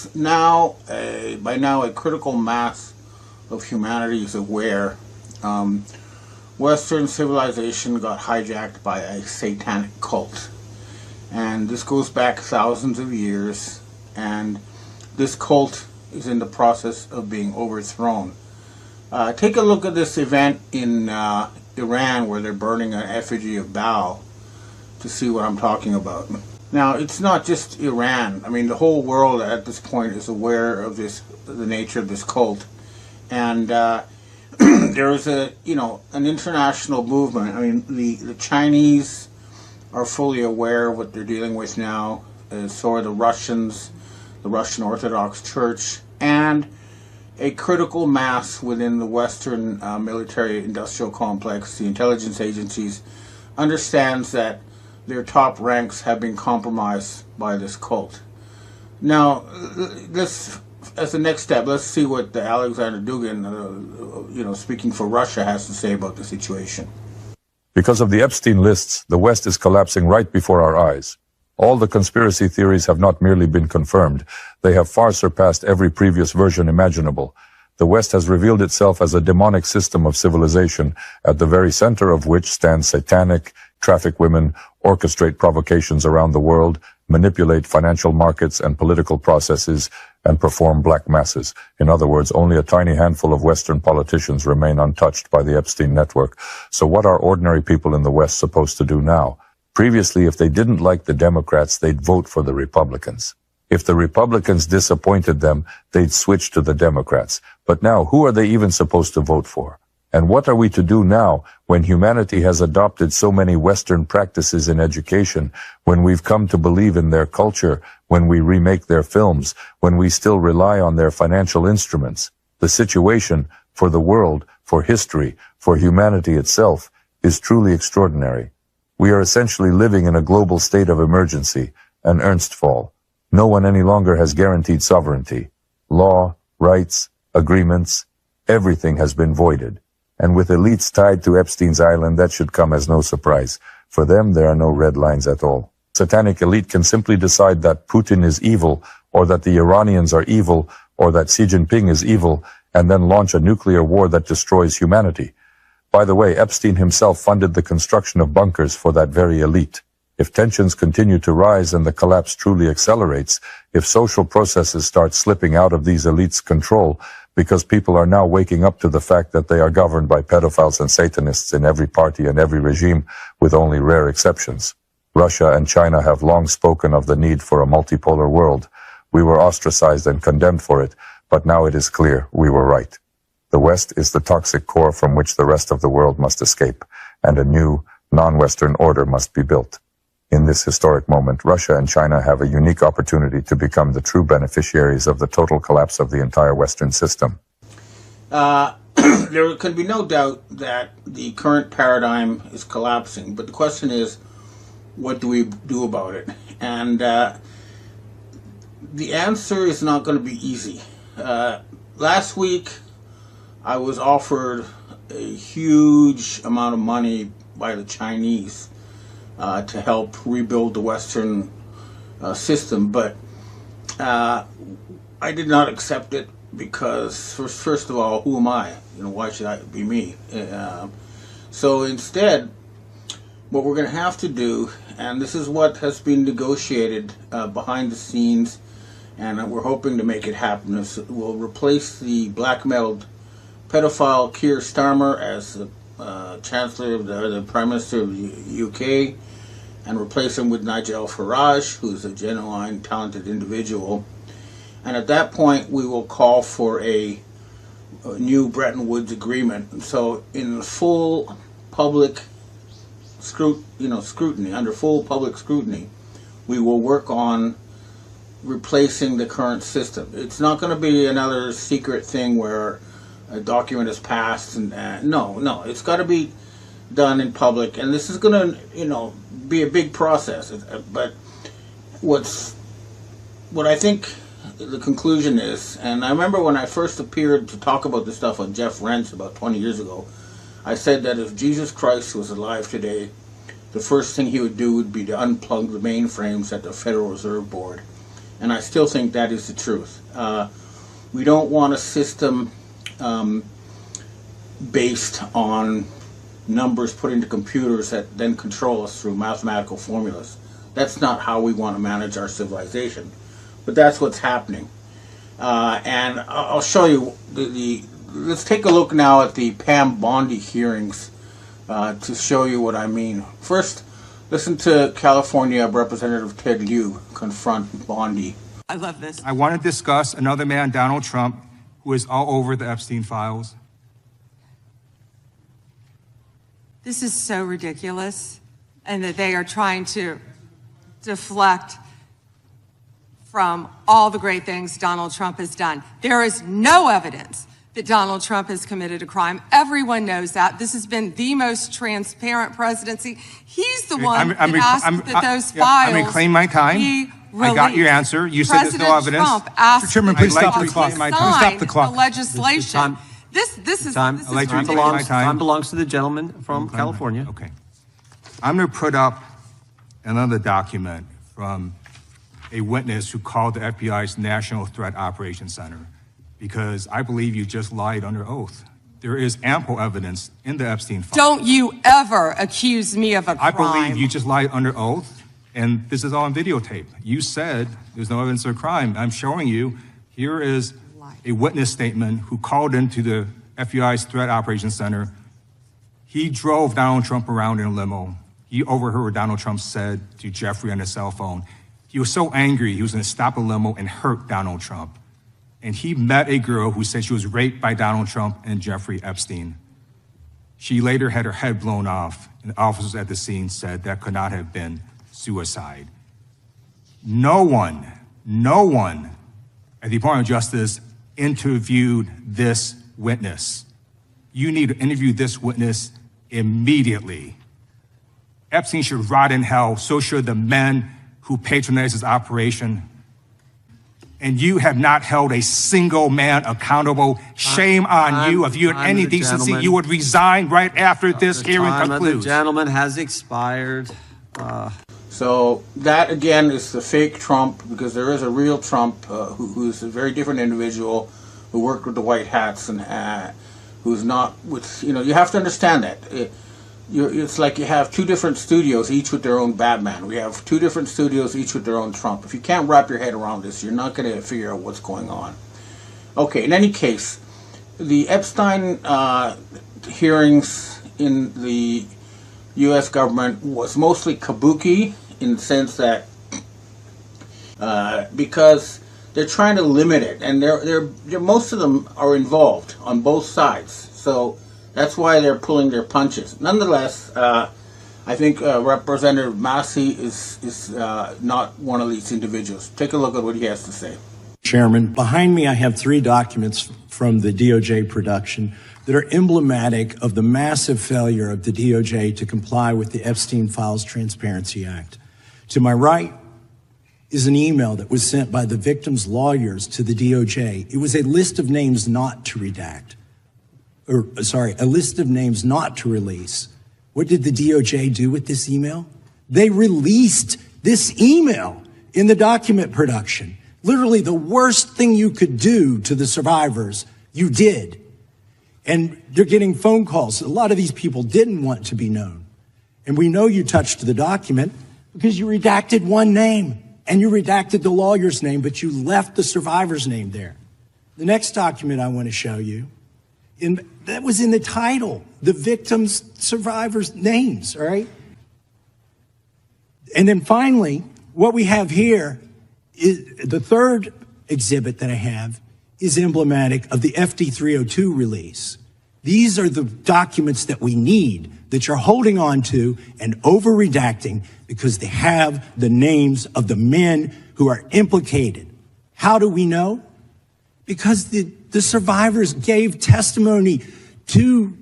by now a critical mass of humanity is aware Western civilization got hijacked by a satanic cult. And this goes back thousands of years, and this cult is in the process of being overthrown. Take a look at this event in Iran where they're burning an effigy of Baal to see what I'm talking about. Now, it's not just Iran. I mean, the whole world at this point is aware of the nature of this cult. And there is an international movement. I mean, the Chinese are fully aware of what they're dealing with now. So are the Russians, the Russian Orthodox Church, and a critical mass within the Western military-industrial complex, the intelligence agencies, understands that their top ranks have been compromised by this cult. Now, as the next step, let's see what the Alexander Dugin, speaking for Russia, has to say about the situation. Because of the Epstein lists, the West is collapsing right before our eyes. All the conspiracy theories have not merely been confirmed, they have far surpassed every previous version imaginable. The West has revealed itself as a demonic system of civilization, at the very center of which stands satanic, traffic women, orchestrate provocations around the world, manipulate financial markets and political processes, and perform black masses. In other words, only a tiny handful of Western politicians remain untouched by the Epstein network. So what are ordinary people in the West supposed to do now? Previously, if they didn't like the Democrats, they'd vote for the Republicans. If the Republicans disappointed them, they'd switch to the Democrats. But now, who are they even supposed to vote for? And what are we to do now when humanity has adopted so many Western practices in education, when we've come to believe in their culture, when we remake their films, when we still rely on their financial instruments? The situation for the world, for history, for humanity itself is truly extraordinary. We are essentially living in a global state of emergency, an Ernstfall. No one any longer has guaranteed sovereignty. Law, rights, agreements, everything has been voided. And with elites tied to Epstein's island, that should come as no surprise. For them, there are no red lines at all. Satanic elite can simply decide that Putin is evil, or that the Iranians are evil, or that Xi Jinping is evil, and then launch a nuclear war that destroys humanity. By the way, Epstein himself funded the construction of bunkers for that very elite. If tensions continue to rise and the collapse truly accelerates, if social processes start slipping out of these elites' control, because people are now waking up to the fact that they are governed by pedophiles and Satanists in every party and every regime, with only rare exceptions. Russia and China have long spoken of the need for a multipolar world. We were ostracized and condemned for it, but now it is clear we were right. The West is the toxic core from which the rest of the world must escape, and a new, non-Western order must be built. In this historic moment, Russia and China have a unique opportunity to become the true beneficiaries of the total collapse of the entire Western system. There can be no doubt that the current paradigm is collapsing, but the question is, what do we do about it? And the answer is not going to be easy. Last week, I was offered a huge amount of money by the Chinese to help rebuild the Western system, but I did not accept it because, first of all, who am I? Why should it be me? So instead, what we're going to have to do, and this is what has been negotiated behind the scenes, and we're hoping to make it happen, is we'll replace the blackmailed pedophile Keir Starmer as the Chancellor of the Prime Minister of the UK, and replace him with Nigel Farage, who's a genuine, talented individual. And at that point, we will call for a new Bretton Woods agreement. So, in full public scrutiny, under full public scrutiny, we will work on replacing the current system. It's not going to be another secret thing where a document is passed and no, it's got to be done in public, and this is going to be a big process. But what I think the conclusion is, and I remember when I first appeared to talk about this stuff on Jeff Rentz about 20 years ago, I said that if Jesus Christ was alive today, the first thing he would do would be to unplug the mainframes at the Federal Reserve Board And I still think that is the truth. We don't want a system based on numbers put into computers that then control us through mathematical formulas. That's not how we want to manage our civilization. But that's what's happening. And I'll show you let's take a look now at the Pam Bondi hearings to show you what I mean. First, listen to California Representative Ted Lieu confront Bondi. I love this. I want to discuss another man, Donald Trump, who is all over the Epstein files. This is so ridiculous, and that they are trying to deflect from all the great things Donald Trump has done. There is no evidence that Donald Trump has committed a crime. Everyone knows that. This has been the most transparent presidency. He's the one that asked that those files I'm reclaiming my time. be I got your answer. You said there's no evidence. Trump asked Mr. Chairman, please stop the clock. Stop the clock. The legislation. Time belongs to the gentleman from California. Okay. I'm going to put up another document from a witness who called the FBI's National Threat Operations Center, because I believe you just lied under oath. There is ample evidence in the Epstein file. Don't you ever accuse me of a crime. I believe you just lied under oath, and this is all on videotape. You said there's no evidence of a crime. I'm showing you, here is a witness statement who called into the FBI's Threat Operations Center. He drove Donald Trump around in a limo. He overheard what Donald Trump said to Jeffrey on his cell phone. He was so angry, he was going to stop a limo and hurt Donald Trump. And he met a girl who said she was raped by Donald Trump and Jeffrey Epstein. She later had her head blown off, and officers at the scene said that could not have been suicide. No one at the Department of Justice interviewed this witness. You need to interview this witness immediately. Epstein should rot in hell, so should the men who patronized his operation. And you have not held a single man accountable. Shame on you. If you had any decency, you would resign right after this hearing concludes. The gentleman has expired. So that, again, is the fake Trump, because there is a real Trump who's a very different individual who worked with the White Hats and who's not with, you have to understand that. It's like you have two different studios, each with their own Batman. We have two different studios, each with their own Trump. If you can't wrap your head around this, you're not going to figure out what's going on. Okay, in any case, the Epstein hearings in the U.S. government was mostly kabuki, in the sense that because they're trying to limit it, and they're most of them are involved on both sides. So that's why they're pulling their punches. Nonetheless, I think Representative Massey is not one of these individuals. Take a look at what he has to say. Chairman, behind me I have 3 documents from the DOJ production that are emblematic of the massive failure of the DOJ to comply with the Epstein Files Transparency Act. To my right is an email that was sent by the victim's lawyers to the DOJ. It was a list of names not to redact. A list of names not to release. What did the DOJ do with this email? They released this email in the document production. Literally the worst thing you could do to the survivors, you did. And they're getting phone calls. A lot of these people didn't want to be known. And we know you touched the document because you redacted one name and you redacted the lawyer's name, but you left the survivor's name there. The next document I want to show you, that was in the title, the victims' survivors' names, all right? And then finally, what we have here is the third exhibit that I have is emblematic of the FD 302 release. These are the documents that we need that you're holding on to and over redacting because they have the names of the men who are implicated. How do we know? Because the survivors gave testimony to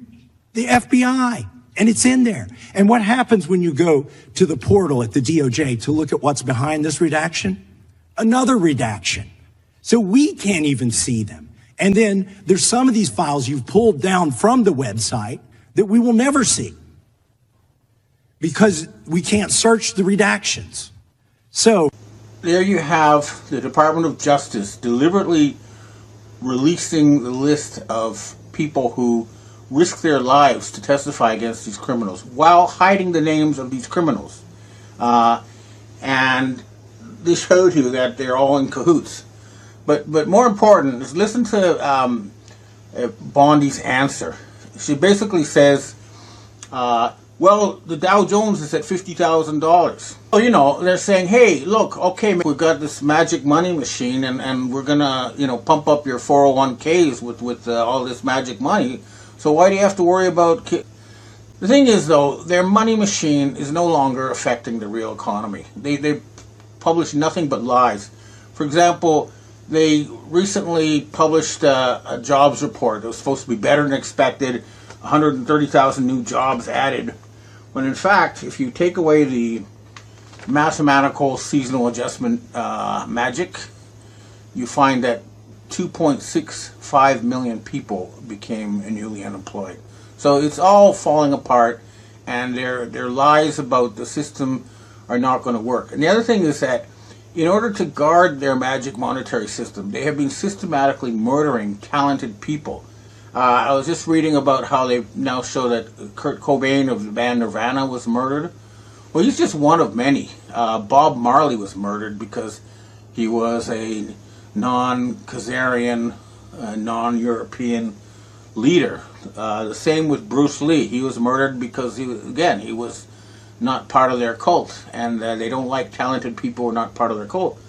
the FBI, and it's in there. And what happens when you go to the portal at the DOJ to look at what's behind this redaction? Another redaction. So we can't even see them. And then there's some of these files you've pulled down from the website that we will never see because we can't search the redactions. So there you have the Department of Justice deliberately releasing the list of people who risk their lives to testify against these criminals while hiding the names of these criminals. And this shows you that they're all in cahoots. But more important is listen to Bondi's answer. She basically says, well, the Dow Jones is at $50,000. So, you know, they're saying, hey, look, okay, we've got this magic money machine and we're going to, you know, pump up your 401ks with all this magic money. So why do you have to worry about The thing is, though, their money machine is no longer affecting the real economy. They publish nothing but lies. For example, they recently published a jobs report that was supposed to be better than expected, 130,000 new jobs added, when in fact, if you take away the mathematical seasonal adjustment magic, you find that 2.65 million people became newly unemployed. So it's all falling apart, and their lies about the system are not going to work. And the other thing is that in order to guard their magic monetary system, they have been systematically murdering talented people. I was just reading about how they now show that Kurt Cobain of the band Nirvana was murdered. Well, he's just one of many. Bob Marley was murdered because he was a non-Khazarian, non-European leader. The same with Bruce Lee. He was murdered because he was not part of their cult, and they don't like talented people who are not part of their cult.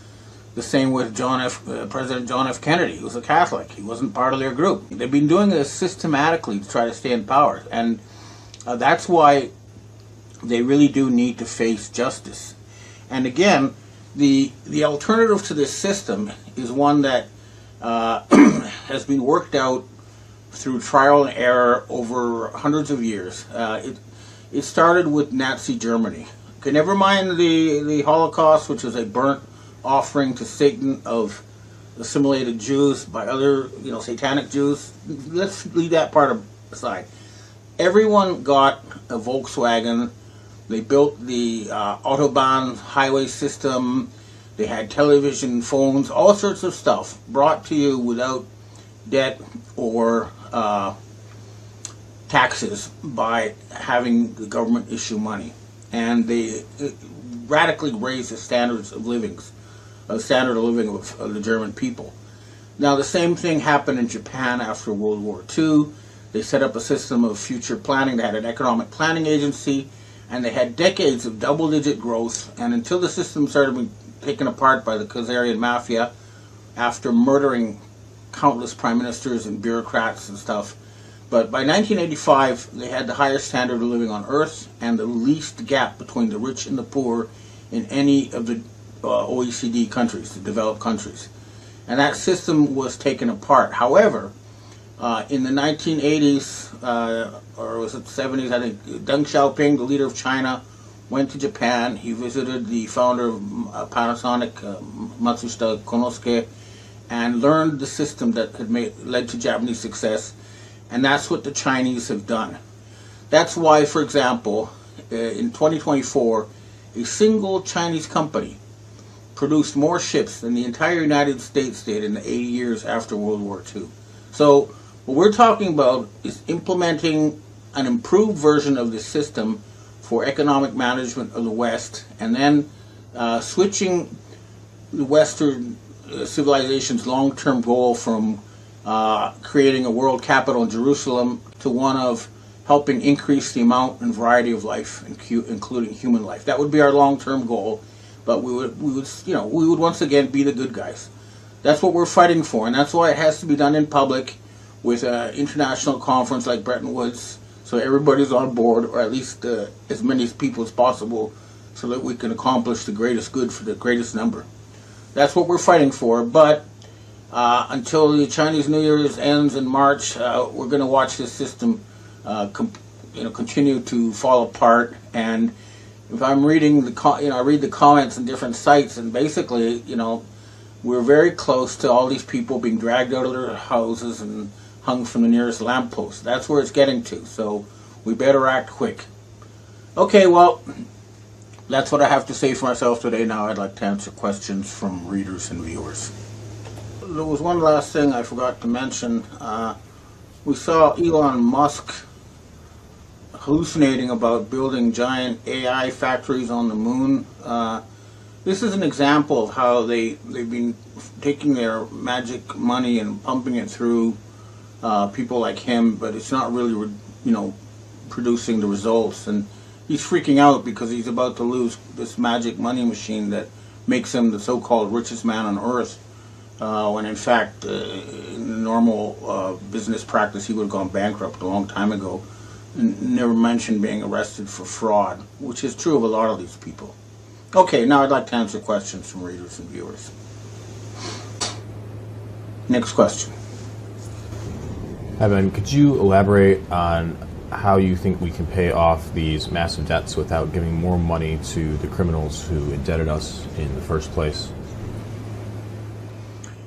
The same with President John F. Kennedy. He was a Catholic. He wasn't part of their group. They've been doing this systematically to try to stay in power, and that's why they really do need to face justice. And again, the alternative to this system is one that has been worked out through trial and error over hundreds of years. It started with Nazi Germany. Okay, never mind the Holocaust, which was a burnt offering to Satan of assimilated Jews by other, satanic Jews. Let's leave that part aside. Everyone got a Volkswagen. They built the Autobahn highway system. They had television, phones, all sorts of stuff brought to you without debt or taxes by having the government issue money. And they radically raised the standards of living, of the German people. Now, the same thing happened in Japan after World War II. They set up a system of future planning. They had an economic planning agency, and they had decades of double-digit growth. And until the system started being taken apart by the Khazarian mafia, after murdering countless prime ministers and bureaucrats and stuff. But by 1985, they had the highest standard of living on earth and the least gap between the rich and the poor in any of the OECD countries, the developed countries. And that system was taken apart. However, in the 1980s, or was it 70s, I think, Deng Xiaoping, the leader of China, went to Japan. He visited the founder of Panasonic, Matsushita Konosuke, and learned the system that had led to Japanese success. And that's what the Chinese have done. That's why, for example, in 2024, a single Chinese company produced more ships than the entire United States did in the 80 years after World War II. So what we're talking about is implementing an improved version of the system for economic management of the West, and then switching the Western civilization's long-term goal from creating a world capital in Jerusalem to one of helping increase the amount and variety of life, including human life. That would be our long-term goal, but we would once again be the good guys. That's what we're fighting for, and that's why it has to be done in public with an international conference like Bretton Woods, so everybody's on board, or at least as many people as possible, so that we can accomplish the greatest good for the greatest number. That's what we're fighting for, but until the Chinese New Year's ends in March, we're going to watch this system continue to fall apart. And if I'm reading I read the comments in different sites, and basically, we're very close to all these people being dragged out of their houses and hung from the nearest lamppost. That's where it's getting to, so we better act quick. Okay, well, That's what I have to say for myself today. Now I'd like to answer questions from readers and viewers. There was one last thing I forgot to mention. We saw Elon Musk hallucinating about building giant AI factories on the moon. This is an example of how they've been taking their magic money and pumping it through people like him, but it's not really, producing the results. And he's freaking out because he's about to lose this magic money machine that makes him the so-called richest man on earth, when in fact, in normal business practice, he would have gone bankrupt a long time ago. Never mentioned being arrested for fraud, which is true of a lot of these people. Okay, now I'd like to answer questions from readers and viewers. Next question. Evan, could you elaborate on how you think we can pay off these massive debts without giving more money to the criminals who indebted us in the first place?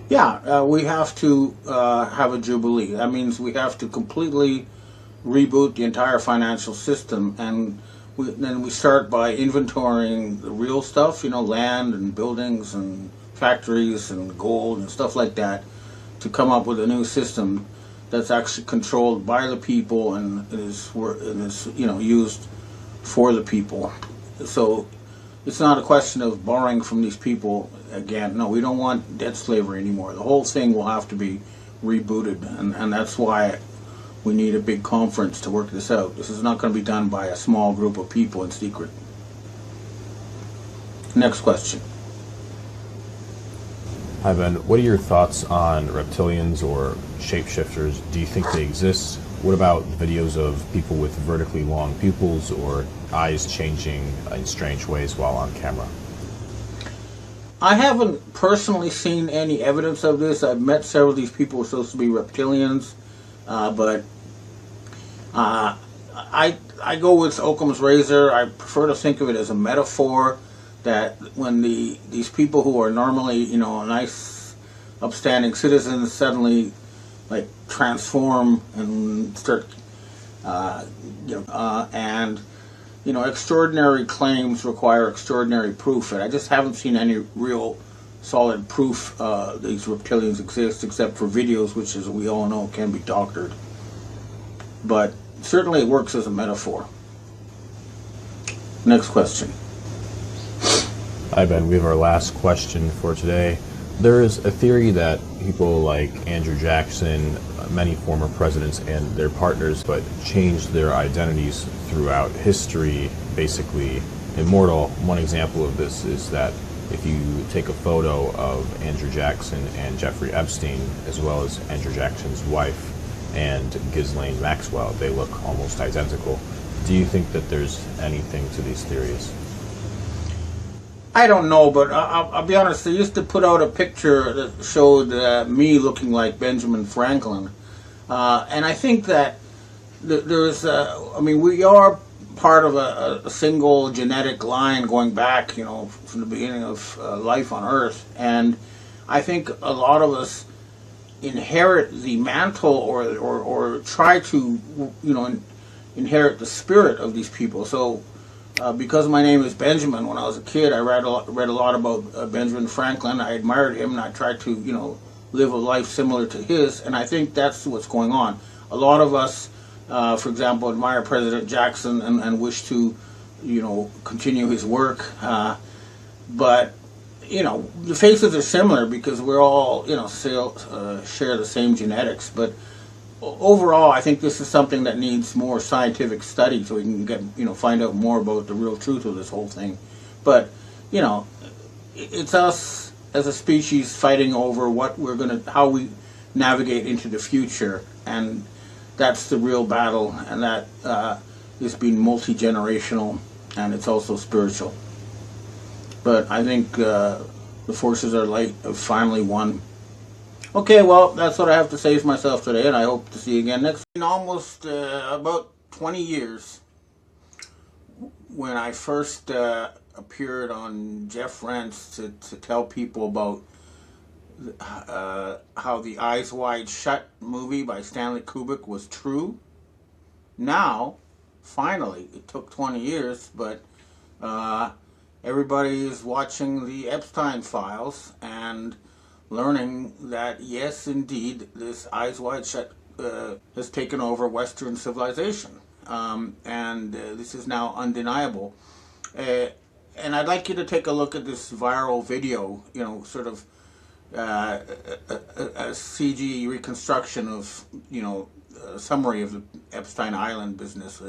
Yeah, we have to have a jubilee. That means we have to completely reboot the entire financial system, and then we start by inventorying the real stuff, land and buildings and factories and gold and stuff like that, to come up with a new system that's actually controlled by the people and is used for the people. So it's not a question of borrowing from these people again. No, we don't want debt slavery anymore. The whole thing will have to be rebooted, and that's why we need a big conference to work this out. This is not going to be done by a small group of people in secret. Next question. Hi Ben, what are your thoughts on reptilians or shapeshifters? Do you think they exist? What about videos of people with vertically long pupils or eyes changing in strange ways while on camera? I haven't personally seen any evidence of this. I've met several of these people who are supposed to be reptilians, but I go with Occam's razor. I prefer to think of it as a metaphor, that when these people who are normally, nice, upstanding citizens suddenly transform and start, extraordinary claims require extraordinary proof, and I just haven't seen any real solid proof these reptilians exist, except for videos, which, as we all know, can be doctored. But certainly it works as a metaphor. Next question. Hi Ben, we have our last question for today. There is a theory that people like Andrew Jackson, many former presidents and their partners, but changed their identities throughout history, basically immortal. One example of this is that if you take a photo of Andrew Jackson and Jeffrey Epstein, as well as Andrew Jackson's wife and Ghislaine Maxwell, they look almost identical. Do you think that there's anything to these theories? I don't know, but I'll be honest. They used to put out a picture that showed me looking like Benjamin Franklin, and I think that there's. We are part of a single genetic line going back, from the beginning of life on Earth, and I think a lot of us inherit the mantle or try to, inherit the spirit of these people. So. Because my name is Benjamin, when I was a kid, I read a lot about Benjamin Franklin. I admired him, and I tried to, live a life similar to his. And I think that's what's going on. A lot of us, for example, admire President Jackson and wish to, continue his work. But the faces are similar because we're all, share the same genetics. But overall, I think this is something that needs more scientific study so we can get, find out more about the real truth of this whole thing. But, it's us as a species fighting over how we navigate into the future, and that's the real battle, and that is being multi-generational, and it's also spiritual. But I think the forces of light have finally won. Okay, well, that's what I have to say for myself today, and I hope to see you again next. In almost about 20 years, when I first appeared on Jeff Rent's to tell people about how the Eyes Wide Shut movie by Stanley Kubrick was true, now, finally, it took 20 years, but everybody is watching the Epstein files and learning that, yes, indeed, this Eyes Wide Shut has taken over Western civilization. And this is now undeniable. And I'd like you to take a look at this viral video, sort of a CG reconstruction of, a summary of the Epstein Island business,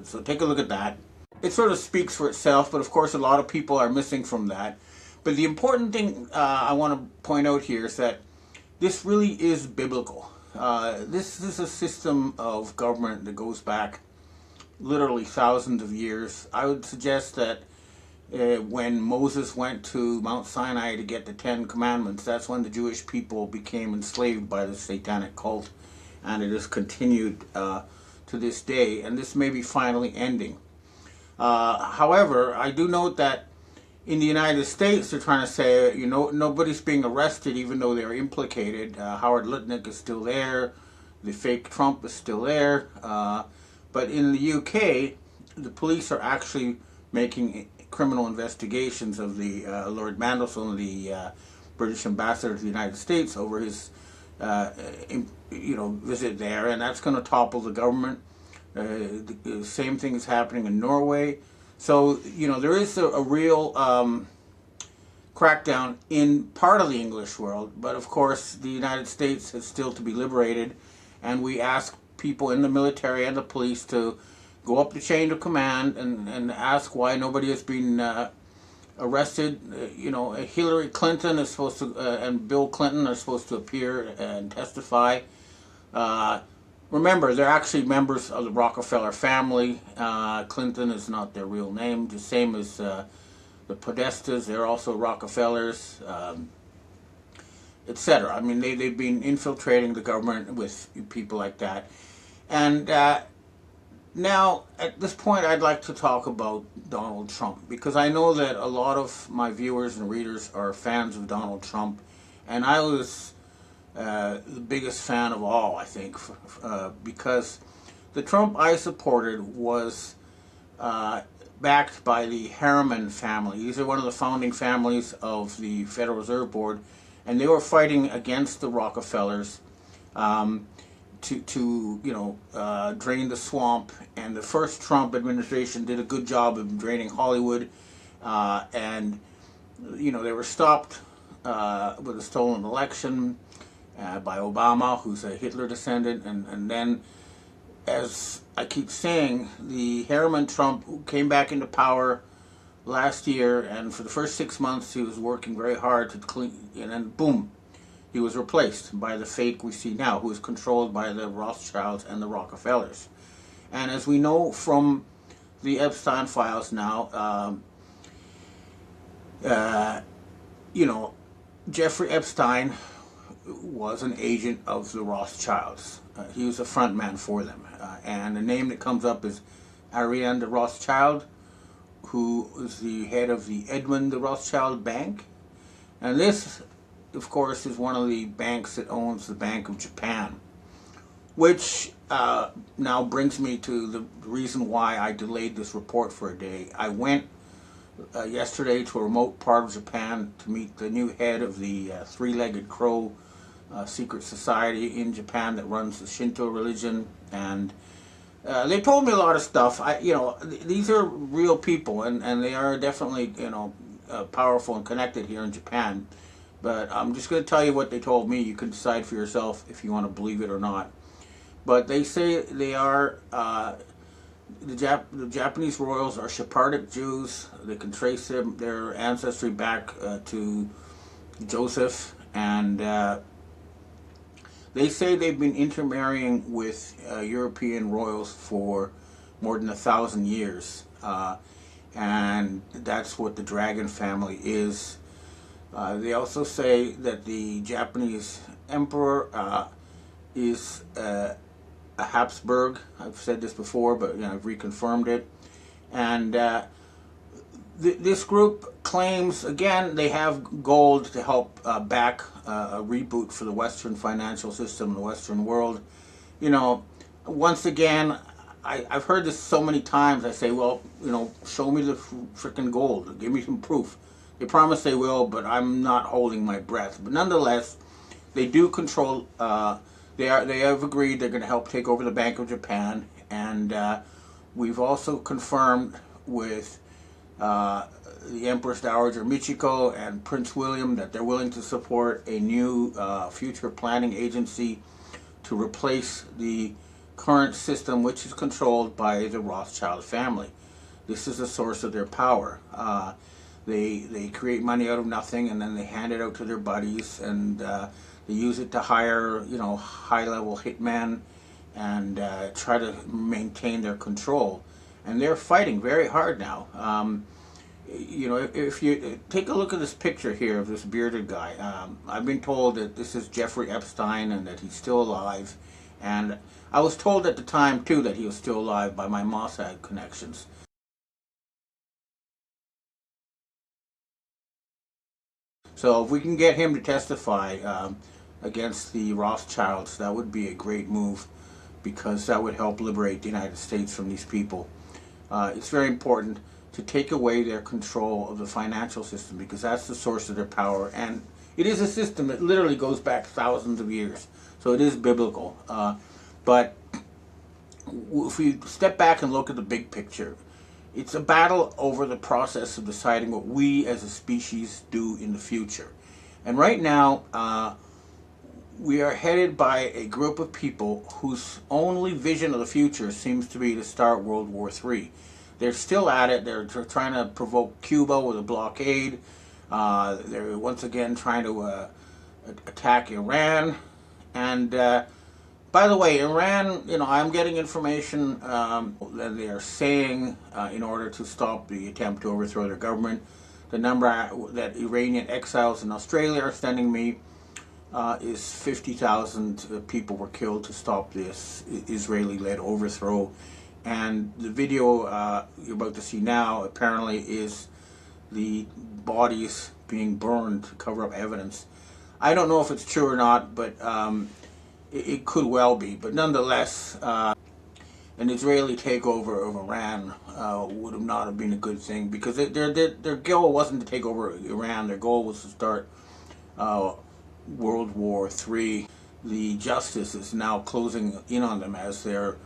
so take a look at that. It sort of speaks for itself, but of course a lot of people are missing from that. But the important thing I want to point out here is that this really is biblical. This is a system of government that goes back literally thousands of years. I would suggest that when Moses went to Mount Sinai to get the 10 Commandments, that's when the Jewish people became enslaved by the satanic cult, and it has continued to this day, and this may be finally ending. However, I do note that in the United States, they're trying to say, nobody's being arrested even though they're implicated. Howard Lutnick is still there. The fake Trump is still there. But in the UK, the police are actually making criminal investigations of the Lord Mandelson, the British ambassador to the United States, over his visit there, and that's going to topple the government. The same thing is happening in Norway. So, there is a real crackdown in part of the English world, but of course the United States is still to be liberated, and we ask people in the military and the police to go up the chain of command and ask why nobody has been arrested. Hillary Clinton is supposed to, and Bill Clinton are supposed to appear and testify. Remember, they're actually members of the Rockefeller family. Clinton is not their real name, the same as the Podestas. They're also Rockefellers, etc. I mean, they've been infiltrating the government with people like that. And now, at this point, I'd like to talk about Donald Trump, because I know that a lot of my viewers and readers are fans of Donald Trump, and I was the biggest fan of all, I think, because the Trump I supported was backed by the Harriman family. These are one of the founding families of the Federal Reserve Board, and they were fighting against the Rockefellers to drain the swamp. And the first Trump administration did a good job of draining Hollywood, and they were stopped with a stolen election by Obama, who's a Hitler descendant, and then, as I keep saying, the Harriman Trump who came back into power last year, and for the first 6 months he was working very hard to clean, and then boom, he was replaced by the fake we see now, who is controlled by the Rothschilds and the Rockefellers. And as we know from the Epstein files now, Jeffrey Epstein was an agent of the Rothschilds. He was a front man for them. And the name that comes up is Ariane de Rothschild, who is the head of the Edmund de Rothschild Bank. And this, of course, is one of the banks that owns the Bank of Japan, which now brings me to the reason why I delayed this report for a day. I went yesterday to a remote part of Japan to meet the new head of the three-legged crow secret society in Japan that runs the Shinto religion, and they told me a lot of stuff. These are real people, and they are definitely powerful and connected here in Japan. But I'm just going to tell you what they told me. You can decide for yourself if you want to believe it or not. But they say they are the Japanese royals are Sephardic Jews. They can trace their ancestry back to Joseph, and they say they've been intermarrying with European royals for more than 1,000 years, and that's what the dragon family is. They also say that the Japanese emperor is a Habsburg. I've said this before, but I've reconfirmed it. And this group claims, again, they have gold to help back a reboot for the Western financial system in the Western world. Once again, I've heard this so many times. I say, well, show me the frickin' gold. Give me some proof. They promise they will, but I'm not holding my breath. But nonetheless, they do control. They have agreed they're going to help take over the Bank of Japan, and we've also confirmed with the Empress Dowager Michiko and Prince William that they're willing to support a new future planning agency to replace the current system, which is controlled by the Rothschild family. This is the source of their power. They create money out of nothing, and then they hand it out to their buddies, and they use it to hire high-level hitmen and try to maintain their control. And they're fighting very hard now. If you take a look at this picture here of this bearded guy, I've been told that this is Jeffrey Epstein and that he's still alive. And I was told at the time, too, that he was still alive by my Mossad connections. So if we can get him to testify against the Rothschilds, that would be a great move, because that would help liberate the United States from these people. It's very important to take away their control of the financial system, because that's the source of their power. And it is a system that literally goes back thousands of years. So it is biblical. But if we step back and look at the big picture, it's a battle over the process of deciding what we as a species do in the future. And right now, we are headed by a group of people whose only vision of the future seems to be to start World War III. They're still at it. They're trying to provoke Cuba with a blockade. They're once again trying to attack Iran. And by the way, Iran, I'm getting information that they are saying in order to stop the attempt to overthrow their government, the number that Iranian exiles in Australia are sending me is 50,000 people were killed to stop this Israeli-led overthrow. And the video you're about to see now apparently is the bodies being burned to cover up evidence. I don't know if it's true or not, but it could well be. But nonetheless, an Israeli takeover of Iran would have not have been a good thing, because their goal wasn't to take over Iran. Their goal was to start World War III. The justice is now closing in on them as their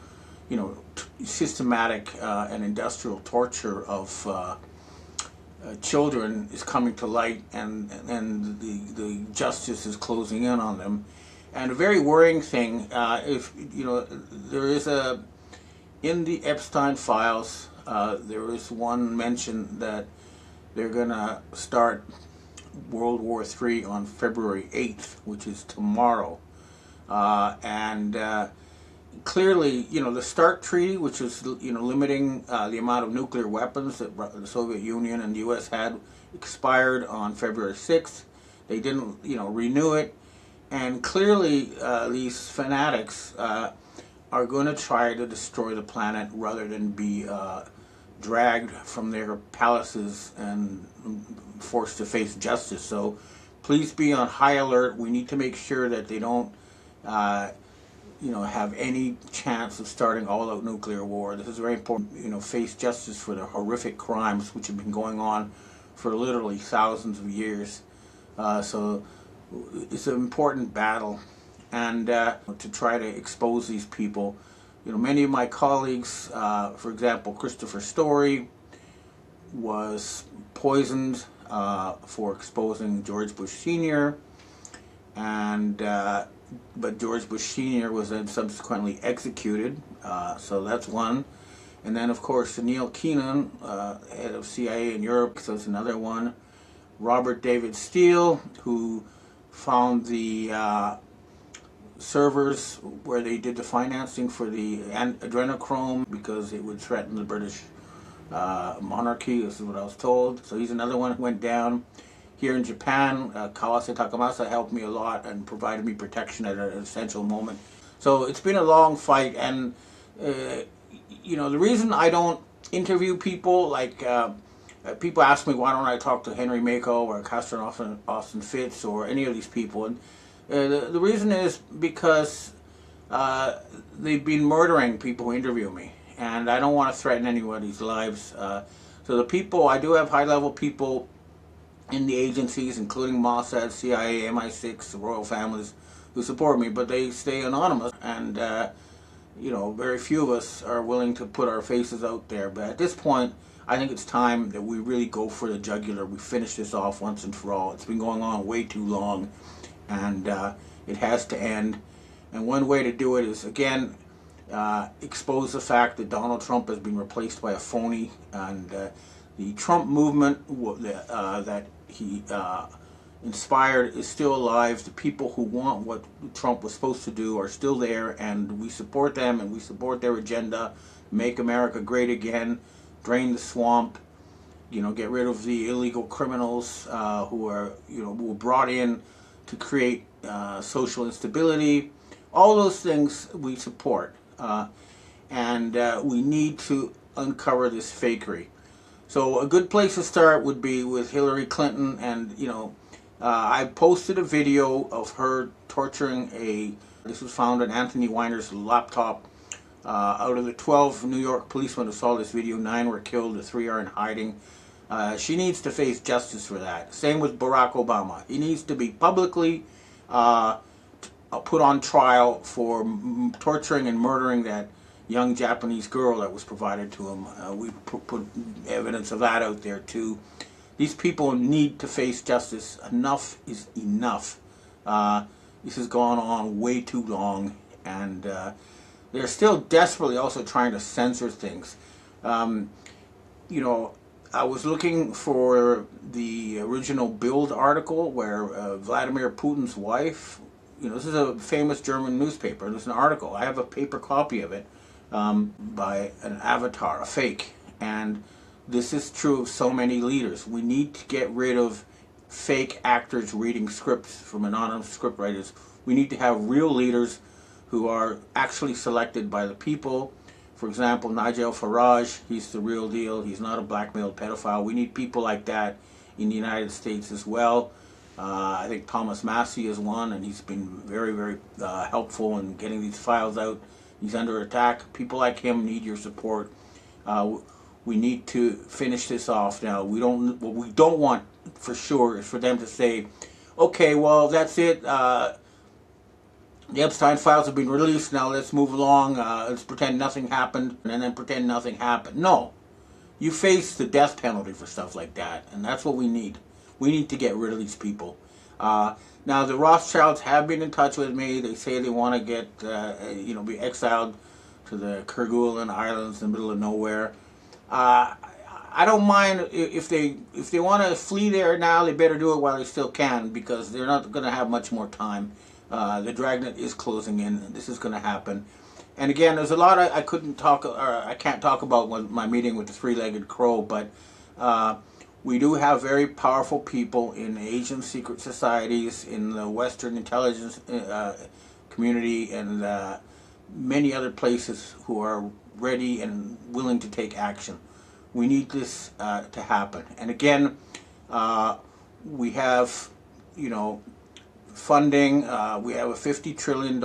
systematic and industrial torture of children is coming to light, and the justice is closing in on them. And a very worrying thing, if there is in the Epstein files, there is one mention that they're going to start World War III on February 8th, which is tomorrow. Clearly, the START Treaty, which is limiting the amount of nuclear weapons that the Soviet Union and the U.S. had, expired on February 6th. They didn't, renew it. And clearly, these fanatics are going to try to destroy the planet rather than be dragged from their palaces and forced to face justice. So please be on high alert. We need to make sure that they don't have any chance of starting all-out nuclear war. This is very important. Face justice for the horrific crimes which have been going on for literally thousands of years. So it's an important battle, and to try to expose these people. Many of my colleagues, for example, Christopher Story, was poisoned for exposing George Bush Sr., and but George Bush Sr. was then subsequently executed, so that's one. And then, of course, Neil Keenan, head of CIA in Europe, so that's another one. Robert David Steele, who found the servers where they did the financing for the adrenochrome because it would threaten the British monarchy. This is what I was told. So he's another one who went down. Here in Japan, Kawase Takamasa helped me a lot and provided me protection at an essential moment. So it's been a long fight, and the reason I don't interview people, like people ask me why don't I talk to Henry Mako or Castor Austin Fitz or any of these people, and the reason is because they've been murdering people who interview me, and I don't want to threaten anybody's lives. So the people, I do have high-level people in the agencies, including Mossad, CIA, MI6, the royal families, who support me, but they stay anonymous, and you know, very few of us are willing to put our faces out there. But at this point, I think it's time that we really go for the jugular. We finish this off once and for all. It's been going on way too long, and it has to end. And one way to do it is, again, expose the fact that Donald Trump has been replaced by a phony, and the Trump movement that he inspired is still alive. The people who want what Trump was supposed to do are still there, and we support them, and we support their agenda. Make America great again, drain the swamp, you know, get rid of the illegal criminals who are, you know, who were brought in to create social instability. All those things we support, and we need to uncover this fakery. So a good place to start would be with Hillary Clinton, and you know, I posted a video of her torturing this was found on Anthony Weiner's laptop. Out of the 12 New York policemen who saw this video, 9 were killed, the 3 are in hiding. She needs to face justice for that. Same with Barack Obama. He needs to be publicly put on trial for torturing and murdering that young Japanese girl that was provided to him. We put evidence of that out there too. These people need to face justice. Enough is enough. This has gone on way too long, and they're still desperately also trying to censor things. You know, I was looking for the original Bild article where Vladimir Putin's wife, you know, this is a famous German newspaper. There's an article. I have a paper copy of it by an avatar, a fake. And this is true of so many leaders. We need to get rid of fake actors reading scripts from anonymous scriptwriters. We need to have real leaders who are actually selected by the people. For example, Nigel Farage, he's the real deal. He's not a blackmailed pedophile. We need people like that in the United States as well. I think Thomas Massey is one, and he's been very, very helpful in getting these files out. He's under attack. People like him need your support. We need to finish this off now. What we don't want for sure is for them to say, okay, well, that's it. The Epstein files have been released. Now let's move along. Let's pretend nothing happened, and then pretend nothing happened. No. You face the death penalty for stuff like that, and that's what we need. We need to get rid of these people. Now, the Rothschilds have been in touch with me. They say they want to get, you know, be exiled to the Kerguelen Islands in the middle of nowhere. I don't mind if they want to flee there now. They better do it while they still can, because they're not going to have much more time. The dragnet is closing in, and this is going to happen. And again, there's a lot I can't talk about my meeting with the three-legged crow, but we do have very powerful people in Asian secret societies, in the Western intelligence community, and many other places who are ready and willing to take action. We need this to happen. And again, we have, you know, funding. We have a $50 trillion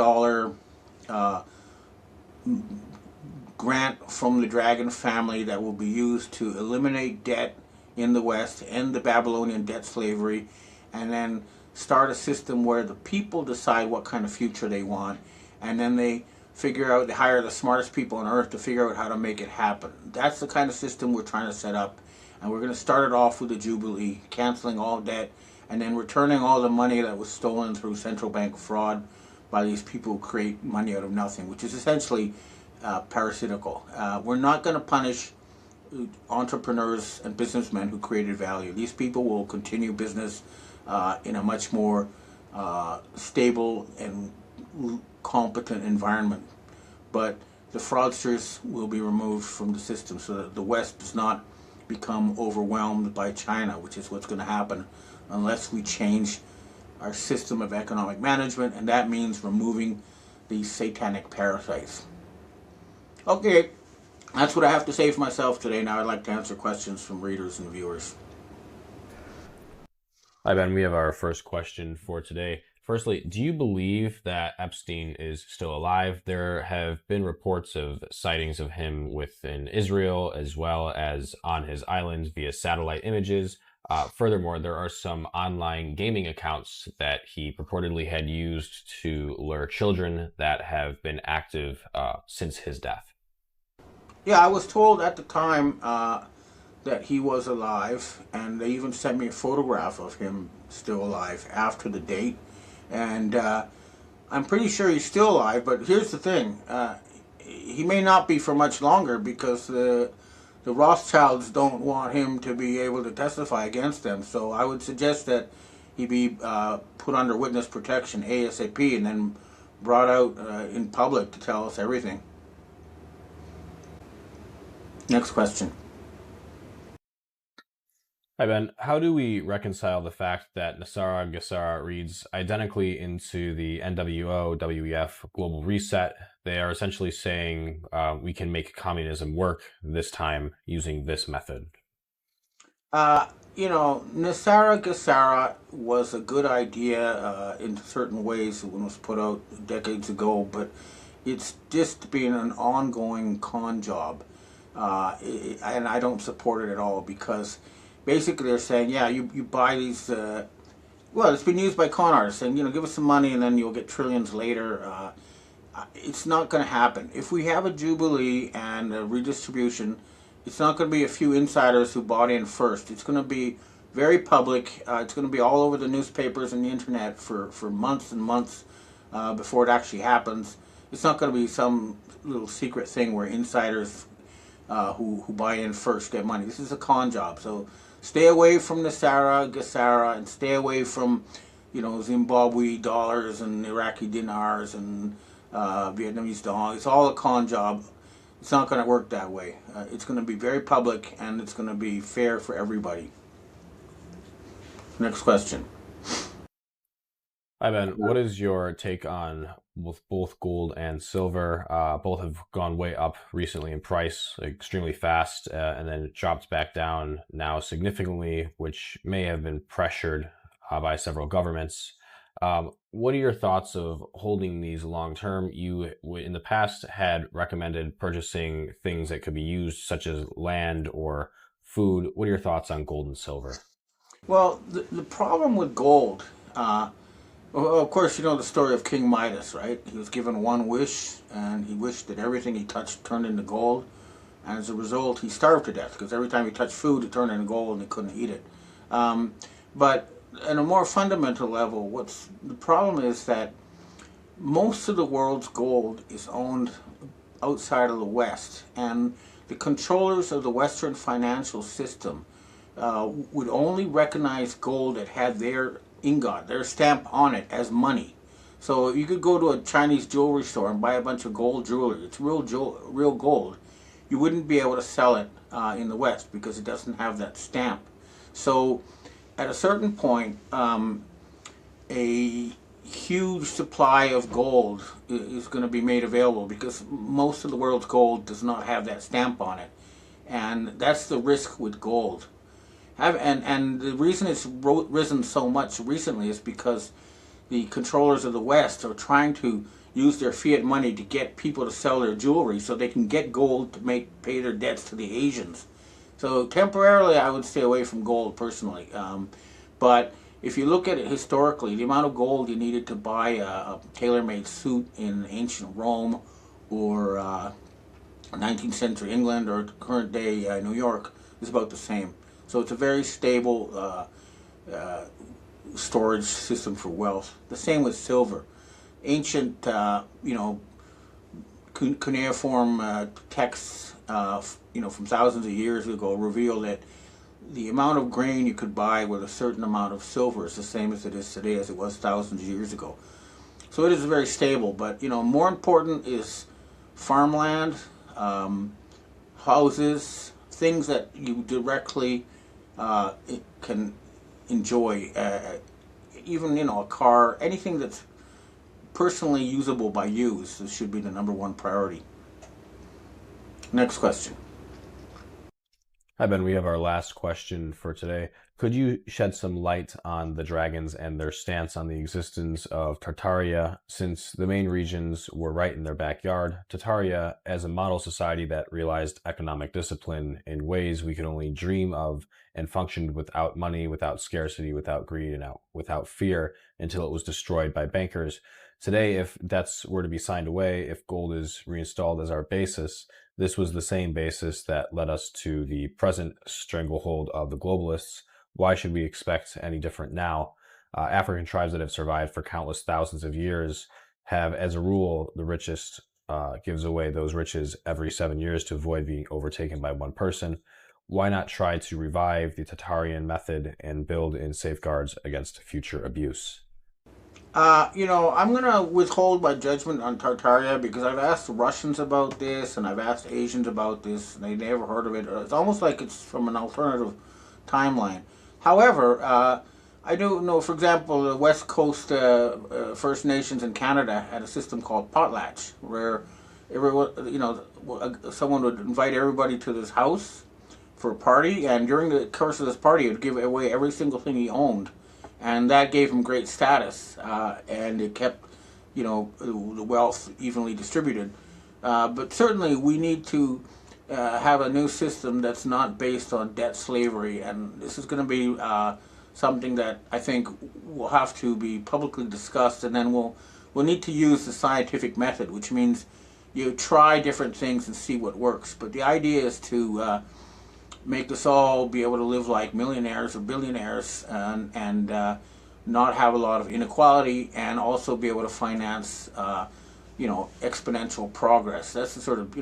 grant from the Dragon family that will be used to eliminate debt in the West, end the Babylonian debt slavery, and then start a system where the people decide what kind of future they want, and then they hire the smartest people on earth to figure out how to make it happen. That's the kind of system we're trying to set up, and we're going to start it off with the Jubilee, canceling all debt, and then returning all the money that was stolen through central bank fraud by these people who create money out of nothing, which is essentially parasitical. We're not going to punish entrepreneurs and businessmen who created value. These people will continue business in a much more stable and competent environment. But the fraudsters will be removed from the system so that the West does not become overwhelmed by China, which is what's going to happen unless we change our system of economic management, and that means removing these satanic parasites. Okay, that's what I have to say for myself today. Now I'd like to answer questions from readers and viewers. Hi, Ben. We have our first question for today Firstly, do you believe that Epstein is still alive? There have been reports of sightings of him within Israel as well as on his island via satellite images. Furthermore, there are some online gaming accounts that he purportedly had used to lure children that have been active since his death. Yeah, I was told at the time that he was alive, and they even sent me a photograph of him still alive after the date. And I'm pretty sure he's still alive, but here's the thing. He may not be for much longer because the Rothschilds don't want him to be able to testify against them. So I would suggest that he be put under witness protection ASAP and then brought out in public to tell us everything. Next question. Hi, Ben. How do we reconcile the fact that Nasara Gassara reads identically into the NWO, WEF Global Reset? They are essentially saying we can make communism work this time using this method. Nasara Gassara was a good idea in certain ways when it was put out decades ago, but it's just been an ongoing con job. And I don't support it at all because basically they're saying, yeah, you buy these, well, it's been used by con artists saying, give us some money and then you'll get trillions later. It's not going to happen. If we have a jubilee and a redistribution, it's not going to be a few insiders who bought in first. It's going to be very public. It's going to be all over the newspapers and the internet for months and months before it actually happens. It's not going to be some little secret thing where insiders who buy in first get money. This is a con job. So stay away from Nasara Gassara and stay away from Zimbabwe dollars and Iraqi dinars and Vietnamese dong. It's all a con job. It's not going to work that way. It's going to be very public and it's going to be fair for everybody. Next question. Hi, Ben. What is your take on both gold and silver? Both have gone way up recently in price, extremely fast, and then it dropped back down now significantly, which may have been pressured by several governments. What are your thoughts of holding these long term? You, in the past, had recommended purchasing things that could be used, such as land or food. What are your thoughts on gold and silver? Well, the problem with gold, well, of course, you know the story of King Midas, right? He was given one wish, and he wished that everything he touched turned into gold. And as a result, he starved to death, because every time he touched food, it turned into gold, and he couldn't eat it. But on a more fundamental level, the problem is that most of the world's gold is owned outside of the West, and the controllers of the Western financial system would only recognize gold that had their ingot, their stamp on it, as money. So you could go to a Chinese jewelry store and buy a bunch of gold jewelry. It's real gold. You wouldn't be able to sell it in the West because it doesn't have that stamp. So at a certain point, a huge supply of gold is going to be made available because most of the world's gold does not have that stamp on it. And that's the risk with gold. And the reason it's risen so much recently is because the controllers of the West are trying to use their fiat money to get people to sell their jewelry so they can get gold to pay their debts to the Asians. So temporarily I would stay away from gold personally. But if you look at it historically, the amount of gold you needed to buy a tailor-made suit in ancient Rome or 19th century England or current day New York is about the same. So it's a very stable storage system for wealth. The same with silver. Ancient, cuneiform texts, from thousands of years ago reveal that the amount of grain you could buy with a certain amount of silver is the same as it is today as it was thousands of years ago. So it is very stable, but more important is farmland, houses, things that you directly can enjoy, even a car, anything that's personally usable by you should be the #1 priority. Next question. Hi, Ben. We have our last question for today. Could you shed some light on the dragons and their stance on the existence of Tartaria, since the main regions were right in their backyard? Tartaria, as a model society that realized economic discipline in ways we could only dream of and functioned without money, without scarcity, without greed, and without fear until it was destroyed by bankers. Today, if debts were to be signed away, if gold is reinstalled as our basis, this was the same basis that led us to the present stranglehold of the globalists. Why should we expect any different now? African tribes that have survived for countless thousands of years have, as a rule, the richest gives away those riches every 7 years to avoid being overtaken by one person. Why not try to revive the Tartarian method and build in safeguards against future abuse? I'm going to withhold my judgment on Tartaria because I've asked Russians about this and I've asked Asians about this and they never heard of it. It's almost like it's from an alternative timeline. However, I do know, for example, the West Coast First Nations in Canada had a system called potlatch where someone would invite everybody to this house for a party, and during the course of this party, he would give away every single thing he owned. And that gave him great status, and it kept, the wealth evenly distributed. But certainly, we need to have a new system that's not based on debt slavery, and this is going to be something that I think will have to be publicly discussed, and then we'll need to use the scientific method, which means you try different things and see what works. But the idea is to make us all be able to live like millionaires or billionaires and not have a lot of inequality and also be able to finance exponential progress. That's the sort of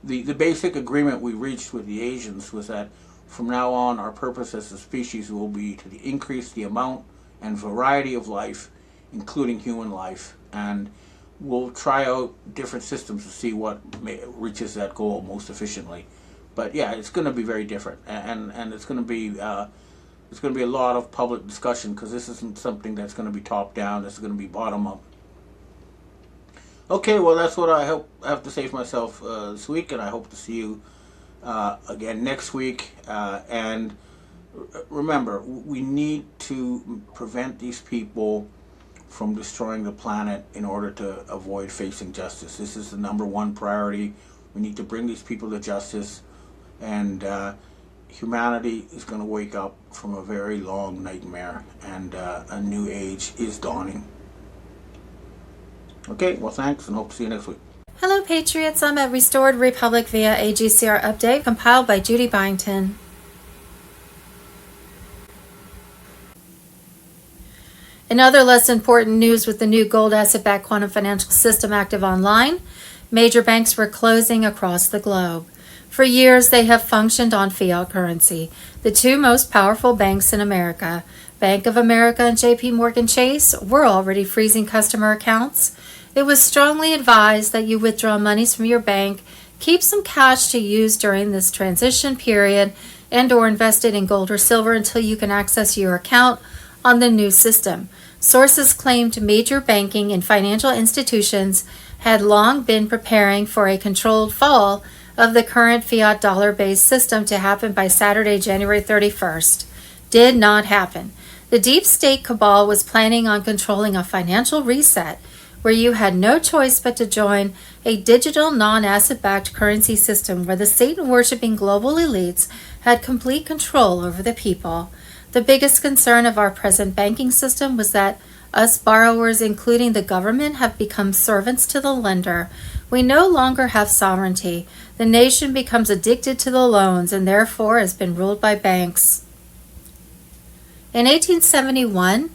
the basic agreement we reached with the Asians was that from now on our purpose as a species will be to increase the amount and variety of life, including human life, and we'll try out different systems to see what reaches that goal most efficiently. But yeah, it's going to be very different, and it's going to be a lot of public discussion because this isn't something that's going to be top down. This is going to be bottom up. Okay, well that's what I have to say for myself this week, and I hope to see you again next week. And remember, we need to prevent these people from destroying the planet in order to avoid facing justice. This is the #1 priority. We need to bring these people to justice. And humanity is going to wake up from a very long nightmare, and a new age is dawning. Okay, well thanks, and hope to see you next week. Hello Patriots, I'm at Restored Republic via AGCR Update, compiled by Judy Byington. In other less important news, with the new Gold Asset-Backed Quantum Financial System active online, major banks were closing across the globe. For years, they have functioned on fiat currency. The two most powerful banks in America, Bank of America and JP Morgan Chase, were already freezing customer accounts. It was strongly advised that you withdraw monies from your bank, keep some cash to use during this transition period, and/or invest it in gold or silver until you can access your account on the new system. Sources claimed major banking and financial institutions had long been preparing for a controlled fall of the current fiat dollar-based system to happen by Saturday, January 31st. Did not happen. The deep state cabal was planning on controlling a financial reset where you had no choice but to join a digital non-asset-backed currency system where the Satan-worshipping global elites had complete control over the people. The biggest concern of our present banking system was that us borrowers, including the government, have become servants to the lender. We no longer have sovereignty. The nation becomes addicted to the loans and therefore has been ruled by banks. In 1871,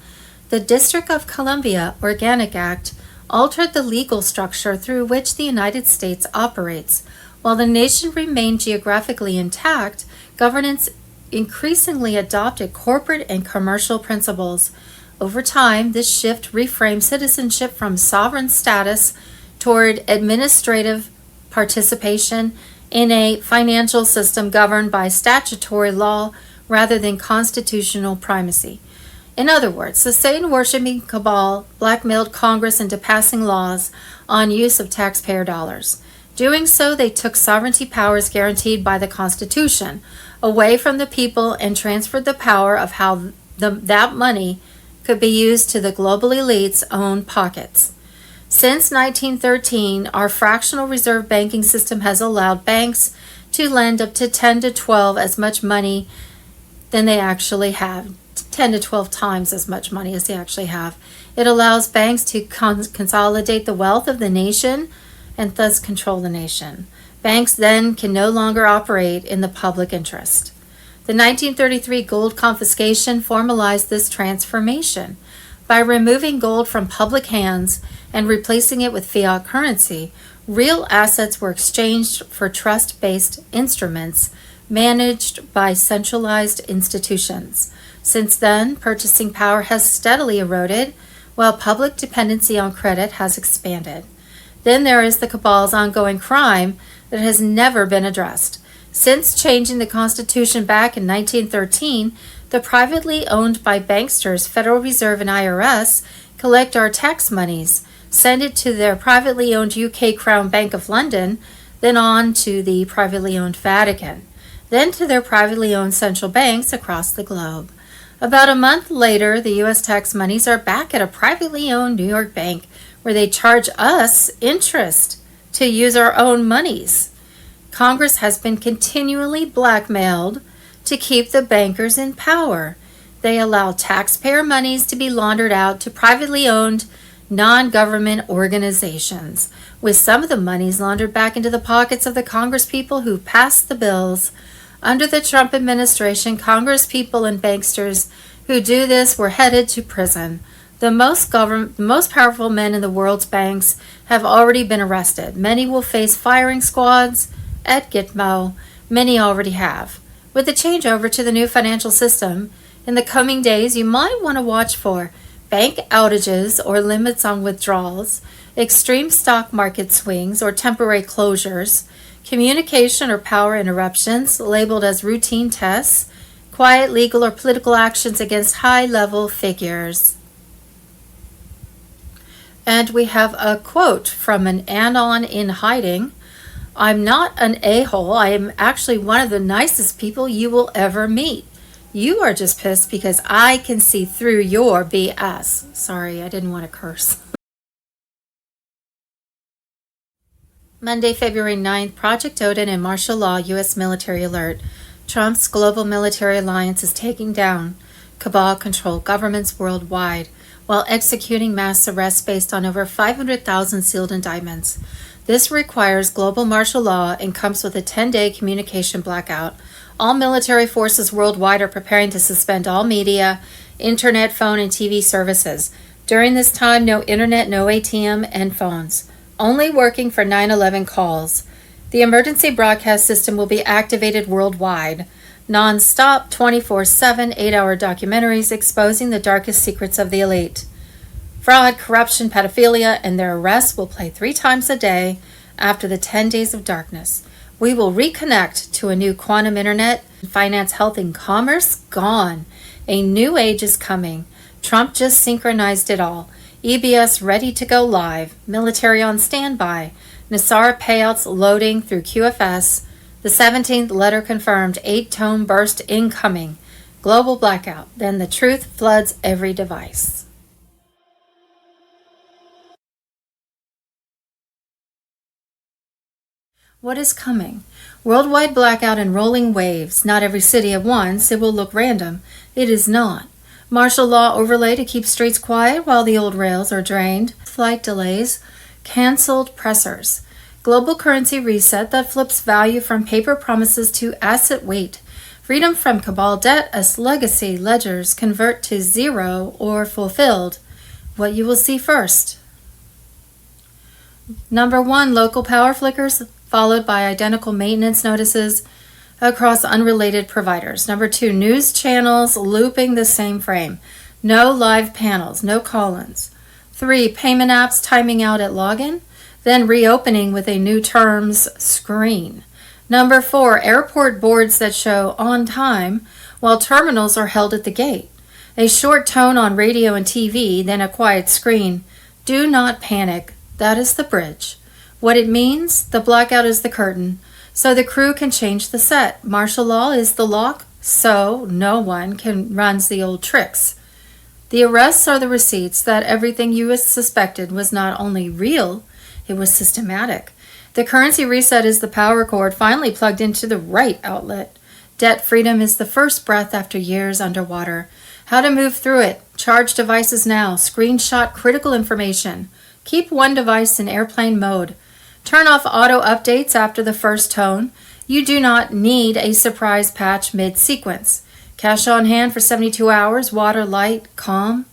the District of Columbia Organic Act altered the legal structure through which the United States operates. While the nation remained geographically intact, governance increasingly adopted corporate and commercial principles. Over time, this shift reframed citizenship from sovereign status toward administrative participation in a financial system governed by statutory law rather than constitutional primacy. In other words, the Satan-worshipping cabal blackmailed Congress into passing laws on use of taxpayer dollars. Doing so, they took sovereignty powers guaranteed by the Constitution, away from the people and transferred the power of how that money could be used to the global elite's own pockets. Since 1913, our fractional reserve banking system has allowed banks to lend up to 10 to 12 as much money than they actually have, 10 to 12 times as much money as they actually have. It allows banks to consolidate the wealth of the nation and thus control the nation. Banks then can no longer operate in the public interest. The 1933 gold confiscation formalized this transformation. By removing gold from public hands and replacing it with fiat currency, real assets were exchanged for trust-based instruments managed by centralized institutions. Since then, purchasing power has steadily eroded, while public dependency on credit has expanded. Then there is the cabal's ongoing crime that has never been addressed. Since changing the Constitution back in 1913, the privately owned by banksters Federal Reserve and IRS collect our tax monies, send it to their privately owned UK Crown Bank of London, then on to the privately owned Vatican, then to their privately owned central banks across the globe. About a month later, the U.S. tax monies are back at a privately owned New York bank where they charge us interest to use our own monies. Congress has been continually blackmailed to keep the bankers in power. They allow taxpayer monies to be laundered out to privately owned non-government organizations, with some of the monies laundered back into the pockets of the Congresspeople who passed the bills. Under the Trump administration, Congresspeople and banksters who do this were headed to prison. The most powerful men in the world's banks have already been arrested. Many will face firing squads at Gitmo. Many already have. With the changeover to the new financial system, in the coming days, you might want to watch for bank outages or limits on withdrawals, extreme stock market swings or temporary closures, communication or power interruptions labeled as routine tests, quiet legal or political actions against high-level figures. And we have a quote from an anon in hiding. I'm not an a-hole. I am actually one of the nicest people you will ever meet. You are just pissed because I can see through your BS. Sorry, I didn't want to curse. Monday, February 9th, Project Odin and martial law U.S. military alert. Trump's global military alliance is taking down cabal-controlled governments worldwide while executing mass arrests based on over 500,000 sealed indictments. This requires global martial law and comes with a 10-day communication blackout. All military forces worldwide are preparing to suspend all media, internet, phone, and TV services. During this time, no internet, no ATM, and phones. Only working for 9/11 calls. The emergency broadcast system will be activated worldwide. Non-stop, 24/7, 8-hour documentaries exposing the darkest secrets of the elite. Fraud, corruption, pedophilia, and their arrests will play 3 times a day after the 10 days of darkness. We will reconnect to a new quantum internet. Finance, health, and commerce, gone. A new age is coming. Trump just synchronized it all. EBS ready to go live. Military on standby. Nassar payouts loading through QFS. The 17th letter confirmed. 8-tone burst incoming. Global blackout. Then the truth floods every device. What is coming? Worldwide blackout and rolling waves. Not every city at once. It will look random. It is not. Martial law overlay to keep streets quiet while the old rails are drained. Flight delays. Canceled pressers. Global currency reset that flips value from paper promises to asset weight. Freedom from cabal debt as legacy ledgers convert to zero or fulfilled. What you will see first. Number 1, local power flickers, followed by identical maintenance notices across unrelated providers. Number 2, news channels looping the same frame. No live panels, no call-ins. 3, payment apps timing out at login, then reopening with a new terms screen. Number 4, airport boards that show on time while terminals are held at the gate. A short tone on radio and TV, then a quiet screen. Do not panic. That is the bridge. What it means, the blackout is the curtain. so the crew can change the set. Martial law is the lock, so no one can runs the old tricks. The arrests are the receipts that everything you suspected was not only real, it was systematic. The currency reset is the power cord finally plugged into the right outlet. Debt freedom is the first breath after years underwater. How to move through it. Charge devices now. Screenshot critical information. Keep one device in airplane mode. Turn off auto updates after the first tone. You do not need a surprise patch mid-sequence. Cash on hand for 72 hours. Water light, calm.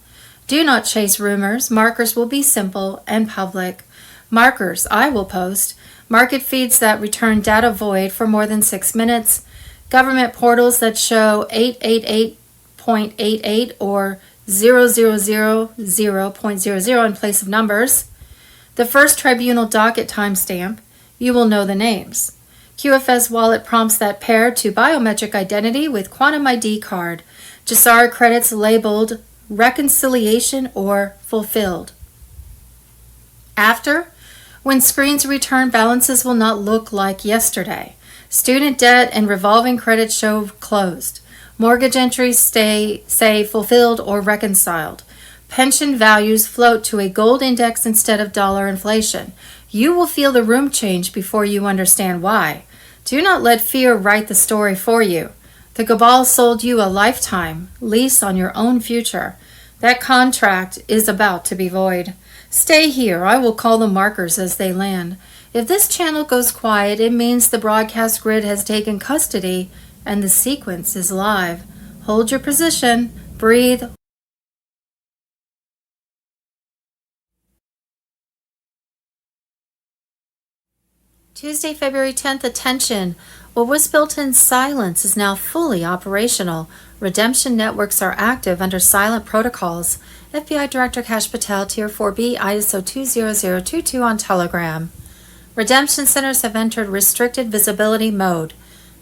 Do not chase rumors. Markers will be simple and public. Markers I will post. Market feeds that return data void for more than 6 minutes. Government portals that show 888.88 or 0000.00 in place of numbers. The first tribunal docket timestamp. You will know the names. QFS wallet prompts that pair to biometric identity with quantum ID card. Jasara credits labeled reconciliation or fulfilled. After, when screens return, balances will not look like yesterday. Student debt and revolving credit show closed. Mortgage entries say fulfilled or reconciled. Pension values float to a gold index instead of dollar inflation. You will feel the room change before you understand why. Do not let fear write the story for you. The cabal sold you a lifetime lease on your own future. That contract is about to be void. Stay here. I will call the markers as they land. If this channel goes quiet, it means the broadcast grid has taken custody and the sequence is live. Hold your position. Breathe. Tuesday, February 10th, attention. What was built in silence is now fully operational. Redemption networks are active under silent protocols. FBI Director Kash Patel, Tier 4B, ISO 20022 on Telegram. Redemption centers have entered restricted visibility mode,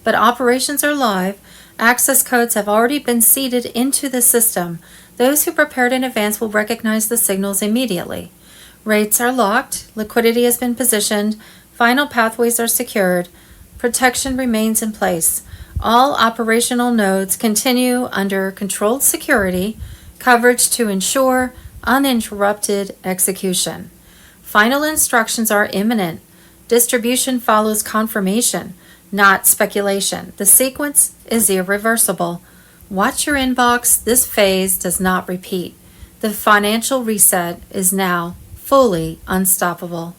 but operations are live. Access codes have already been seeded into the system. Those who prepared in advance will recognize the signals immediately. Rates are locked. Liquidity has been positioned. Final pathways are secured. Protection remains in place. All operational nodes continue under controlled security, coverage to ensure uninterrupted execution. Final instructions are imminent. Distribution follows confirmation, not speculation. The sequence is irreversible. Watch your inbox. This phase does not repeat. The financial reset is now fully unstoppable.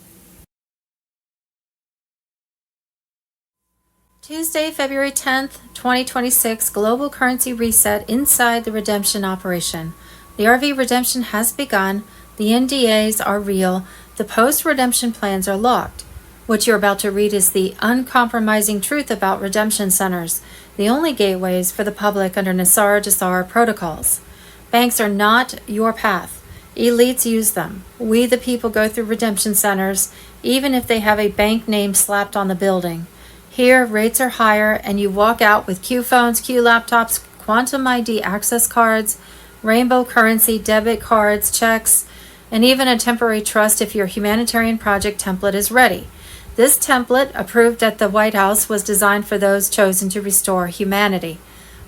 Tuesday, February 10th, 2026, Global Currency Reset inside the redemption operation. The RV redemption has begun. The NDAs are real. The post-redemption plans are locked. What you're about to read is the uncompromising truth about redemption centers, the only gateways for the public under Nassar-Jassar protocols. Banks are not your path. Elites use them. We, the people, go through redemption centers, even if they have a bank name slapped on the building. Here, rates are higher, and you walk out with Q phones, Q laptops, quantum ID access cards, rainbow currency, debit cards, checks, and even a temporary trust if your humanitarian project template is ready. This template, approved at the White House, was designed for those chosen to restore humanity.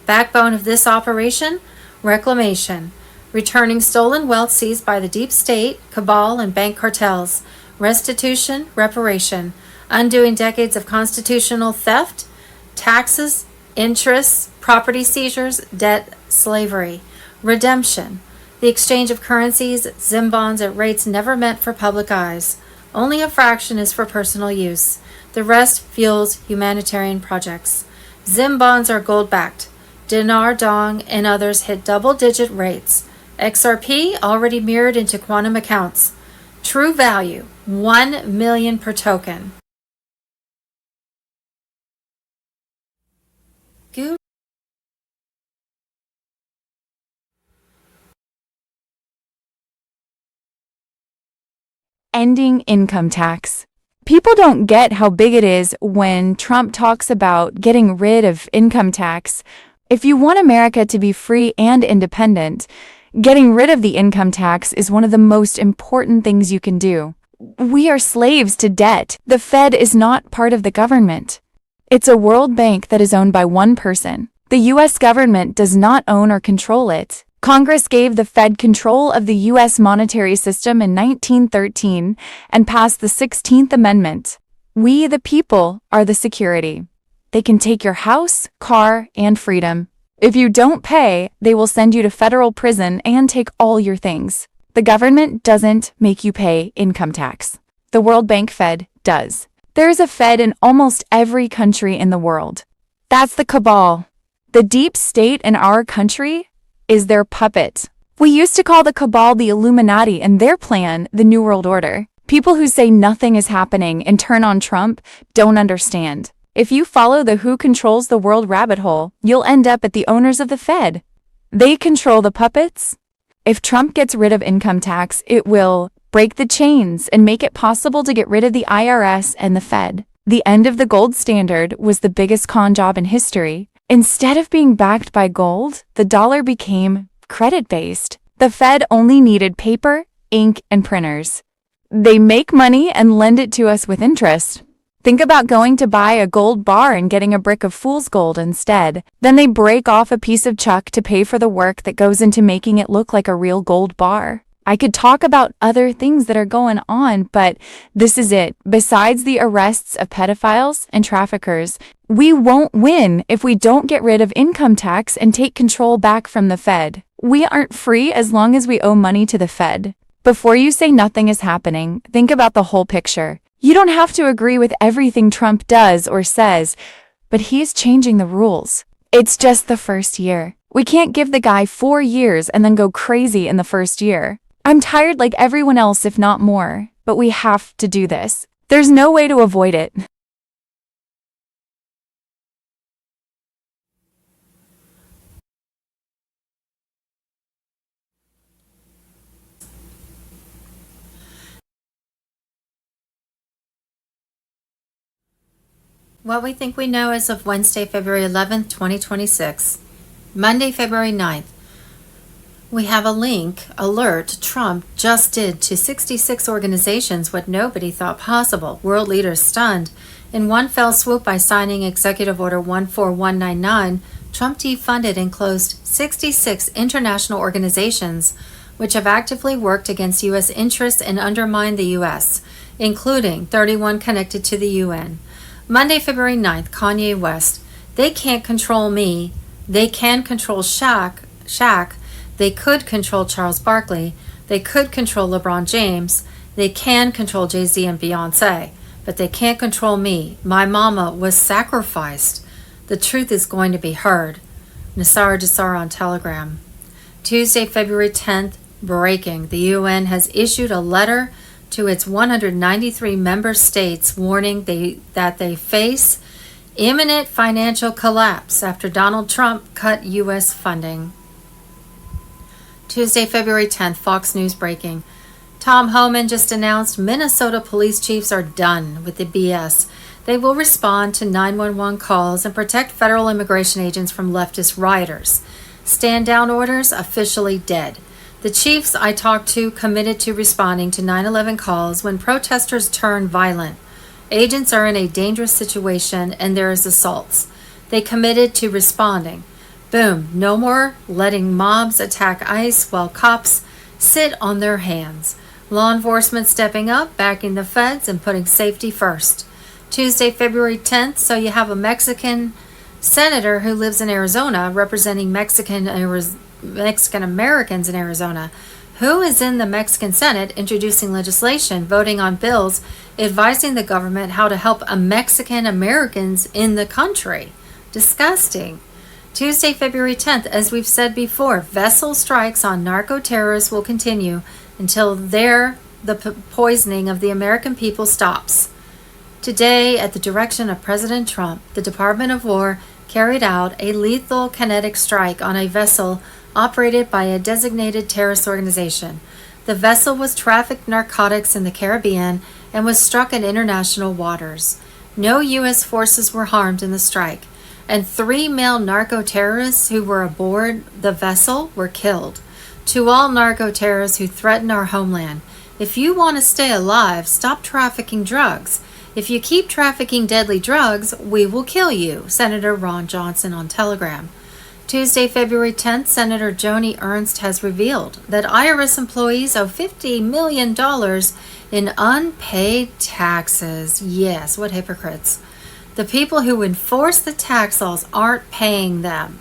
Backbone of this operation? Reclamation. Returning stolen wealth seized by the deep state, cabal, and bank cartels. Restitution, reparation. Undoing decades of constitutional theft, taxes, interests, property seizures, debt, slavery. Redemption. The exchange of currencies, Zim bonds at rates never meant for public eyes. Only a fraction is for personal use. The rest fuels humanitarian projects. Zim bonds are gold-backed. Dinar, Dong, and others hit double-digit rates. XRP already mirrored into quantum accounts. True value, 1 million per token. Ending income tax. People don't get how big it is when Trump talks about getting rid of income tax. If you want America to be free and independent, getting rid of the income tax is one of the most important things you can do. We are slaves to debt. The Fed is not part of the government. It's a World Bank that is owned by one person. The U.S. government does not own or control it. Congress gave the Fed control of the U.S. monetary system in 1913 and passed the 16th Amendment. We, the people, are the security. They can take your house, car, and freedom. If you don't pay, they will send you to federal prison and take all your things. The government doesn't make you pay income tax. The World Bank Fed does. There is a Fed in almost every country in the world. That's the cabal. The deep state in our country is their puppet. We used to call the cabal the Illuminati and their plan the New World Order. People who say nothing is happening and turn on Trump don't understand. If you follow the who controls the world rabbit hole, you'll end up at the owners of the Fed. They control the puppets. If Trump gets rid of income tax, it will break the chains and make it possible to get rid of the IRS and the Fed. The end of the gold standard was the biggest con job in history. Instead of being backed by gold, the dollar became credit-based. The Fed only needed paper, ink, and printers. They make money and lend it to us with interest. Think about going to buy a gold bar and getting a brick of fool's gold instead. Then they break off a piece of chuck to pay for the work that goes into making it look like a real gold bar. I could talk about other things that are going on, but this is it. Besides the arrests of pedophiles and traffickers, we won't win if we don't get rid of income tax and take control back from the Fed. We aren't free as long as we owe money to the Fed. Before you say nothing is happening, think about the whole picture. You don't have to agree with everything Trump does or says, but he's changing the rules. It's just the first year. We can't give the guy 4 years and then go crazy in the first year. I'm tired like everyone else, if not more, but we have to do this. There's no way to avoid it. What we think we know as of Wednesday, February 11th, 2026. Monday, February 9th. We have a link alert Trump just did to 66 organizations what nobody thought possible. World leaders stunned. In one fell swoop by signing Executive Order 14199, Trump defunded and closed 66 international organizations which have actively worked against U.S. interests and undermined the U.S., including 31 connected to the UN. Monday, February 9th, Kanye West. They can't control me. They can control Shaq. They could control Charles Barkley. They could control LeBron James. They can control Jay-Z and Beyonce. But they can't control me. My mama was sacrificed. The truth is going to be heard. Nassar Jassar on Telegram. Tuesday, February 10th, breaking. The UN has issued a letter to its 193 member states warning that they face imminent financial collapse after Donald Trump cut U.S. funding. Tuesday, February 10th, Fox News breaking. Tom Homan just announced Minnesota police chiefs are done with the BS. They will respond to 911 calls and protect federal immigration agents from leftist rioters. Stand down orders officially dead. The chiefs I talked to committed to responding to 9/11 calls when protesters turn violent. Agents are in a dangerous situation and there is assaults. They committed to responding. Boom, no more letting mobs attack ICE while cops sit on their hands. Law enforcement stepping up, backing the feds, and putting safety first. Tuesday, February 10th, so you have a Mexican senator who lives in Arizona representing Mexican Americans in Arizona, who is in the Mexican Senate introducing legislation, voting on bills, advising the government how to help Mexican Americans in the country. Disgusting. Tuesday, February 10th, as we've said before, vessel strikes on narco-terrorists will continue until the poisoning of the American people stops. Today, at the direction of President Trump, the Department of War carried out a lethal kinetic strike on a vessel operated by a designated terrorist organization. The vessel was trafficked narcotics in the Caribbean and was struck in international waters. No U.S. forces were harmed in the strike, and 3 male narco-terrorists who were aboard the vessel were killed. To all narco-terrorists who threaten our homeland, if you want to stay alive, stop trafficking drugs. If you keep trafficking deadly drugs, we will kill you, Senator Ron Johnson on Telegram. Tuesday, February 10th, Senator Joni Ernst has revealed that IRS employees owe $50 million in unpaid taxes. Yes, what hypocrites. The people who enforce the tax laws aren't paying them.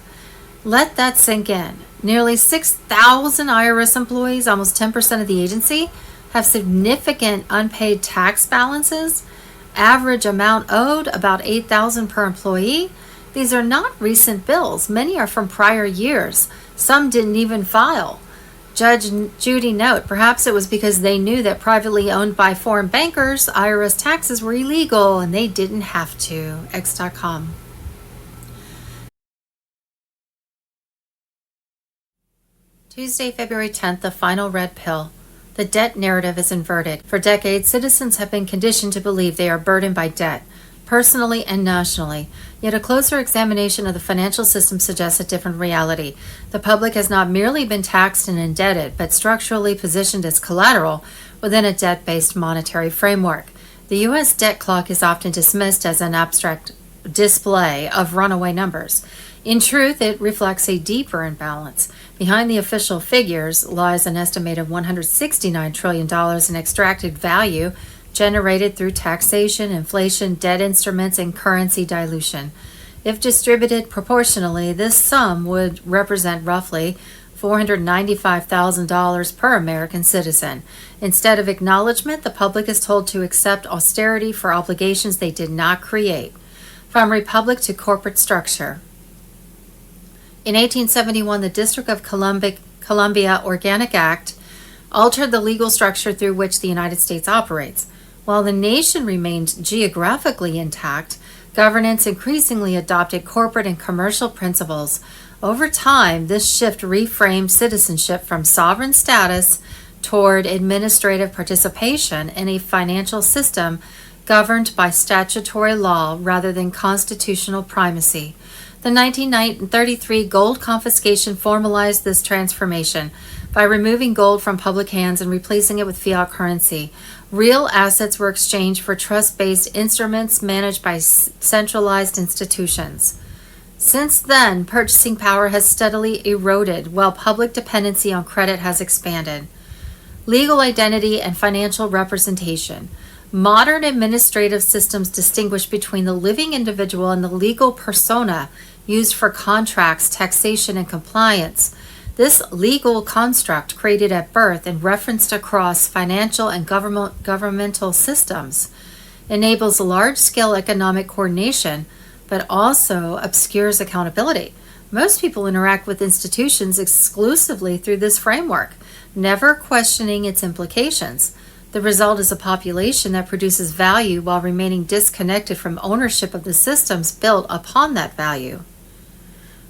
Let that sink in. Nearly 6,000 IRS employees, almost 10% of the agency, have significant unpaid tax balances. Average amount owed about $8,000 per employee. These are not recent bills. Many are from prior years. Some didn't even file. Judge Judy note, perhaps it was because they knew that privately owned by foreign bankers, IRS taxes were illegal and they didn't have to. X.com. Tuesday, February 10th, the final red pill. The debt narrative is inverted. For decades, citizens have been conditioned to believe they are burdened by debt, personally and nationally. Yet a closer examination of the financial system suggests a different reality. The public has not merely been taxed and indebted, but structurally positioned as collateral within a debt-based monetary framework. The U.S. debt clock is often dismissed as an abstract display of runaway numbers. In truth, it reflects a deeper imbalance. Behind the official figures lies an estimated $169 trillion in extracted value generated through taxation, inflation, debt instruments, and currency dilution. If distributed proportionally, this sum would represent roughly $495,000 per American citizen. Instead of acknowledgement, the public is told to accept austerity for obligations they did not create. From republic to corporate structure. In 1871, the District of Columbia Organic Act altered the legal structure through which the United States operates. While the nation remained geographically intact, governance increasingly adopted corporate and commercial principles. Over time, this shift reframed citizenship from sovereign status toward administrative participation in a financial system governed by statutory law rather than constitutional primacy. The 1933 gold confiscation formalized this transformation by removing gold from public hands and replacing it with fiat currency. Real assets were exchanged for trust-based instruments managed by centralized institutions. Since then, purchasing power has steadily eroded while public dependency on credit has expanded. Legal identity and financial representation. Modern administrative systems distinguish between the living individual and the legal persona used for contracts, taxation, and compliance. This legal construct, created at birth and referenced across financial and governmental systems, enables large-scale economic coordination, but also obscures accountability. Most people interact with institutions exclusively through this framework, never questioning its implications. The result is a population that produces value while remaining disconnected from ownership of the systems built upon that value.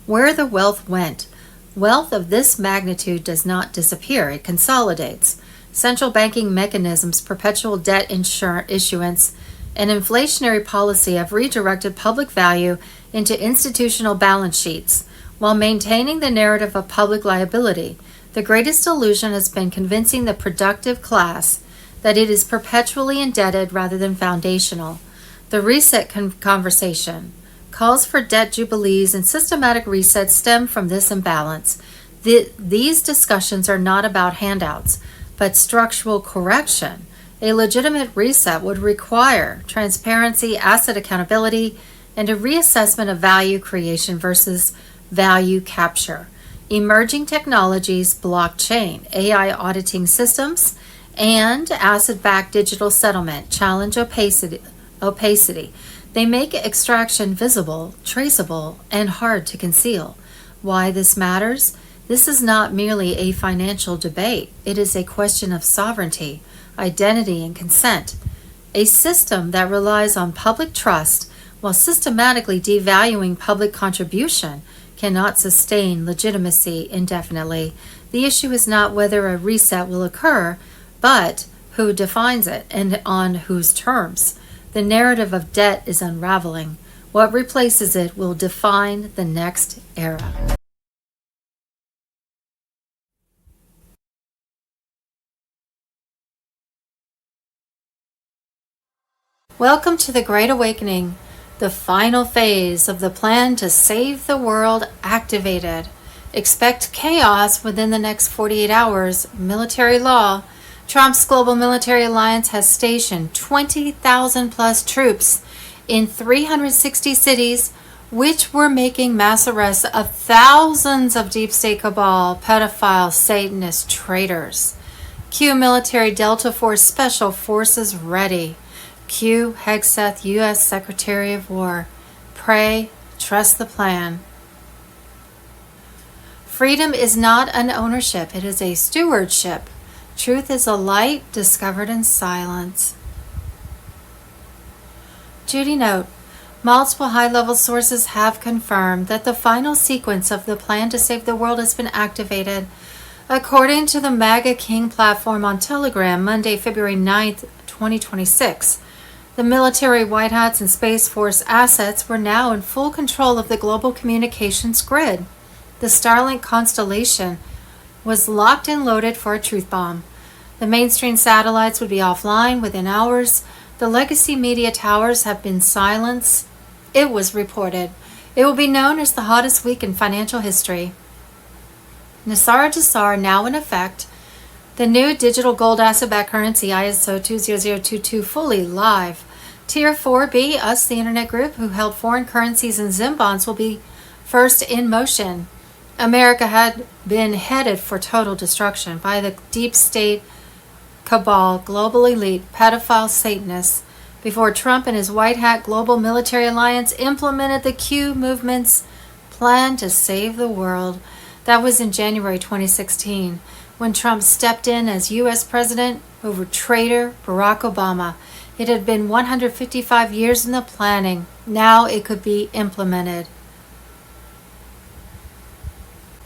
Where the wealth went. Wealth of this magnitude does not disappear, it consolidates. Central banking mechanisms, perpetual debt issuance, and inflationary policy have redirected public value into institutional balance sheets, while maintaining the narrative of public liability. The greatest illusion has been convincing the productive class that it is perpetually indebted rather than foundational. The reset conversation. Calls for debt jubilees and systematic resets stem from this imbalance. These discussions are not about handouts, but structural correction. A legitimate reset would require transparency, asset accountability, and a reassessment of value creation versus value capture. Emerging technologies, blockchain, AI auditing systems, and asset-backed digital settlement challenge opacity. They make extraction visible, traceable, and hard to conceal. Why this matters? This is not merely a financial debate. It is a question of sovereignty, identity, and consent. A system that relies on public trust while systematically devaluing public contribution cannot sustain legitimacy indefinitely. The issue is not whether a reset will occur, but who defines it and on whose terms. The narrative of debt is unraveling. What replaces it will define the next era. Welcome to the Great Awakening, the final phase of the plan to save the world activated. Expect chaos within the next 48 hours. Military law. Trump's global military alliance has stationed 20,000 plus troops in 360 cities, which were making mass arrests of thousands of deep state cabal, pedophiles, Satanist traitors. Q military Delta Force Special Forces ready. Q Hegseth, U.S. Secretary of War. Pray, trust the plan. Freedom is not an ownership, it is a stewardship. Truth is a light discovered in silence. Judy note, multiple high-level sources have confirmed that the final sequence of the plan to save the world has been activated. According to the MAGA King platform on Telegram, Monday, February 9th, 2026, the military, White Hats, and Space Force assets were now in full control of the global communications grid. The Starlink constellation was locked and loaded for a truth bomb. The mainstream satellites would be offline within hours. The legacy media towers have been silenced. It was reported. It will be known as the hottest week in financial history. Nasara Jasar now in effect. The new digital gold asset-backed currency ISO 20022 fully live. Tier 4B, us the internet group who held foreign currencies and ZIM bonds, will be first in motion. America had been headed for total destruction by the deep state cabal, global elite, pedophile Satanists before Trump and his white hat global military alliance implemented the Q movement's plan to save the world. That was in January 2016 when Trump stepped in as U.S. president over traitor Barack Obama. It had been 155 years in the planning. Now it could be implemented.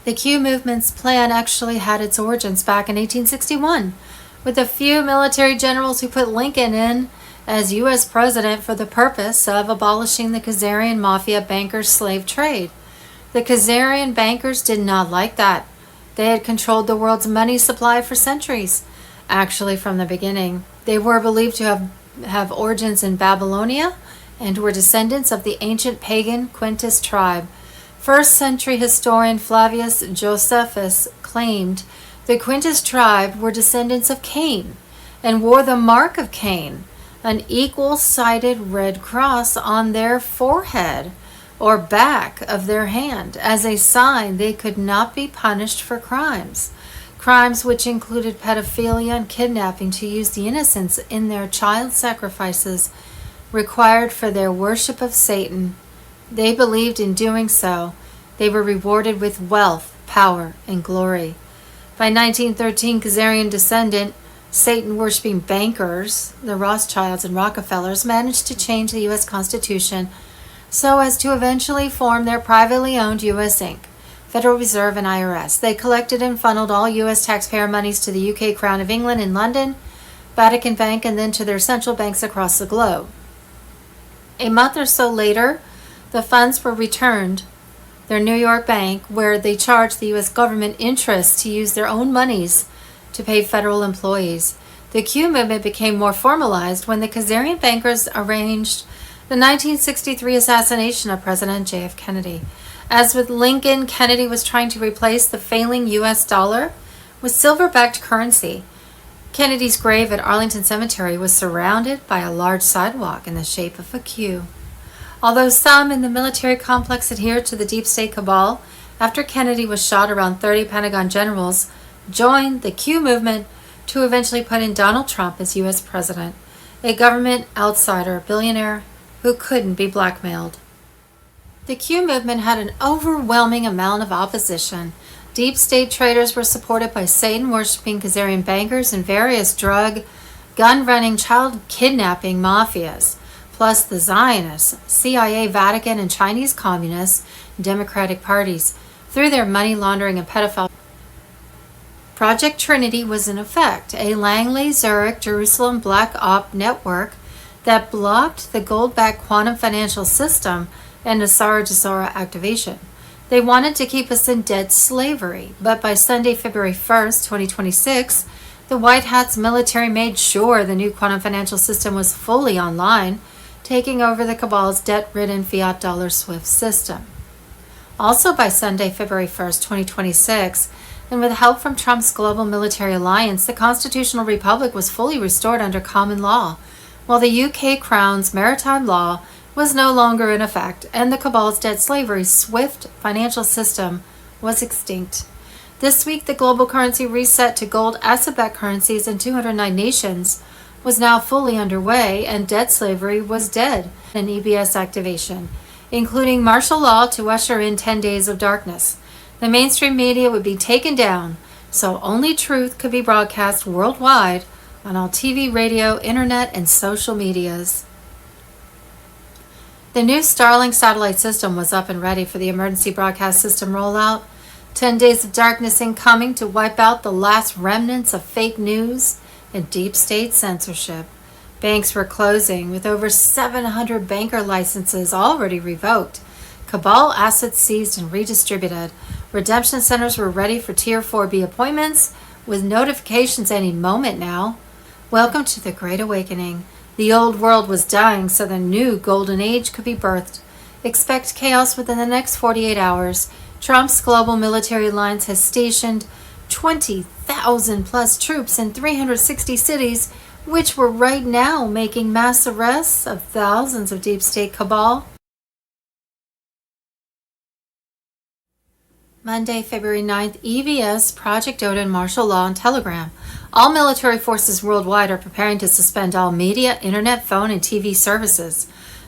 The Q movement's plan actually had its origins back in 1861 with a few military generals who put Lincoln in as U.S. president for the purpose of abolishing the Khazarian mafia bankers' slave trade. The Khazarian bankers did not like that. They had controlled the world's money supply for centuries. Actually, from the beginning, they were believed to have origins in Babylonia and were descendants of the ancient pagan Quintus tribe. First-century historian Flavius Josephus claimed the Quintus tribe were descendants of Cain and wore the mark of Cain, an equal-sided red cross on their forehead or back of their hand, as a sign they could not be punished for crimes which included pedophilia and kidnapping to use the innocents in their child sacrifices required for their worship of Satan. They believed in doing so, they were rewarded with wealth, power, and glory. By 1913, Khazarian descendant, Satan-worshipping bankers, the Rothschilds and Rockefellers, managed to change the U.S. Constitution so as to eventually form their privately owned U.S. Inc., Federal Reserve and IRS. They collected and funneled all U.S. taxpayer monies to the UK Crown of England in London, Vatican Bank, and then to their central banks across the globe. A month or so later, the funds were returned their New York bank, where they charged the U.S. government interest to use their own monies to pay federal employees. The Q movement became more formalized when the Khazarian bankers arranged the 1963 assassination of President J.F. Kennedy. As with Lincoln, Kennedy was trying to replace the failing U.S. dollar with silver-backed currency. Kennedy's grave at Arlington Cemetery was surrounded by a large sidewalk in the shape of a Q. Although some in the military complex adhered to the deep state cabal, after Kennedy was shot, around 30 Pentagon generals joined the Q movement to eventually put in Donald Trump as U.S. president, a government outsider, billionaire who couldn't be blackmailed. The Q movement had an overwhelming amount of opposition. Deep state traders were supported by Satan-worshipping Khazarian bankers and various drug, gun-running, child kidnapping mafias, plus the Zionists, CIA, Vatican, and Chinese communists, Democratic parties, through their money laundering and pedophile. Project Trinity was in effect a Langley, Zurich, Jerusalem Black Op network that blocked the gold-backed quantum financial system and Nasara Jasara activation. They wanted to keep us in debt slavery, but by Sunday, February 1st, 2026, The White Hats military made sure the new quantum financial system was fully online, taking over the cabal's debt-ridden fiat dollar SWIFT system. Also by Sunday, February 1st, 2026, and with help from Trump's global military alliance, the constitutional republic was fully restored under common law, while the UK Crown's maritime law was no longer in effect, and the cabal's debt slavery SWIFT financial system was extinct. This week, the global currency reset to gold asset-backed currencies in 209 nations was now fully underway, and debt slavery was dead. An EBS activation, including martial law to usher in 10 days of darkness. The mainstream media would be taken down, so only truth could be broadcast worldwide on all TV, radio, internet, and social medias. The new Starlink satellite system was up and ready for the emergency broadcast system rollout. 10 days of darkness incoming to wipe out the last remnants of fake news and deep state censorship. Banks were closing, with over 700 banker licenses already revoked. Cabal assets seized and redistributed. Redemption centers were ready for Tier 4B appointments, with notifications any moment now. Welcome to the Great Awakening. The old world was dying so the new golden age could be birthed. Expect chaos within the next 48 hours. Trump's global military alliance has stationed 20,000 plus troops in 360 cities, which were right now making mass arrests of thousands of deep state cabal. Monday, February 9th, EBS, Project Odin, martial law, and Telegram. All military forces worldwide are preparing to suspend all media, internet, phone, and TV services.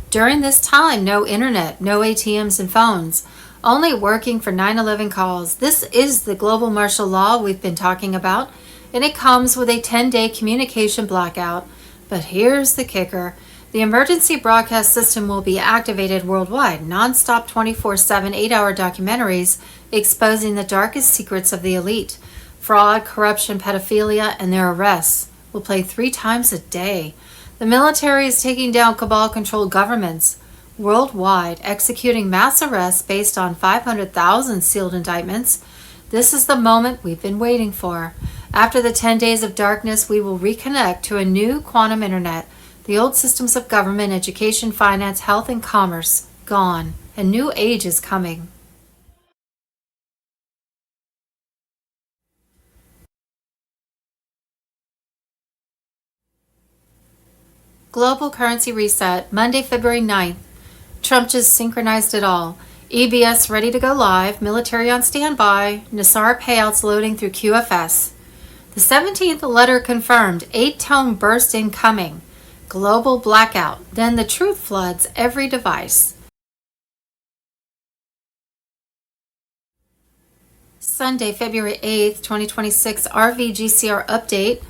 During this time, no internet, no ATMs and phones, only working for 911 calls. This is the global martial law we've been talking about, and it comes with a 10-day communication blackout. But here's the kicker. The emergency broadcast system will be activated worldwide, non-stop 24/7, 8-hour documentaries exposing the darkest secrets of the elite. Fraud, corruption, pedophilia, and their arrests will play 3 times a day. The military is taking down cabal-controlled governments worldwide, executing mass arrests based on 500,000 sealed indictments. This is the moment we've been waiting for. After the 10 days of darkness, we will reconnect to a new quantum internet. The old systems of government, education, finance, health, and commerce gone. A new age is coming. Global currency reset, Monday, February 9th. Trump just synchronized it all. EBS ready to go live, military on standby, Nassar payouts loading through QFS. The 17th letter confirmed, 8-tone burst incoming. Global blackout. Then the truth floods every device. Sunday, February 8th, 2026, RVGCR update.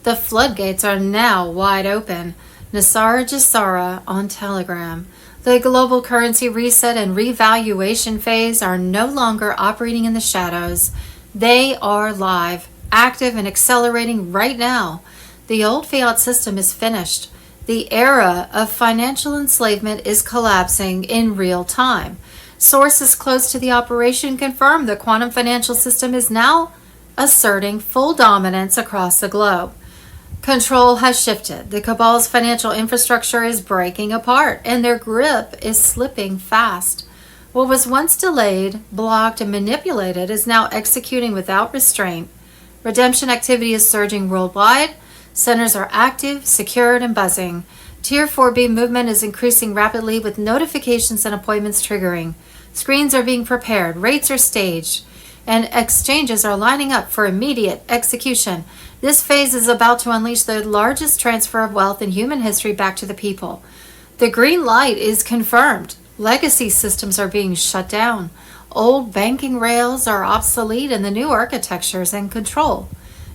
The floodgates are now wide open. Nassar Jassara on Telegram. The global currency reset and revaluation phase are no longer operating in the shadows. They are live, active, and accelerating right now. The old fiat system is finished. The era of financial enslavement is collapsing in real time. Sources close to the operation confirm the quantum financial system is now asserting full dominance across the globe. Control has shifted. The cabal's financial infrastructure is breaking apart, and their grip is slipping fast. What was once delayed, blocked, and manipulated is now executing without restraint. Redemption activity is surging worldwide. Centers are active, secured, and buzzing. Tier 4B movement is increasing rapidly, with notifications and appointments triggering. Screens are being prepared, rates are staged, and exchanges are lining up for immediate execution. This phase is about to unleash the largest transfer of wealth in human history back to the people. The green light is confirmed. Legacy systems are being shut down. Old banking rails are obsolete, and the new architecture is in control.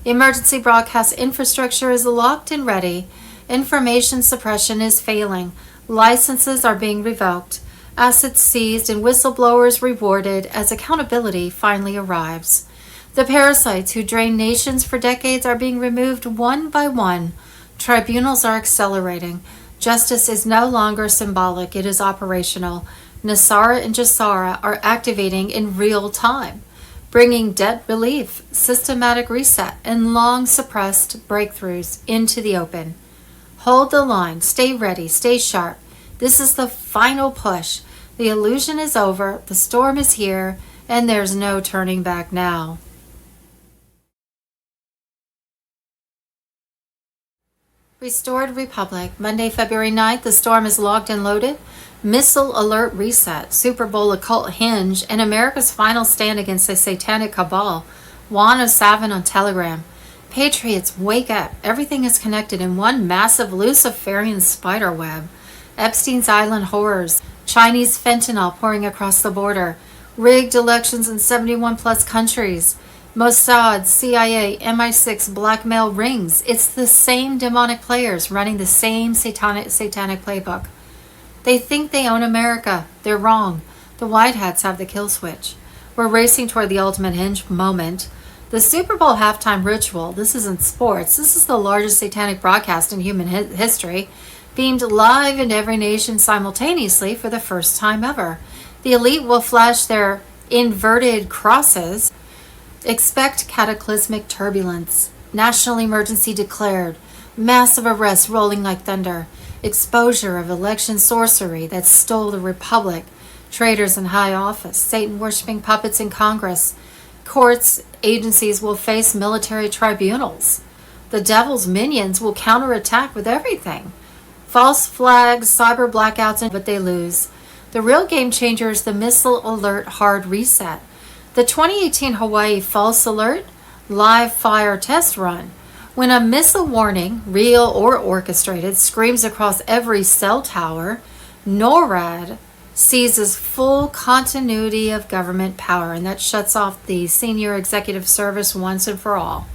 Emergency broadcast infrastructure is locked and ready. Information suppression is failing. Licenses are being revoked. Assets seized and whistleblowers rewarded as accountability finally arrives. The parasites who drained nations for decades are being removed one by one. Tribunals are accelerating. Justice is no longer symbolic, it is operational. Nassara and Jassara are activating in real time. bringing debt relief, systematic reset, and long-suppressed breakthroughs into the open. Hold the line, stay ready, stay sharp. This is the final push. The illusion is over, the storm is here, and there's no turning back now. Restored Republic, Monday, February 9th, the storm is locked and loaded. Missile alert reset, Super Bowl occult hinge, and America's final stand against the satanic cabal. Juan O'Savin on Telegram. Patriots, wake up. Everything is connected in one massive Luciferian spider web. Epstein's Island horrors. Chinese fentanyl pouring across the border. Rigged elections in 71 plus countries. Mossad, CIA, MI6 blackmail rings. It's the same demonic players running the same satanic playbook. They think they own America. They're wrong. The White Hats have the kill switch. We're racing toward the ultimate hinge moment. The Super Bowl halftime ritual, this isn't sports. This is the largest satanic broadcast in human history, beamed live in every nation simultaneously for the first time ever. The elite will flash their inverted crosses. Expect cataclysmic turbulence. National emergency declared. Massive arrests rolling like thunder. Exposure of election sorcery that stole the republic. Traitors in high office. Satan-worshipping puppets in Congress. Courts, agencies will face military tribunals. The devil's minions will counterattack with everything. False flags, cyber blackouts, but they lose. The real game changer is the missile alert hard reset. The 2018 Hawaii false alert live fire test run. When a missile warning, real or orchestrated, screams across every cell tower, NORAD seizes full continuity of government power, and that shuts off the senior executive service once and for all.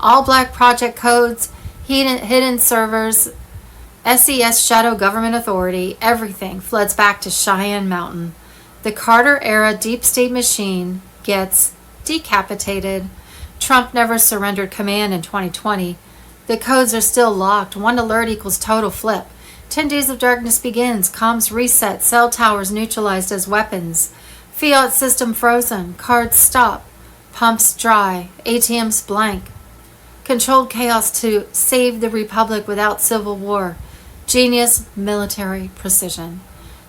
All black project codes, hidden servers, SES shadow government authority, everything floods back to Cheyenne Mountain. The Carter era deep state machine gets decapitated. Trump never surrendered command in 2020. The codes are still locked. One alert equals total flip. 10 days of darkness begins. Comms reset. Cell towers neutralized as weapons. Fiat system frozen. Cards stop. Pumps dry. ATMs blank. Controlled chaos to save the republic without civil war. Genius military precision.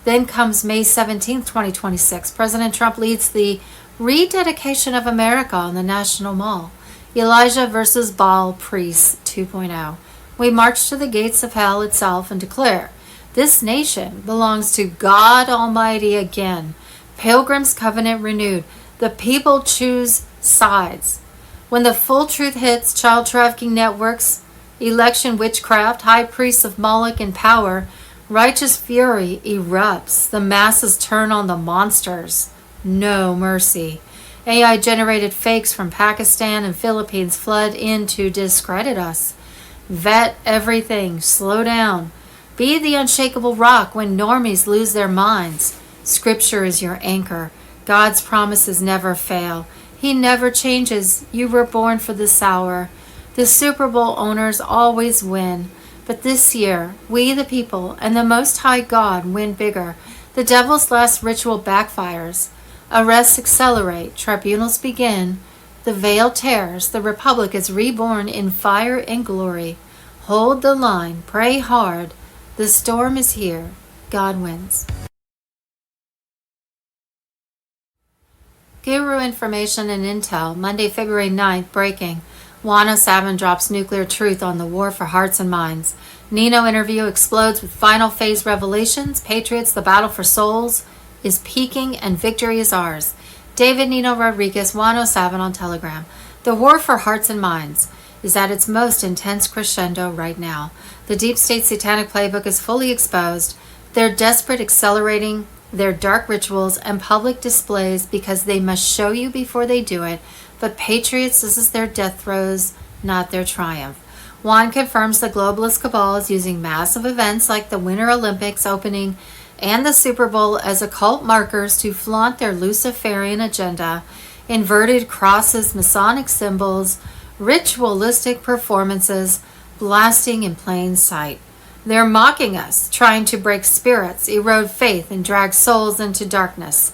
Then comes May 17, 2026. President Trump leads the rededication of America on the National Mall. Elijah versus Baal priests 2.0. We march to the gates of hell itself and declare, this nation belongs to God Almighty again. Pilgrim's covenant renewed. The people choose sides. When the full truth hits, child trafficking networks, election witchcraft, high priests of Moloch in power, righteous fury erupts. The masses turn on the monsters. No mercy. AI-generated fakes from Pakistan and Philippines flood in to discredit us. Vet everything. Slow down. Be the unshakable rock when normies lose their minds. Scripture is your anchor. God's promises never fail. He never changes. You were born for this hour. The Super Bowl owners always win. But this year, we the people and the Most High God win bigger. The devil's last ritual backfires. Arrests accelerate. Tribunals begin. The veil tears. The republic is reborn in fire and glory. Hold the line. Pray hard. The storm is here. God wins. Guru Information and Intel, Monday, February 9th, breaking. Juan O'Savin drops nuclear truth on the war for hearts and minds. Nino interview explodes with final phase revelations. Patriots, the battle for souls is peaking and victory is ours. David Nino Rodriguez, Juan O'Savin on Telegram. The war for hearts and minds is at its most intense crescendo right now. The deep state satanic playbook is fully exposed. They're desperate, accelerating their dark rituals and public displays because they must show you before they do it. But patriots, this is their death throes, not their triumph. Juan confirms the globalist cabal is using massive events like the Winter Olympics opening and the Super Bowl as occult markers to flaunt their Luciferian agenda, inverted crosses, Masonic symbols, ritualistic performances, blasting in plain sight. They're mocking us, trying to break spirits, erode faith, and drag souls into darkness.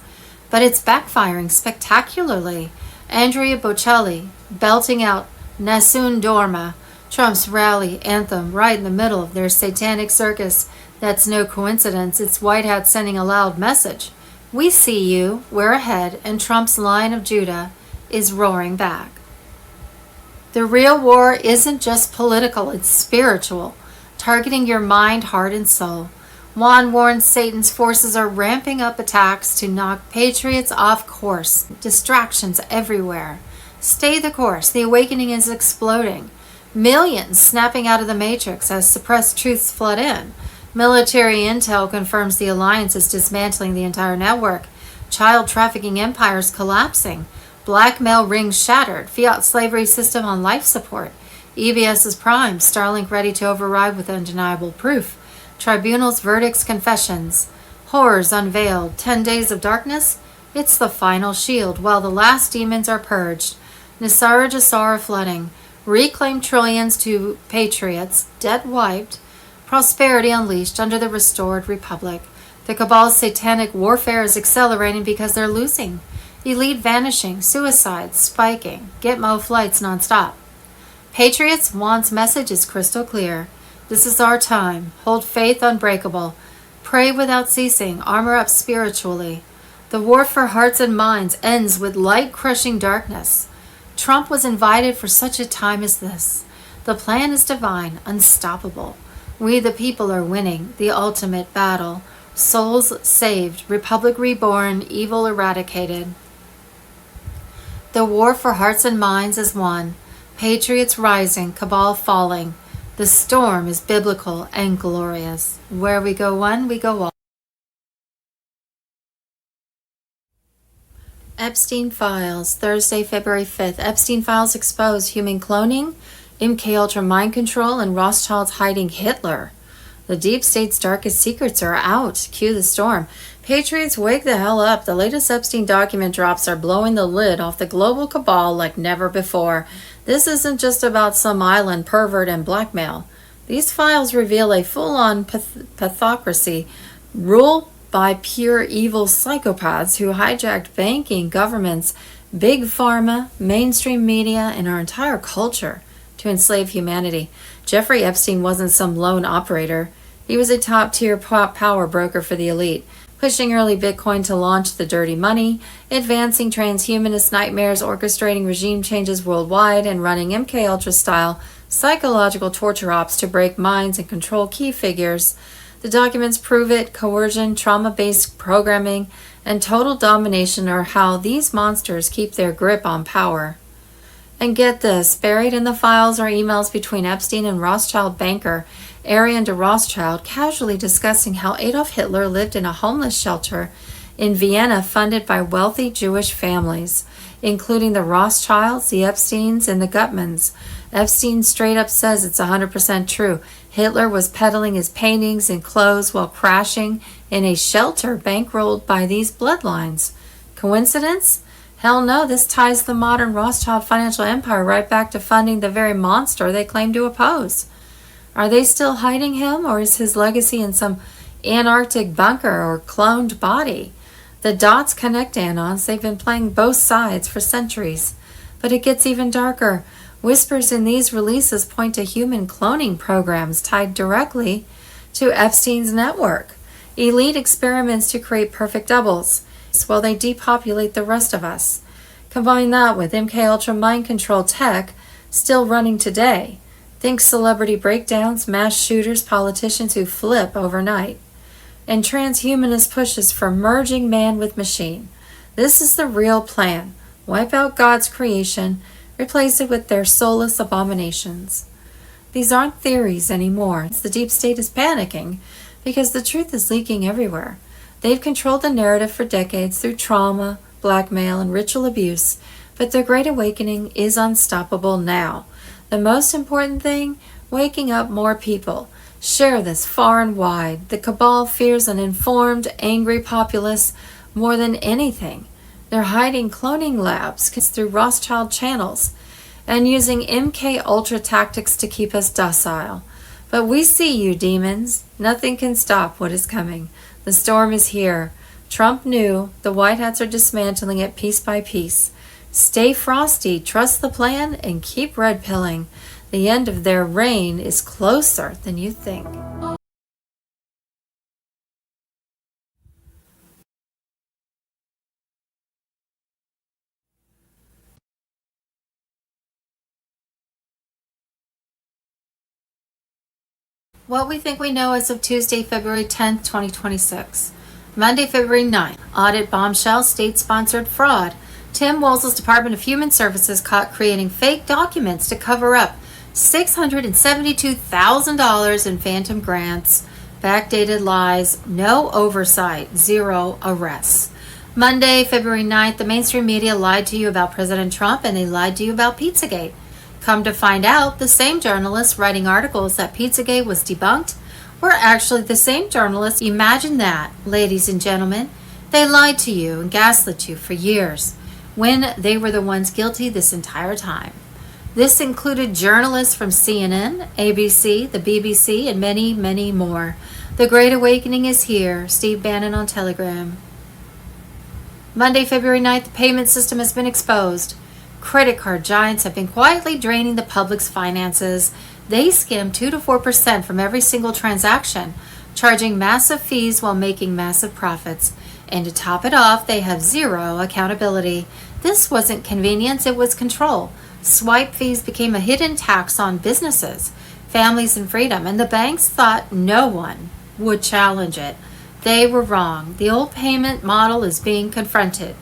But it's backfiring spectacularly. Andrea Bocelli belting out Nessun Dorma, Trump's rally anthem, right in the middle of their satanic circus. That's no coincidence. It's White Hat sending a loud message. We see you, we're ahead, and Trump's Lion of Judah is roaring back. The real war isn't just political, it's spiritual, targeting your mind, heart, and soul. Juan warns Satan's forces are ramping up attacks to knock patriots off course. Distractions everywhere. Stay the course. The awakening is exploding. Millions snapping out of the matrix as suppressed truths flood in. Military intel confirms the alliance is dismantling the entire network. Child trafficking empires collapsing. Blackmail rings shattered. Fiat slavery system on life support. EBS is primed. Starlink ready to override with undeniable proof. Tribunals, verdicts, confessions. Horrors unveiled. 10 days of darkness? It's the final shield, while the last demons are purged. Nisara Jasara flooding. Reclaimed trillions to patriots. Debt wiped. Prosperity unleashed under the restored republic. The cabal's satanic warfare is accelerating because they're losing. Elite vanishing. Suicides spiking. Gitmo flights nonstop. Patriots' Juan's message is crystal clear. This is our time. Hold faith unbreakable. Pray without ceasing. Armor up spiritually. The war for hearts and minds ends with light crushing darkness. Trump was invited for such a time as this. The plan is divine, unstoppable. We the people are winning the ultimate battle. Souls saved, republic reborn, evil eradicated. The war for hearts and minds is won. Patriots rising, cabal falling. The storm is biblical and glorious. Where we go one, we go all. Epstein Files, Thursday, February 5th. Epstein Files expose human cloning, MKUltra mind control, and Rothschilds hiding Hitler. The deep state's darkest secrets are out. Cue the storm. Patriots, wake the hell up. The latest Epstein document drops are blowing the lid off the global cabal like never before. This isn't just about some island pervert and blackmail. These files reveal a full-on pathocracy ruled by pure evil psychopaths who hijacked banking, governments, big pharma, mainstream media, and our entire culture to enslave humanity. Jeffrey Epstein wasn't some lone operator. He was a top-tier power broker for the elite, pushing early Bitcoin to launch the dirty money, advancing transhumanist nightmares, orchestrating regime changes worldwide, and running MKUltra-style psychological torture ops to break minds and control key figures. The documents prove it. Coercion, trauma-based programming, and total domination are how these monsters keep their grip on power. And get this, buried in the files are emails between Epstein and Rothschild banker Ariane de Rothschild casually discussing how Adolf Hitler lived in a homeless shelter in Vienna funded by wealthy Jewish families, including the Rothschilds, the Epsteins, and the Gutmans. Epstein straight up says it's 100% true. Hitler was peddling his paintings and clothes while crashing in a shelter bankrolled by these bloodlines. Coincidence? Hell no, this ties the modern Rothschild financial empire right back to funding the very monster they claim to oppose. Are they still hiding him, or is his legacy in some Antarctic bunker or cloned body? The dots connect, Anons. They've been playing both sides for centuries. But it gets even darker. Whispers in these releases point to human cloning programs tied directly to Epstein's network. Elite experiments to create perfect doubles while they depopulate the rest of us. Combine that with MKUltra mind control tech still running today. Think celebrity breakdowns, mass shooters, politicians who flip overnight, and transhumanist pushes for merging man with machine. This is the real plan. Wipe out God's creation, replace it with their soulless abominations. These aren't theories anymore. The deep state is panicking because the truth is leaking everywhere. They've controlled the narrative for decades through trauma, blackmail, and ritual abuse, but their great awakening is unstoppable now. The most important thing, waking up more people. Share this far and wide. The cabal fears an informed, angry populace more than anything. They're hiding cloning labs through Rothschild channels and using MKUltra tactics to keep us docile. But we see you, demons. Nothing can stop what is coming. The storm is here. Trump knew the White Hats are dismantling it piece by piece. Stay frosty, trust the plan, and keep red pilling. The end of their reign is closer than you think. What we think we know as of Tuesday, February 10th, 2026. Monday, February 9th. Audit bombshell, state-sponsored fraud. Tim Woolsey's Department of Human Services caught creating fake documents to cover up $672,000 in phantom grants. Backdated lies, no oversight, zero arrests. Monday, February 9th, the mainstream media lied to you about President Trump and they lied to you about Pizzagate. Come to find out, the same journalists writing articles that Pizzagate was debunked were actually the same journalists. Imagine that, ladies and gentlemen. They lied to you and gaslit you for years when they were the ones guilty this entire time. This included journalists from CNN, ABC, the BBC, and many, many more. The Great Awakening is here. Steve Bannon on Telegram. Monday, February 9th, the payment system has been exposed. Credit card giants have been quietly draining the public's finances. They skim 2 to 4% from every single transaction, charging massive fees while making massive profits. And to top it off, they have zero accountability. This wasn't convenience, it was control. Swipe fees became a hidden tax on businesses, families, and freedom, and the banks thought no one would challenge it. They were wrong. The old payment model is being confronted.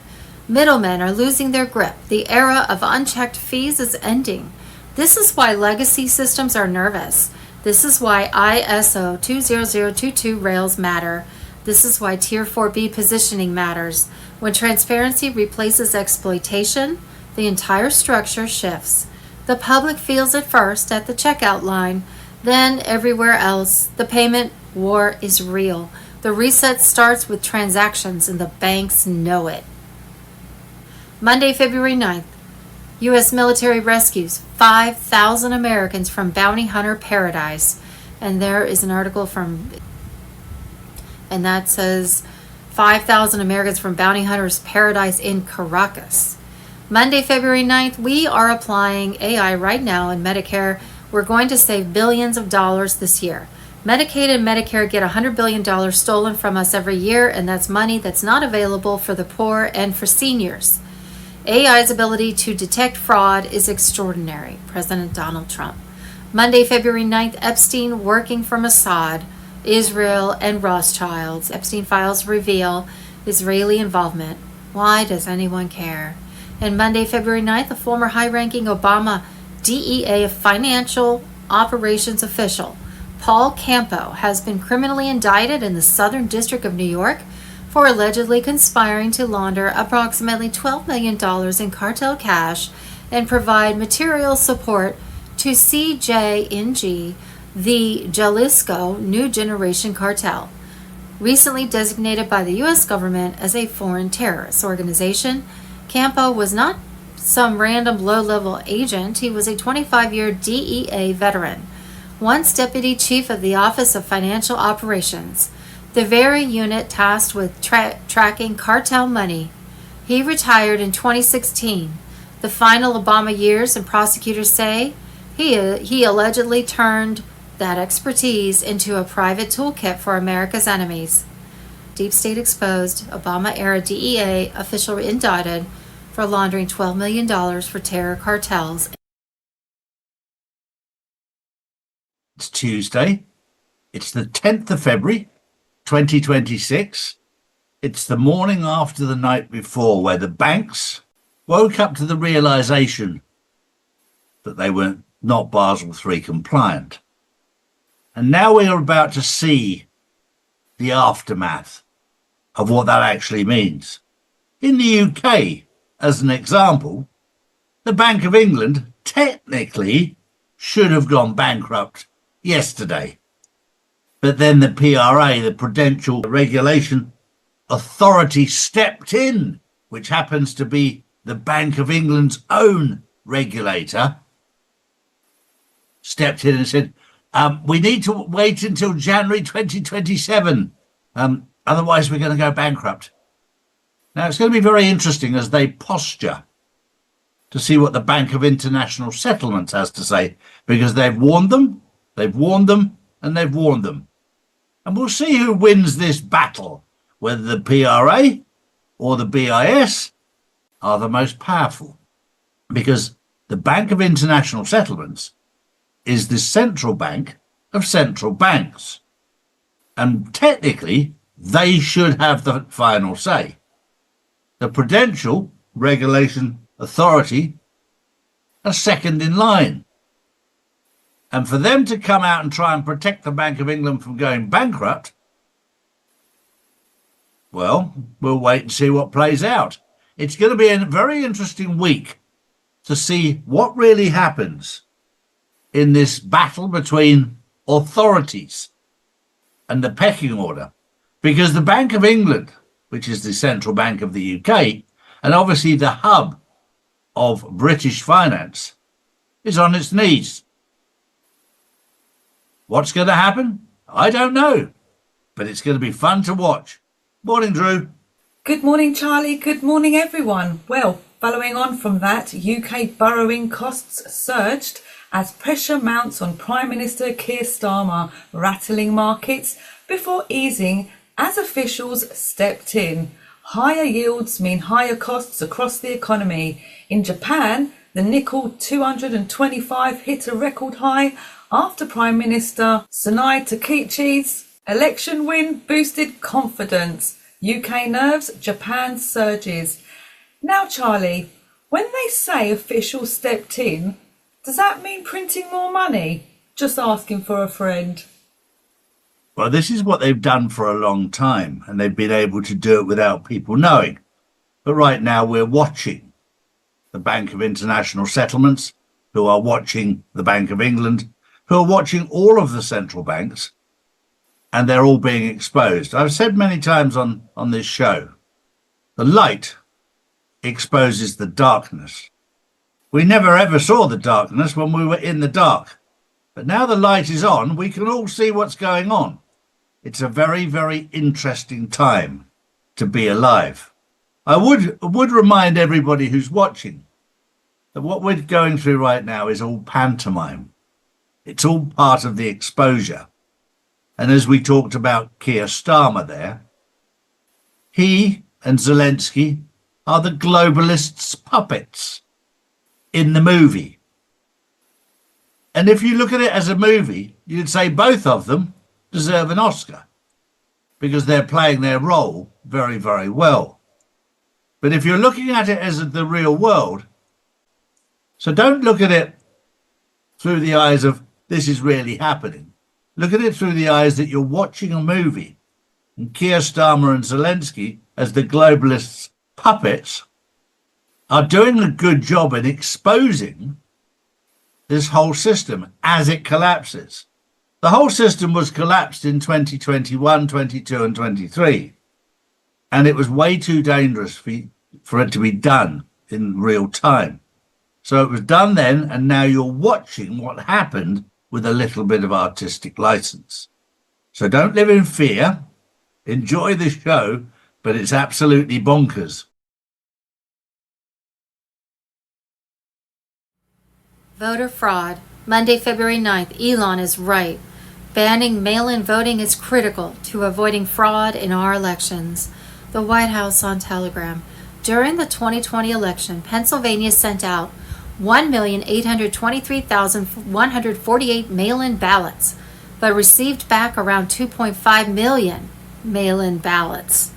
Middlemen are losing their grip. The era of unchecked fees is ending. This is why legacy systems are nervous. This is why ISO 20022 rails matter. This is why Tier 4B positioning matters. When transparency replaces exploitation, the entire structure shifts. The public feels it first at the checkout line, then everywhere else. The payment war is real. The reset starts with transactions, and the banks know it. Monday, February 9th, U.S. military rescues 5,000 Americans from bounty hunter paradise. And there is an article and that says 5,000 Americans from bounty hunters paradise in Caracas. Monday, February 9th, we are applying AI right now in Medicare. We're going to save billions of dollars this year. Medicaid and Medicare get $100 billion stolen from us every year, and that's money that's not available for the poor and for seniors. AI's ability to detect fraud is extraordinary. President Donald Trump. Monday, February 9th, Epstein working for Mossad, Israel, and Rothschilds. Epstein files reveal Israeli involvement. Why does anyone care? And Monday, February 9th, a former high-ranking Obama DEA financial operations official, Paul Campo, has been criminally indicted in the Southern District of New York for allegedly conspiring to launder approximately $12 million in cartel cash and provide material support to CJNG, the Jalisco New Generation Cartel, recently designated by the U.S. government as a foreign terrorist organization. Campo was not some random low-level agent. He was a 25-year DEA veteran, once deputy chief of the Office of Financial Operations, the very unit tasked with tracking cartel money. He retired in 2016. The final Obama years, and prosecutors say he allegedly turned that expertise into a private toolkit for America's enemies. Deep State exposed, Obama-era DEA official indicted for laundering $12 million for terror cartels. It's Tuesday. It's the 10th of February, 2026. It's the morning after the night before, where the banks woke up to the realization that they were not Basel III compliant. And now we are about to see the aftermath of what that actually means. In the UK, as an example, the Bank of England technically should have gone bankrupt yesterday. But then the PRA, the Prudential Regulation Authority, stepped in, which happens to be the Bank of England's own regulator, stepped in and said, we need to wait until January 2027. Otherwise, we're going to go bankrupt. Now, it's going to be very interesting as they posture to see what the Bank of International Settlements has to say, because they've warned them, and they've warned them. And we'll see who wins this battle, whether the PRA or the BIS are the most powerful, because the Bank of International Settlements is the central bank of central banks. And technically, they should have the final say. The Prudential Regulation Authority are second in line. And for them to come out and try and protect the Bank of England from going bankrupt, well, we'll wait and see what plays out. It's going to be a very interesting week to see what really happens in this battle between authorities and the pecking order. Because the Bank of England, which is the central bank of the UK, and obviously the hub of British finance, is on its knees. What's going to happen? I don't know, but it's going to be fun to watch. Morning, Drew. Good morning, Charlie. Good morning, everyone. Well, following on from that, UK borrowing costs surged as pressure mounts on Prime Minister Keir Starmer, rattling markets before easing as officials stepped in. Higher yields mean higher costs across the economy. In Japan, the Nikkei 225 hit a record high after Prime Minister Tsunai Takechi's election win boosted confidence. UK nerves, Japan surges. Now, Charlie, when they say officials stepped in, does that mean printing more money? Just asking for a friend. Well, this is what they've done for a long time, and they've been able to do it without people knowing. But right now we're watching the Bank of International Settlements, who are watching the Bank of England, who are watching all of the central banks, and they're all being exposed. I've said many times on this show, the light exposes the darkness. We never ever saw the darkness when we were in the dark. But now the light is on, we can all see what's going on. It's a very, very interesting time to be alive. I would remind everybody who's watching that what we're going through right now is all pantomime. It's all part of the exposure. And as we talked about Keir Starmer there, he and Zelensky are the globalists' puppets in the movie. And if you look at it as a movie, you'd say both of them deserve an Oscar because they're playing their role very, very well. But if you're looking at it as the real world, so don't look at it through the eyes of this is really happening. Look at it through the eyes that you're watching a movie. And Keir Starmer and Zelensky, as the globalists' puppets, are doing a good job in exposing this whole system as it collapses. The whole system was collapsed in 2021, 22 and 23. And it was way too dangerous for it to be done in real time. So it was done then, and now you're watching what happened with a little bit of artistic license. So don't live in fear. Enjoy the show, but it's absolutely bonkers. Voter fraud. Monday, February 9th. Elon is right. Banning mail-in voting is critical to avoiding fraud in our elections. The White House on Telegram. During the 2020 election, Pennsylvania sent out 1,823,148 mail-in ballots, but received back around 2.5 million mail-in ballots.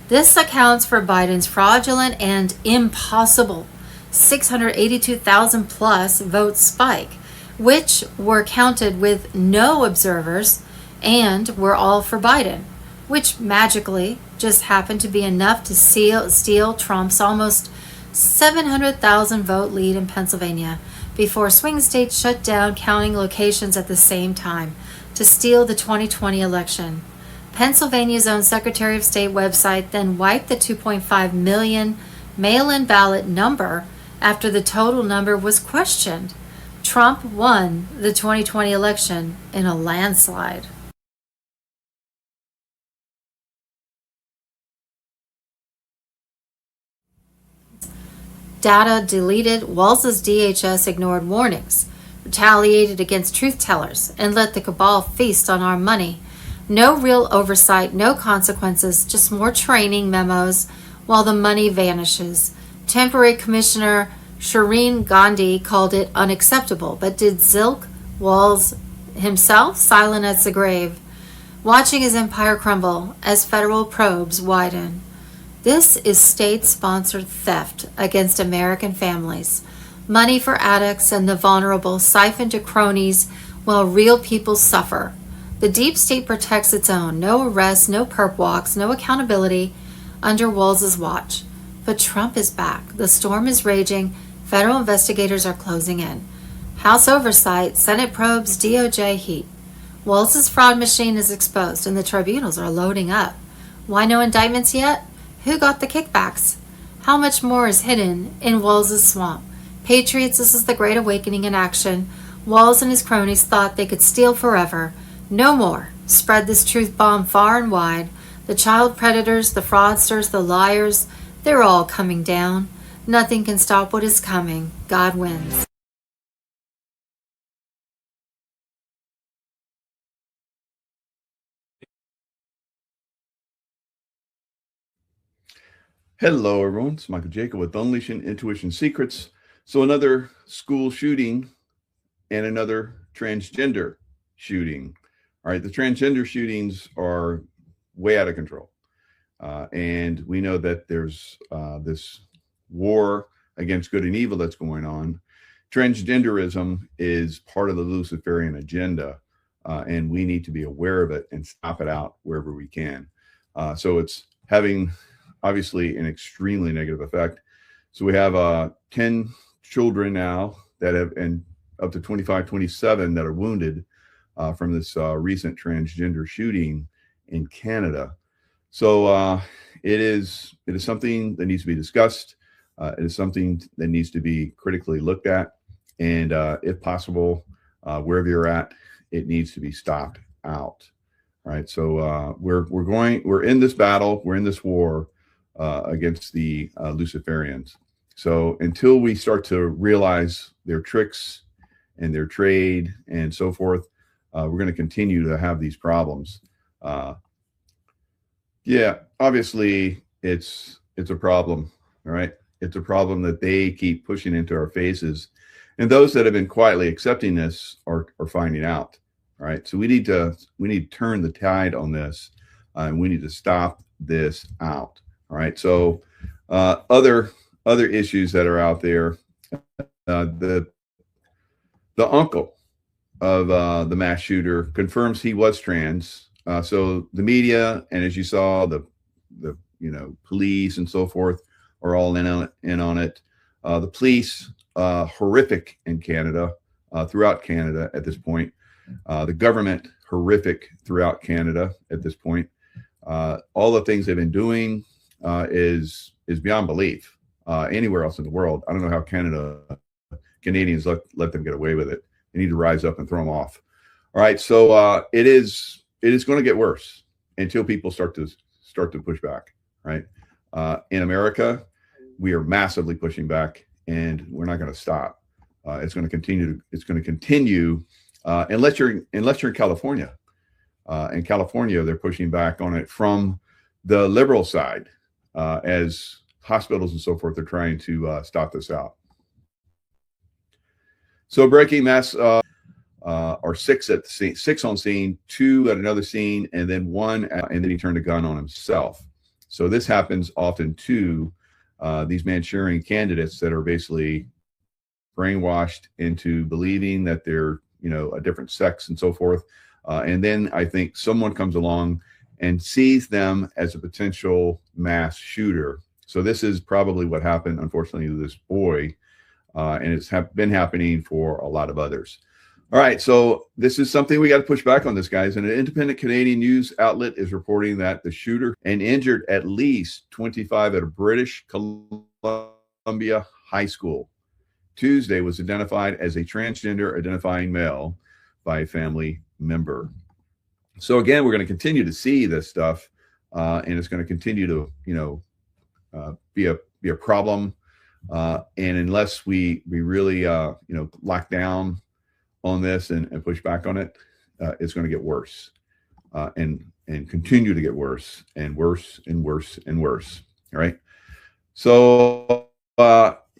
This accounts for Biden's fraudulent and impossible 682,000 plus vote spike, which were counted with no observers and were all for Biden, which magically just happened to be enough to steal Trump's almost 700,000 vote lead in Pennsylvania before swing states shut down counting locations at the same time to steal the 2020 election. Pennsylvania's own Secretary of State website then wiped the 2.5 million mail-in ballot number after the total number was questioned. Trump won the 2020 election in a landslide. Data deleted, Walz's DHS ignored warnings, retaliated against truth tellers, and let the cabal feast on our money. No real oversight, no consequences, just more training memos while the money vanishes. Temporary Commissioner Shireen Gandhi called it unacceptable, but did Zilk Walz himself silent as the grave, watching his empire crumble as federal probes widen? This is state-sponsored theft against American families. Money for addicts and the vulnerable siphoned to cronies while real people suffer. The deep state protects its own. No arrests, no perp walks, no accountability under Walz's watch. But Trump is back. The storm is raging. Federal investigators are closing in. House oversight, Senate probes, DOJ heat. Walz's fraud machine is exposed and the tribunals are loading up. Why no indictments yet? Who got the kickbacks? How much more is hidden in Walz's swamp? Patriots, this is the Great Awakening in action. Walz and his cronies thought they could steal forever. No more. Spread this truth bomb far and wide. The child predators, the fraudsters, the liars, they're all coming down. Nothing can stop what is coming. God wins. Hello, everyone. It's Michael Jacob with Unleashing Intuition Secrets. So another school shooting and another transgender shooting. All right, the transgender shootings are way out of control. And we know that there's this war against good and evil that's going on. Transgenderism is part of the Luciferian agenda, and we need to be aware of it and stop it out wherever we can. So it's having obviously an extremely negative effect. So we have 10 children now that have, and up to 25, 27 that are wounded from this recent transgender shooting in Canada. So it is something that needs to be discussed. It is something that needs to be critically looked at. And if possible, wherever you're at, it needs to be stopped out. All right. So we're in this battle. We're in this war against the Luciferians. So until we start to realize their tricks and their trade and so forth, we're going to continue to have these problems. Yeah, obviously it's a problem. All right. It's a problem that they keep pushing into our faces. And those that have been quietly accepting this are finding out. All right. So we need to turn the tide on this, and we need to stop this out. All right. So other issues that are out there, the uncle of the mass shooter confirms he was trans. So the media, and as you saw, the police and so forth are all in on it. The police, horrific in Canada, throughout Canada at this point. The government, horrific throughout Canada at this point. All the things they've been doing is beyond belief. Anywhere else in the world, I don't know how Canadians let them get away with it. They need to rise up and throw them off. All right, so it is going to get worse until people start to push back. Right, in America, we are massively pushing back, and we're not going to stop. It's going to continue. It's going to continue unless you're in California. In California, they're pushing back on it from the liberal side, as hospitals and so forth are trying to stop this out. So breaking mass are six at the scene, 6 on scene, 2 at another scene, and then 1, and then he turned a gun on himself. So this happens often to these Manchurian candidates that are basically brainwashed into believing that they're a different sex and so forth. And then I think someone comes along and sees them as a potential mass shooter. So this is probably what happened, unfortunately, to this boy. And it's been happening for a lot of others. All right, so this is something we got to push back on this, guys. And an independent Canadian news outlet is reporting that the shooter and injured at least 25 at a British Columbia high school Tuesday was identified as a transgender identifying male by a family member. So again, we're going to continue to see this stuff, and it's going to continue to, be a problem. And unless we really lock down on this and push back on it, it's going to get worse, and continue to get worse and worse and worse and worse. All right. So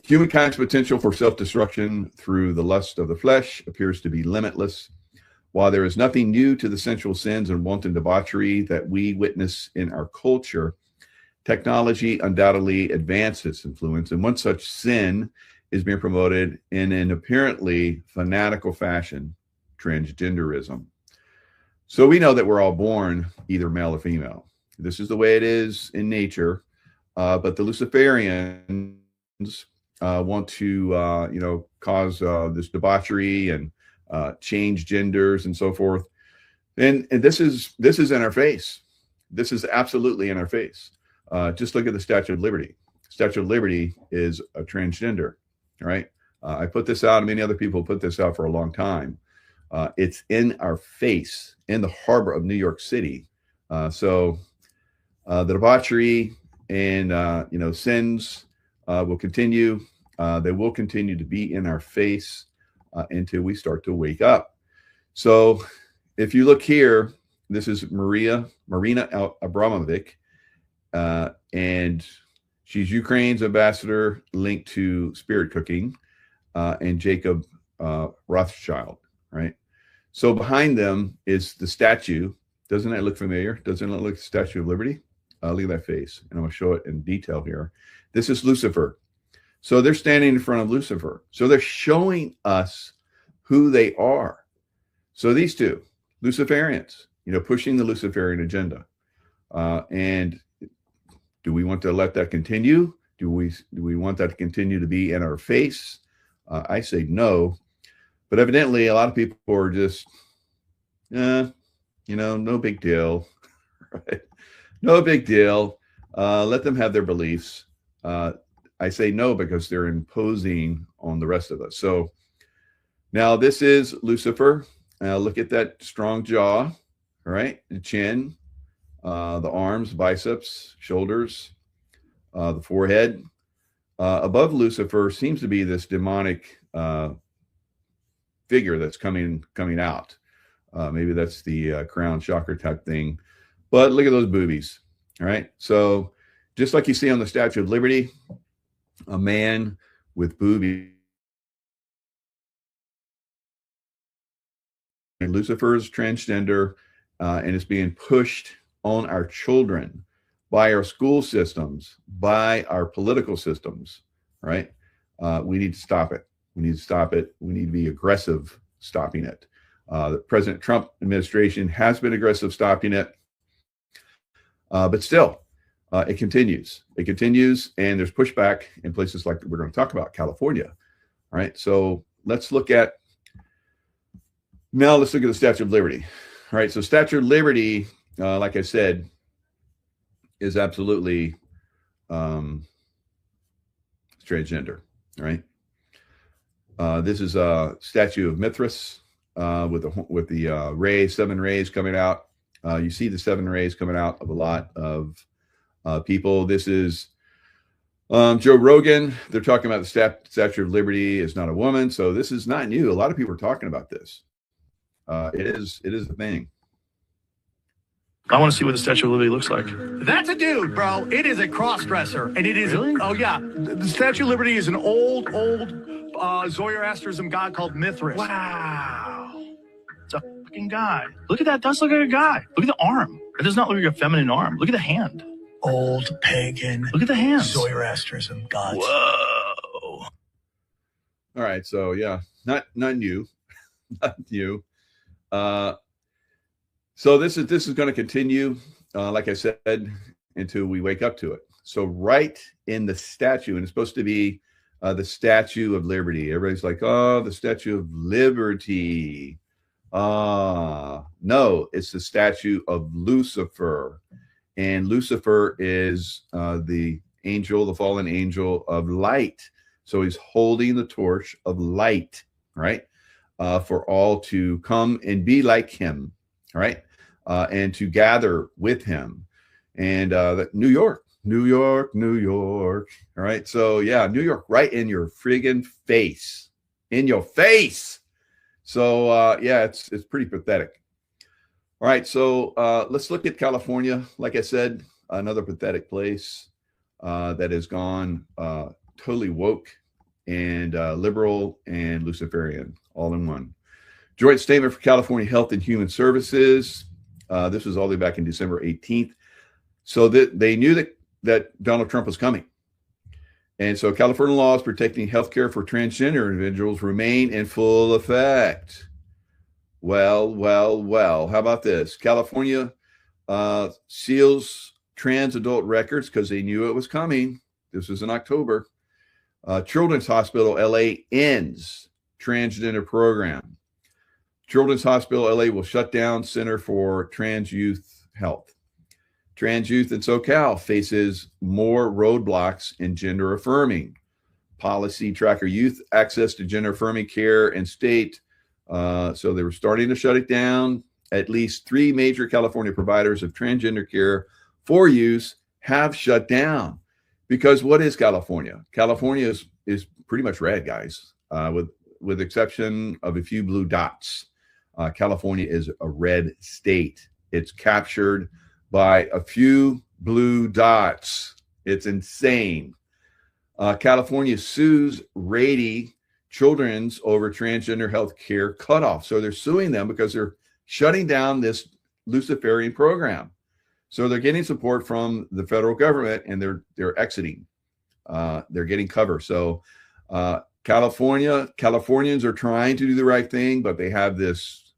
humankind's potential for self-destruction through the lust of the flesh appears to be limitless. While there is nothing new to the sensual sins and wanton debauchery that we witness in our culture, technology undoubtedly advanced its influence, and one such sin is being promoted in an apparently fanatical fashion: transgenderism. So we know that we're all born either male or female. This is the way it is in nature, but the Luciferians want to, cause this debauchery and change genders and so forth. And this is in our face. This is absolutely in our face. Just look at the Statue of Liberty. Statue of Liberty is a transgender, right? I put this out, and many other people put this out for a long time. It's in our face, in the harbor of New York City. So the debauchery and sins will continue. They will continue to be in our face until we start to wake up. So if you look here, this is Marina Abramovic, and she's Ukraine's ambassador linked to spirit cooking, and Jacob Rothschild, right? So behind them is the statue. Doesn't that look familiar? Doesn't it look like the Statue of Liberty? Look at that face, and I'm going to show it in detail here. This is Lucifer. So they're standing in front of Lucifer. So they're showing us who they are. So these two, Luciferians, pushing the Luciferian agenda. And do we want to let that continue? Do we want that to continue to be in our face? I say no. But evidently, a lot of people are just, no big deal, right? No big deal. Let them have their beliefs. I say no because they're imposing on the rest of us. So now this is Lucifer. Look at that strong jaw, all right? The chin, the arms, biceps, shoulders, the forehead. Above Lucifer seems to be this demonic figure that's coming out. Maybe that's the crown chakra type thing. But look at those boobies, all right? So just like you see on the Statue of Liberty, a man with boobies. And Lucifer is transgender, and it's being pushed on our children by our school systems, by our political systems, right? We need to stop it. We need to stop it. We need to be aggressive stopping it. The President Trump administration has been aggressive stopping it, but still, it continues. It continues, and there's pushback in places like we're going to talk about, California. All right, so let's look at the Statue of Liberty. All right, so Statue of Liberty, like I said, is absolutely transgender. All right, this is a statue of Mithras with the rays, 7 rays coming out. You see the 7 rays coming out of a lot of people. This is Joe Rogan. They're talking about the Statue of Liberty is not a woman. So this is not new. A lot of people are talking about this. It is a thing. I want to see what the Statue of Liberty looks like. That's a dude, bro. It is a cross-dresser. And it is, really? Oh yeah. The Statue of Liberty is an old Zoroastrianism god called Mithras. Wow. It's a fucking guy. Look at that. It does look like a guy. Look at the arm. It does not look like a feminine arm. Look at the hand. Old pagan. Look at the hands. Zoroastrianism gods. Whoa. All right. So yeah, not new. Not new. So this is going to continue, like I said, until we wake up to it. So right in the statue, and it's supposed to be the Statue of Liberty. Everybody's like, oh, the Statue of Liberty. No, it's the statue of Lucifer. And Lucifer is the fallen angel of light. So he's holding the torch of light, right? For all to come and be like him, right? And to gather with him. And New York New York, New York. All right. So yeah, New York right in your friggin' face. In your face. So yeah, it's pretty pathetic. All right, so let's look at California. Like I said, another pathetic place that has gone totally woke and liberal and Luciferian all in one. Joint statement for California Health and Human Services. This was all the way back in December 18th. So that they knew that Donald Trump was coming. And so California laws protecting health care for transgender individuals remain in full effect. Well. How about this? California seals trans adult records because they knew it was coming. This was in October. Children's Hospital LA ends transgender program. Children's Hospital LA will shut down Center for Trans Youth Health. Trans youth in SoCal faces more roadblocks in gender affirming. Policy tracker youth access to gender affirming care and state. So they were starting to shut it down. At least 3 major California providers of transgender care for use have shut down. Because what is California? California is pretty much red, guys, with exception of a few blue dots. California is a red state. It's captured by a few blue dots. It's insane. California sues Rady Children's over transgender health care cutoff. So they're suing them because they're shutting down this Luciferian program. So they're getting support from the federal government and they're exiting. They're getting cover. So Californians are trying to do the right thing, but they have this,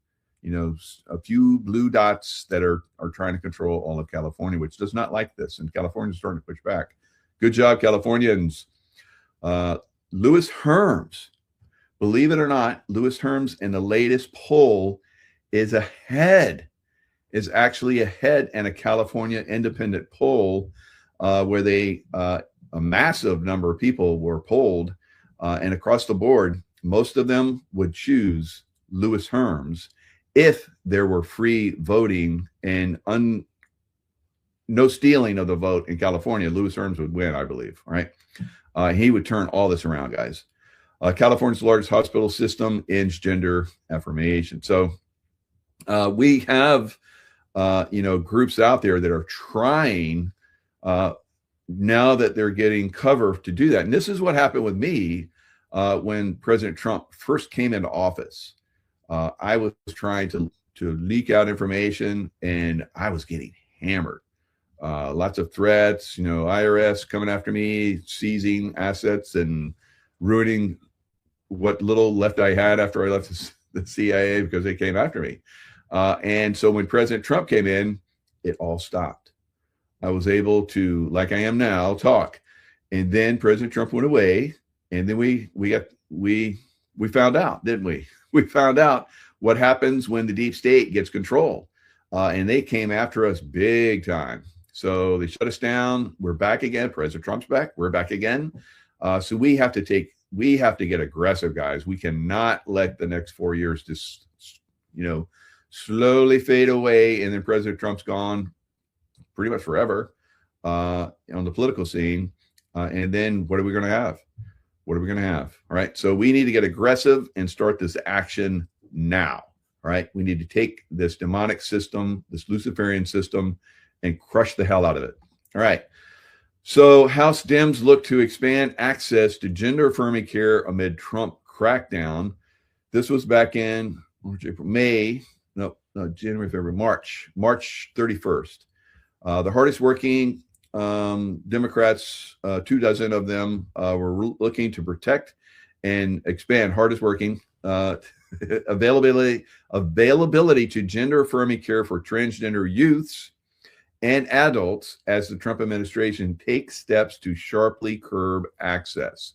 a few blue dots that are trying to control all of California, which does not like this. And California's starting to push back. Good job, Californians. Lewis Herms, believe it or not, Lewis Herms in the latest poll is actually ahead in a California independent poll where a massive number of people were polled. And across the board, most of them would choose Lewis Herms if there were free voting and no stealing of the vote in California. Lewis Herms would win, I believe. Right? He would turn all this around, guys. California's largest hospital system ends gender affirmation. So we have, groups out there that are trying now that they're getting cover to do that. And this is what happened with me when President Trump first came into office. I was trying to leak out information and I was getting hammered. Lots of threats, IRS coming after me, seizing assets and ruining what little left I had after I left the CIA because they came after me. And so when President Trump came in, it all stopped. I was able to, like I am now, talk. And then President Trump went away. And then we found out, didn't we? We found out what happens when the deep state gets control. And they came after us big time. So they shut us down. We're back again. President Trump's back. We're back again. So we have to get aggressive, guys. We cannot let the next 4 years just, slowly fade away. And then President Trump's gone pretty much forever on the political scene. And then what are we going to have? What are we going to have? All right. So we need to get aggressive and start this action now. All right. We need to take this demonic system, this Luciferian system, and crush the hell out of it. All right. So House Dems look to expand access to gender affirming care amid Trump crackdown. This was back in January, February, March 31st. The hardest working Democrats, 24 of them were looking to protect and expand hardest working availability to gender affirming care for transgender youths and adults as the Trump administration takes steps to sharply curb access.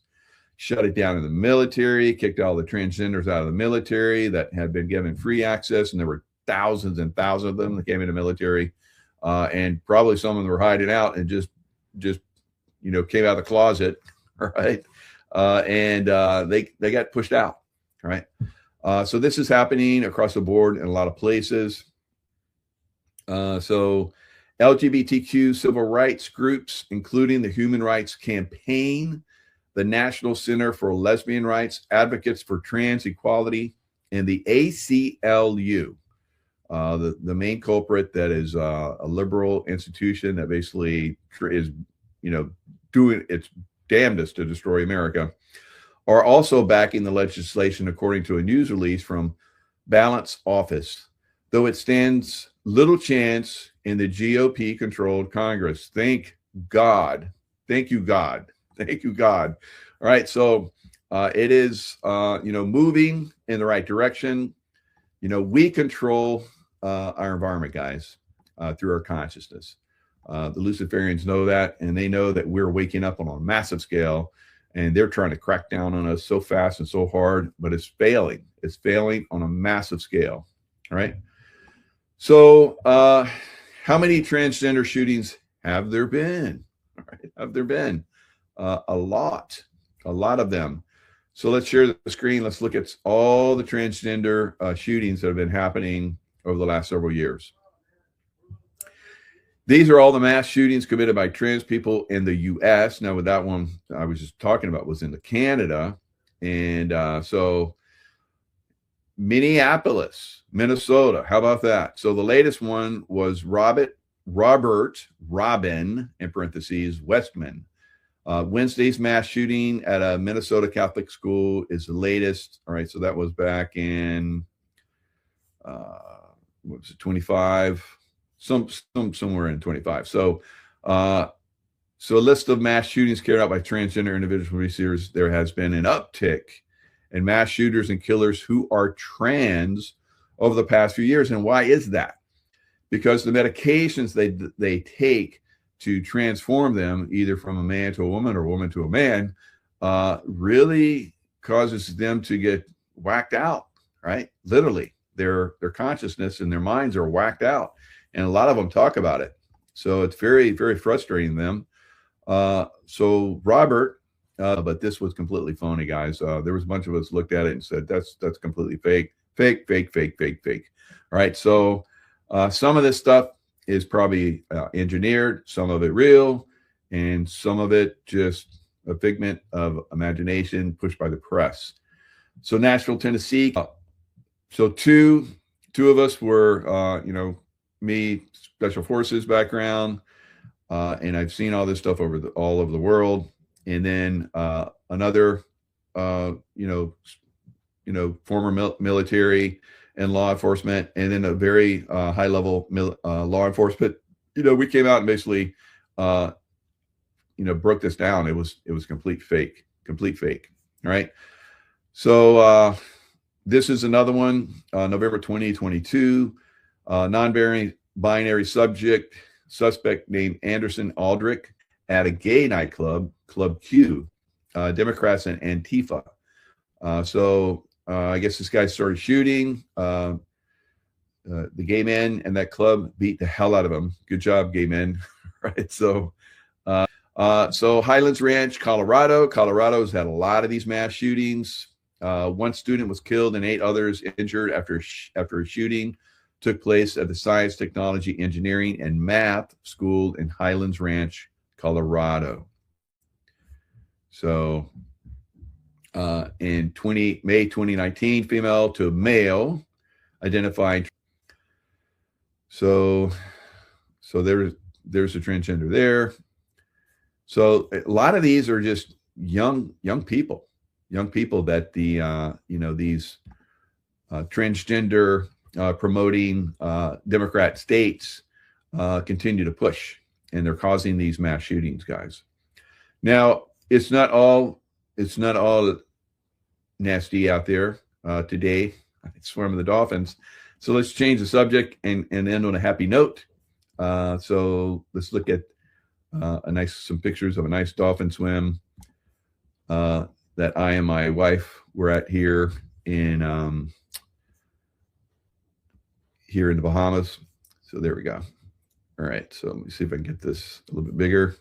Shut it down in the military, kicked all the transgenders out of the military that had been given free access, and there were thousands and thousands of them that came into the military. And probably some of them were hiding out and just came out of the closet, right? And they got pushed out, right? So this is happening across the board in a lot of places. So LGBTQ civil rights groups, including the Human Rights Campaign, the National Center for Lesbian Rights, Advocates for Trans Equality, and the ACLU, the main culprit that is a liberal institution that basically is, doing its damnedest to destroy America, are also backing the legislation, according to a news release from Balance Office, though it stands little chance in the GOP-controlled Congress. Thank God. Thank you, God. Thank you, God. All right, so it is, moving in the right direction. We control our environment, guys, through our consciousness. The Luciferians know that, and they know that we're waking up on a massive scale, and they're trying to crack down on us so fast and so hard, but it's failing. It's failing on a massive scale. All right. So how many transgender shootings have there been? All right. Have there been? A lot of them. So let's share the screen. Let's look at all the transgender shootings that have been happening over the last several years. These are all the mass shootings committed by trans people in the U.S. Now, with that one I was just talking about was in Canada. And so Minneapolis, Minnesota. How about that? So the latest one was Robin, in parentheses, Westman. Wednesday's mass shooting at a Minnesota Catholic school is the latest. All right, so that was back in, what was it, 25? Somewhere in 25. So a list of mass shootings carried out by transgender individuals. Receivers, there has been an uptick in mass shooters and killers who are trans over the past few years. And why is that? Because the medications they take to transform them, either from a man to a woman or a woman to a man, really causes them to get whacked out, right? Literally, their consciousness and their minds are whacked out. And a lot of them talk about it. So it's very, very frustrating them. So Robert, but this was completely phony, guys. There was a bunch of us looked at it and said, that's completely fake. All right. So some of this stuff is probably engineered, some of it real, and some of it just a figment of imagination pushed by the press. So Nashville, Tennessee. So two of us were, me, special forces background, and I've seen all this stuff all over the world. And then another, former military and law enforcement, and then a very high level law enforcement. We came out and basically, broke this down. It was complete fake. All right. So this is another one, November 2022. Non-binary suspect named Anderson Aldrich at a gay nightclub, Club Q, Democrats and Antifa. So I guess this guy started shooting. The gay men in that club beat the hell out of him. Good job, gay men. Right. So Highlands Ranch, Colorado. Colorado's had a lot of these mass shootings. One student was killed and 8 others injured after a shooting took place at the Science, Technology, Engineering, and Math School in Highlands Ranch, Colorado. So in May 2019, female to male identified. So there's a transgender there. So a lot of these are just young people that these transgender promoting Democrat states continue to push, and they're causing these mass shootings, guys. Now, it's not all nasty out there today. Swarm of the dolphins. So let's change the subject and end on a happy note. So let's look at some pictures of a nice dolphin swim that I and my wife were at here in the Bahamas. So there we go. All right. So let me see if I can get this a little bit bigger.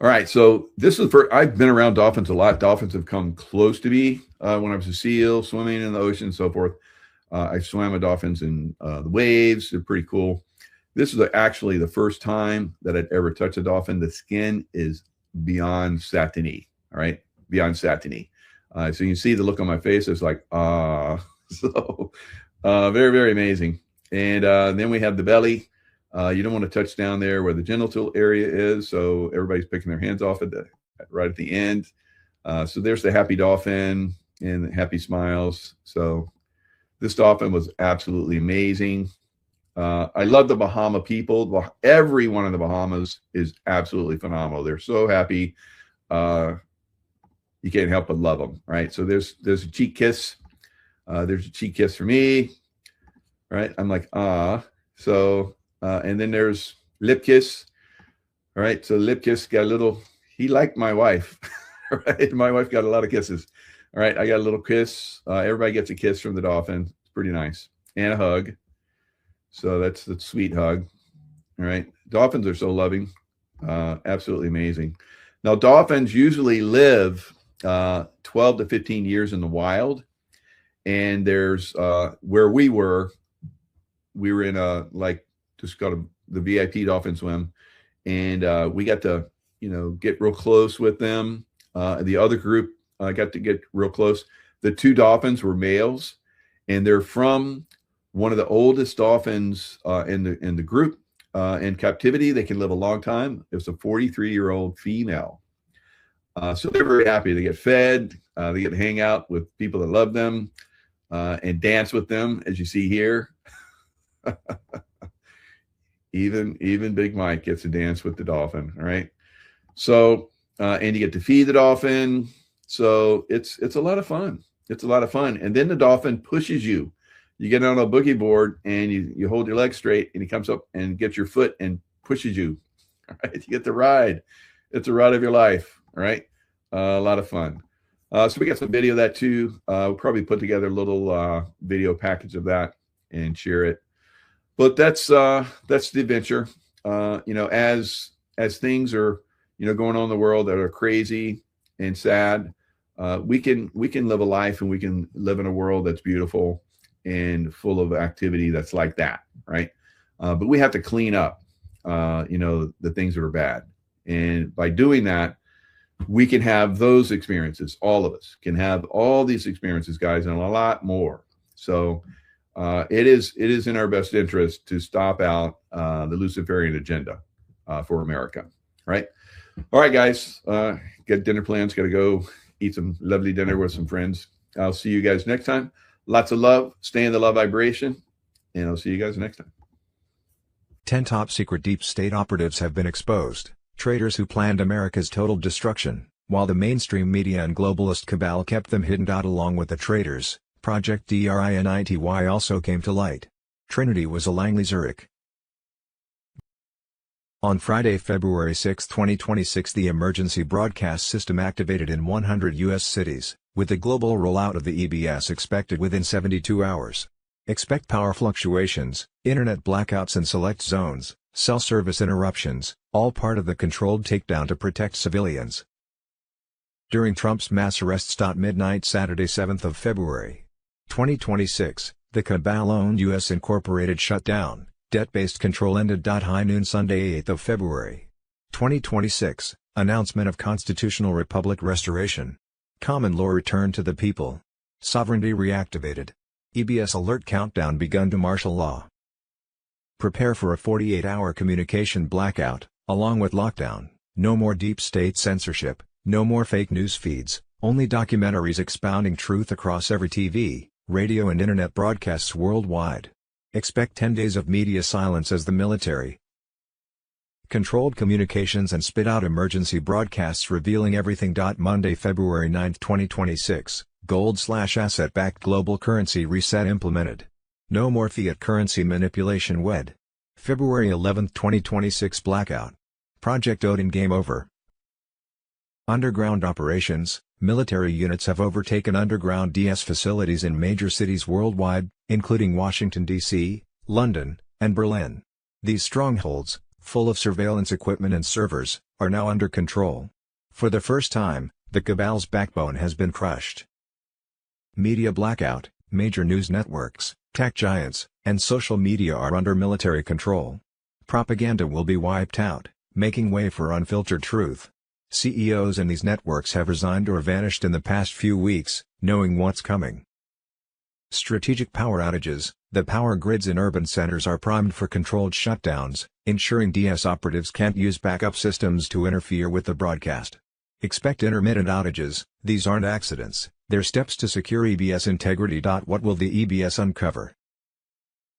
All right. So this is I've been around dolphins a lot. Dolphins have come close to me when I was a SEAL, swimming in the ocean and so forth. I swam with dolphins in the waves. They're pretty cool. This is actually the first time that I'd ever touched a dolphin. The skin is beyond satiny, all right? Beyond satiny. So you can see the look on my face. It's like, so very, very amazing. And then we have the belly. You don't want to touch down there where the genital area is. So everybody's picking their hands off right at the end. So there's the happy dolphin and the happy smiles. So this dolphin was absolutely amazing. I love the Bahama people. Everyone in the Bahamas is absolutely phenomenal. They're so happy. You can't help but love them, right? So there's a cheek kiss. There's a cheek kiss for me, right? I'm like, ah. So, and then there's lip kiss. All right. So lip kiss got a little, he liked my wife, right? My wife got a lot of kisses. All right. I got a little kiss. Everybody gets a kiss from the dolphin. It's pretty nice. And a hug. So that's the sweet hug. All right. Dolphins are so loving. Absolutely amazing. Now, dolphins usually live 12 to 15 years in the wild. And there's where we were in a, like, just got the VIP dolphin swim. And we got to, get real close with them. The other group got to get real close. The two dolphins were males, and they're from one of the oldest dolphins in the group. In captivity, they can live a long time. It was a 43-year-old female. So they're very happy. They get fed. They get to hang out with people that love them and dance with them, as you see here. Even Big Mike gets to dance with the dolphin. All right. So and you get to feed the dolphin. So it's a lot of fun. It's a lot of fun. And then the dolphin pushes you. You get on a boogie board and you hold your leg straight, and he comes up and gets your foot and pushes you. All right. You get the ride. It's a ride of your life. All right. A lot of fun. So we got some video of that too. We'll probably put together a little video package of that and share it. But that's the adventure. As things are, going on in the world that are crazy and sad, we can live a life, and we can live in a world that's beautiful and full of activity that's like that, right? But we have to clean up, the things that are bad. And by doing that, we can have those experiences. All of us can have all these experiences, guys, and a lot more. So it is in our best interest to stop out the Luciferian agenda for America, right? All right, guys, get dinner plans. Got to go eat some lovely dinner with some friends. I'll see you guys next time. Lots of love. Stay in the love vibration, and I'll see you guys next time. 10 top secret deep state operatives have been exposed. Traitors who planned America's total destruction, while the mainstream media and globalist cabal kept them hidden. Along with the traitors, Project DRINITY also came to light. Trinity was a Langley Zurich. On Friday, February 6, 2026, the emergency broadcast system activated in 100 U.S. cities, with the global rollout of the EBS expected within 72 hours. Expect power fluctuations, internet blackouts in select zones, cell service interruptions, all part of the controlled takedown to protect civilians. During Trump's mass arrests. Midnight Saturday 7th of February 2026, the cabal-owned U.S. Incorporated shutdown, debt-based control ended. High noon Sunday 8th of February 2026, announcement of constitutional republic restoration. Common law returned to the people. Sovereignty reactivated. EBS alert countdown begun to martial law. Prepare for a 48-hour communication blackout, along with lockdown. No more deep state censorship, no more fake news feeds, only documentaries expounding truth across every TV, radio and internet broadcasts worldwide. Expect 10 days of media silence as the military controlled communications and spit out emergency broadcasts revealing everything. Monday, February 9, 2026, gold/asset-backed global currency reset implemented. No more fiat currency manipulation. February 11, 2026 blackout. Project Odin game over. Underground operations. Military units have overtaken underground DS facilities in major cities worldwide, including Washington, D.C., London, and Berlin. These strongholds, full of surveillance equipment and servers, are now under control. For the first time, the cabal's backbone has been crushed. Media blackout. Major news networks, Tech giants and social media are under military control. Propaganda will be wiped out, making way for unfiltered truth. CEOs in these networks have resigned or vanished in the past few weeks, knowing what's coming. Strategic power outages. The power grids in urban centers are primed for controlled shutdowns, ensuring DS operatives can't use backup systems to interfere with the broadcast. Expect intermittent outages. These aren't accidents, they're steps to secure EBS integrity. What will the EBS uncover?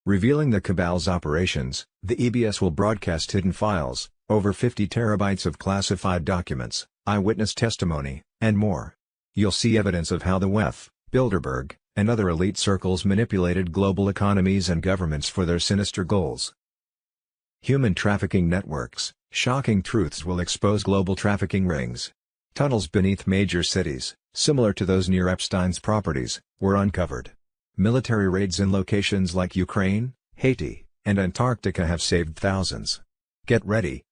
Revealing the cabal's operations, the EBS will broadcast hidden files, over 50 terabytes of classified documents, eyewitness testimony, and more. You'll see evidence of how the WEF, Bilderberg, and other elite circles manipulated global economies and governments for their sinister goals. Human trafficking networks. Shocking truths will expose global trafficking rings. Tunnels beneath major cities, similar to those near Epstein's properties, were uncovered. Military raids in locations like Ukraine, Haiti, and Antarctica have saved thousands. Get ready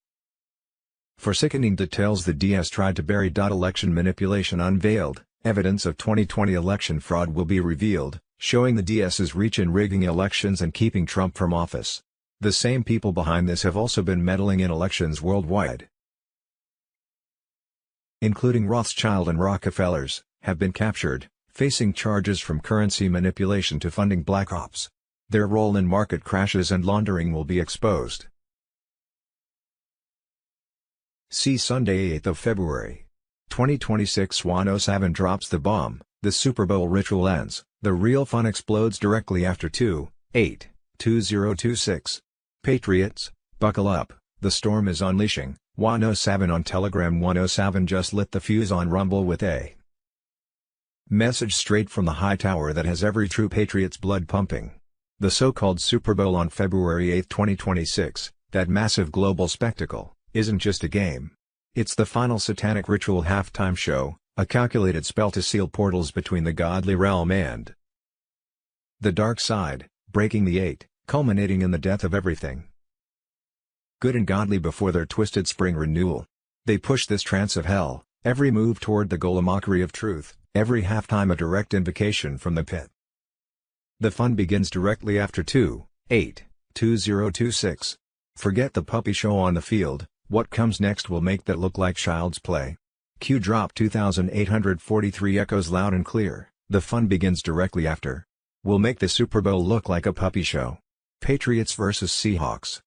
for sickening details. The DS tried to bury. Election manipulation unveiled. Evidence of 2020 election fraud will be revealed, showing the DS's reach in rigging elections and keeping Trump from office. The same people behind this have also been meddling in elections worldwide, including Rothschild and Rockefellers, have been captured, facing charges from currency manipulation to funding black ops. Their role in market crashes and laundering will be exposed. See Sunday, 8th of February. 2026. 107 drops the bomb, the Super Bowl ritual ends, the real fun explodes directly after 2/8/2026. Patriots, buckle up, the storm is unleashing. 107 on Telegram. 107 just lit the fuse on Rumble with a message straight from the high tower that has every true patriot's blood pumping. The so-called Super Bowl on February 8, 2026, that massive global spectacle, isn't just a game. It's the final satanic ritual halftime show, a calculated spell to seal portals between the godly realm and the dark side, breaking the eight, culminating in the death of everything good and godly before their twisted spring renewal. They push this trance of hell, every move toward the goal a mockery of truth, every halftime a direct invocation from the pit. The fun begins directly after 2/8/2026. Forget the puppy show on the field. What comes next will make that look like child's play. Q drop 2843 echoes loud and clear. The fun begins directly after. We'll make the Super Bowl look like a puppy show. Patriots vs. Seahawks.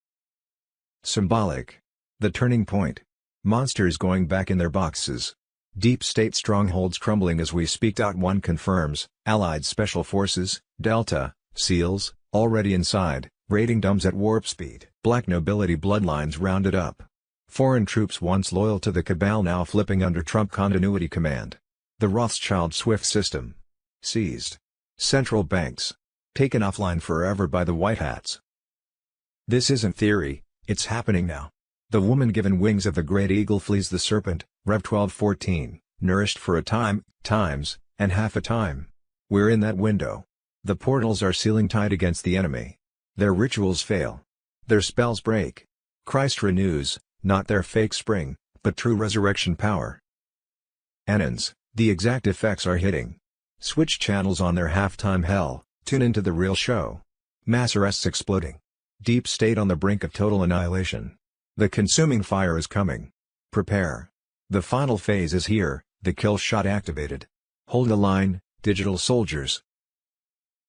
Symbolic. The turning point. Monsters going back in their boxes. Deep state strongholds crumbling as we speak. One confirms, Allied Special Forces, Delta, SEALs, already inside, raiding dumbs at warp speed. Black nobility bloodlines rounded up. Foreign troops once loyal to the cabal now flipping under Trump continuity command. The Rothschild SWIFT system seized. Central banks taken offline forever by the White Hats. This isn't theory, it's happening now. The woman given wings of the great eagle flees the serpent, Rev 12:14, nourished for a time, times, and half a time. We're in that window. The portals are sealing tight against the enemy. Their rituals fail. Their spells break. Christ renews, not their fake spring, but true resurrection power. Anons, the exact effects are hitting. Switch channels on their halftime hell, tune into the real show. Mass arrests exploding. Deep state on the brink of total annihilation. The consuming fire is coming. Prepare. The final phase is here, the kill shot activated. Hold the line, digital soldiers.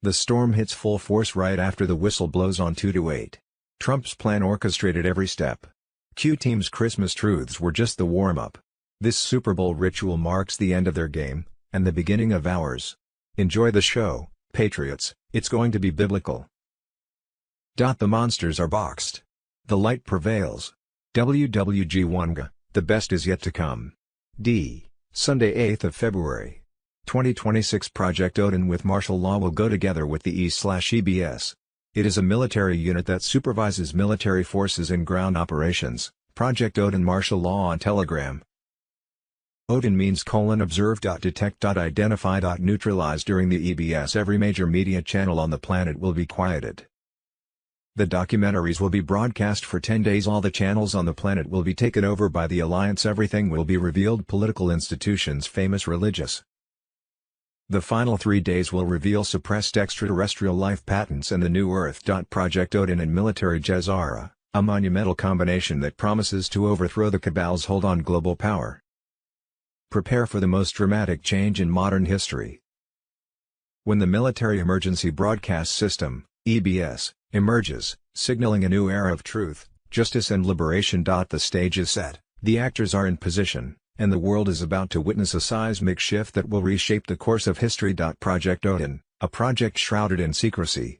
The storm hits full force right after the whistle blows on 2/8. Trump's plan orchestrated every step. Q Team's Christmas truths were just the warm-up. This Super Bowl ritual marks the end of their game, and the beginning of ours. Enjoy the show, Patriots, it's going to be biblical. The monsters are boxed. The light prevails. WWG1G, the best is yet to come. Sunday 8th of February. 2026 Project Odin with martial law will go together with the E/EBS. It is a military unit that supervises military forces in ground operations. Project Odin martial law on Telegram. Odin means observe, detect, identify, neutralize. During the EBS every major media channel on the planet will be quieted. The documentaries will be broadcast for 10 days. All the channels on the planet will be taken over by the Alliance. Everything will be revealed. Political institutions, famous, religious. The final 3 days will reveal suppressed extraterrestrial life patents and the new Earth. Project Odin and military Jezara, a monumental combination that promises to overthrow the cabal's hold on global power. Prepare for the most dramatic change in modern history. When the Military Emergency Broadcast System, EBS, emerges, signaling a new era of truth, justice and liberation. The stage is set, the actors are in position, and the world is about to witness a seismic shift that will reshape the course of history. Project Odin, a project shrouded in secrecy,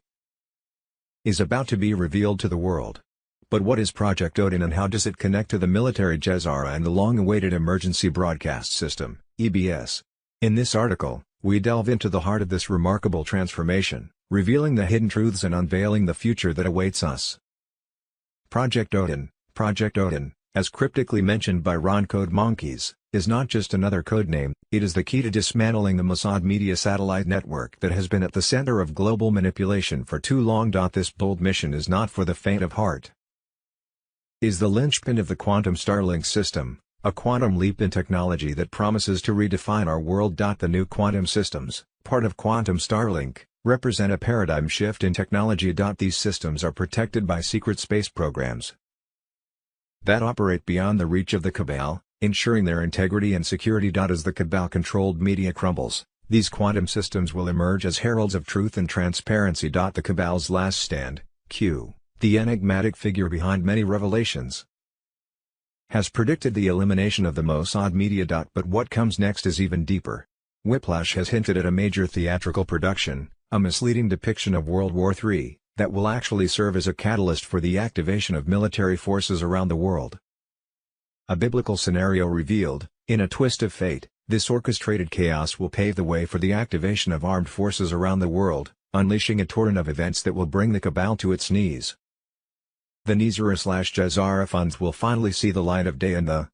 is about to be revealed to the world. But what is Project Odin and how does it connect to the military Jezara and the long-awaited Emergency Broadcast System, EBS? In this article, we delve into the heart of this remarkable transformation, revealing the hidden truths and unveiling the future that awaits us. Project Odin, as cryptically mentioned by Ron Code Monkeys, is not just another codename, it is the key to dismantling the Mossad media satellite network that has been at the center of global manipulation for too long. This bold mission is not for the faint of heart. Is the linchpin of the quantum Starlink system, a quantum leap in technology that promises to redefine our world. The new quantum systems, part of quantum Starlink, represent a paradigm shift in technology. These systems are protected by secret space programs that operate beyond the reach of the cabal, ensuring their integrity and security. As the cabal-controlled media crumbles, these quantum systems will emerge as heralds of truth and transparency. The cabal's last stand, Q, the enigmatic figure behind many revelations, has predicted the elimination of the Mossad media. But what comes next is even deeper. Whiplash has hinted at a major theatrical production, a misleading depiction of World War III, that will actually serve as a catalyst for the activation of military forces around the world. A biblical scenario revealed, in a twist of fate, this orchestrated chaos will pave the way for the activation of armed forces around the world, unleashing a torrent of events that will bring the cabal to its knees. The Nizara/Jezara funds will finally see the light of day and the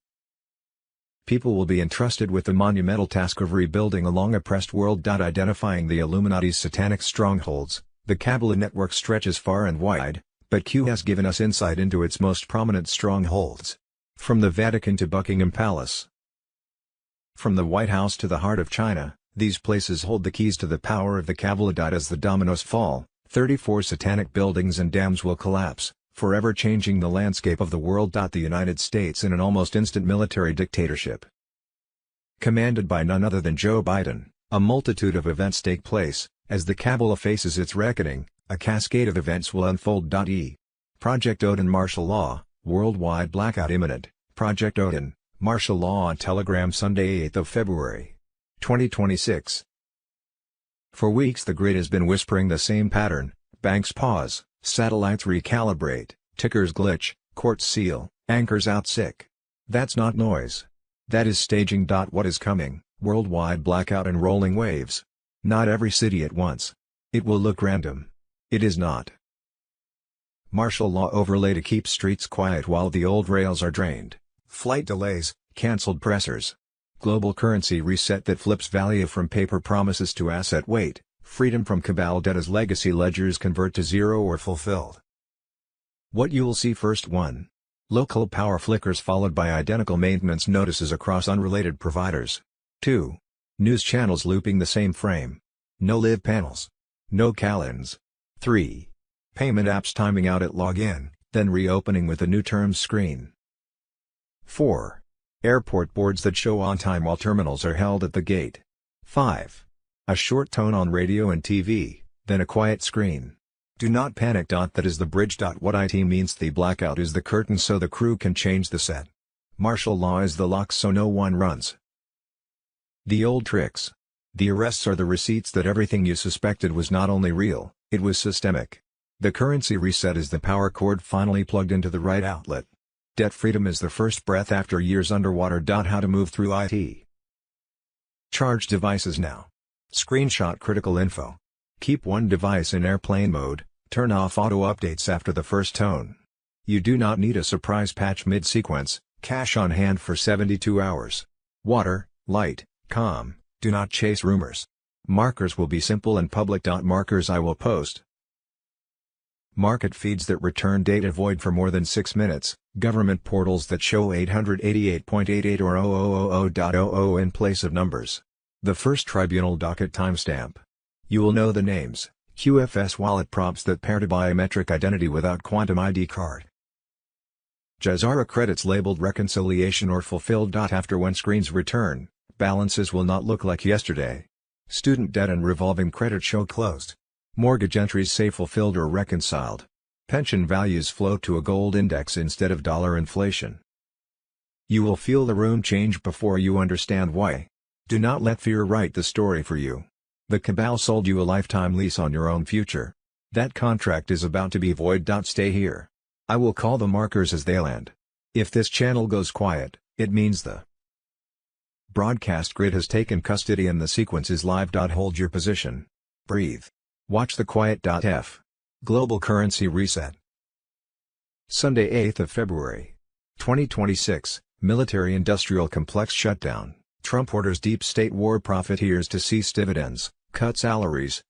people will be entrusted with the monumental task of rebuilding a long-oppressed world. Identifying the Illuminati's satanic strongholds, the Kabbalah network stretches far and wide, but Q has given us insight into its most prominent strongholds. From the Vatican to Buckingham Palace, from the White House to the heart of China, these places hold the keys to the power of the Kabbalah. As the dominoes fall, 34 satanic buildings and dams will collapse, forever changing the landscape of the world. The United States in an almost instant military dictatorship, commanded by none other than Joe Biden, a multitude of events take place. As the Kabbalah faces its reckoning, a cascade of events will unfold. Project Odin martial law, worldwide blackout imminent. Project Odin, martial law on Telegram Sunday 8th of February, 2026. For weeks the grid has been whispering the same pattern: banks pause, satellites recalibrate, tickers glitch, courts seal, anchors out sick. That's not noise. That is staging. What is coming? Worldwide blackout and rolling waves. Not every city at once. It will look random. It is not. Martial law overlay to keep streets quiet while the old rails are drained. Flight delays, cancelled pressers. Global currency reset that flips value from paper promises to asset weight. Freedom from cabal debt as legacy ledgers convert to zero or fulfilled. What you will see first: 1. Local power flickers followed by identical maintenance notices across unrelated providers. 2. News channels looping the same frame. No live panels. No calends. 3. Payment apps timing out at login, then reopening with a new terms screen. 4. Airport boards that show on time while terminals are held at the gate. 5. A short tone on radio and TV, then a quiet screen. Do not panic. That is the bridge. What IT means: the blackout is the curtain so the crew can change the set. Martial law is the lock so no one runs. The old tricks. The arrests are the receipts that everything you suspected was not only real, it was systemic. The currency reset is the power cord finally plugged into the right outlet. Debt freedom is the first breath after years underwater. How to move through IT. Charge devices now. Screenshot critical info. Keep one device in airplane mode, turn off auto updates after the first tone. You do not need a surprise patch mid-sequence, cash on hand for 72 hours. Water, light, calm, do not chase rumors. Markers will be simple and public. Markers I will post. Market feeds that return data void for more than 6 minutes, government portals that show 888.88 or 0000.00 in place of numbers. The first tribunal docket timestamp. You will know the names, QFS wallet props that pair to biometric identity without quantum ID card. Jazara credits labeled reconciliation or fulfilled. After when screens return, balances will not look like yesterday. Student debt and revolving credit show closed. Mortgage entries say fulfilled or reconciled. Pension values float to a gold index instead of dollar inflation. You will feel the room change before you understand why. Do not let fear write the story for you. The cabal sold you a lifetime lease on your own future. That contract is about to be void. Stay here. I will call the markers as they land. If this channel goes quiet, it means the broadcast grid has taken custody and the sequence is live. Hold your position. Breathe. Watch the quiet.f. Global currency reset. Sunday, 8th of February, 2026, military-industrial complex shutdown. Trump orders deep state war profiteers to cease dividends, cut salaries,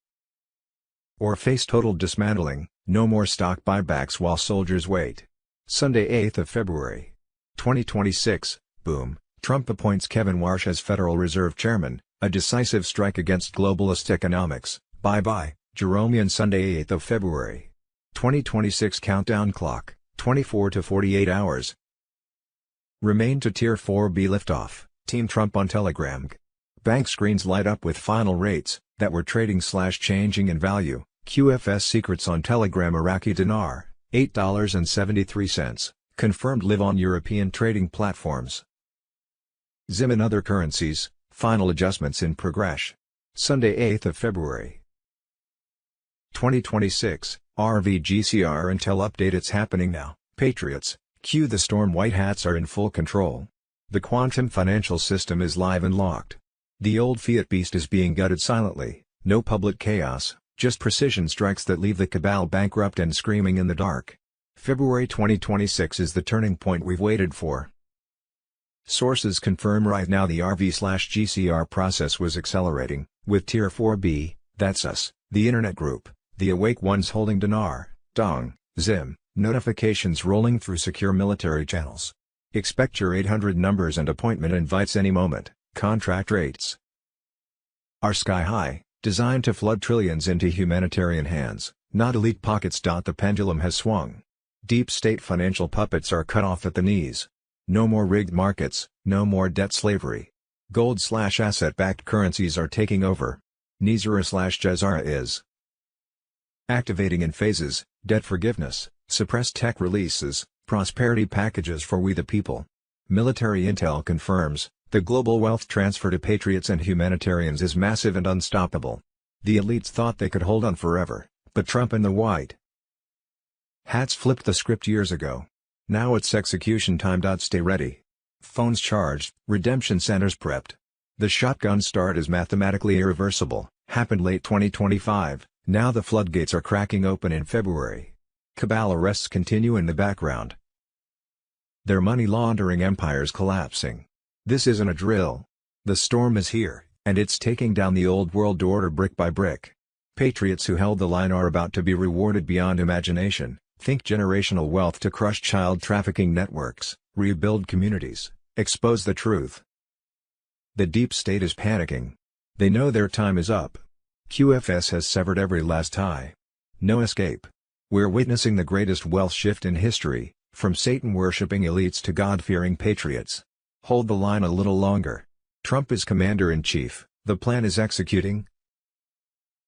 or face total dismantling. No more stock buybacks while soldiers wait. Sunday, 8th of February, 2026, boom, Trump appoints Kevin Warsh as Federal Reserve Chairman, a decisive strike against globalist economics. Bye-bye, Jeromean. Sunday, 8th of February, 2026 countdown clock, 24 to 48 hours. Remain to Tier 4B liftoff, Team Trump on Telegram. Bank screens light up with final rates that were trading/changing in value. QFS secrets on Telegram. Iraqi dinar, $8.73, confirmed live on European trading platforms. Zim and other currencies, final adjustments in progress. Sunday, 8th of February, 2026, RVGCR Intel update. It's happening now, Patriots, cue the storm. White hats are in full control. The quantum financial system is live and locked. The old fiat beast is being gutted silently, no public chaos. Just precision strikes that leave the cabal bankrupt and screaming in the dark. February 2026 is the turning point we've waited for. Sources confirm right now the RV/GCR process was accelerating, with Tier 4B, that's us, the Internet Group, the awake ones holding dinar, dong, zim, notifications rolling through secure military channels. Expect your 800 numbers and appointment invites any moment. Contract rates are sky high. Designed to flood trillions into humanitarian hands, not elite pockets. The pendulum has swung. Deep state financial puppets are cut off at the knees. No more rigged markets, no more debt slavery. Gold/asset-backed currencies are taking over. Nizara/Jazara is activating in phases: debt forgiveness, suppressed tech releases, prosperity packages for we the people. Military intel confirms the global wealth transfer to patriots and humanitarians is massive and unstoppable. The elites thought they could hold on forever, but Trump and the white hats flipped the script years ago. Now it's execution time. Stay ready. Phones charged, redemption centers prepped. The shotgun start is mathematically irreversible, happened late 2025, now the floodgates are cracking open in February. Cabal arrests continue in the background. Their money laundering empires collapsing. This isn't a drill. The storm is here, and it's taking down the old world order brick by brick. Patriots who held the line are about to be rewarded beyond imagination. Think generational wealth to crush child trafficking networks, rebuild communities, expose the truth. The deep state is panicking. They know their time is up. QFS has severed every last tie. No escape. We're witnessing the greatest wealth shift in history, from Satan-worshipping elites to God-fearing patriots. Hold the line a little longer. Trump is commander-in-chief, the plan is executing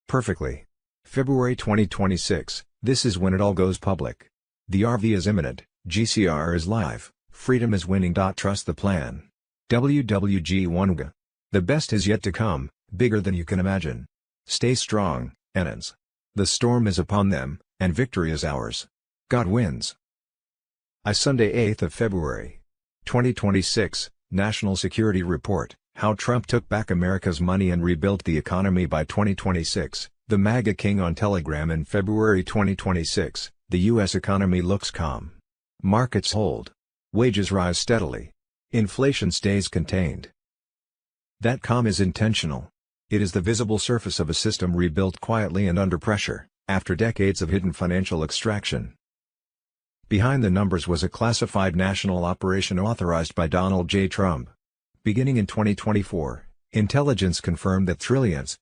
perfectly. February 2026, this is when it all goes public. The RV is imminent, GCR is live, freedom is winning. Trust the plan. WWG1G. The best is yet to come, bigger than you can imagine. Stay strong, Enans. The storm is upon them, and victory is ours. God wins. Sunday, 8th of February, 2026, National Security Report, How Trump Took Back America's Money and Rebuilt the Economy by 2026, The MAGA King on Telegram. In February 2026, the U.S. economy looks calm. Markets hold. Wages rise steadily. Inflation stays contained. That calm is intentional. It is the visible surface of a system rebuilt quietly and under pressure, after decades of hidden financial extraction. Behind the numbers was a classified national operation authorized by Donald J. Trump. Beginning in 2024, Intelligence confirmed that trillions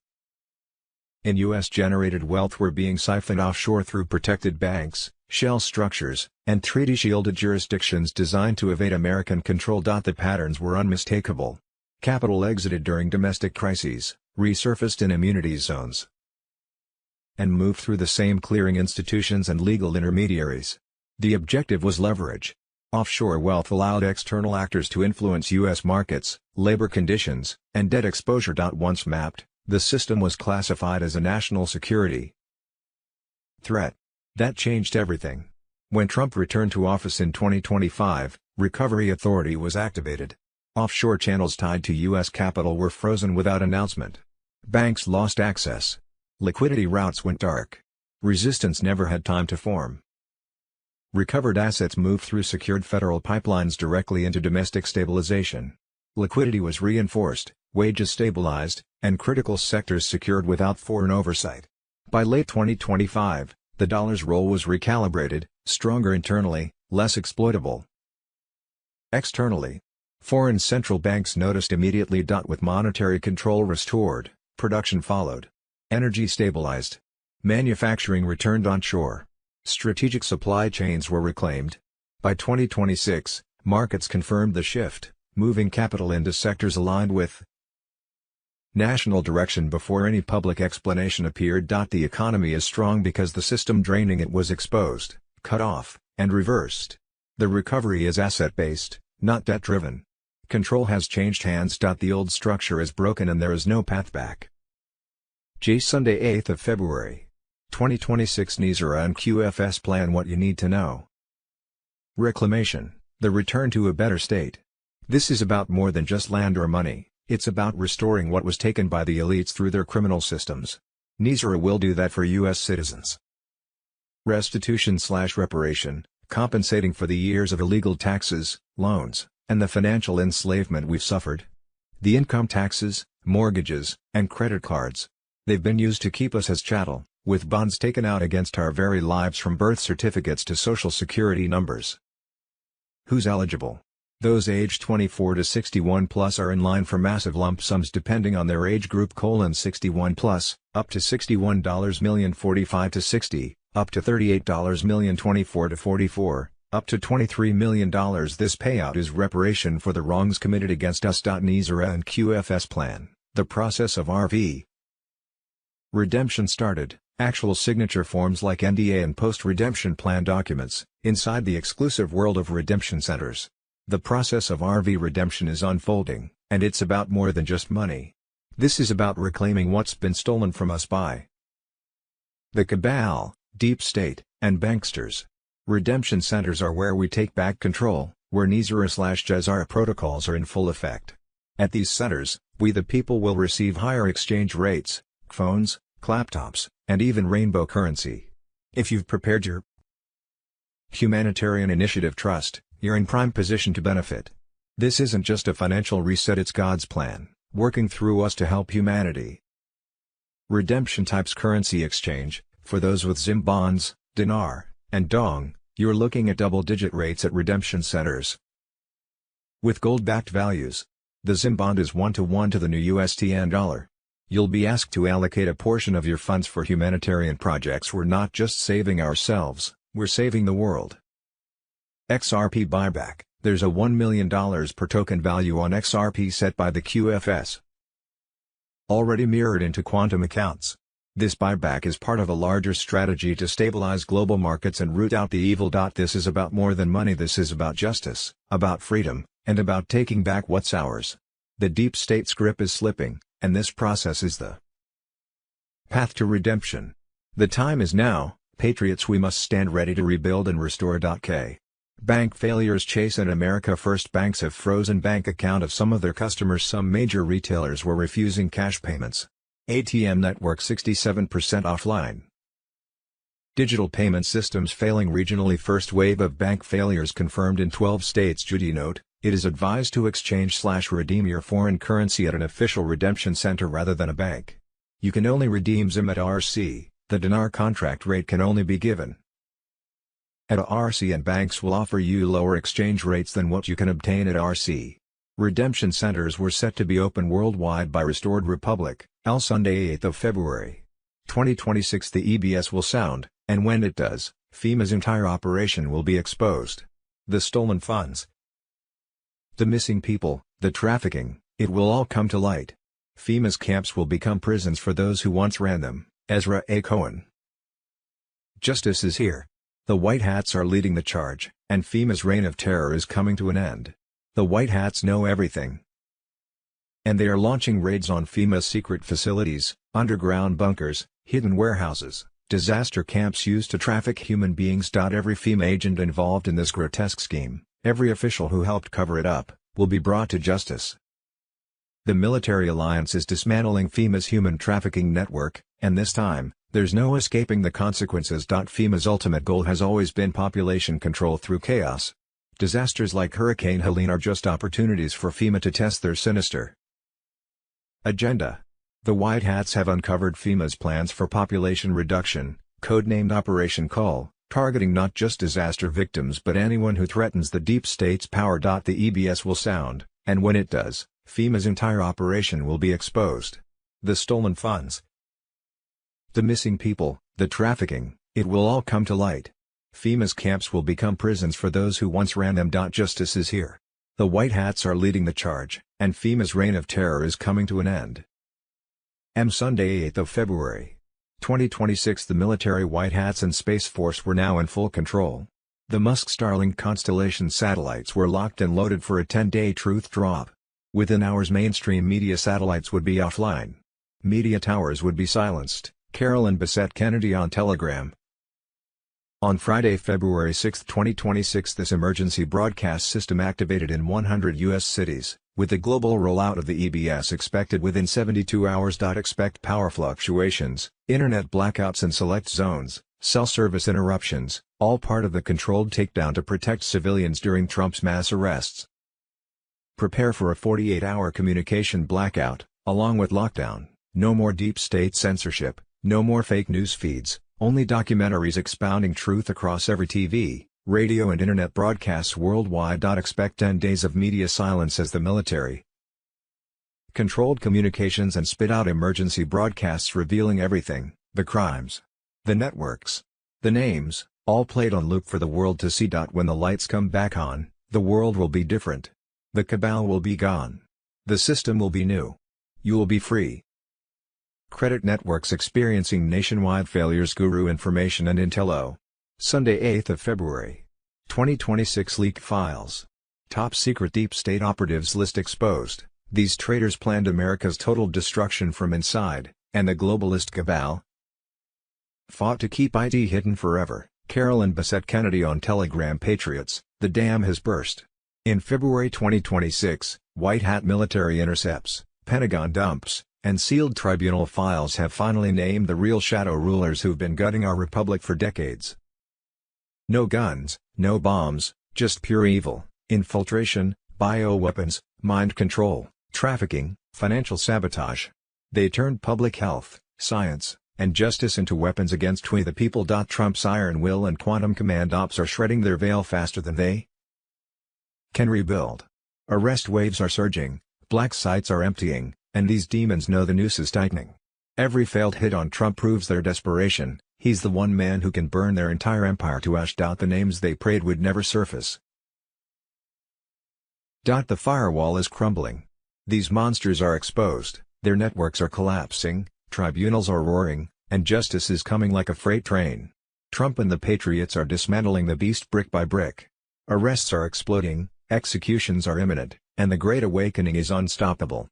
in U.S.-generated wealth were being siphoned offshore through protected banks, shell structures, and treaty-shielded jurisdictions designed to evade American control. The patterns were unmistakable. Capital exited during domestic crises, resurfaced in immunity zones, and moved through the same clearing institutions and legal intermediaries. The objective was leverage. Offshore wealth allowed external actors to influence U.S. markets, labor conditions, and debt exposure. Once mapped, the system was classified as a national security threat. That changed everything. When Trump returned to office in 2025, Recovery Authority was activated. Offshore channels tied to U.S. capital were frozen without announcement. Banks lost access. Liquidity routes went dark. Resistance never had time to form. Recovered assets moved through secured federal pipelines directly into domestic stabilization. Liquidity was reinforced, wages stabilized, and critical sectors secured without foreign oversight. By late 2025, the dollar's role was recalibrated, stronger internally, less exploitable externally. Foreign central banks noticed immediately. With monetary control restored, production followed. Energy stabilized. Manufacturing returned onshore. Strategic supply chains were reclaimed. By 2026, markets confirmed the shift, moving capital into sectors aligned with national direction before any public explanation appeared. The economy is strong because the system draining it was exposed, cut off, and reversed. The recovery is asset-based, not debt-driven. Control has changed hands. The old structure is broken and there is no path back. Sunday 8th of February. 2026 NISRA and QFS plan. What you need to know. Reclamation, the return to a better state. This is about more than just land or money, it's about restoring what was taken by the elites through their criminal systems. NISRA will do that for U.S. citizens. Restitution/reparation, compensating for the years of illegal taxes, loans, and the financial enslavement we've suffered. The income taxes, mortgages, and credit cards. They've been used to keep us as chattel, with bonds taken out against our very lives from birth certificates to social security numbers. Who's eligible? Those aged 24 to 61 plus are in line for massive lump sums depending on their age group: 61 plus, up to $61 million 45 to 60, up to $38 million 24 to 44, up to $23 million. This payout is reparation for the wrongs committed against us. NISRA and QFS plan, the process of RV redemption started. Actual signature forms like NDA and post-redemption plan documents, inside the exclusive world of redemption centers. The process of RV redemption is unfolding, and it's about more than just money. This is about reclaiming what's been stolen from us by the cabal, deep state, and banksters. Redemption centers are where we take back control, where NISRA/JSRA protocols are in full effect. At these centers, we the people will receive higher exchange rates, phones, laptops, and even rainbow currency. If you've prepared your humanitarian initiative trust, you're in prime position to benefit. This isn't just a financial reset, it's God's plan, working through us to help humanity. Redemption types currency exchange. For those with Zim bonds, dinar, and dong, you're looking at double-digit rates at redemption centers. With gold-backed values, the Zim bond is 1-to-1 to the new USD dollar. You'll be asked to allocate a portion of your funds for humanitarian projects. We're not just saving ourselves, we're saving the world. XRP buyback. There's a $1 million per token value on XRP set by the QFS, already mirrored into quantum accounts. This buyback is part of a larger strategy to stabilize global markets and root out the evil. This is about more than money. This is about justice, about freedom, and about taking back what's ours. The deep state's grip is slipping, and this process is the path to redemption. The time is now, patriots. We must stand ready to rebuild and restore. Bank failures. Chase and America First banks have frozen bank account of some of their customers. Some major retailers were refusing cash payments. ATM network 67% offline. Digital payment systems failing regionally. First wave of bank failures confirmed in 12 states. Judy note, it is advised to exchange/redeem your foreign currency at an official redemption center rather than a bank. You can only redeem Zim at RC, the dinar contract rate can only be given at RC, and banks will offer you lower exchange rates than what you can obtain at RC. Redemption centers were set to be open worldwide by Restored Republic, Sunday 8th of February. 2026 the EBS will sound, and when it does, FEMA's entire operation will be exposed. The stolen funds, the missing people, the trafficking, it will all come to light. FEMA's camps will become prisons for those who once ran them. Ezra A. Cohen. Justice is here. The White Hats are leading the charge, and FEMA's reign of terror is coming to an end. The White Hats know everything. And they are launching raids on FEMA's secret facilities, underground bunkers, hidden warehouses, disaster camps used to traffic human beings. Every FEMA agent involved in this grotesque scheme, every official who helped cover it up, will be brought to justice. The military alliance is dismantling FEMA's human trafficking network, and this time, there's no escaping the consequences. FEMA's ultimate goal has always been population control through chaos. Disasters like Hurricane Helene are just opportunities for FEMA to test their sinister agenda. The White Hats have uncovered FEMA's plans for population reduction, codenamed Operation Call, targeting not just disaster victims but anyone who threatens the deep state's power. The EBS will sound, and when it does, FEMA's entire operation will be exposed. The stolen funds, the missing people, the trafficking, it will all come to light. FEMA's camps will become prisons for those who once ran them. Justice is here. The White Hats are leading the charge, and FEMA's reign of terror is coming to an end. Sunday 8th of February. 2026 The military White Hats and Space Force were now in full control. The Musk Starlink constellation satellites were locked and loaded for a 10-day truth drop. Within hours mainstream media satellites would be offline. Media towers would be silenced. Carolyn Bessette Kennedy on Telegram. On Friday, February 6, 2026 this emergency broadcast system activated in 100 U.S. cities, with the global rollout of the EBS expected within 72 hours. Expect power fluctuations, internet blackouts in select zones, cell service interruptions, all part of the controlled takedown to protect civilians during Trump's mass arrests. Prepare for a 48-hour communication blackout, along with lockdown. No more deep state censorship, no more fake news feeds, only documentaries expounding truth across every TV, radio and internet broadcasts worldwide. Expect 10 days of media silence as the military controlled communications and spit out emergency broadcasts revealing everything, the crimes, the networks, the names, all played on loop for the world to see. When the lights come back on, the world will be different. The cabal will be gone. The system will be new. You will be free. Credit networks experiencing nationwide failures. Guru Information and Intello. Sunday 8th of February. 2026 Leaked files. Top secret deep state operatives list exposed. These traitors planned America's total destruction from inside, and the globalist cabal fought to keep IT hidden forever. Carolyn Bessette Kennedy on Telegram. Patriots, the dam has burst. In February 2026, White Hat military intercepts, Pentagon dumps, and sealed tribunal files have finally named the real shadow rulers who've been gutting our republic for decades. No guns, no bombs, just pure evil, infiltration, bioweapons, mind control, trafficking, financial sabotage. They turned public health, science, and justice into weapons against we the people. Trump's iron will and quantum command ops are shredding their veil faster than they can rebuild. Arrest waves are surging, black sites are emptying, and these demons know the noose is tightening. Every failed hit on Trump proves their desperation. He's the one man who can burn their entire empire to ash. The names they prayed would never surface. The firewall is crumbling. These monsters are exposed, their networks are collapsing, tribunals are roaring, and justice is coming like a freight train. Trump and the Patriots are dismantling the beast brick by brick. Arrests are exploding, executions are imminent, and the Great Awakening is unstoppable.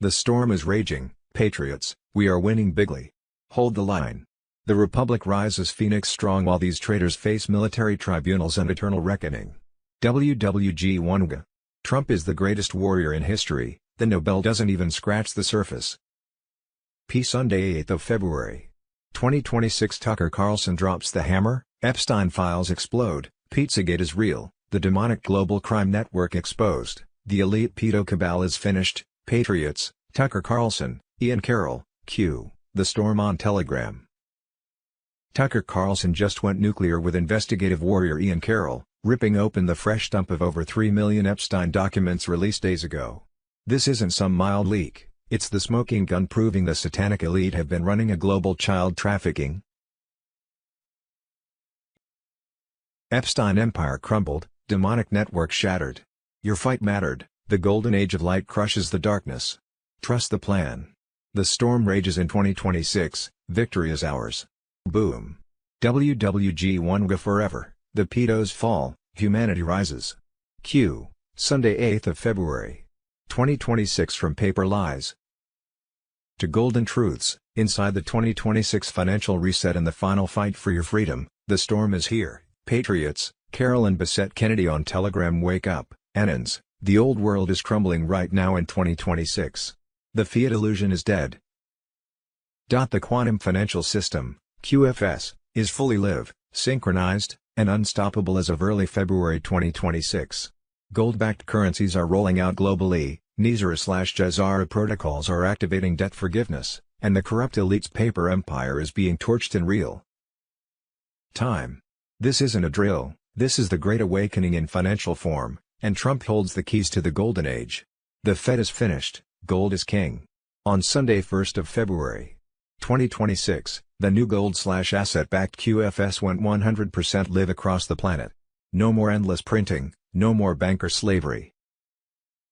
The storm is raging. Patriots, we are winning bigly. Hold the line. The Republic rises phoenix strong while these traitors face military tribunals and eternal reckoning. WWG1G. Trump is the greatest warrior in history, the Nobel doesn't even scratch the surface. Sunday 8th of February. 2026 Tucker Carlson drops the hammer, Epstein files explode, Pizzagate is real, the demonic global crime network exposed, the elite pedo cabal is finished. Patriots, Tucker Carlson, Ian Carroll, Q. The storm on Telegram. Tucker Carlson just went nuclear with investigative warrior Ian Carroll, ripping open the fresh dump of over 3 million Epstein documents released days ago. This isn't some mild leak, it's the smoking gun proving the satanic elite have been running a global child trafficking. Epstein empire crumbled, demonic network shattered. Your fight mattered, the golden age of light crushes the darkness. Trust the plan. The storm rages in 2026, victory is ours. Boom. WWG1GA forever, the pedos fall, humanity rises. Q. Sunday 8th of February. 2026 from Paper Lies to Golden Truths, inside the 2026 financial reset and the final fight for your freedom, the storm is here. Patriots, Carol and Bissett Kennedy on Telegram. Wake up, Annans, the old world is crumbling right now in 2026. The fiat illusion is dead. The quantum financial system, QFS, is fully live, synchronized, and unstoppable as of early February 2026. Gold-backed currencies are rolling out globally, Nizara/Jazara protocols are activating debt forgiveness, and the corrupt elite's paper empire is being torched in real time. This isn't a drill, this is the Great Awakening in financial form, and Trump holds the keys to the Golden Age. The Fed is finished, gold is king. On Sunday 1st of February, 2026, the new gold/asset-backed QFS went 100% live across the planet. No more endless printing, no more banker slavery.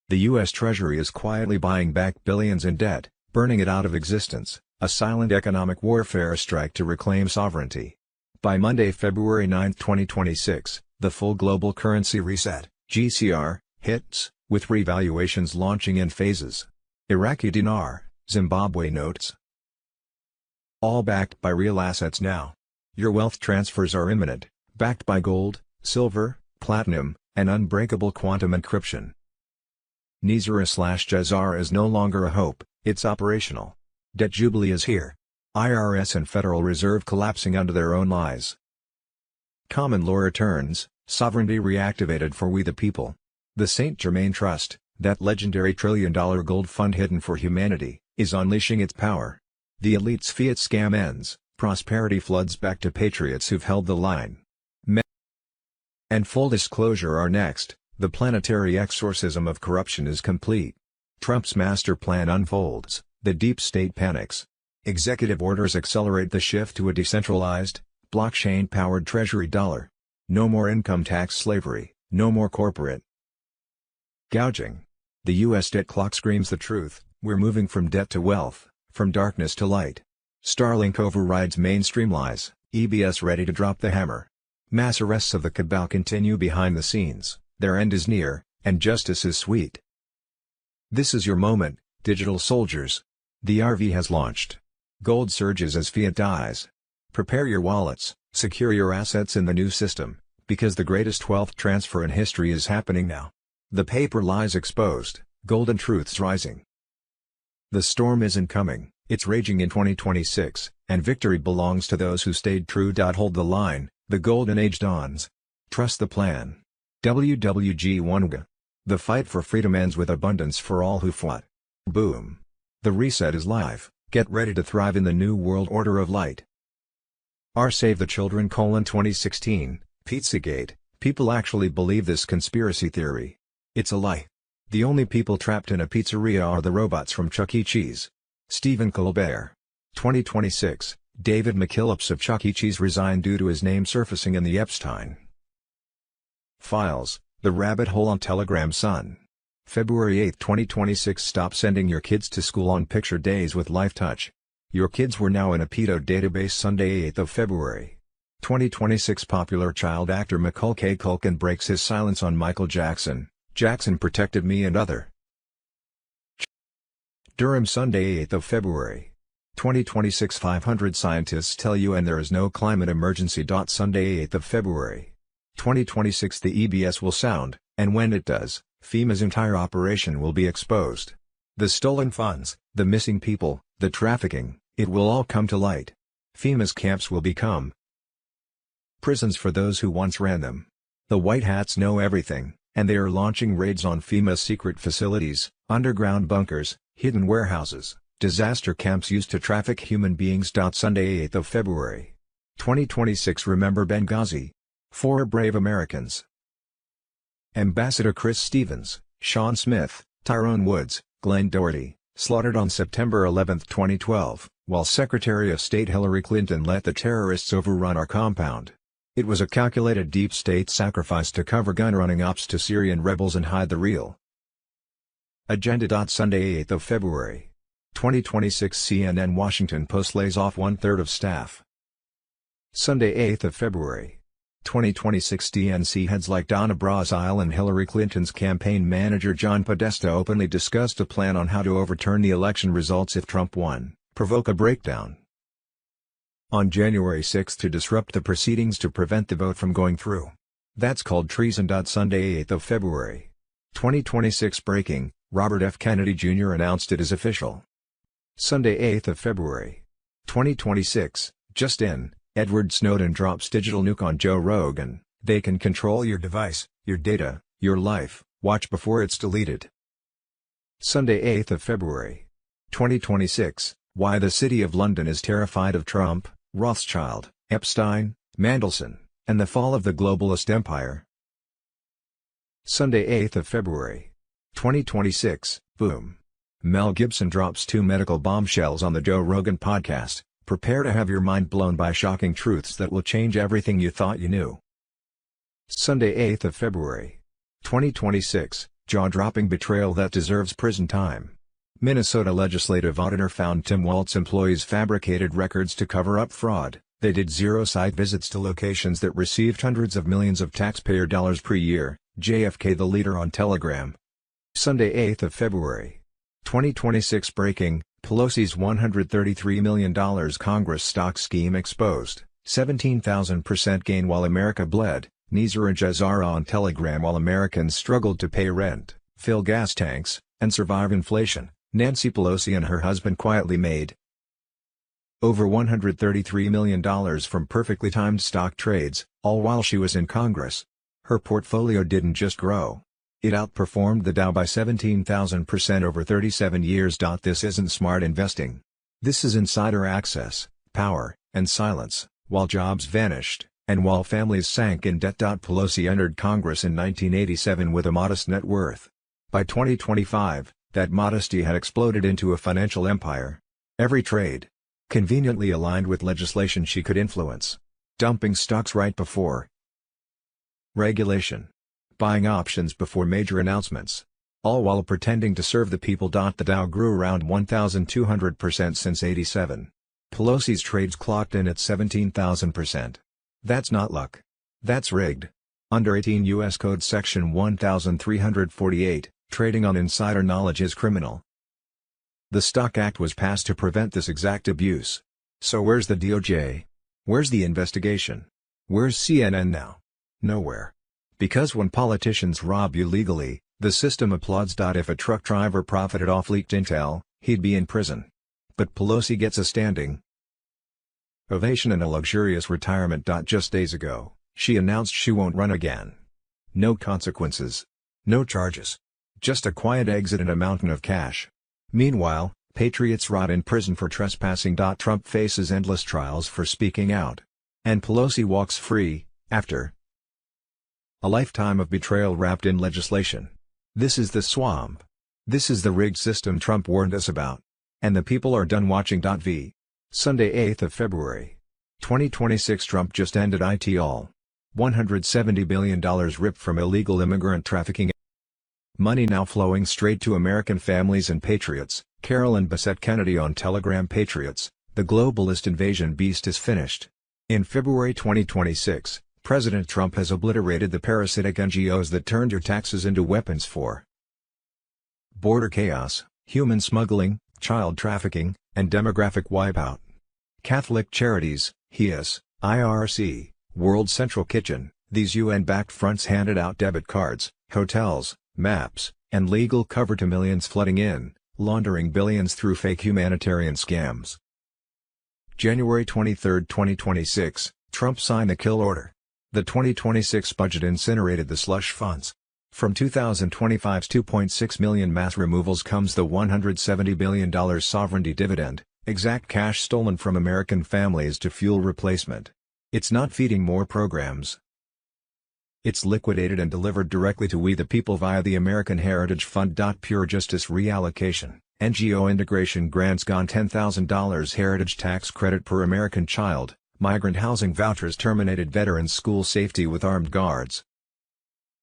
The U.S. Treasury is quietly buying back billions in debt, burning it out of existence, a silent economic warfare strike to reclaim sovereignty. By Monday, February 9, 2026, the full global currency reset, GCR, hits, with revaluations launching in phases. Iraqi dinar, Zimbabwe notes. All backed by real assets now. Your wealth transfers are imminent, backed by gold, silver, platinum, and unbreakable quantum encryption. Nizara/Jazara is no longer a hope, it's operational. Debt jubilee is here. IRS and Federal Reserve collapsing under their own lies. Common law returns, sovereignty reactivated for we the people. The St. Germain Trust, that legendary trillion-dollar gold fund hidden for humanity, is unleashing its power. The elite's fiat scam ends, prosperity floods back to patriots who've held the line. And full disclosure are next, the planetary exorcism of corruption is complete. Trump's master plan unfolds, the deep state panics. Executive orders accelerate the shift to a decentralized, blockchain-powered treasury dollar. No more income tax slavery, no more corporate gouging. The U.S. debt clock screams the truth, we're moving from debt to wealth, from darkness to light. Starlink overrides mainstream lies, EBS ready to drop the hammer. Mass arrests of the cabal continue behind the scenes, their end is near, and justice is sweet. This is your moment, digital soldiers. The RV has launched. Gold surges as fiat dies. Prepare your wallets, secure your assets in the new system, because the greatest wealth transfer in history is happening now. The paper lies exposed, golden truths rising. The storm isn't coming, it's raging in 2026, and victory belongs to those who stayed true. Hold the line, the golden age dawns. Trust the plan. WWG1GA. The fight for freedom ends with abundance for all who fought. Boom. The reset is live, get ready to thrive in the new world order of light. Save the Children: 2016, Pizzagate. People actually believe this conspiracy theory. It's a lie. The only people trapped in a pizzeria are the robots from Chuck E. Cheese. Stephen Colbert. 2026, David McKillips of Chuck E. Cheese resigned due to his name surfacing in the Epstein files, the rabbit hole on Telegram. Sun. February 8, 2026. Stop sending your kids to school on picture days with LifeTouch. Your kids were now in a pedo database. Sunday 8th of February. 2026. Popular child actor Macaulay Culkin breaks his silence on Michael Jackson. Jackson protected me and other. Durham. Sunday 8th of February. 2026. 500 scientists tell you and there is no climate emergency. Sunday 8th of February. 2026. The EBS will sound, and when it does, FEMA's entire operation will be exposed. The stolen funds, the missing people, the trafficking, it will all come to light. FEMA's camps will become prisons for those who once ran them. The White Hats know everything, and they are launching raids on FEMA's secret facilities, underground bunkers, hidden warehouses, disaster camps used to traffic human beings. Sunday 8th of February. 2026. Remember Benghazi. 4 brave Americans, Ambassador Chris Stevens, Sean Smith, Tyrone Woods, Glenn Doherty, slaughtered on September 11, 2012, while Secretary of State Hillary Clinton let the terrorists overrun our compound. It was a calculated deep state sacrifice to cover gun-running ops to Syrian rebels and hide the real agenda. Sunday 8 of February. 2026 CNN Washington Post lays off 1/3 of staff. Sunday 8 of February. 2026 DNC heads like Donna Brazile and Hillary Clinton's campaign manager John Podesta openly discussed a plan on how to overturn the election results if Trump won, provoke a breakdown on January 6 to disrupt the proceedings to prevent the vote from going through. That's called treason. Sunday 8 of February. 2026 breaking, Robert F. Kennedy Jr. announced it as official. Sunday 8 of February. 2026, just in, Edward Snowden drops digital nuke on Joe Rogan. They can control your device, your data, your life, watch before it's deleted. Sunday 8 of February. 2026, why the City of London is terrified of Trump, Rothschild, Epstein, Mandelson, and the fall of the globalist empire. Sunday 8 of February. 2026, boom. Mel Gibson drops 2 medical bombshells on the Joe Rogan podcast. Prepare to have your mind blown by shocking truths that will change everything you thought you knew. Sunday 8 of February. 2026, jaw-dropping betrayal that deserves prison time. Minnesota legislative auditor found Tim Walt's employees fabricated records to cover up fraud. They did 0 site visits to locations that received hundreds of millions of taxpayer dollars per year. JFK the leader on Telegram. Sunday 8 of February. 2026 breaking, Pelosi's $133 million Congress stock scheme exposed, 17,000% gain while America bled. Nizar and Jazara on Telegram. While Americans struggled to pay rent, fill gas tanks, and survive inflation, Nancy Pelosi and her husband quietly made over $133 million from perfectly timed stock trades, all while she was in Congress. Her portfolio didn't just grow. It outperformed the Dow by 17,000% over 37 years. This isn't smart investing. This is insider access, power, and silence, while jobs vanished, and while families sank in debt. Pelosi entered Congress in 1987 with a modest net worth. By 2025, that modesty had exploded into a financial empire. Every trade conveniently aligned with legislation she could influence. Dumping stocks right before regulation. Buying options before major announcements. All while pretending to serve the people. The Dow grew around 1,200% since '87. Pelosi's trades clocked in at 17,000%. That's not luck. That's rigged. Under 18 U.S. Code Section 1348, trading on insider knowledge is criminal. The Stock Act was passed to prevent this exact abuse. So where's the DOJ? Where's the investigation? Where's CNN now? Nowhere. Because when politicians rob you legally, the system applauds. If a truck driver profited off leaked intel, he'd be in prison. But Pelosi gets a standing ovation and a luxurious retirement. Just days ago, she announced she won't run again. No consequences. No charges. Just a quiet exit and a mountain of cash. Meanwhile, patriots rot in prison for trespassing. Trump faces endless trials for speaking out. And Pelosi walks free, after a lifetime of betrayal wrapped in legislation. This is the swamp. This is the rigged system Trump warned us about. And the people are done watching. V. Sunday 8 of February. 2026 Trump just ended it all. $170 billion ripped from illegal immigrant trafficking. Money now flowing straight to American families and patriots. Carolyn Bessette Kennedy on Telegram. Patriots, the globalist invasion beast is finished. In February 2026, President Trump has obliterated the parasitic NGOs that turned your taxes into weapons for border chaos, human smuggling, child trafficking, and demographic wipeout. Catholic Charities, HIAS, IRC, World Central Kitchen, these UN-backed fronts handed out debit cards, hotels, maps, and legal cover to millions flooding in, laundering billions through fake humanitarian scams. January 23, 2026, Trump signed the kill order. The 2026 budget incinerated the slush funds. From 2025's 2.6 million mass removals comes the $170 billion sovereignty dividend, exact cash stolen from American families to fuel replacement. It's not feeding more programs. It's liquidated and delivered directly to we the people via the American Heritage Fund. Pure Justice Reallocation, NGO Integration Grants gone $10,000 Heritage Tax Credit per American Child, Migrant Housing Vouchers terminated Veterans School Safety with Armed Guards.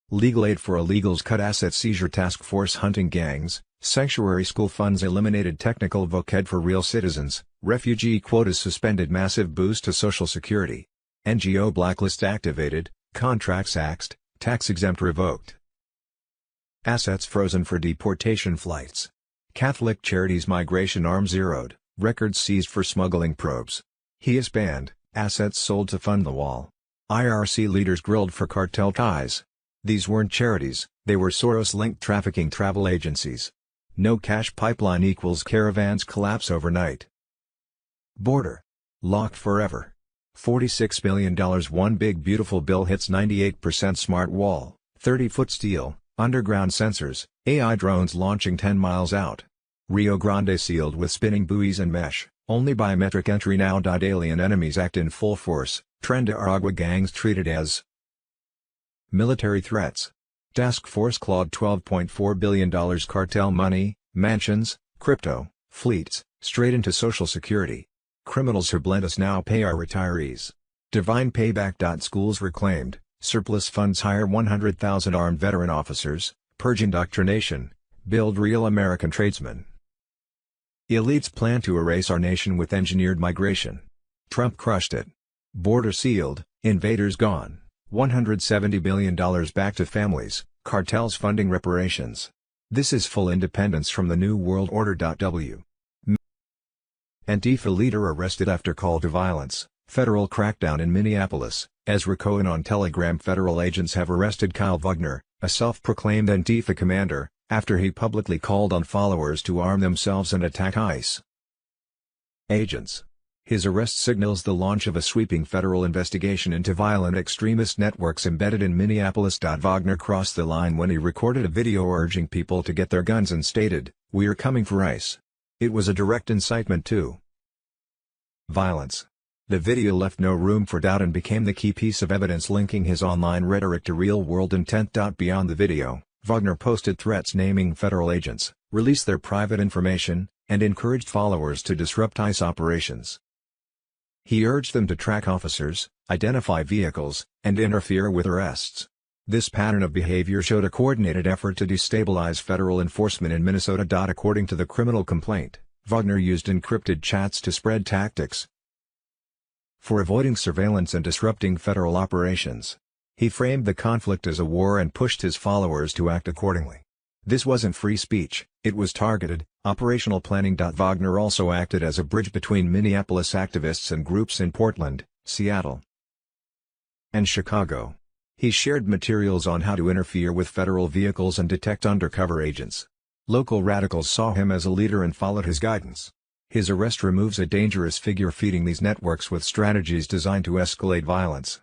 Legal Aid for Illegals cut Asset Seizure Task Force Hunting Gangs, Sanctuary School Funds eliminated Technical Voc-Ed for Real Citizens, Refugee Quotas suspended Massive Boost to Social Security. NGO Blacklist activated, Contracts axed, Tax Exempt revoked. Assets frozen for deportation flights. Catholic Charities Migration Arm zeroed, records seized for smuggling probes. He is banned, assets sold to fund the wall. IRC leaders grilled for cartel ties. These weren't charities, they were Soros-linked trafficking travel agencies. No cash pipeline equals caravans collapse overnight. Border. Locked forever. $46 billion One big beautiful bill hits 98% smart wall, 30-foot steel, underground sensors, AI drones launching 10 miles out. Rio Grande sealed with spinning buoys and mesh, only biometric entry now. Alien enemies act in full force, Trend-Aragua gangs treated as military threats. Task force clawed $12.4 billion cartel money, mansions, crypto, fleets, straight into Social Security. Criminals who blend us now pay our retirees. Divine payback. Schools reclaimed, surplus funds hire 100,000 armed veteran officers, purge indoctrination, build real American tradesmen. Elites plan to erase our nation with engineered migration. Trump crushed it. Border sealed, invaders gone, $170 billion back to families, cartels funding reparations. This is full independence from the New World Order. Antifa leader arrested after call to violence, federal crackdown in Minneapolis. Ezra Cohen on Telegram. Federal agents have arrested Kyle Wagner, a self-proclaimed Antifa commander, after he publicly called on followers to arm themselves and attack ICE agents. His arrest signals the launch of a sweeping federal investigation into violent extremist networks embedded in Minneapolis. Wagner crossed the line when he recorded a video urging people to get their guns and stated, "We're coming for ICE." It was a direct incitement to violence. The video left no room for doubt and became the key piece of evidence linking his online rhetoric to real-world intent. Beyond the video, Wagner posted threats naming federal agents, released their private information, and encouraged followers to disrupt ICE operations. He urged them to track officers, identify vehicles, and interfere with arrests. This pattern of behavior showed a coordinated effort to destabilize federal enforcement in Minnesota. According to the criminal complaint, Wagner used encrypted chats to spread tactics for avoiding surveillance and disrupting federal operations. He framed the conflict as a war and pushed his followers to act accordingly. This wasn't free speech, it was targeted, operational planning. Wagner also acted as a bridge between Minneapolis activists and groups in Portland, Seattle, and Chicago. He shared materials on how to interfere with federal vehicles and detect undercover agents. Local radicals saw him as a leader and followed his guidance. His arrest removes a dangerous figure feeding these networks with strategies designed to escalate violence.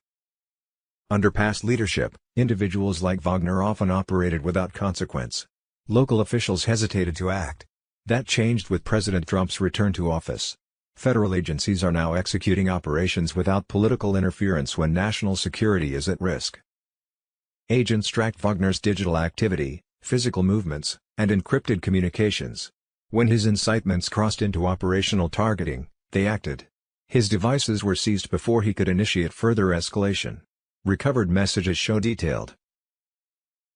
Under past leadership, individuals like Wagner often operated without consequence. Local officials hesitated to act. That changed with President Trump's return to office. Federal agencies are now executing operations without political interference when national security is at risk. Agents tracked Wagner's digital activity, physical movements, and encrypted communications. When his incitements crossed into operational targeting, they acted. His devices were seized before he could initiate further escalation. Recovered messages show detailed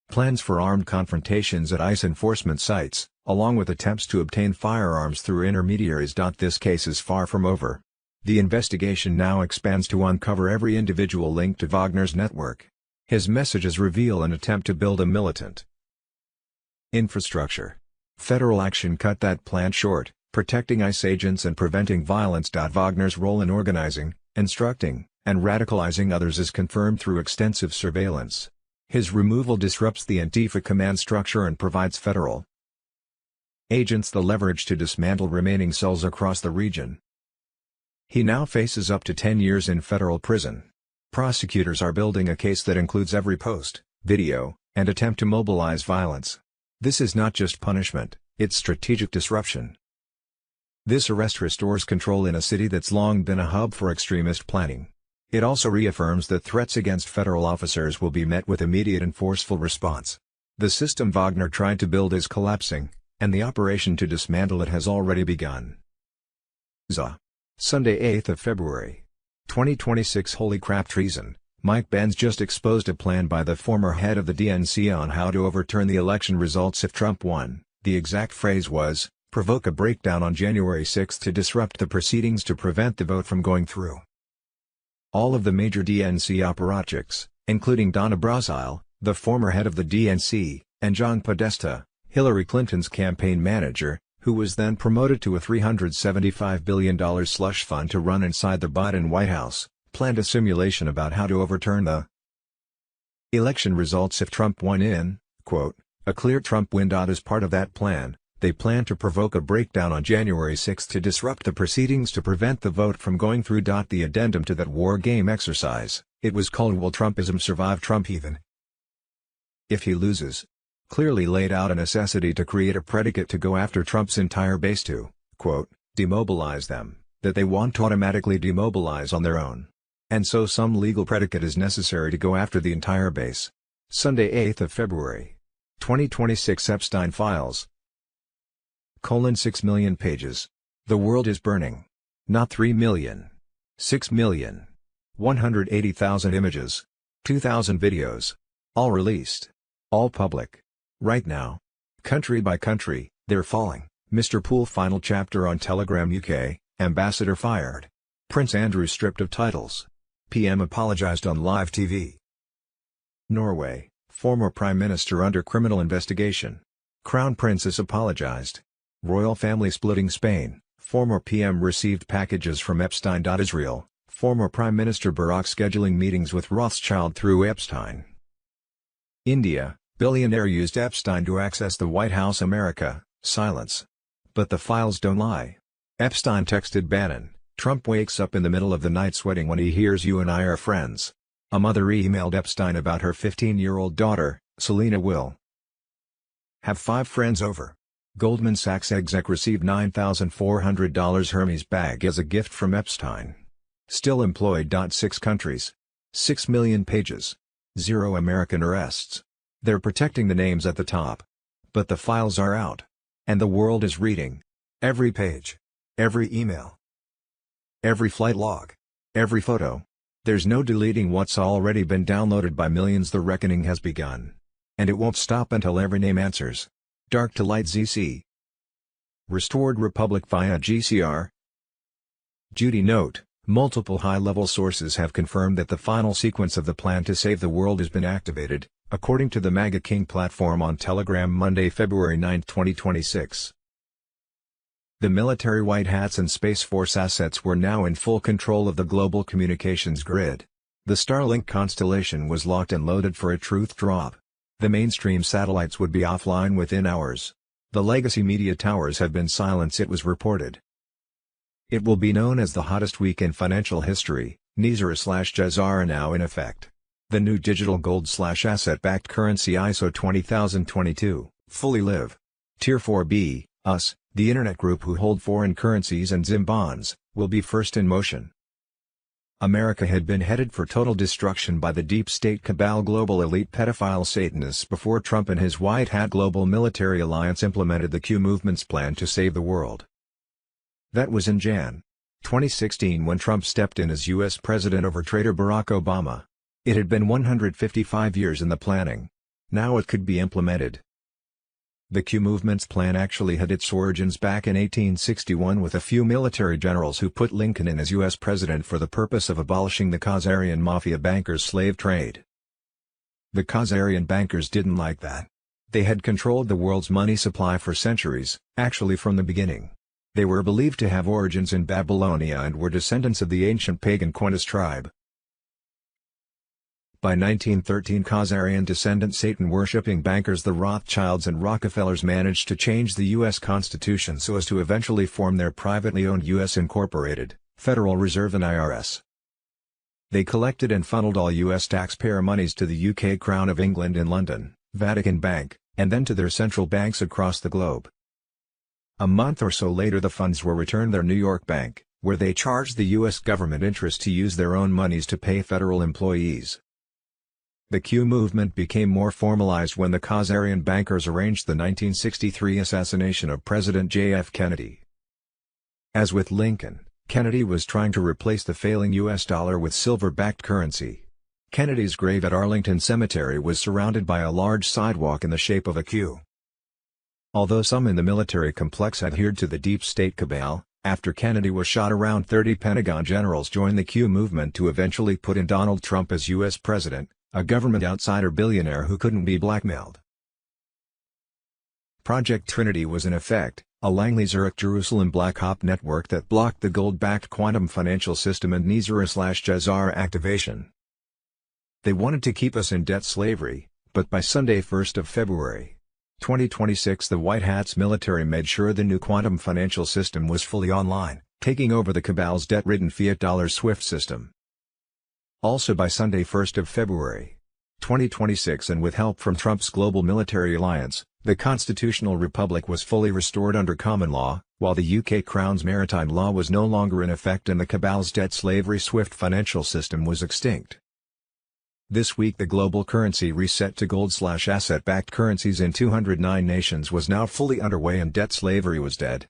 plans for armed confrontations at ICE enforcement sites, along with attempts to obtain firearms through intermediaries. This case is far from over. The investigation now expands to uncover every individual linked to Wagner's network. His messages reveal an attempt to build a militant infrastructure. Federal action cut that plan short, protecting ICE agents and preventing violence. Wagner's role in organizing, instructing, and radicalizing others is confirmed through extensive surveillance. His removal disrupts the Antifa command structure and provides federal agents the leverage to dismantle remaining cells across the region. He now faces up to 10 years in federal prison. Prosecutors are building a case that includes every post, video, and attempt to mobilize violence. This is not just punishment, it's strategic disruption. This arrest restores control in a city that's long been a hub for extremist planning. It also reaffirms that threats against federal officers will be met with immediate and forceful response. The system Wagner tried to build is collapsing, and the operation to dismantle it has already begun. Sunday 8th of February. 2026 Holy crap treason. Mike Benz just exposed a plan by the former head of the DNC on how to overturn the election results if Trump won. The exact phrase was, provoke a breakdown on January 6 to disrupt the proceedings to prevent the vote from going through. All of the major DNC apparatchiks, including Donna Brazile, the former head of the DNC, and John Podesta, Hillary Clinton's campaign manager, who was then promoted to a $375 billion slush fund to run inside the Biden White House, planned a simulation about how to overturn the election results if Trump won in, quote, a clear Trump win. As part of that plan, they plan to provoke a breakdown on January 6 to disrupt the proceedings to prevent the vote from going through. The addendum to that war game exercise, it was called Will Trumpism Survive Trump Even If He Loses, clearly laid out a necessity to create a predicate to go after Trump's entire base to, quote, demobilize them, that they won't automatically demobilize on their own. And so some legal predicate is necessary to go after the entire base. Sunday 8th of February. 2026 Epstein Files. 6 million pages. The world is burning. Not 3 million. 6 million. 180,000 images. 2,000 videos. All released. All public. Right now. Country by country, they're falling. Mr. Poole final chapter on Telegram UK, Ambassador fired. Prince Andrew stripped of titles. PM apologized on live TV. Norway, former Prime Minister under criminal investigation. Crown Princess apologized. Royal family splitting Spain, former PM received packages from Epstein. Israel, former Prime Minister Barack scheduling meetings with Rothschild through Epstein. India, billionaire used Epstein to access the White House. America, silence. But the files don't lie. Epstein texted Bannon, Trump wakes up in the middle of the night sweating when he hears you and I are friends. A mother emailed Epstein about her 15-year-old daughter, Selena will have 5 friends over. Goldman Sachs exec received $9,400 Hermes bag as a gift from Epstein. Still employed. 6 countries. 6 million pages. 0 American arrests. They're protecting the names at the top. But the files are out. And the world is reading. Every page. Every email. Every flight log. Every photo. There's no deleting what's already been downloaded by millions. The reckoning has begun. And it won't stop until every name answers. Dark to light ZC. Restored Republic via GCR. Judy note, multiple high-level sources have confirmed that the final sequence of the plan to save the world has been activated, according to the MAGA King platform on Telegram Monday, February 9, 2026. The military white hats and Space Force assets were now in full control of the global communications grid. The Starlink constellation was locked and loaded for a truth drop. The mainstream satellites would be offline within hours. The legacy media towers have been silenced, it was reported. It will be known as the hottest week in financial history. NISR/JAS are now in effect. The new digital gold/asset-backed currency ISO 20022, fully live. Tier 4B, US, the internet group who hold foreign currencies and ZIM bonds, will be first in motion. America had been headed for total destruction by the deep state cabal global elite pedophile Satanists before Trump and his white hat global military alliance implemented the Q movement's plan to save the world. That was in Jan. 2016 when Trump stepped in as U.S. President over traitor Barack Obama. It had been 155 years in the planning. Now it could be implemented. The Q movement's plan actually had its origins back in 1861 with a few military generals who put Lincoln in as U.S. President for the purpose of abolishing the Khazarian mafia bankers' slave trade. The Khazarian bankers didn't like that. They had controlled the world's money supply for centuries, actually from the beginning. They were believed to have origins in Babylonia and were descendants of the ancient pagan Qentis tribe. By 1913 Khazarian descendant Satan-worshipping bankers the Rothschilds and Rockefellers managed to change the U.S. Constitution so as to eventually form their privately owned U.S. Incorporated, Federal Reserve and IRS. They collected and funneled all U.S. taxpayer monies to the UK Crown of England in London, Vatican Bank, and then to their central banks across the globe. A month or so later the funds were returned their New York bank, where they charged the U.S. government interest to use their own monies to pay federal employees. The Q movement became more formalized when the Khazarian bankers arranged the 1963 assassination of President J.F. Kennedy. As with Lincoln, Kennedy was trying to replace the failing U.S. dollar with silver-backed currency. Kennedy's grave at Arlington Cemetery was surrounded by a large sidewalk in the shape of a Q. Although some in the military complex adhered to the deep state cabal, after Kennedy was shot, around 30 Pentagon generals joined the Q movement to eventually put in Donald Trump as U.S. president, a government outsider billionaire who couldn't be blackmailed. Project Trinity was in effect, a Langley-Zurich-Jerusalem Black Op network that blocked the gold-backed quantum financial system and Nizara/Jazara activation. They wanted to keep us in debt slavery, but by Sunday 1st of February, 2026 the White Hats military made sure the new quantum financial system was fully online, taking over the cabal's debt-ridden fiat dollar SWIFT system. Also by Sunday 1st of February, 2026, and with help from Trump's global military alliance, the constitutional republic was fully restored under common law, while the UK Crown's maritime law was no longer in effect and the cabal's debt slavery SWIFT financial system was extinct. This week the global currency reset to gold/asset-backed currencies in 209 nations was now fully underway and debt slavery was dead.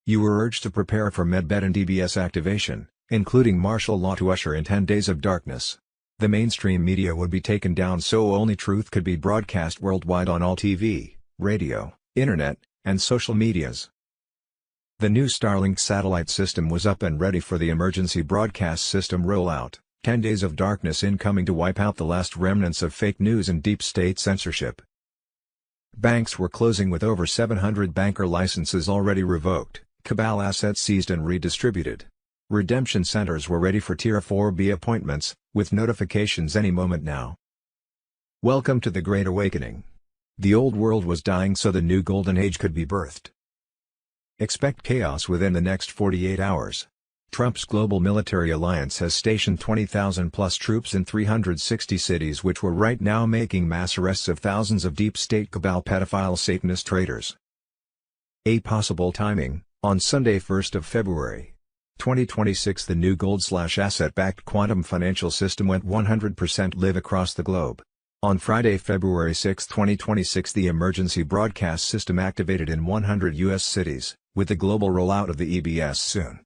You were urged to prepare for Medbed and DBS activation, including martial law to usher in 10 days of darkness. The mainstream media would be taken down so only truth could be broadcast worldwide on all TV, radio, internet, and social medias. The new Starlink satellite system was up and ready for the emergency broadcast system rollout. 10 days of darkness incoming to wipe out the last remnants of fake news and deep state censorship. Banks were closing with over 700 banker licenses already revoked, cabal assets seized and redistributed. Redemption centers were ready for Tier 4B appointments, with notifications any moment now. Welcome to the Great Awakening. The old world was dying so the new golden age could be birthed. Expect chaos within the next 48 hours. Trump's global military alliance has stationed 20,000-plus troops in 360 cities which were right now making mass arrests of thousands of deep state cabal pedophile Satanist traitors. A possible timing, on Sunday 1st of February, 2026 the new gold/asset-backed quantum financial system went 100% live across the globe. On Friday, February 6, 2026 the emergency broadcast system activated in 100 U.S. cities, with the global rollout of the EBS soon.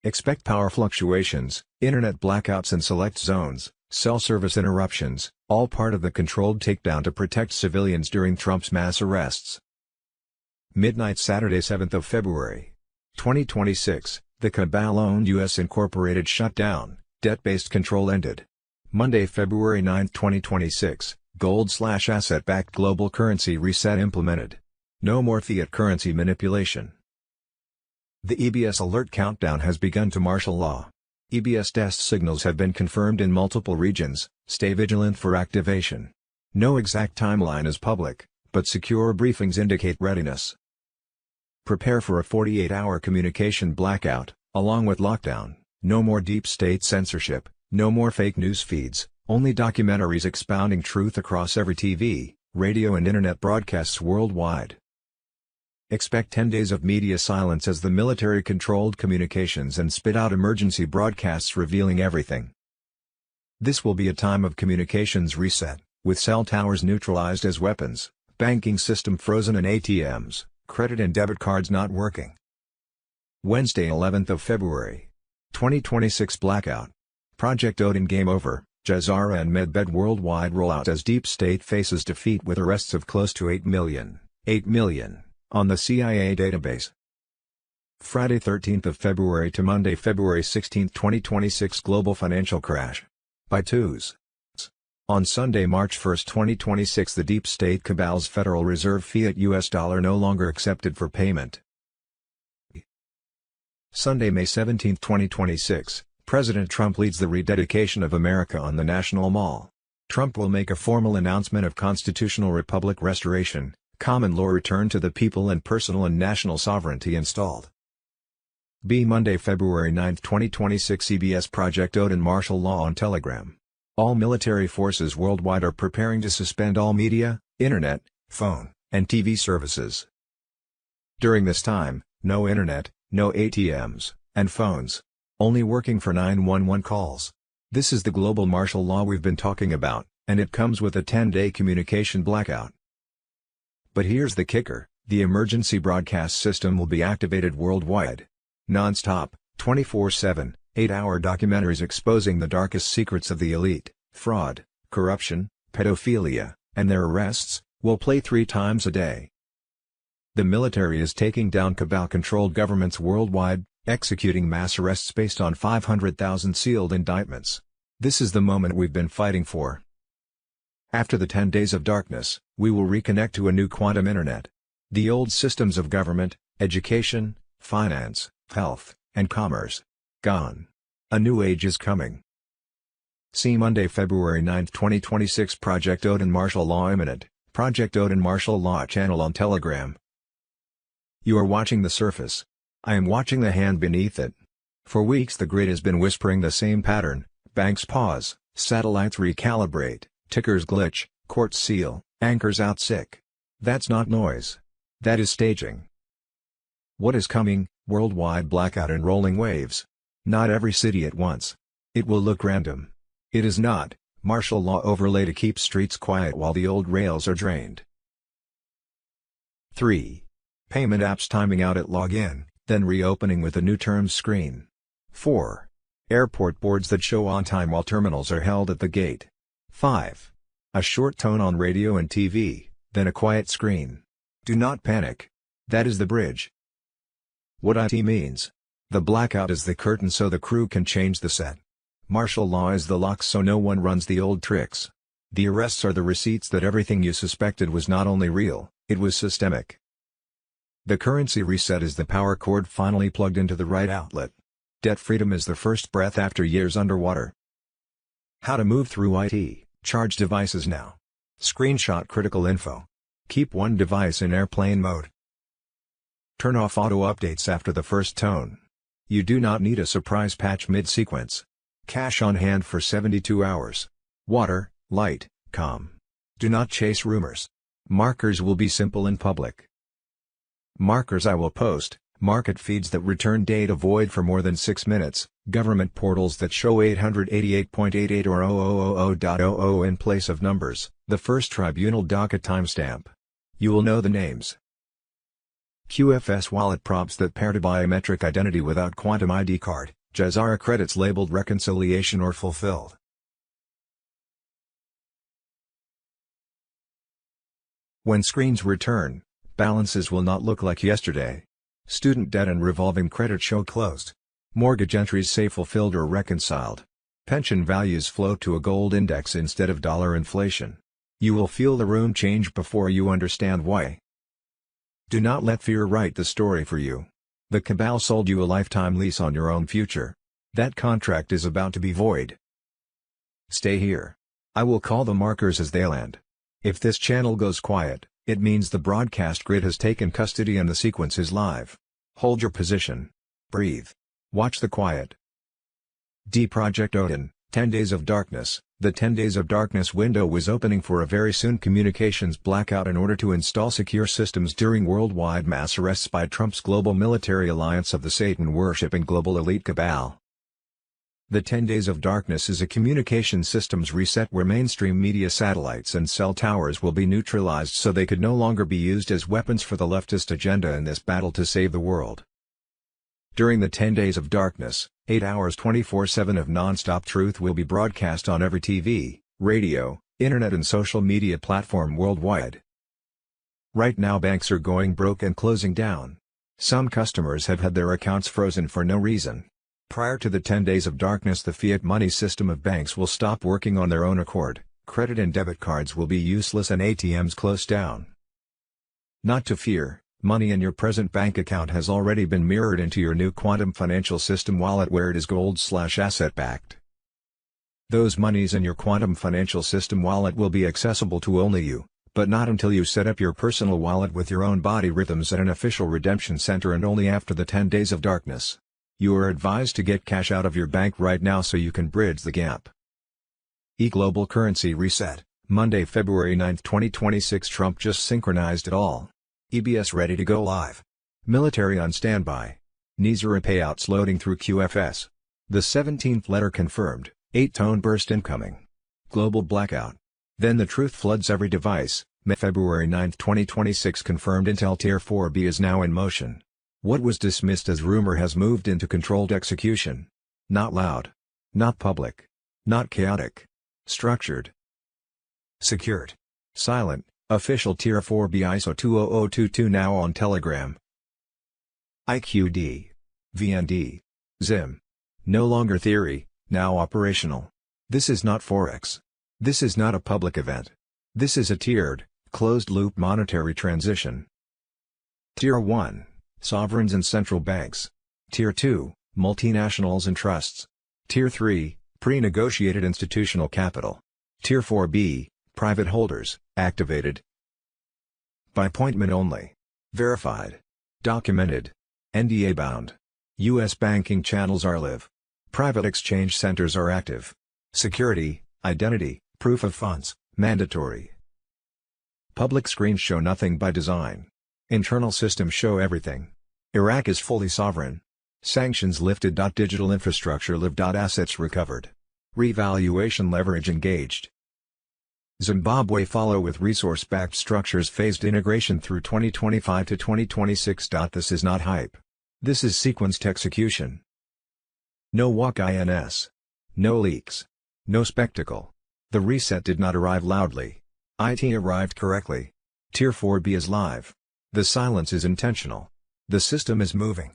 Expect power fluctuations, internet blackouts in select zones, cell service interruptions, all part of the controlled takedown to protect civilians during Trump's mass arrests. Midnight Saturday 7th of February, 2026, the cabal-owned U.S. Incorporated shutdown, debt-based control ended. Monday, February 9, 2026, gold/asset-backed global currency reset implemented. No more fiat currency manipulation. The EBS alert countdown has begun to martial law. EBS test signals have been confirmed in multiple regions. Stay vigilant for activation. No exact timeline is public, but secure briefings indicate readiness. Prepare for a 48-hour communication blackout, along with lockdown. No more deep state censorship, no more fake news feeds, only documentaries expounding truth across every TV, radio and internet broadcasts worldwide. Expect 10 days of media silence as the military controlled communications and spit out emergency broadcasts revealing everything. This will be a time of communications reset, with cell towers neutralized as weapons, banking system frozen and ATMs, credit and debit cards not working. Wednesday 11th of February, 2026 blackout. Project Odin game over, Jazara and Medbed worldwide rollout as deep state faces defeat with arrests of close to 8 million. On the CIA database. Friday 13th of February to Monday February 16, 2026 global financial crash. By twos. On Sunday March 1, 2026 the deep state cabal's Federal Reserve fiat US dollar no longer accepted for payment. Sunday May 17, 2026, President Trump leads the rededication of America on the National Mall. Trump will make a formal announcement of constitutional republic restoration, common law return to the people and personal and national sovereignty installed. Monday, February 9, 2026 CBS Project Odin martial law on Telegram. All military forces worldwide are preparing to suspend all media, internet, phone, and TV services. During this time, no internet, No ATMs, and phones. Only working for 911 calls. This is the global martial law we've been talking about, and it comes with a 10-day communication blackout. But here's the kicker, the emergency broadcast system will be activated worldwide. Non-stop, 24/7, 8-hour documentaries exposing the darkest secrets of the elite, fraud, corruption, pedophilia, and their arrests, will play 3 times a day. The military is taking down cabal-controlled governments worldwide, executing mass arrests based on 500,000 sealed indictments. This is the moment we've been fighting for. After the 10 days of darkness, we will reconnect to a new quantum internet. The old systems of government, education, finance, health, and commerce. Gone. A new age is coming. See Monday, February 9, 2026 Project Odin Martial Law imminent. Project Odin Martial Law channel on Telegram. You are watching the surface. I am watching the hand beneath it. For weeks the grid has been whispering the same pattern: banks pause, satellites recalibrate, tickers glitch, courts seal, anchors out sick. That's not noise. That is staging. What is coming? Worldwide blackout and rolling waves. Not every city at once. It will look random. It is not. Martial law overlay to keep streets quiet while the old rails are drained. 3. Payment apps timing out at login, then reopening with a new terms screen. 4. Airport boards that show on time while terminals are held at the gate. 5. A short tone on radio and TV, then a quiet screen. Do not panic. That is the bridge. What IT means. The blackout is the curtain so the crew can change the set. Martial law is the lock so no one runs the old tricks. The arrests are the receipts that everything you suspected was not only real, it was systemic. The currency reset is the power cord finally plugged into the right outlet. Debt freedom is the first breath after years underwater. How to move through IT. Charge devices now. Screenshot critical info. Keep one device in airplane mode. Turn off auto updates after the first tone. You do not need a surprise patch mid-sequence. Cash on hand for 72 hours. Water, light, calm. Do not chase rumors. Markers will be simple and public. Markers I will post, market feeds that return data void for more than 6 minutes, government portals that show 888.88 or 0000.00 in place of numbers, the first tribunal docket timestamp. You will know the names. QFS wallet prompts that pair to biometric identity without quantum ID card, Jazara credits labeled reconciliation or fulfilled. When screens return, balances will not look like yesterday. Student debt and revolving credit show closed. Mortgage entries say fulfilled or reconciled. Pension values float to a gold index instead of dollar inflation. You will feel the room change before you understand why. Do not let fear write the story for you. The cabal sold you a lifetime lease on your own future. That contract is about to be void. Stay here. I will call the markers as they land. If this channel goes quiet, it means the broadcast grid has taken custody and the sequence is live. Hold your position. Breathe. Watch the quiet. Project Odin, 10 Days of Darkness. The 10 Days of Darkness window was opening for a very soon communications blackout in order to install secure systems during worldwide mass arrests by Trump's global military alliance of the Satan-worshipping global elite cabal. The 10 Days of Darkness is a communication systems reset where mainstream media satellites and cell towers will be neutralized so they could no longer be used as weapons for the leftist agenda in this battle to save the world. During the 10 Days of Darkness, 8 hours 24/7 of non-stop truth will be broadcast on every TV, radio, internet and social media platform worldwide. Right now banks are going broke and closing down. Some customers have had their accounts frozen for no reason. Prior to the 10 Days of Darkness, the fiat money system of banks will stop working on their own accord, credit and debit cards will be useless and ATMs closed down. Not to fear. Money in your present bank account has already been mirrored into your new quantum financial system wallet where it is gold/asset backed. Those monies in your quantum financial system wallet will be accessible to only you, but not until you set up your personal wallet with your own body rhythms at an official redemption center and only after the 10 Days of Darkness. You are advised to get cash out of your bank right now so you can bridge the gap. Global currency reset, Monday, February 9, 2026. Trump just synchronized it all. EBS ready to go live. Military on standby. Nizara payouts loading through QFS. The 17th letter confirmed, 8-tone burst incoming. Global blackout. Then the truth floods every device. February 9, 2026 confirmed Intel Tier 4B is now in motion. What was dismissed as rumor has moved into controlled execution. Not loud. Not public. Not chaotic. Structured. Secured. Silent. Official Tier 4B ISO 20022 now on Telegram. IQD. VND. ZIM. No longer theory, now operational. This is not Forex. This is not a public event. This is a tiered, closed-loop monetary transition. Tier 1. Sovereigns and central banks. Tier 2. Multinationals and trusts. Tier 3. Pre-negotiated institutional capital. Tier 4B. Private holders, activated. By appointment only. Verified. Documented. NDA bound. U.S. banking channels are live. Private exchange centers are active. Security, identity, proof of funds, mandatory. Public screens show nothing by design. Internal systems show everything. Iraq is fully sovereign. Sanctions lifted. Digital infrastructure live. Assets recovered. Revaluation leverage engaged. Zimbabwe follow with resource-backed structures phased integration through 2025 to 2026. This is not hype. This is sequenced execution. No walk ins. No leaks. No spectacle. The reset did not arrive loudly. IT arrived correctly. Tier 4B is live. The silence is intentional. The system is moving.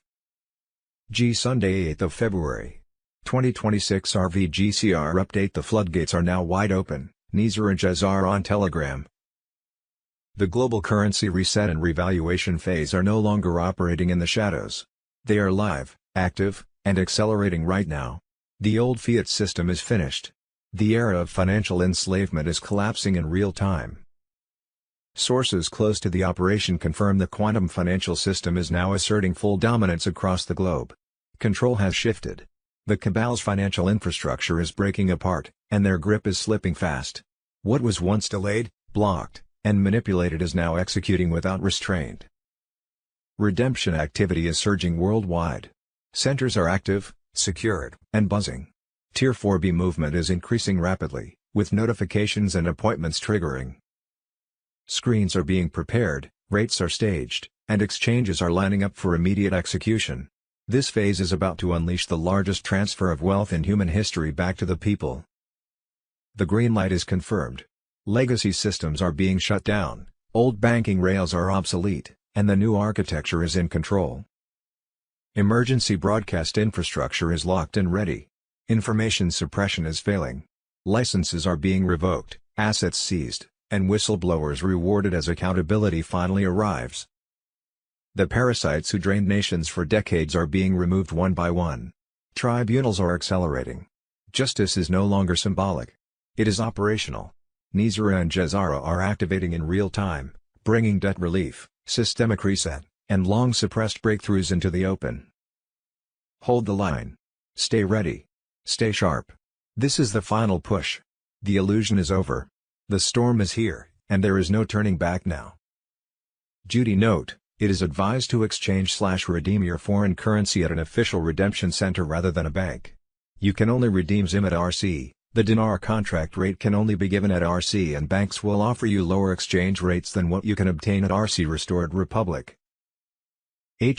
Sunday 8th of February. 2026 RVGCR update. The floodgates are now wide open. Nizar and Jazar on Telegram. The global currency reset and revaluation phase are no longer operating in the shadows. They are live, active, and accelerating right now. The old fiat system is finished. The era of financial enslavement is collapsing in real time. Sources close to the operation confirm the quantum financial system is now asserting full dominance across the globe. Control has shifted. The cabal's financial infrastructure is breaking apart, and their grip is slipping fast. What was once delayed, blocked, and manipulated is now executing without restraint. Redemption activity is surging worldwide. Centers are active, secured, and buzzing. Tier 4B movement is increasing rapidly, with notifications and appointments triggering. Screens are being prepared, rates are staged, and exchanges are lining up for immediate execution. This phase is about to unleash the largest transfer of wealth in human history back to the people. The green light is confirmed. Legacy systems are being shut down, old banking rails are obsolete, and the new architecture is in control. Emergency broadcast infrastructure is locked and ready. Information suppression is failing. Licenses are being revoked, assets seized, and whistleblowers rewarded as accountability finally arrives. The parasites who drained nations for decades are being removed one by one. Tribunals are accelerating. Justice is no longer symbolic. It is operational. Nizara and Jazara are activating in real time, bringing debt relief, systemic reset, and long-suppressed breakthroughs into the open. Hold the line. Stay ready. Stay sharp. This is the final push. The illusion is over. The storm is here, and there is no turning back now. Duty note: it is advised to exchange/redeem your foreign currency at an official redemption center rather than a bank. You can only redeem ZIM at RC. The dinar contract rate can only be given at RC, and banks will offer you lower exchange rates than what you can obtain at RC Restored Republic.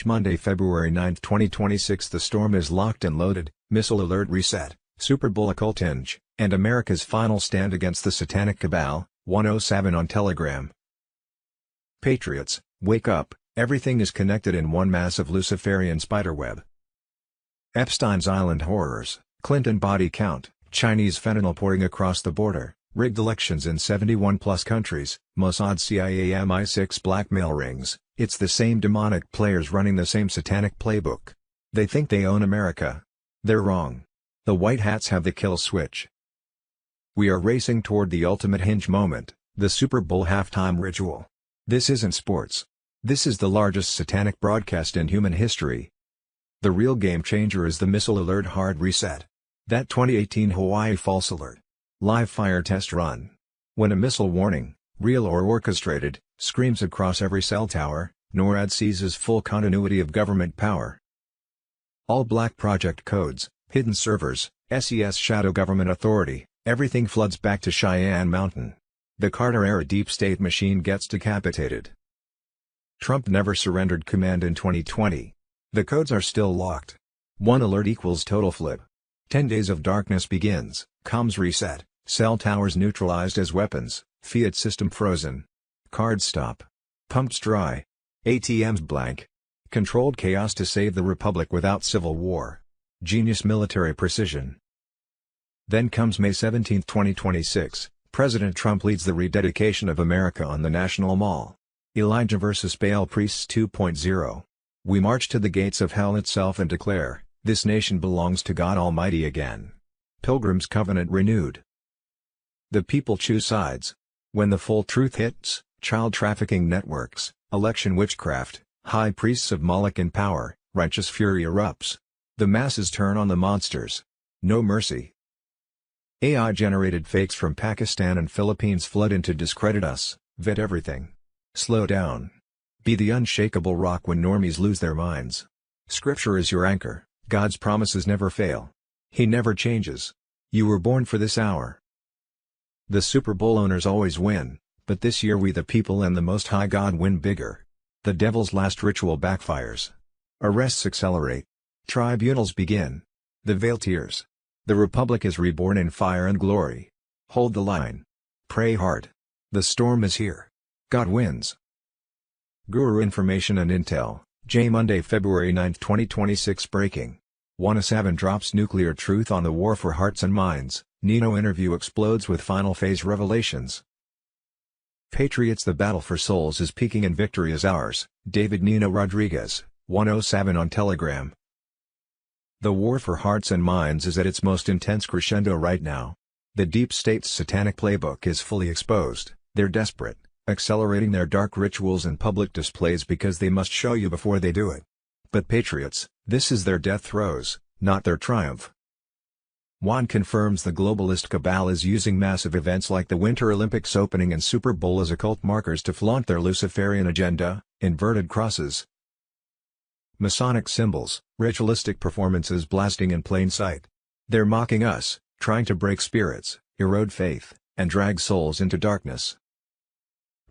Monday, February 9, 2026. The storm is locked and loaded. Missile alert reset, Super Bowl occult hinge, and America's final stand against the satanic cabal. 107 on Telegram. Patriots, wake up, everything is connected in one massive Luciferian spiderweb. Epstein's Island horrors, Clinton body count, Chinese fentanyl pouring across the border, rigged elections in 71+ countries, Mossad CIA MI6 blackmail rings. It's the same demonic players running the same satanic playbook. They think they own America. They're wrong. The white hats have the kill switch. We are racing toward the ultimate hinge moment, the Super Bowl halftime ritual. This isn't sports. This is the largest satanic broadcast in human history. The real game changer is the missile alert hard reset. That 2018 Hawaii false alert. Live fire test run. When a missile warning, real or orchestrated, screams across every cell tower, NORAD seizes full continuity of government power. All black project codes, hidden servers, SES shadow government authority, everything floods back to Cheyenne Mountain. The Carter-era deep state machine gets decapitated. Trump never surrendered command in 2020. The codes are still locked. One alert equals total flip. 10 days of darkness begins, comms reset, cell towers neutralized as weapons, fiat system frozen. Cards stop. Pumps dry. ATMs blank. Controlled chaos to save the republic without civil war. Genius military precision. Then comes May 17, 2026, President Trump leads the rededication of America on the National Mall. Elijah vs. Baal Priests 2.0. We march to the gates of hell itself and declare, this nation belongs to God Almighty again. Pilgrim's Covenant renewed. The people choose sides. When the full truth hits, child trafficking networks, election witchcraft, high priests of Moloch in power, righteous fury erupts. The masses turn on the monsters. No mercy. AI-generated fakes from Pakistan and Philippines flood in to discredit us. Vet everything. Slow down. Be the unshakable rock when normies lose their minds. Scripture is your anchor. God's promises never fail. He never changes. You were born for this hour. The Super Bowl owners always win, but this year we the people and the Most High God win bigger. The devil's last ritual backfires. Arrests accelerate. Tribunals begin. The veil tears. The Republic is reborn in fire and glory. Hold the line. Pray hard. The storm is here. God wins. Guru Information and Intel, J. Monday, February 9, 2026 Breaking. Wanna7 drops nuclear truth on the war for hearts and minds. Nino interview explodes with final phase revelations. Patriots, the battle for souls is peaking and victory is ours. David Nino Rodriguez, 107 on Telegram. The war for hearts and minds is at its most intense crescendo right now. The deep state's satanic playbook is fully exposed. They're desperate, accelerating their dark rituals and public displays because they must show you before they do it. But patriots, this is their death throes, not their triumph. Juan confirms the globalist cabal is using massive events like the Winter Olympics opening and Super Bowl as occult markers to flaunt their Luciferian agenda, inverted crosses, Masonic symbols, ritualistic performances blasting in plain sight. They're mocking us, trying to break spirits, erode faith, and drag souls into darkness.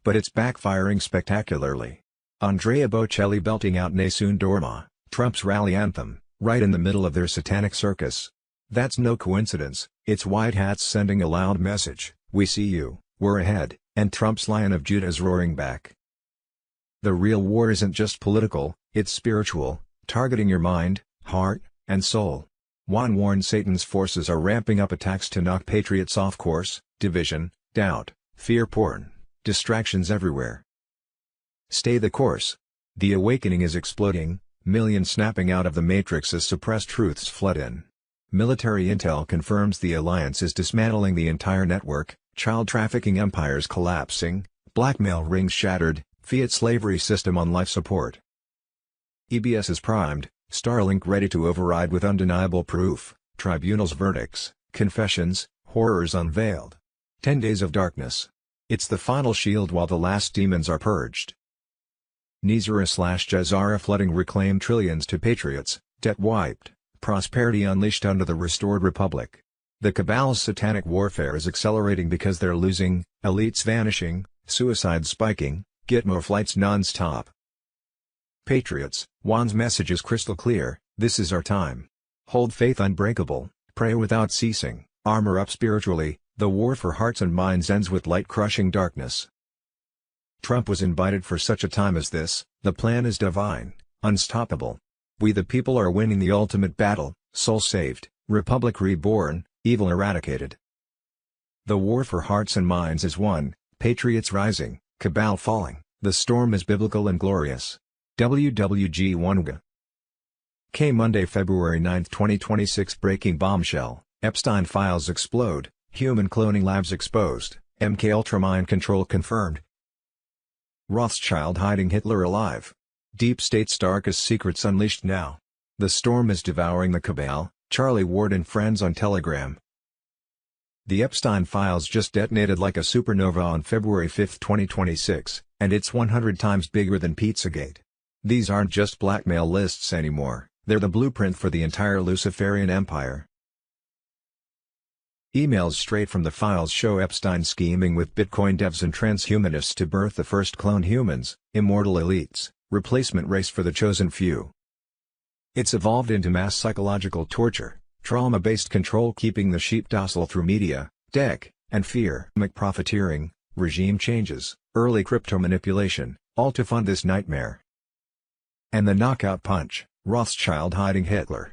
But it's backfiring spectacularly. Andrea Bocelli belting out Nessun Dorma, Trump's rally anthem, right in the middle of their satanic circus. That's no coincidence, it's white hats sending a loud message, we see you, we're ahead, and Trump's Lion of Judah is roaring back. The real war isn't just political, it's spiritual, targeting your mind, heart, and soul. Juan warns Satan's forces are ramping up attacks to knock patriots off course, division, doubt, fear porn, distractions everywhere. Stay the course. The awakening is exploding, millions snapping out of the matrix as suppressed truths flood in. Military intel confirms the alliance is dismantling the entire network, child trafficking empires collapsing, blackmail rings shattered, fiat slavery system on life support. EBS is primed, Starlink ready to override with undeniable proof, tribunals verdicts, confessions, horrors unveiled. 10 days of darkness. It's the final shield while the last demons are purged. Nizara/Jazara flooding reclaimed trillions to patriots, debt wiped, prosperity unleashed under the restored republic. The cabal's satanic warfare is accelerating because they're losing, elites vanishing, suicides spiking, Gitmo flights non-stop. Patriots, Juan's message is crystal clear, this is our time. Hold faith unbreakable, pray without ceasing, armor up spiritually, the war for hearts and minds ends with light crushing darkness. Trump was invited for such a time as this, the plan is divine, unstoppable. We the people are winning the ultimate battle, soul saved, republic reborn, evil eradicated. The war for hearts and minds is won, patriots rising, cabal falling, the storm is biblical and glorious. WWG Wanga. K. Monday, February 9, 2026 Breaking bombshell, Epstein files explode, human cloning labs exposed, MK Ultra mind control confirmed. Rothschild hiding Hitler alive. Deep State's darkest secrets unleashed now. The storm is devouring the cabal, Charlie Ward and friends on Telegram. The Epstein files just detonated like a supernova on February 5, 2026, and it's 100 times bigger than Pizzagate. These aren't just blackmail lists anymore, They're the blueprint for the entire Luciferian empire. Emails straight from the files show Epstein scheming with Bitcoin devs and transhumanists to birth the first clone humans, immortal elites, replacement race for the chosen few. It's evolved into mass psychological torture, trauma-based control, keeping the sheep docile through media, tech, and fear. Profiteering, regime changes, early crypto manipulation, all to fund this nightmare. And the knockout punch, Rothschild hiding Hitler.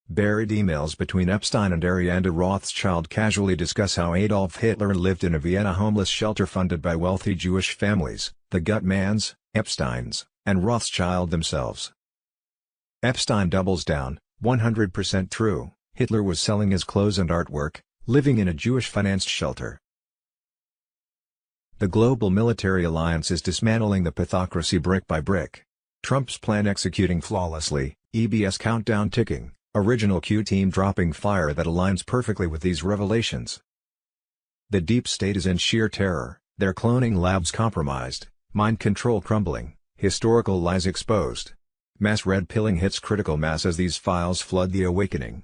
Buried emails between Epstein and Arianda Rothschild casually discuss how Adolf Hitler lived in a Vienna homeless shelter funded by wealthy Jewish families, the Gutmans, Epsteins, and Rothschild themselves. Epstein doubles down, 100% true, Hitler was selling his clothes and artwork, living in a Jewish-financed shelter. The global military alliance is dismantling the pathocracy brick by brick. Trump's plan executing flawlessly, EBS countdown ticking. Original Q team dropping fire that aligns perfectly with these revelations. The deep state is in sheer terror, their cloning labs compromised, mind control crumbling, historical lies exposed. Mass red pilling hits critical mass as these files flood the awakening.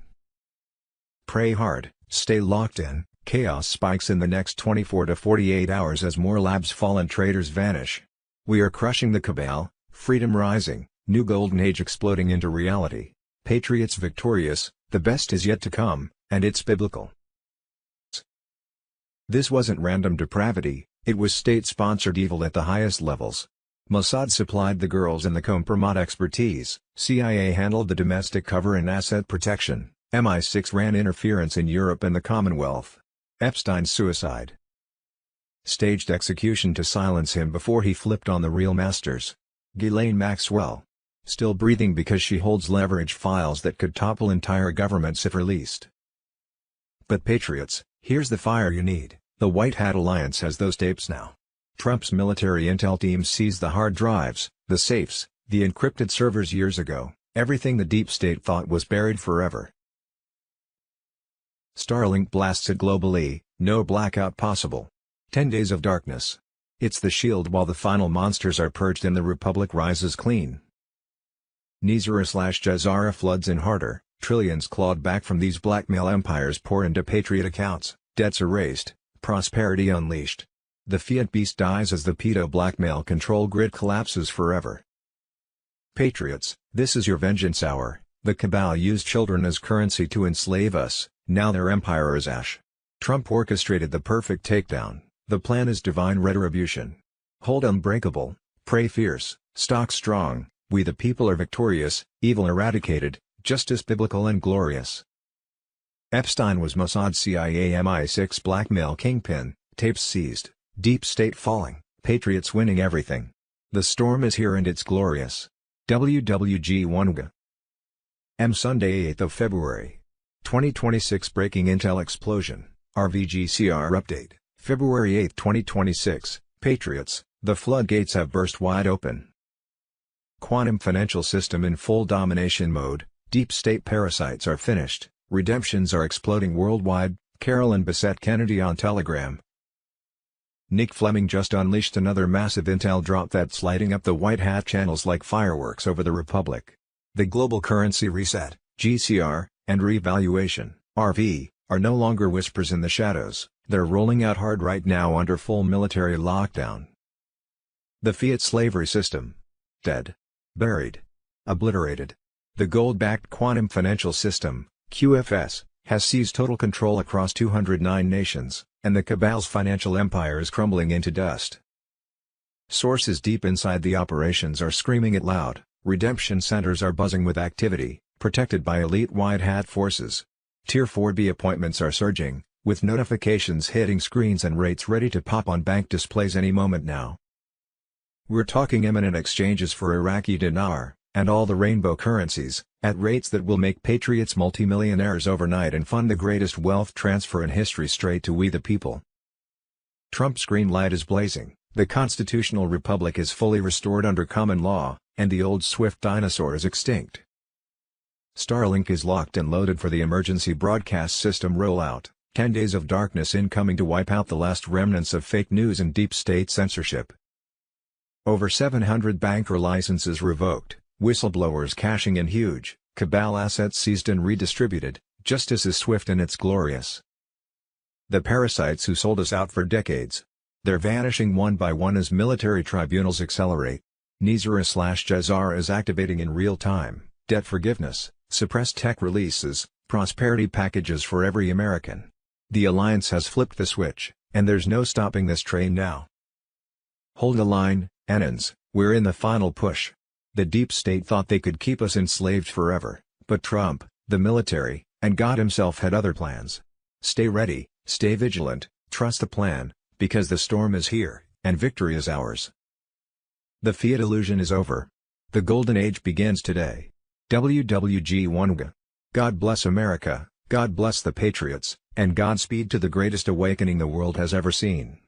Pray hard, stay locked in, chaos spikes in the next 24 to 48 hours as more labs fall and traitors vanish. We are crushing the cabal, freedom rising, new golden age exploding into reality. Patriots victorious, the best is yet to come, and it's biblical. This wasn't random depravity, it was state-sponsored evil at the highest levels. Mossad supplied the girls and the compromat expertise, CIA handled the domestic cover and asset protection, MI6 ran interference in Europe and the Commonwealth. Epstein's suicide. Staged execution to silence him before he flipped on the real masters. Ghislaine Maxwell. Still breathing because she holds leverage files that could topple entire governments if released. But patriots, here's the fire you need. The White Hat Alliance has those tapes now. Trump's military intel team seized the hard drives, the safes, the encrypted servers years ago, everything the deep state thought was buried forever. Starlink blasts it globally, no blackout possible. 10 days of darkness. It's the shield while the final monsters are purged and the Republic rises clean. Nizara/Jazara floods in harder, trillions clawed back from these blackmail empires pour into patriot accounts, debts erased, prosperity unleashed. The fiat beast dies as the pedo blackmail control grid collapses forever. Patriots, this is your vengeance hour. The cabal used children as currency to enslave us, now their empire is ash. Trump orchestrated the perfect takedown, the plan is divine retribution. Hold unbreakable, pray fierce, stock strong. We the people are victorious, evil eradicated, justice biblical and glorious. Epstein was Mossad CIA MI6 blackmail kingpin, tapes seized, deep state falling, patriots winning everything. The storm is here and it's glorious. WWG1G. Sunday 8th of February. 2026 Breaking Intel Explosion, RVGCR Update, February 8, 2026, Patriots, the floodgates have burst wide open. Quantum financial system in full domination mode, deep state parasites are finished, redemptions are exploding worldwide, Carolyn Bessette Kennedy on Telegram. Nick Fleming just unleashed another massive intel drop that's lighting up the White Hat channels like fireworks over the Republic. The global currency reset, GCR, and revaluation, RV, are no longer whispers in the shadows, they're rolling out hard right now under full military lockdown. The fiat slavery system. Dead. Buried. Obliterated. The gold-backed quantum financial system, QFS, has seized total control across 209 nations, and the cabal's financial empire is crumbling into dust. Sources deep inside the operations are screaming it loud, redemption centers are buzzing with activity, protected by elite White Hat forces. Tier 4B appointments are surging, with notifications hitting screens and rates ready to pop on bank displays any moment now. We're talking imminent exchanges for Iraqi dinar, and all the rainbow currencies, at rates that will make patriots multimillionaires overnight and fund the greatest wealth transfer in history straight to we the people. Trump's green light is blazing, the constitutional republic is fully restored under common law, and the old swift dinosaur is extinct. Starlink is locked and loaded for the emergency broadcast system rollout, 10 days of darkness incoming to wipe out the last remnants of fake news and deep state censorship. Over 700 banker licenses revoked, whistleblowers cashing in huge, Cabal assets seized and redistributed, justice is swift and it's glorious. The parasites who sold us out for decades. They're vanishing one by one as military tribunals accelerate. Nizar/Jazar is activating in real time, debt forgiveness, suppressed tech releases, prosperity packages for every American. The alliance has flipped the switch, and there's no stopping this train now. Hold the line, Enons, we're in the final push. The deep state thought they could keep us enslaved forever, but Trump, the military, and God himself had other plans. Stay ready, stay vigilant, trust the plan, because the storm is here, and victory is ours. The Fiat illusion is over. The golden age begins today. WWG1G. God bless America, God bless the patriots, and Godspeed to the greatest awakening the world has ever seen.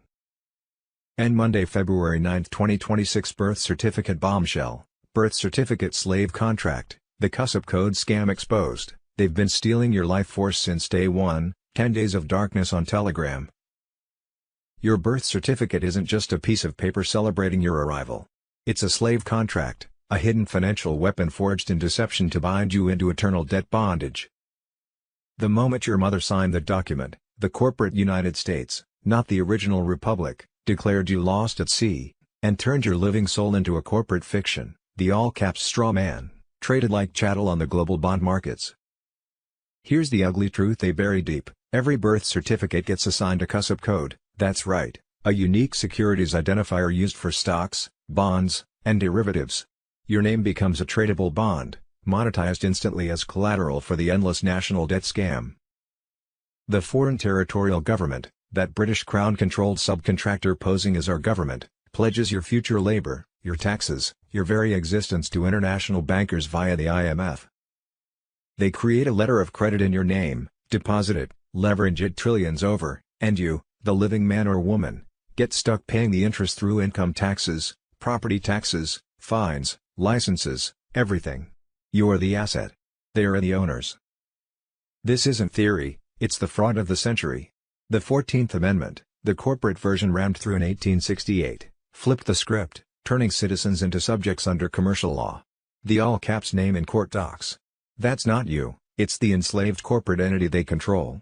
End Monday, February 9, 2026. Birth certificate bombshell. Birth certificate slave contract. The CUSP code scam exposed. They've been stealing your life force since day one. 10 days of darkness on Telegram. Your birth certificate isn't just a piece of paper celebrating your arrival. It's a slave contract, a hidden financial weapon forged in deception to bind you into eternal debt bondage. The moment your mother signed the document, the corporate United States, not the original republic, declared you lost at sea, and turned your living soul into a corporate fiction, the all-caps straw man, traded like chattel on the global bond markets. Here's the ugly truth they bury deep: every birth certificate gets assigned a CUSP code, that's right, a unique securities identifier used for stocks, bonds, and derivatives. Your name becomes a tradable bond, monetized instantly as collateral for the endless national debt scam. The foreign territorial government, that British Crown-controlled subcontractor posing as our government, pledges your future labor, your taxes, your very existence to international bankers via the IMF. They create a letter of credit in your name, deposit it, leverage it trillions over, and you, the living man or woman, get stuck paying the interest through income taxes, property taxes, fines, licenses, everything. You're the asset. They are the owners. This isn't theory, it's the fraud of the century. The 14th Amendment, the corporate version rammed through in 1868, flipped the script, turning citizens into subjects under commercial law. The all-caps name in court docs. That's not you, it's the enslaved corporate entity they control.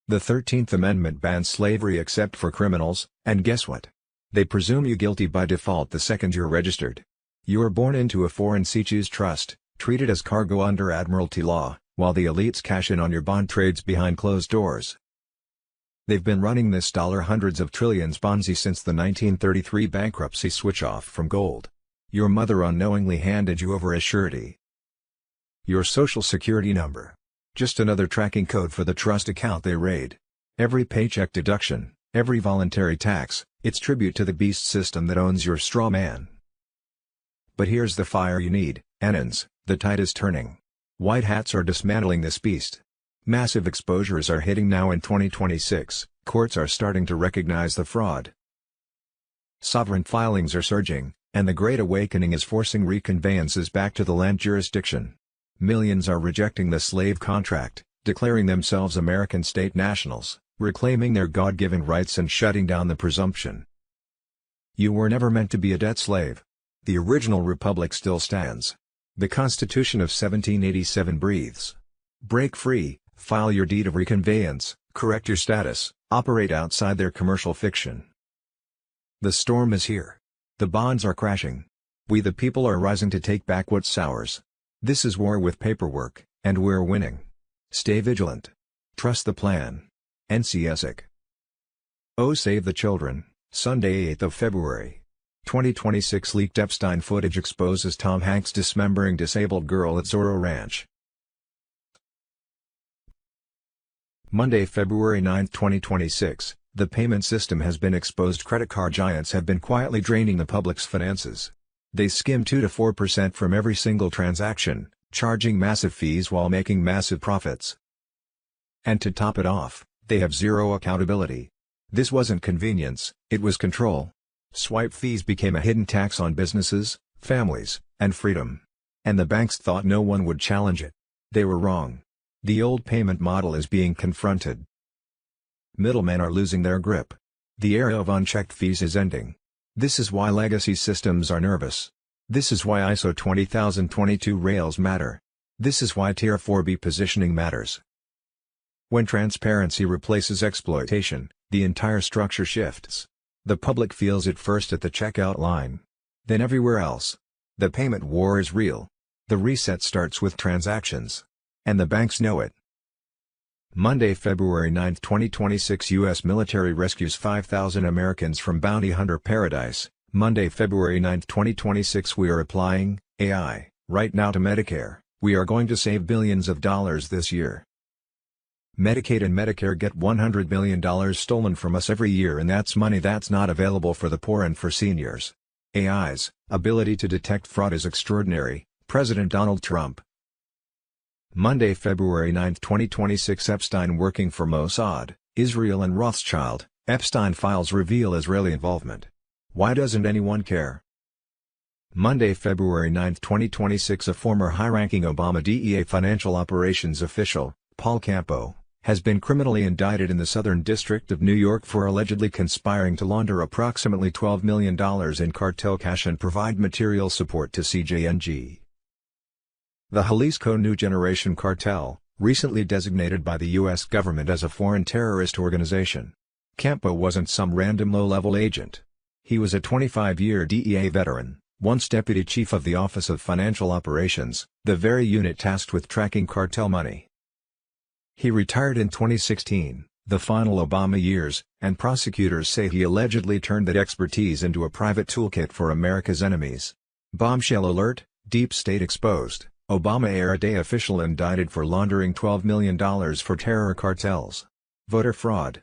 The 13th Amendment bans slavery except for criminals, and guess what? They presume you guilty by default the second you're registered. You're born into a foreign sea-choose trust, treated as cargo under admiralty law, while the elites cash in on your bond trades behind closed doors. They've been running this hundreds of trillions Ponzi since the 1933 bankruptcy switch-off from gold. Your mother unknowingly handed you over as surety. Your social security number. Just another tracking code for the trust account they raid. Every paycheck deduction, every voluntary tax, it's tribute to the beast system that owns your straw man. But here's the fire you need, Enons, the tide is turning. White hats are dismantling this beast. Massive exposures are hitting now in 2026, courts are starting to recognize the fraud. Sovereign filings are surging, and the Great Awakening is forcing reconveyances back to the land jurisdiction. Millions are rejecting the slave contract, declaring themselves American state nationals, reclaiming their God-given rights and shutting down the presumption. You were never meant to be a debt slave. The original republic still stands. The Constitution of 1787 breathes. Break free, file your deed of reconveyance, correct your status, operate outside their commercial fiction. The storm is here. The bonds are crashing. We the people are rising to take back what's ours. This is war with paperwork, and we're winning. Stay vigilant. Trust the plan. NCSIC. Oh Save the Children, Sunday 8th of February. 2026 leaked Epstein footage exposes Tom Hanks dismembering disabled girl at Zorro Ranch. Monday, February 9, 2026, the payment system has been exposed. Credit card giants have been quietly draining the public's finances. They skim 2 to 4% from every single transaction, charging massive fees while making massive profits. And to top it off, they have zero accountability. This wasn't convenience, it was control. Swipe fees became a hidden tax on businesses, families, and freedom. And the banks thought no one would challenge it. They were wrong. The old payment model is being confronted. Middlemen are losing their grip. The era of unchecked fees is ending. This is why legacy systems are nervous. This is why ISO 20022 rails matter. This is why Tier 4B positioning matters. When transparency replaces exploitation, the entire structure shifts. The public feels it first at the checkout line. Then everywhere else. The payment war is real. The reset starts with transactions. And the banks know it. Monday, February 9, 2026, U.S. military rescues 5,000 Americans from bounty hunter paradise. Monday, February 9, 2026, we are applying AI right now to Medicare. We are going to save billions of dollars this year. Medicaid and Medicare get $100 million stolen from us every year, and that's money that's not available for the poor and for seniors. AI's ability to detect fraud is extraordinary. President Donald Trump. Monday, February 9, 2026, Epstein working for Mossad, Israel and Rothschild. Epstein files reveal Israeli involvement. Why doesn't anyone care? Monday, February 9, 2026, a former high-ranking Obama DEA financial operations official, Paul Campo, has been criminally indicted in the Southern District of New York for allegedly conspiring to launder approximately $12 million in cartel cash and provide material support to CJNG. The Jalisco New Generation Cartel, recently designated by the U.S. government as a foreign terrorist organization. Campo wasn't some random low-level agent. He was a 25-year DEA veteran, once deputy chief of the Office of Financial Operations, the very unit tasked with tracking cartel money. He retired in 2016, the final Obama years, and prosecutors say he allegedly turned that expertise into a private toolkit for America's enemies. Bombshell alert, deep state exposed. Obama-era day official indicted for laundering $12 million for terror cartels. Voter fraud.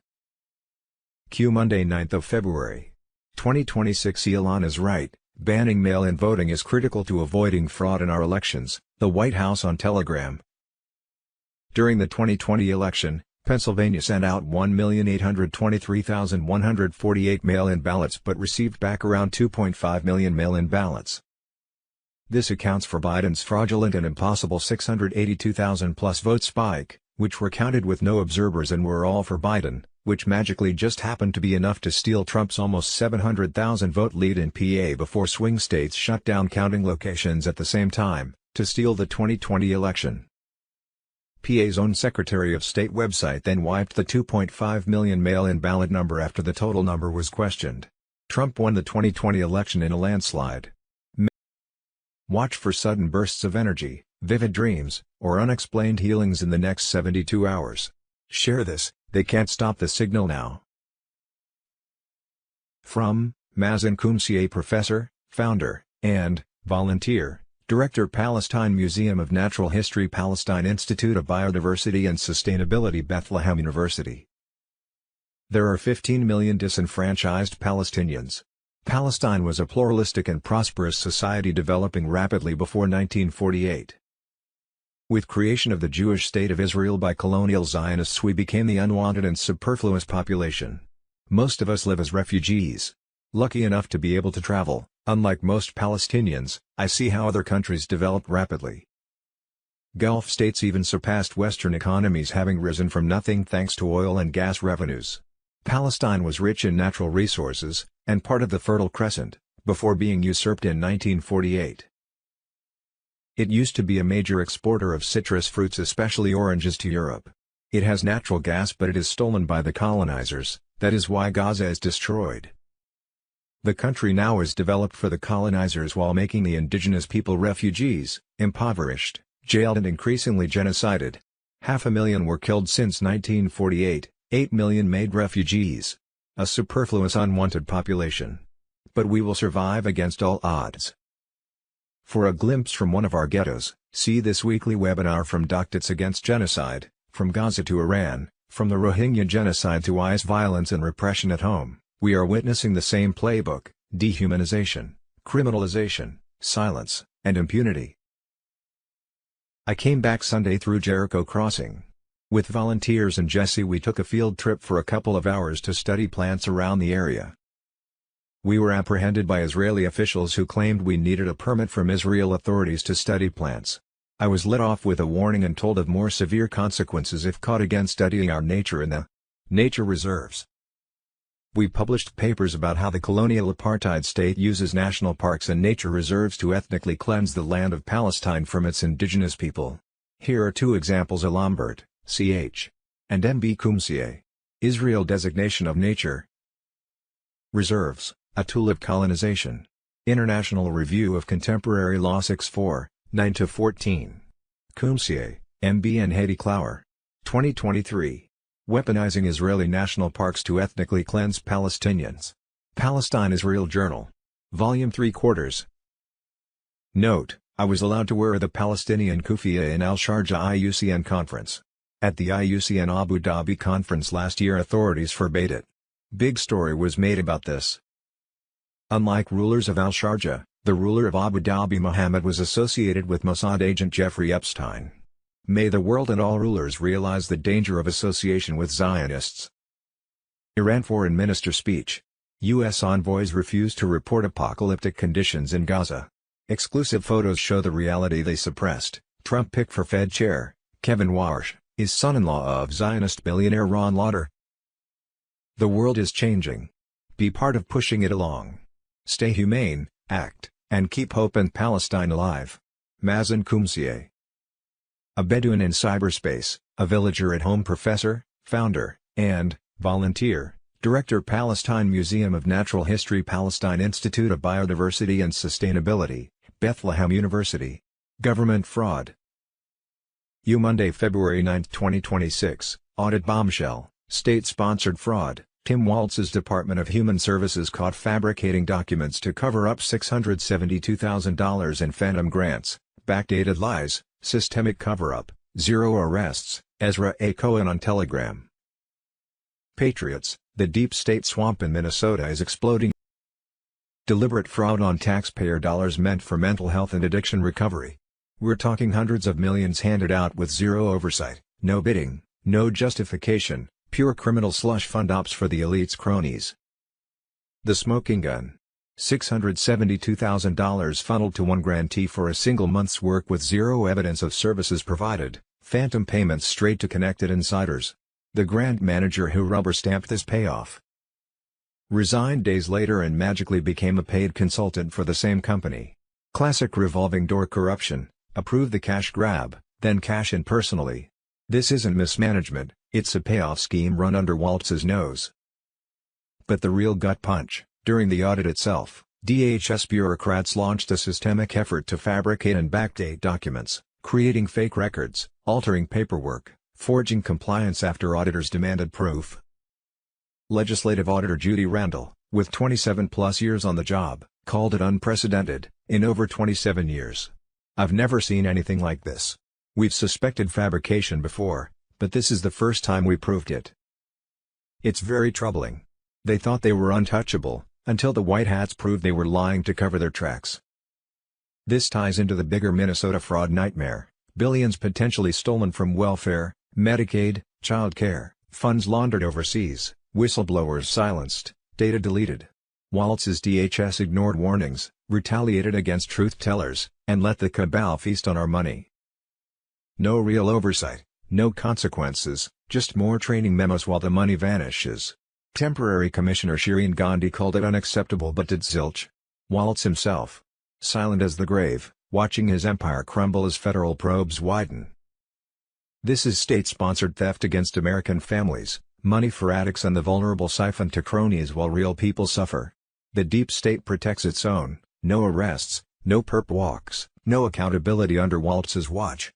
Q Monday, 9th of February. 2026. Elon is right, banning mail-in voting is critical to avoiding fraud in our elections, the White House on Telegram. During the 2020 election, Pennsylvania sent out 1,823,148 mail-in ballots but received back around 2.5 million mail-in ballots. This accounts for Biden's fraudulent and impossible 682,000-plus vote spike, which were counted with no observers and were all for Biden, which magically just happened to be enough to steal Trump's almost 700,000-vote lead in PA before swing states shut down counting locations at the same time, to steal the 2020 election. PA's own Secretary of State website then wiped the 2.5 million mail-in ballot number after the total number was questioned. Trump won the 2020 election in a landslide. Watch for sudden bursts of energy, vivid dreams, or unexplained healings in the next 72 hours. Share this, they can't stop the signal now. From Mazen Koumsieh, professor, founder, and volunteer, Director, Palestine Museum of Natural History, Palestine Institute of Biodiversity and Sustainability, Bethlehem University. There are 15 million disenfranchised Palestinians. Palestine was a pluralistic and prosperous society developing rapidly before 1948. With creation of the Jewish state of Israel by colonial Zionists, we became the unwanted and superfluous population. Most of us live as refugees. Lucky enough to be able to travel, unlike most Palestinians, I see how other countries developed rapidly. Gulf states even surpassed Western economies, having risen from nothing thanks to oil and gas revenues. Palestine was rich in natural resources, and part of the Fertile Crescent, before being usurped in 1948. It used to be a major exporter of citrus fruits, especially oranges, to Europe. It has natural gas, but it is stolen by the colonizers, that is why Gaza is destroyed. The country now is developed for the colonizers while making the indigenous people refugees, impoverished, jailed and increasingly genocided. 500,000 were killed since 1948, 8 million made refugees. A superfluous, unwanted population. But we will survive against all odds. For a glimpse from one of our ghettos, see this weekly webinar from Doctors Against Genocide, from Gaza to Iran, from the Rohingya genocide to IS violence and repression at home. We are witnessing the same playbook: dehumanization, criminalization, silence, and impunity. I came back Sunday through Jericho Crossing. With volunteers and Jesse, we took a field trip for a couple of hours to study plants around the area. We were apprehended by Israeli officials who claimed we needed a permit from Israel authorities to study plants. I was let off with a warning and told of more severe consequences if caught again studying our nature in the nature reserves. We published papers about how the colonial apartheid state uses national parks and nature reserves to ethnically cleanse the land of Palestine from its indigenous people. Here are two examples: A. Lambert, ch. and M.B. Kumsie. Israel designation of nature. Reserves, a tool of colonization. International Review of Contemporary Law 6-4, 9-14. Kumsie, M.B. and Hedy Clower. 2023. Weaponizing Israeli National Parks to Ethnically Cleanse Palestinians. Palestine-Israel Journal. Volume 3/4. Note: I was allowed to wear the Palestinian kufiya in Al-Sharjah IUCN conference. At the IUCN Abu Dhabi conference last year, authorities forbade it. Big story was made about this. Unlike rulers of Al-Sharjah, the ruler of Abu Dhabi Mohammed was associated with Mossad agent Jeffrey Epstein. May the world and all rulers realize the danger of association with Zionists. Iran Foreign Minister speech. U.S. envoys refuse to report apocalyptic conditions in Gaza. Exclusive photos show the reality they suppressed. Trump pick for Fed chair. Kevin Warsh is son-in-law of Zionist billionaire Ron Lauder. The world is changing. Be part of pushing it along. Stay humane, act, and keep hope and Palestine alive. Mazen Kumsie. A Bedouin in cyberspace, a villager at home, professor, founder, and volunteer, director, Palestine Museum of Natural History, Palestine Institute of Biodiversity and Sustainability, Bethlehem University. Government fraud. Monday, February 9, 2026, audit bombshell, state-sponsored fraud. Tim Walz's Department of Human Services caught fabricating documents to cover up $672,000 in phantom grants, backdated lies, systemic cover-up, 0 arrests. Ezra A. Cohen on Telegram. Patriots, the deep state swamp in Minnesota is exploding. Deliberate fraud on taxpayer dollars meant for mental health and addiction recovery. We're talking hundreds of millions handed out with 0 oversight, no bidding, no justification, pure criminal slush fund ops for the elite's cronies. The smoking gun. $672,000 funneled to one grantee for a single month's work with 0 evidence of services provided, phantom payments straight to connected insiders. The grant manager who rubber-stamped this payoff resigned days later and magically became a paid consultant for the same company. Classic revolving door corruption. Approve the cash grab, then cash in personally. This isn't mismanagement, it's a payoff scheme run under Walz's nose. But the real gut punch: during the audit itself, DHS bureaucrats launched a systemic effort to fabricate and backdate documents, creating fake records, altering paperwork, forging compliance after auditors demanded proof. Legislative Auditor Judy Randall, with 27+ years on the job, called it unprecedented. In over 27 years, I've never seen anything like this. We've suspected fabrication before, but this is the first time we proved it. It's very troubling. They thought they were untouchable, until the white hats proved they were lying to cover their tracks. This ties into the bigger Minnesota fraud nightmare: billions potentially stolen from welfare, Medicaid, child care, funds laundered overseas, whistleblowers silenced, data deleted. Walz's DHS ignored warnings, retaliated against truth-tellers, and let the cabal feast on our money. No real oversight, no consequences, just more training memos while the money vanishes. Temporary Commissioner Shireen Gandhi called it unacceptable, but did zilch. Walz himself, silent as the grave, watching his empire crumble as federal probes widen. This is state-sponsored theft against American families, money for addicts and the vulnerable siphoned to cronies while real people suffer. The deep state protects its own. No arrests, no perp walks, no accountability under Walz's watch.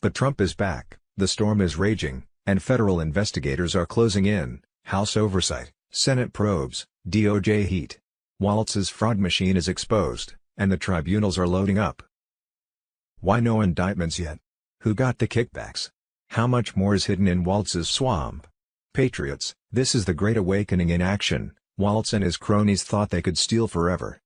But Trump is back, the storm is raging, and federal investigators are closing in. House oversight, Senate probes, DOJ heat. Walz's fraud machine is exposed, and the tribunals are loading up. Why no indictments yet? Who got the kickbacks? How much more is hidden in Walz's swamp? Patriots, this is the Great Awakening in action. Walz and his cronies thought they could steal forever.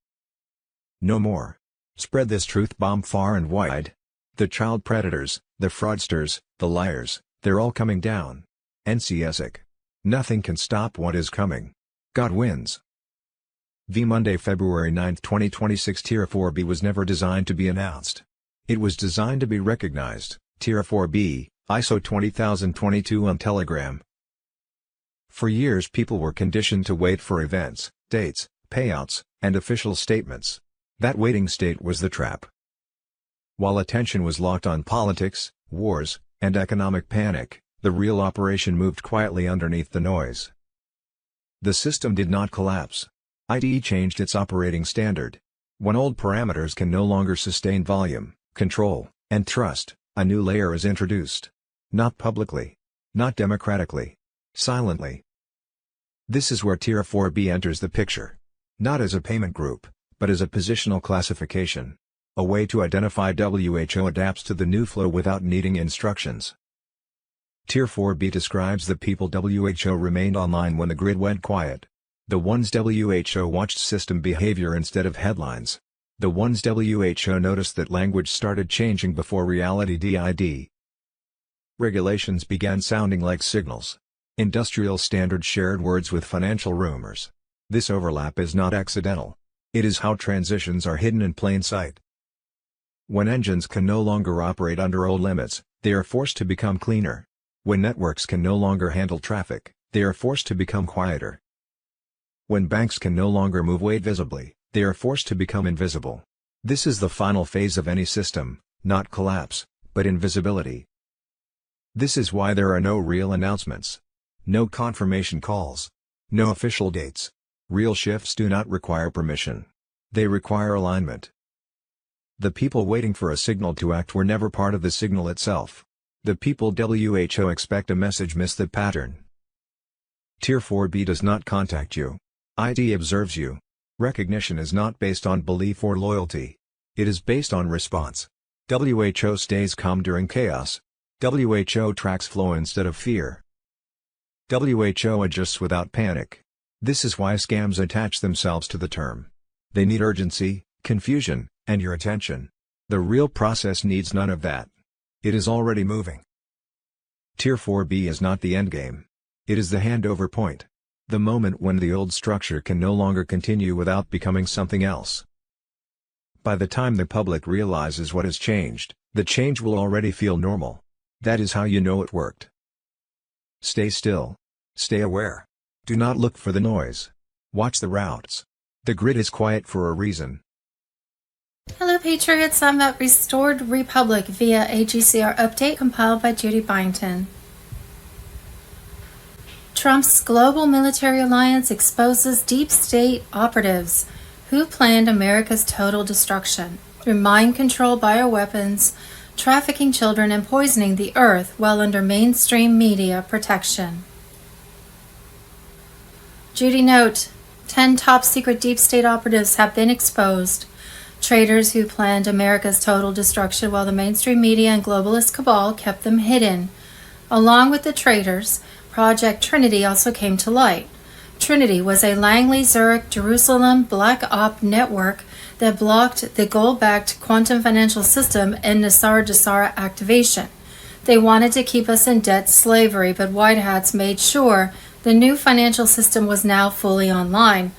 No more. Spread this truth bomb far and wide. The child predators, the fraudsters, the liars, they're all coming down. NCSIC. Nothing can stop what is coming. God wins. Monday, February 9, 2026. Tier 4B was never designed to be announced. It was designed to be recognized. Tier 4B, ISO 20022 on Telegram. For years people were conditioned to wait for events, dates, payouts, and official statements. That waiting state was the trap. While attention was locked on politics, wars, and economic panic, the real operation moved quietly underneath the noise. The system did not collapse. IDE changed its operating standard. When old parameters can no longer sustain volume, control, and trust, a new layer is introduced. Not publicly. Not democratically. Silently. This is where Tier 4B enters the picture. Not as a payment group, but as a positional classification. A way to identify WHO adapts to the new flow without needing instructions. Tier 4B describes the people WHO remained online when the grid went quiet. The ones WHO watched system behavior instead of headlines. The ones WHO noticed that language started changing before reality did. Regulations began sounding like signals. Industrial standards shared words with financial rumors. This overlap is not accidental. It is how transitions are hidden in plain sight. When engines can no longer operate under old limits, they are forced to become cleaner. When networks can no longer handle traffic, they are forced to become quieter. When banks can no longer move weight visibly, they are forced to become invisible. This is the final phase of any system, not collapse, but invisibility. This is why there are no real announcements. No confirmation calls. No official dates. Real shifts do not require permission. They require alignment. The people waiting for a signal to act were never part of the signal itself. The people WHO expect a message miss the pattern. Tier 4B does not contact you. ID observes you. Recognition is not based on belief or loyalty. It is based on response. WHO stays calm during chaos. WHO tracks flow instead of fear. WHO adjusts without panic. This is why scams attach themselves to the term. They need urgency, confusion, and your attention. The real process needs none of that. It is already moving. Tier 4B is not the endgame. It is the handover point. The moment when the old structure can no longer continue without becoming something else. By the time the public realizes what has changed, the change will already feel normal. That is how you know it worked. Stay still. Stay aware. Do not look for the noise. Watch the routes. The grid is quiet for a reason. Hello Patriots, I'm at Restored Republic via a GCR update compiled by Judy Byington. Trump's global military alliance exposes deep state operatives who planned America's total destruction through mind control, bioweapons, trafficking children, and poisoning the earth while under mainstream media protection. Judy note, 10 top secret deep state operatives have been exposed. Traitors who planned America's total destruction while the mainstream media and globalist cabal kept them hidden. Along with the traitors, Project Trinity also came to light. Trinity was a Langley, Zurich, Jerusalem black op network that blocked the gold-backed quantum financial system and Nassar Jassara activation. They wanted to keep us in debt slavery, but White Hats made sure the new financial system was now fully online.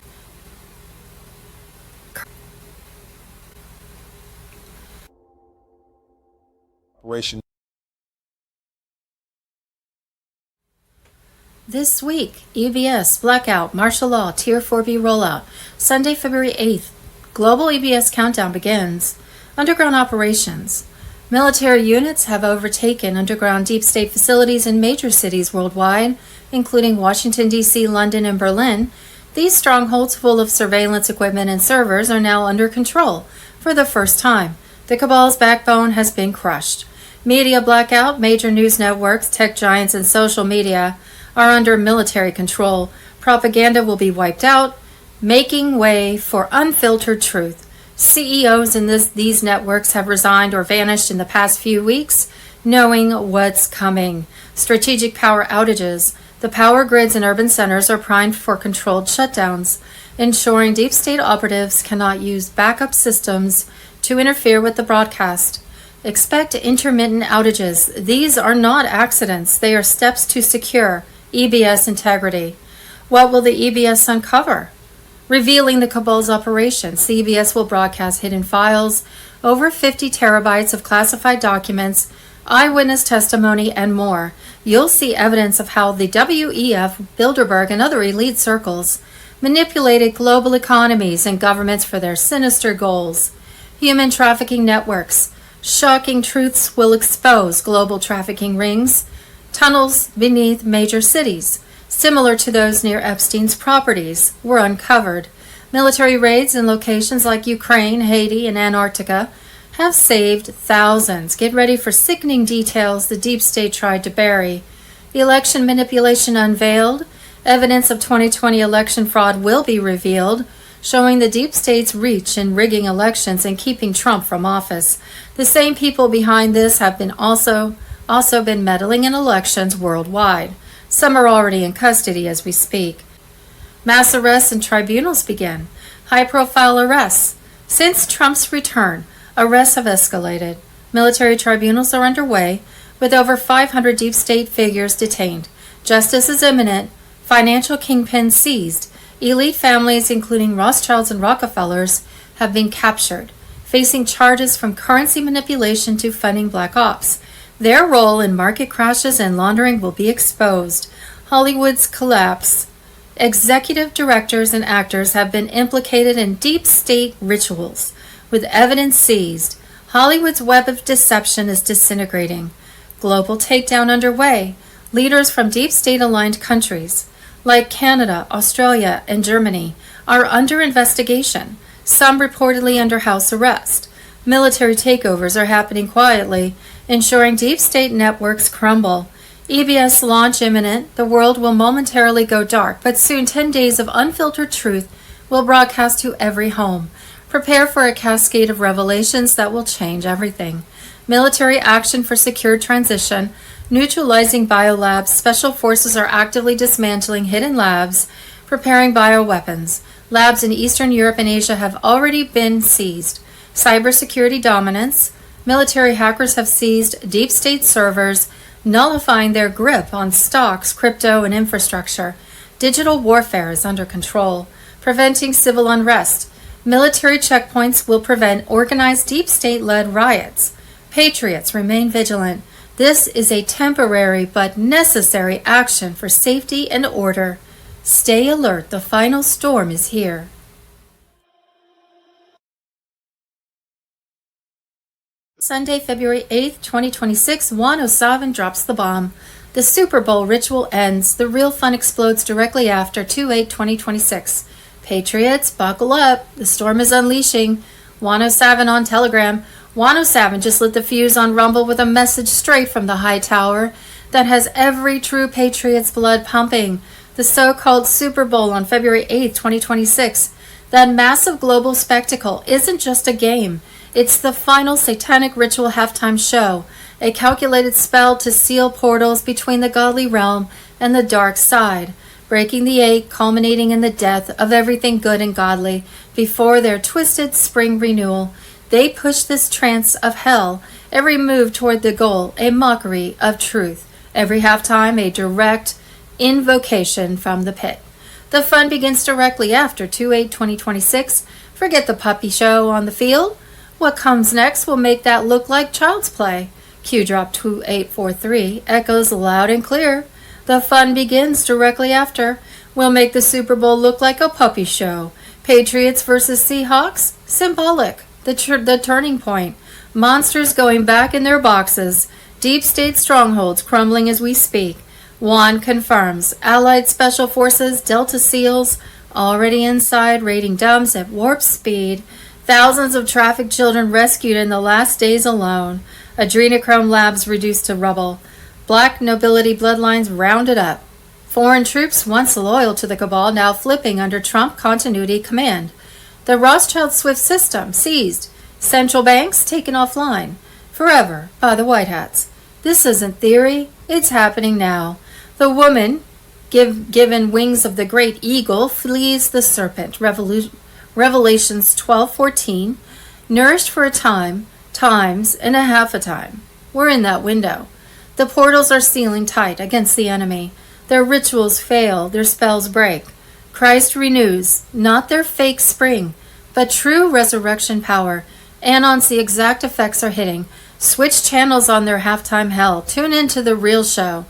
This week, EBS, blackout, martial law, Tier 4B rollout. Sunday, February 8th, global EBS countdown begins. Underground operations. Military units have overtaken underground deep state facilities in major cities worldwide, including Washington, D.C., London, and Berlin. These strongholds full of surveillance equipment and servers are now under control. For the first time, the cabal's backbone has been crushed. Media blackout, major news networks, tech giants, and social media are under military control. Propaganda will be wiped out, making way for unfiltered truth. CEOs in these networks have resigned or vanished in the past few weeks, knowing what's coming. Strategic power outages. The power grids in urban centers are primed for controlled shutdowns, ensuring deep state operatives cannot use backup systems to interfere with the broadcast. Expect intermittent outages. These are not accidents. They are steps to secure EBS integrity. What will the EBS uncover? Revealing the cabal's operations, the EBS will broadcast hidden files, over 50 terabytes of classified documents, eyewitness testimony, and more. You'll see evidence of how the WEF, Bilderberg, and other elite circles manipulated global economies and governments for their sinister goals. Human trafficking networks. Shocking truths will expose global trafficking rings, tunnels beneath major cities, similar to those near Epstein's properties, were uncovered. Military raids in locations like Ukraine, Haiti, and Antarctica have saved thousands. Get ready for sickening details the deep state tried to bury. Election manipulation unveiled. Evidence of 2020 election fraud will be revealed, showing the deep state's reach in rigging elections and keeping Trump from office. The same people behind this have been also been meddling in elections worldwide. Some are already in custody as we speak. Mass arrests and tribunals begin. High-profile arrests. Since Trump's return, arrests have escalated. Military tribunals are underway, with over 500 deep state figures detained. Justice is imminent. Financial kingpins seized. Elite families, including Rothschilds and Rockefellers, have been captured, facing charges from currency manipulation to funding black ops. Their role in market crashes and laundering will be exposed. Hollywood's collapse. Executive directors and actors have been implicated in deep state rituals, with evidence seized. Hollywood's web of deception is disintegrating. Global takedown underway. Leaders from deep state-aligned countries, like Canada, Australia, and Germany, are under investigation, some reportedly under house arrest. Military takeovers are happening quietly, ensuring deep state networks crumble. EBS launch imminent. The world will momentarily go dark, but soon 10 days of unfiltered truth will broadcast to every home. Prepare for a cascade of revelations that will change everything. Military action for secure transition. Neutralizing biolabs. Special forces are actively dismantling hidden labs, preparing bioweapons. Labs in Eastern Europe and Asia have already been seized. Cybersecurity dominance. Military hackers have seized deep state servers, nullifying their grip on stocks, crypto, and infrastructure. Digital warfare is under control, preventing civil unrest. Military checkpoints will prevent organized deep state-led riots. Patriots remain vigilant. This is a temporary but necessary action for safety and order. Stay alert. The final storm is here. Sunday, February 8th, 2026, Juan O'Sullivan drops the bomb. The Super Bowl ritual ends. The real fun explodes directly after 2/8/2026. Patriots, buckle up. The storm is unleashing. Juan O'Sullivan on Telegram. Juan O'Sullivan just lit the fuse on Rumble with a message straight from the high tower that has every true Patriot's blood pumping. The so-called Super Bowl on February 8th, 2026. That massive global spectacle isn't just a game. It's the final satanic ritual halftime show, a calculated spell to seal portals between the godly realm and the dark side, breaking the 8, culminating in the death of everything good and godly before their twisted spring renewal. They push this trance of hell, every move toward the goal, a mockery of truth, every halftime a direct invocation from the pit. The fun begins directly after 2/8/2026. Forget the puppy show on the field. What comes next will make that look like child's play. Q drop 2843 echoes loud and clear. The fun begins directly after. We'll make the Super Bowl look like a puppy show. Patriots versus Seahawks? Symbolic. The turning point. Monsters going back in their boxes. Deep state strongholds crumbling as we speak. Juan confirms. Allied Special Forces, Delta SEALs, already inside, raiding dumps at warp speed. Thousands of trafficked children rescued in the last days alone. Adrenochrome labs reduced to rubble. Black nobility bloodlines rounded up. Foreign troops, once loyal to the cabal, now flipping under Trump continuity command. The Rothschild SWIFT system seized. Central banks taken offline. Forever by the White Hats. This isn't theory. It's happening now. The woman, given wings of the great eagle, flees the serpent. Revelations 12:14, nourished for a time, times and a half a time. We're in that window. The portals are sealing tight against the enemy. Their rituals fail, their spells break. Christ renews, not their fake spring, but true resurrection power. Anons, the exact effects are hitting. Switch channels on their halftime hell. Tune into the real show.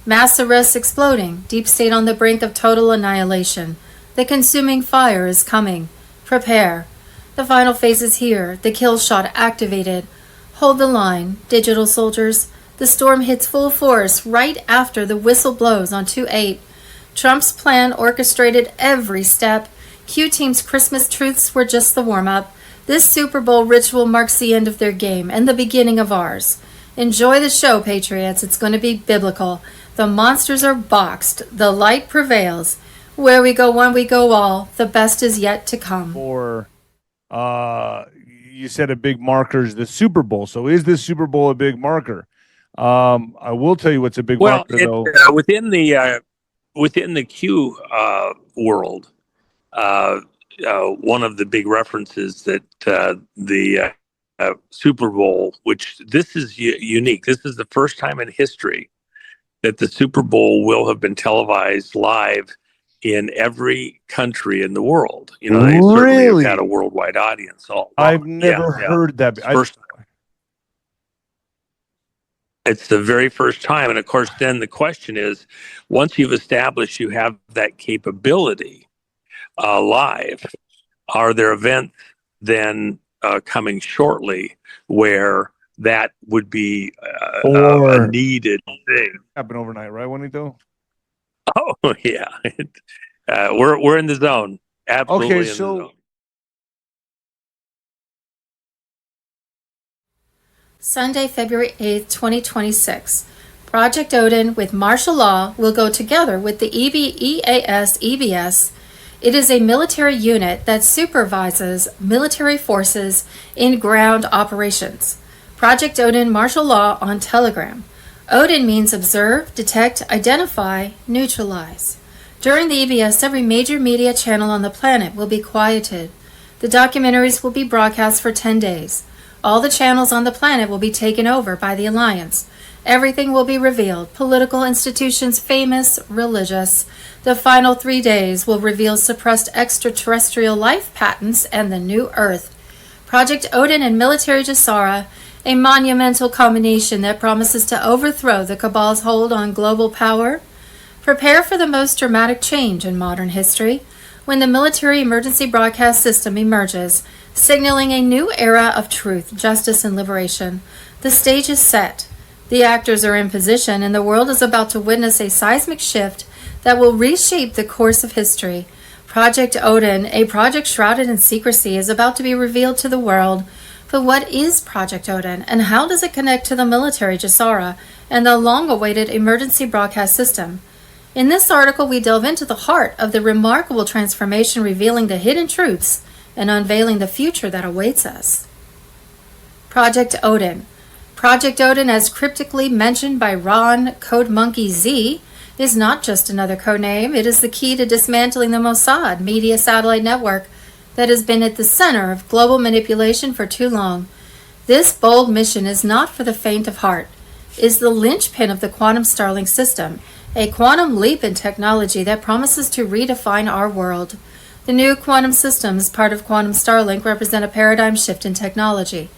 Mass arrests exploding. Deep state on the brink of total annihilation. The consuming fire is coming. Prepare. The final phase is here. The kill shot activated. Hold the line, digital soldiers. The storm hits full force right after the whistle blows on 2/8. Trump's plan orchestrated every step. Q Team's Christmas truths were just the warm-up. This Super Bowl ritual marks the end of their game and the beginning of ours. Enjoy the show, Patriots. It's going to be biblical. The monsters are boxed. The light prevails. Where we go one, we go all. The best is yet to come. Or, you said a big marker is the Super Bowl. So is this Super Bowl a big marker? I will tell you what's a big marker, though. Within the Q world, one of the big references that the Super Bowl, which this is unique. This is the first time in history that the Super Bowl will have been televised live in every country in the world. You know, they certainly have had a worldwide audience. I've never heard that. It's the very first time. And of course, then the question is, once you've established you have that capability live, are there events then coming shortly where that would be a needed thing? Happen overnight, right, Juanito? Oh, yeah. We're in the zone. Absolutely in the zone. Sunday, February 8th, 2026. Project Odin with martial law will go together with the EBS. It is a military unit that supervises military forces in ground operations. Project Odin martial law on Telegram. Odin means observe, detect, identify, neutralize. During the EBS, every major media channel on the planet will be quieted. The documentaries will be broadcast for 10 days. All the channels on the planet will be taken over by the Alliance. Everything will be revealed. Political institutions, famous, religious. The final 3 days will reveal suppressed extraterrestrial life patents and the new Earth. Project Odin and Military Jasara, a monumental combination that promises to overthrow the Cabal's hold on global power. Prepare for the most dramatic change in modern history when the military emergency broadcast system emerges, signaling a new era of truth, justice, and liberation. The stage is set. The actors are in position, and the world is about to witness a seismic shift that will reshape the course of history. Project Odin, a project shrouded in secrecy, is about to be revealed to the world. But what is Project Odin, and how does it connect to the military Jasara and the long-awaited emergency broadcast system? In this article, we delve into the heart of the remarkable transformation, revealing the hidden truths and unveiling the future that awaits us. Project Odin. Project Odin, as cryptically mentioned by Ron Codemonkey Z, is not just another codename. It is the key to dismantling the Mossad media satellite network that has been at the center of global manipulation for too long. This bold mission is not for the faint of heart. It is the linchpin of the quantum Starlink system, a quantum leap in technology that promises to redefine our world. The new quantum systems, part of quantum Starlink, represent a paradigm shift in technology.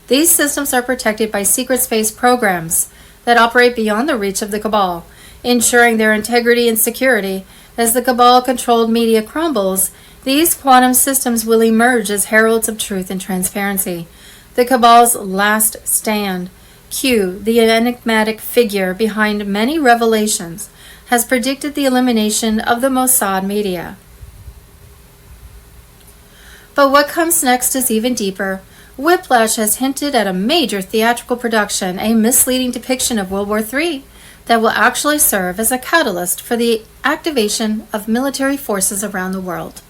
These systems are protected by secret space programs that operate beyond the reach of the Cabal, ensuring their integrity and security. As the Cabal-controlled media crumbles, these quantum systems will emerge as heralds of truth and transparency. The Cabal's last stand. Q, the enigmatic figure behind many revelations, has predicted the elimination of the Mossad media. But what comes next is even deeper. Whiplash has hinted at a major theatrical production, a misleading depiction of World War III, that will actually serve as a catalyst for the activation of military forces around the world.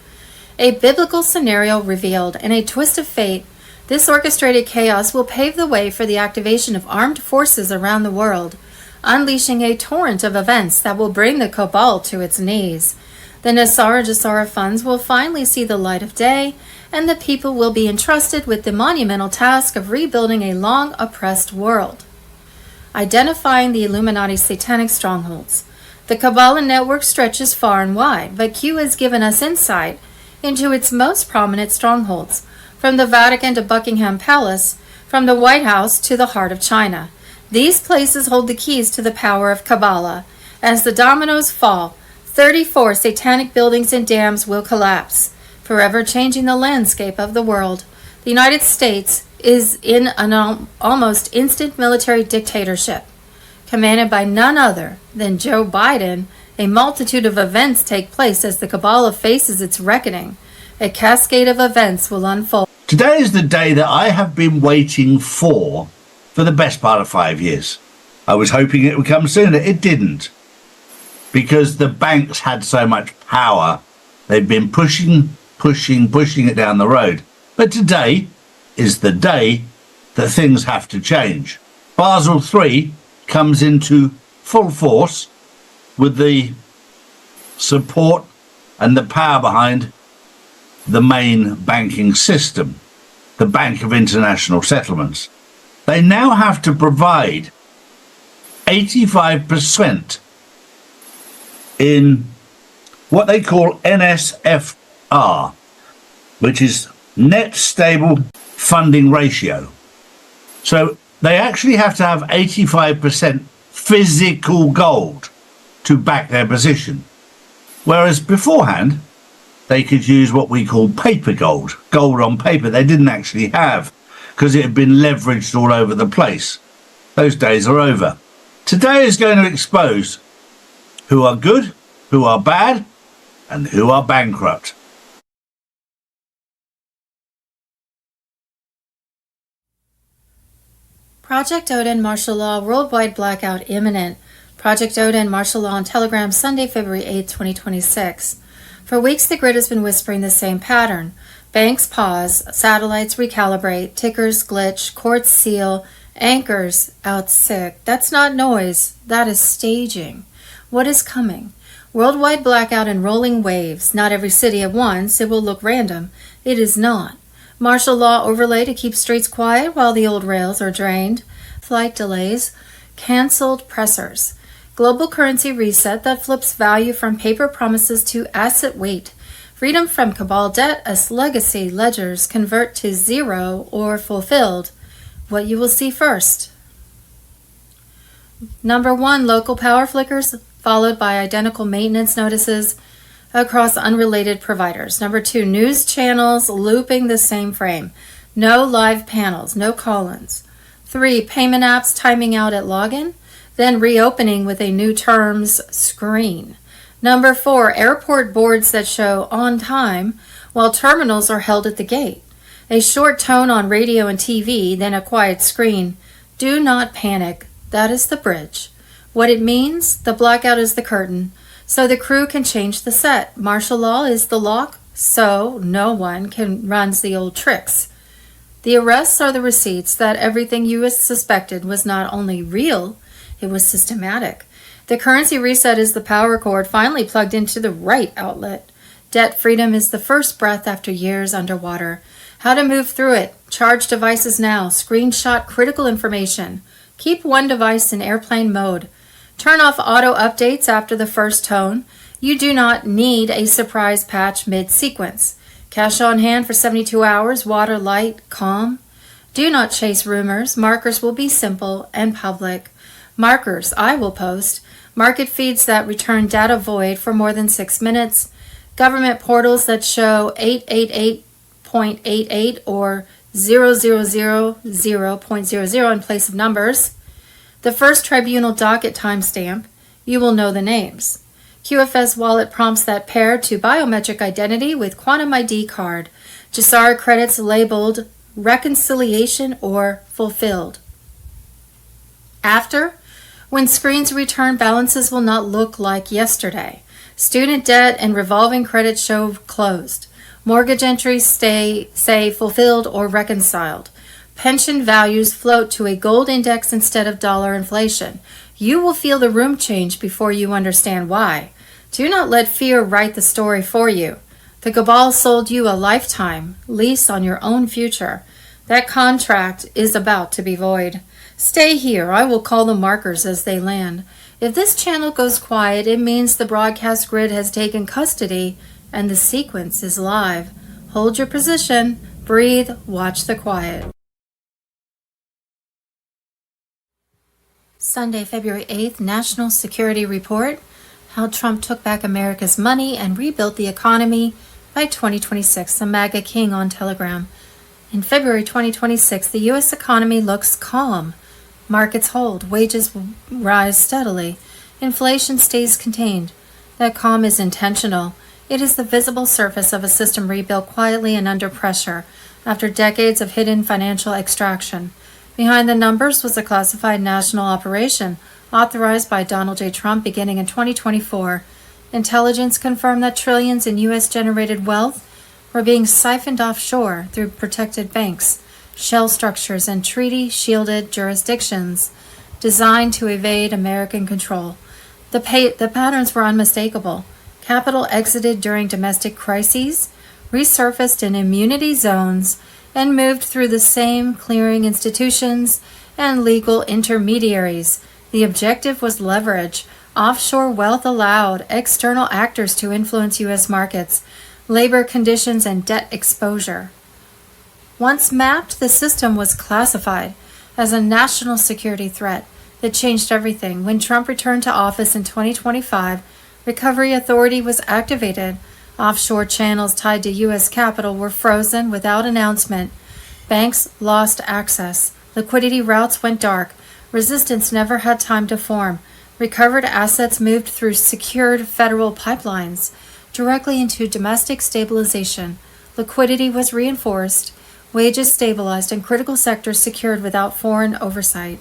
A biblical scenario revealed, and a twist of fate. This orchestrated chaos will pave the way for the activation of armed forces around the world, unleashing a torrent of events that will bring the Cabal to its knees. The Nasara Jasara funds will finally see the light of day, and the people will be entrusted with the monumental task of rebuilding a long oppressed world. Identifying the Illuminati satanic strongholds. The Kabbalah network stretches far and wide, but Q has given us insight into its most prominent strongholds, from the Vatican to Buckingham Palace, from the White House to the heart of China. These places hold the keys to the power of Kabbalah. As the dominoes fall, 34 satanic buildings and dams will collapse, forever changing the landscape of the world. The United States is in an almost instant military dictatorship. Commanded by none other than Joe Biden, a multitude of events take place as the cabal faces its reckoning. A cascade of events will unfold. Today is the day that I have been waiting for the best part of 5 years. I was hoping it would come sooner. It didn't. Because the banks had so much power. They've been pushing it down the road. But today is the day that things have to change. Basel III comes into full force with the support and the power behind the main banking system, the Bank of International Settlements. They now have to provide 85% in what they call NSFR, which is net stable funding ratio. So they actually have to have 85% physical gold to back their position. Whereas beforehand, they could use what we call paper gold, gold on paper. They didn't actually have, because it had been leveraged all over the place. Those days are over. Today is going to expose who are good, who are bad, and who are bankrupt. Project Odin martial law worldwide blackout imminent. Project Odin martial law on Telegram Sunday, February 8, 2026. For weeks, the grid has been whispering the same pattern. Banks pause, satellites recalibrate, tickers glitch, courts seal, anchors out sick. That's not noise, that is staging. What is coming? Worldwide blackout and rolling waves. Not every city at once. It will look random. It is not. Martial law overlay to keep streets quiet while the old rails are drained. Flight delays. Canceled pressers. Global currency reset that flips value from paper promises to asset weight. Freedom from cabal debt as legacy ledgers convert to zero or fulfilled. What you will see first. Number 1, local power flickers, followed by identical maintenance notices across unrelated providers. Number 2, news channels looping the same frame. No live panels, no call-ins. 3, payment apps timing out at login, then reopening with a new terms screen. Number 4, airport boards that show on time while terminals are held at the gate. A short tone on radio and TV, then a quiet screen. Do not panic. That is the bridge. What it means, the blackout is the curtain, so the crew can change the set. Martial law is the lock, so no one can runs the old tricks. The arrests are the receipts that everything you suspected was not only real, it was systematic. The currency reset is the power cord finally plugged into the right outlet. Debt freedom is the first breath after years underwater. How to move through it. Charge devices now. Screenshot critical information. Keep one device in airplane mode. Turn off auto updates after the first tone. You do not need a surprise patch mid-sequence. Cash on hand for 72 hours. Water light, calm. Do not chase rumors. Markers will be simple and public. Markers I will post. Market feeds that return data void for more than 6 minutes. Government portals that show 888.88 or 0000.00 in place of numbers. The first tribunal docket timestamp. You will know the names. QFS wallet prompts that pair to biometric identity with quantum ID card. Jasara credits labeled reconciliation or fulfilled. After, when screens return, balances will not look like yesterday. Student debt and revolving credit show closed. Mortgage entries say fulfilled or reconciled. Pension values float to a gold index instead of dollar inflation. You will feel the room change before you understand why. Do not let fear write the story for you. The cabal sold you a lifetime lease on your own future. That contract is about to be void. Stay here. I will call the markers as they land. If this channel goes quiet, it means the broadcast grid has taken custody and the sequence is live. Hold your position. Breathe. Watch the quiet. Sunday, February 8th, National Security Report. How Trump took back America's money and rebuilt the economy by 2026. The MAGA King on Telegram. In February 2026, the U.S. economy looks calm. Markets hold, wages rise steadily, inflation stays contained. That calm is intentional. It is the visible surface of a system rebuilt quietly and under pressure after decades of hidden financial extraction. Behind the numbers was a classified national operation authorized by Donald J. Trump beginning in 2024. Intelligence confirmed that trillions in U.S.-generated wealth were being siphoned offshore through protected banks, shell structures, and treaty-shielded jurisdictions designed to evade American control. The patterns were unmistakable. Capital exited during domestic crises, resurfaced in immunity zones, and moved through the same clearing institutions and legal intermediaries. The objective was leverage. Offshore wealth allowed external actors to influence U.S. markets, labor conditions, and debt exposure. Once mapped, the system was classified as a national security threat that changed everything. When Trump returned to office in 2025, Recovery Authority was activated. Offshore channels tied to U.S. capital were frozen without announcement. Banks lost access. Liquidity routes went dark. Resistance never had time to form. Recovered assets moved through secured federal pipelines directly into domestic stabilization. Liquidity was reinforced, wages stabilized, and critical sectors secured without foreign oversight.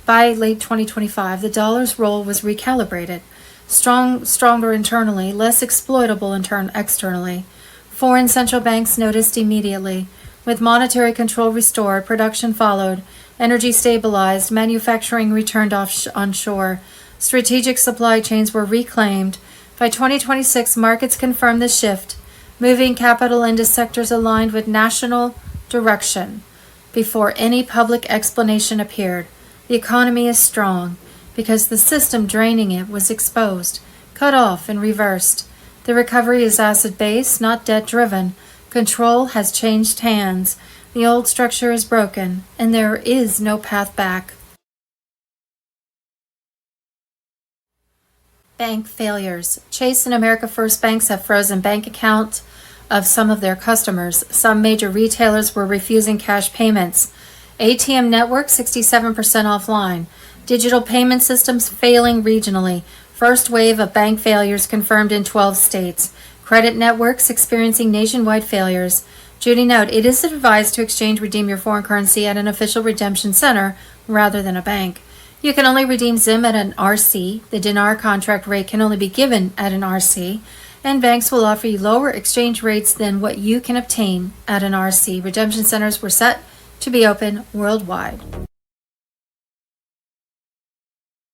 By late 2025, the dollar's role was recalibrated. Stronger internally, less exploitable externally. Foreign central banks noticed immediately. With monetary control restored, production followed, energy stabilized, manufacturing returned onshore, strategic supply chains were reclaimed. By 2026, markets confirmed the shift, moving capital into sectors aligned with national direction. Before any public explanation appeared, the economy is strong because the system draining it was exposed, cut off, and reversed. The recovery is asset-based, not debt-driven. Control has changed hands. The old structure is broken, and there is no path back. Bank failures. Chase and America First banks have frozen bank accounts of some of their customers. Some major retailers were refusing cash payments. ATM network 67% offline. Digital payment systems failing regionally. First wave of bank failures confirmed in 12 states. Credit networks experiencing nationwide failures. Judy note, it is advised to exchange redeem your foreign currency at an official redemption center rather than a bank. You can only redeem ZIM at an RC. The dinar contract rate can only be given at an RC. And banks will offer you lower exchange rates than what you can obtain at an RC. Redemption centers were set to be open worldwide.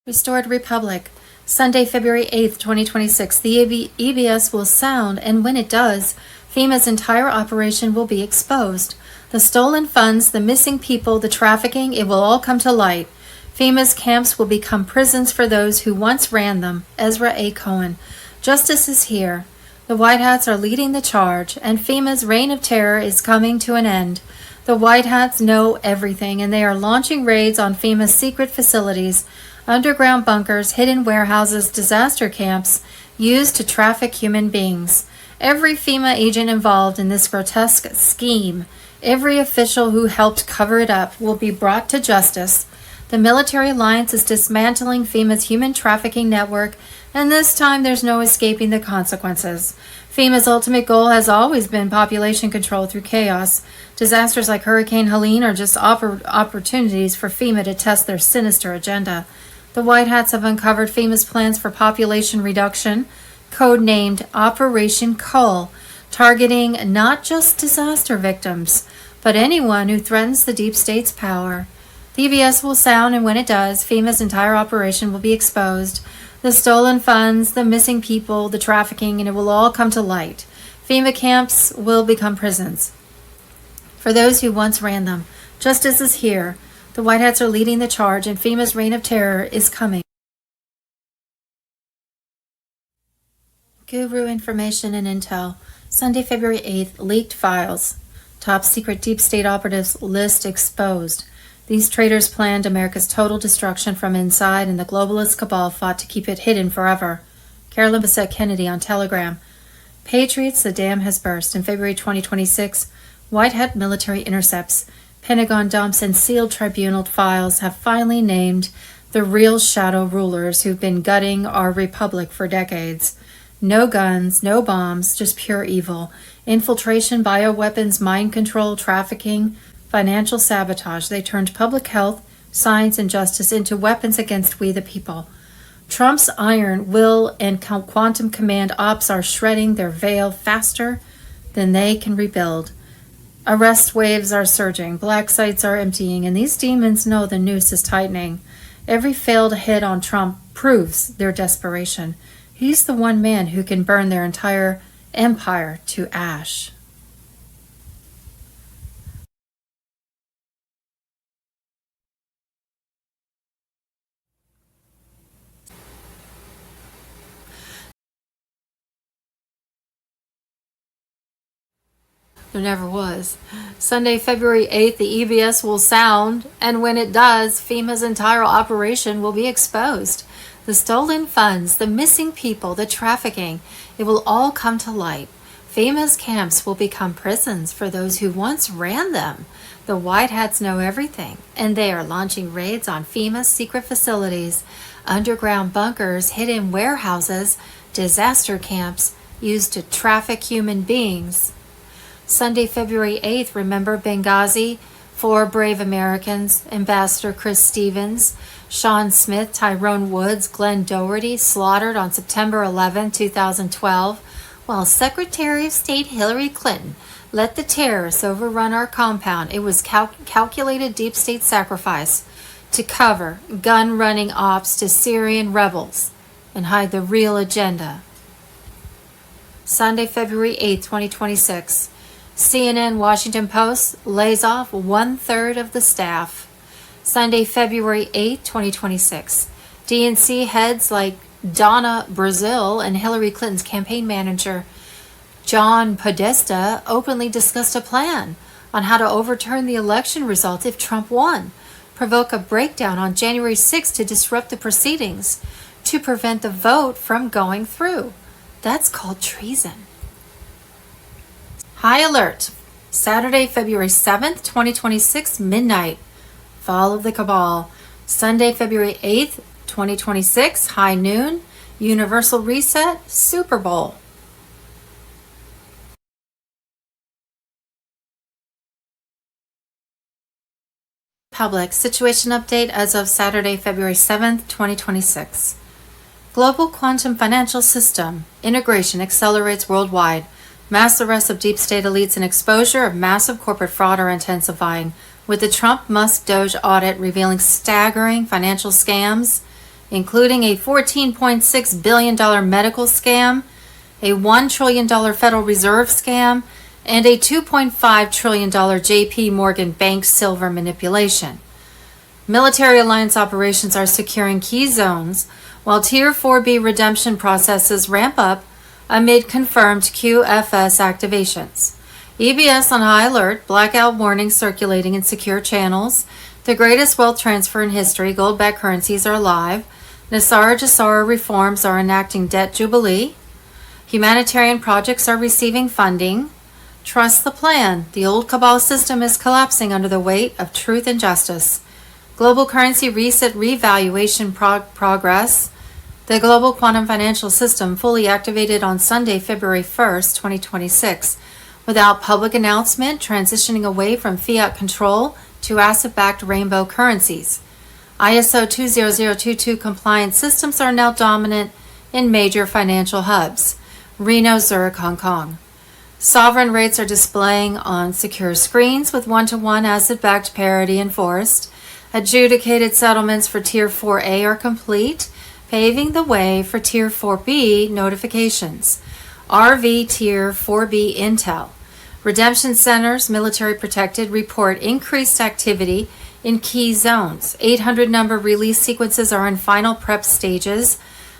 Restored Republic. Sunday, February 8th, 2026. The EBS will sound, and when it does, FEMA's entire operation will be exposed. The stolen funds, the missing people, the trafficking, it will all come to light. FEMA's camps will become prisons for those who once ran them. Ezra A. Cohen. Justice is here. The White Hats are leading the charge, and FEMA's reign of terror is coming to an end. The White Hats know everything, and they are launching raids on FEMA's secret facilities, underground bunkers, hidden warehouses, disaster camps used to traffic human beings. Every FEMA agent involved in this grotesque scheme, every official who helped cover it up, will be brought to justice. The military alliance is dismantling FEMA's human trafficking network, and this time there's no escaping the consequences. FEMA's ultimate goal has always been population control through chaos. Disasters like Hurricane Helene are just opportunities for FEMA to test their sinister agenda. The White Hats have uncovered FEMA's plans for population reduction, codenamed Operation Cull, targeting not just disaster victims, but anyone who threatens the deep state's power. The EBS will sound, and when it does, FEMA's entire operation will be exposed. The stolen funds, the missing people, the trafficking, and it will all come to light. FEMA camps will become prisons for those who once ran them. Justice is here. The White Hats are leading the charge, and FEMA's reign of terror is coming. Guru Information and Intel. Sunday, February 8th, leaked files. Top secret deep state operatives list exposed. These traitors planned America's total destruction from inside, and the globalist cabal fought to keep it hidden forever. Carolyn Bessette Kennedy on Telegram. Patriots, the dam has burst. In February 2026, White Hat military intercepts, Pentagon dumps, and sealed tribunal files have finally named the real shadow rulers who've been gutting our republic for decades. No guns, no bombs, just pure evil. Infiltration, bioweapons, mind control, trafficking, financial sabotage. They turned public health, science, and justice into weapons against we the people. Trump's iron will and quantum command ops are shredding their veil faster than they can rebuild. Arrest waves are surging, black sites are emptying, and these demons know the noose is tightening. Every failed hit on Trump proves their desperation. He's the one man who can burn their entire empire to ash. There never was. Sunday, February 8th, the EBS will sound, and when it does, FEMA's entire operation will be exposed. The stolen funds, the missing people, the trafficking, it will all come to light. FEMA's camps will become prisons for those who once ran them. The White Hats know everything, and they are launching raids on FEMA's secret facilities, underground bunkers, hidden warehouses, disaster camps used to traffic human beings. Sunday, February 8th, remember Benghazi, 4 brave Americans, Ambassador Chris Stevens, Sean Smith, Tyrone Woods, Glenn Doherty, slaughtered on September 11, 2012, while Secretary of State Hillary Clinton let the terrorists overrun our compound. It was calculated deep state sacrifice to cover gun-running ops to Syrian rebels and hide the real agenda. Sunday, February 8th, 2026. CNN Washington Post lays off 1/3 of the staff. Sunday, February 8, 2026. DNC heads like Donna Brazile and Hillary Clinton's campaign manager John Podesta openly discussed a plan on how to overturn the election results if Trump won, provoke a breakdown on January 6 to disrupt the proceedings, to prevent the vote from going through. That's called treason. High alert. Saturday, February 7th, 2026, midnight. Fall of the Cabal. Sunday, February 8th, 2026, high noon. Universal Reset, Super Bowl. Public situation update as of Saturday, February 7th, 2026. Global quantum financial system integration accelerates worldwide. Mass arrests of deep state elites and exposure of massive corporate fraud are intensifying, with the Trump-Musk Doge audit revealing staggering financial scams, including a $14.6 billion medical scam, a $1 trillion Federal Reserve scam, and a $2.5 trillion JP Morgan bank silver manipulation. Military alliance operations are securing key zones, while Tier 4B redemption processes ramp up amid confirmed QFS activations. EBS on high alert, blackout warnings circulating in secure channels. The greatest wealth transfer in history, gold-backed currencies are live. Nasara Jasara reforms are enacting debt jubilee. Humanitarian projects are receiving funding. Trust the plan. The old cabal system is collapsing under the weight of truth and justice. Global currency reset revaluation progress. The global quantum financial system fully activated on Sunday, February 1st, 2026, without public announcement, transitioning away from fiat control to asset-backed rainbow currencies. ISO 20022 compliant systems are now dominant in major financial hubs, Reno, Zurich, Hong Kong. Sovereign rates are displaying on secure screens with one-to-one asset-backed parity enforced. Adjudicated settlements for Tier 4A are complete, paving the way for Tier 4B notifications. RV Tier 4B intel. Redemption centers, military protected, report increased activity in key zones. 800 number release sequences are in final prep stages,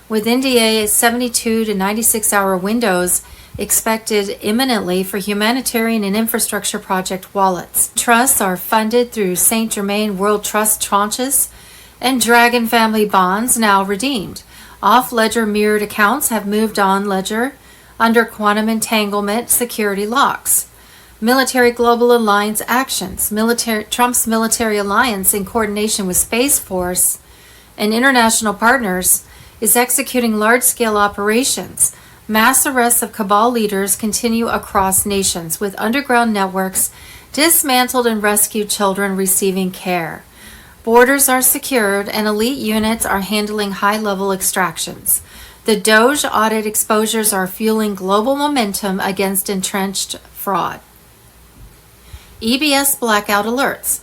with NDA 72 to 96 hour windows expected imminently for humanitarian and infrastructure project wallets. Trusts are funded through St. Germain World Trust tranches and Dragon family bonds now redeemed. Off-ledger mirrored accounts have moved on ledger under quantum entanglement security locks. Military Global Alliance actions. Trump's military alliance, in coordination with Space Force and international partners, is executing large-scale operations. Mass arrests of cabal leaders continue across nations, with underground networks dismantled and rescued children receiving care. Borders are secured and elite units are handling high-level extractions. The Doge audit exposures are fueling global momentum against entrenched fraud. EBS blackout alerts.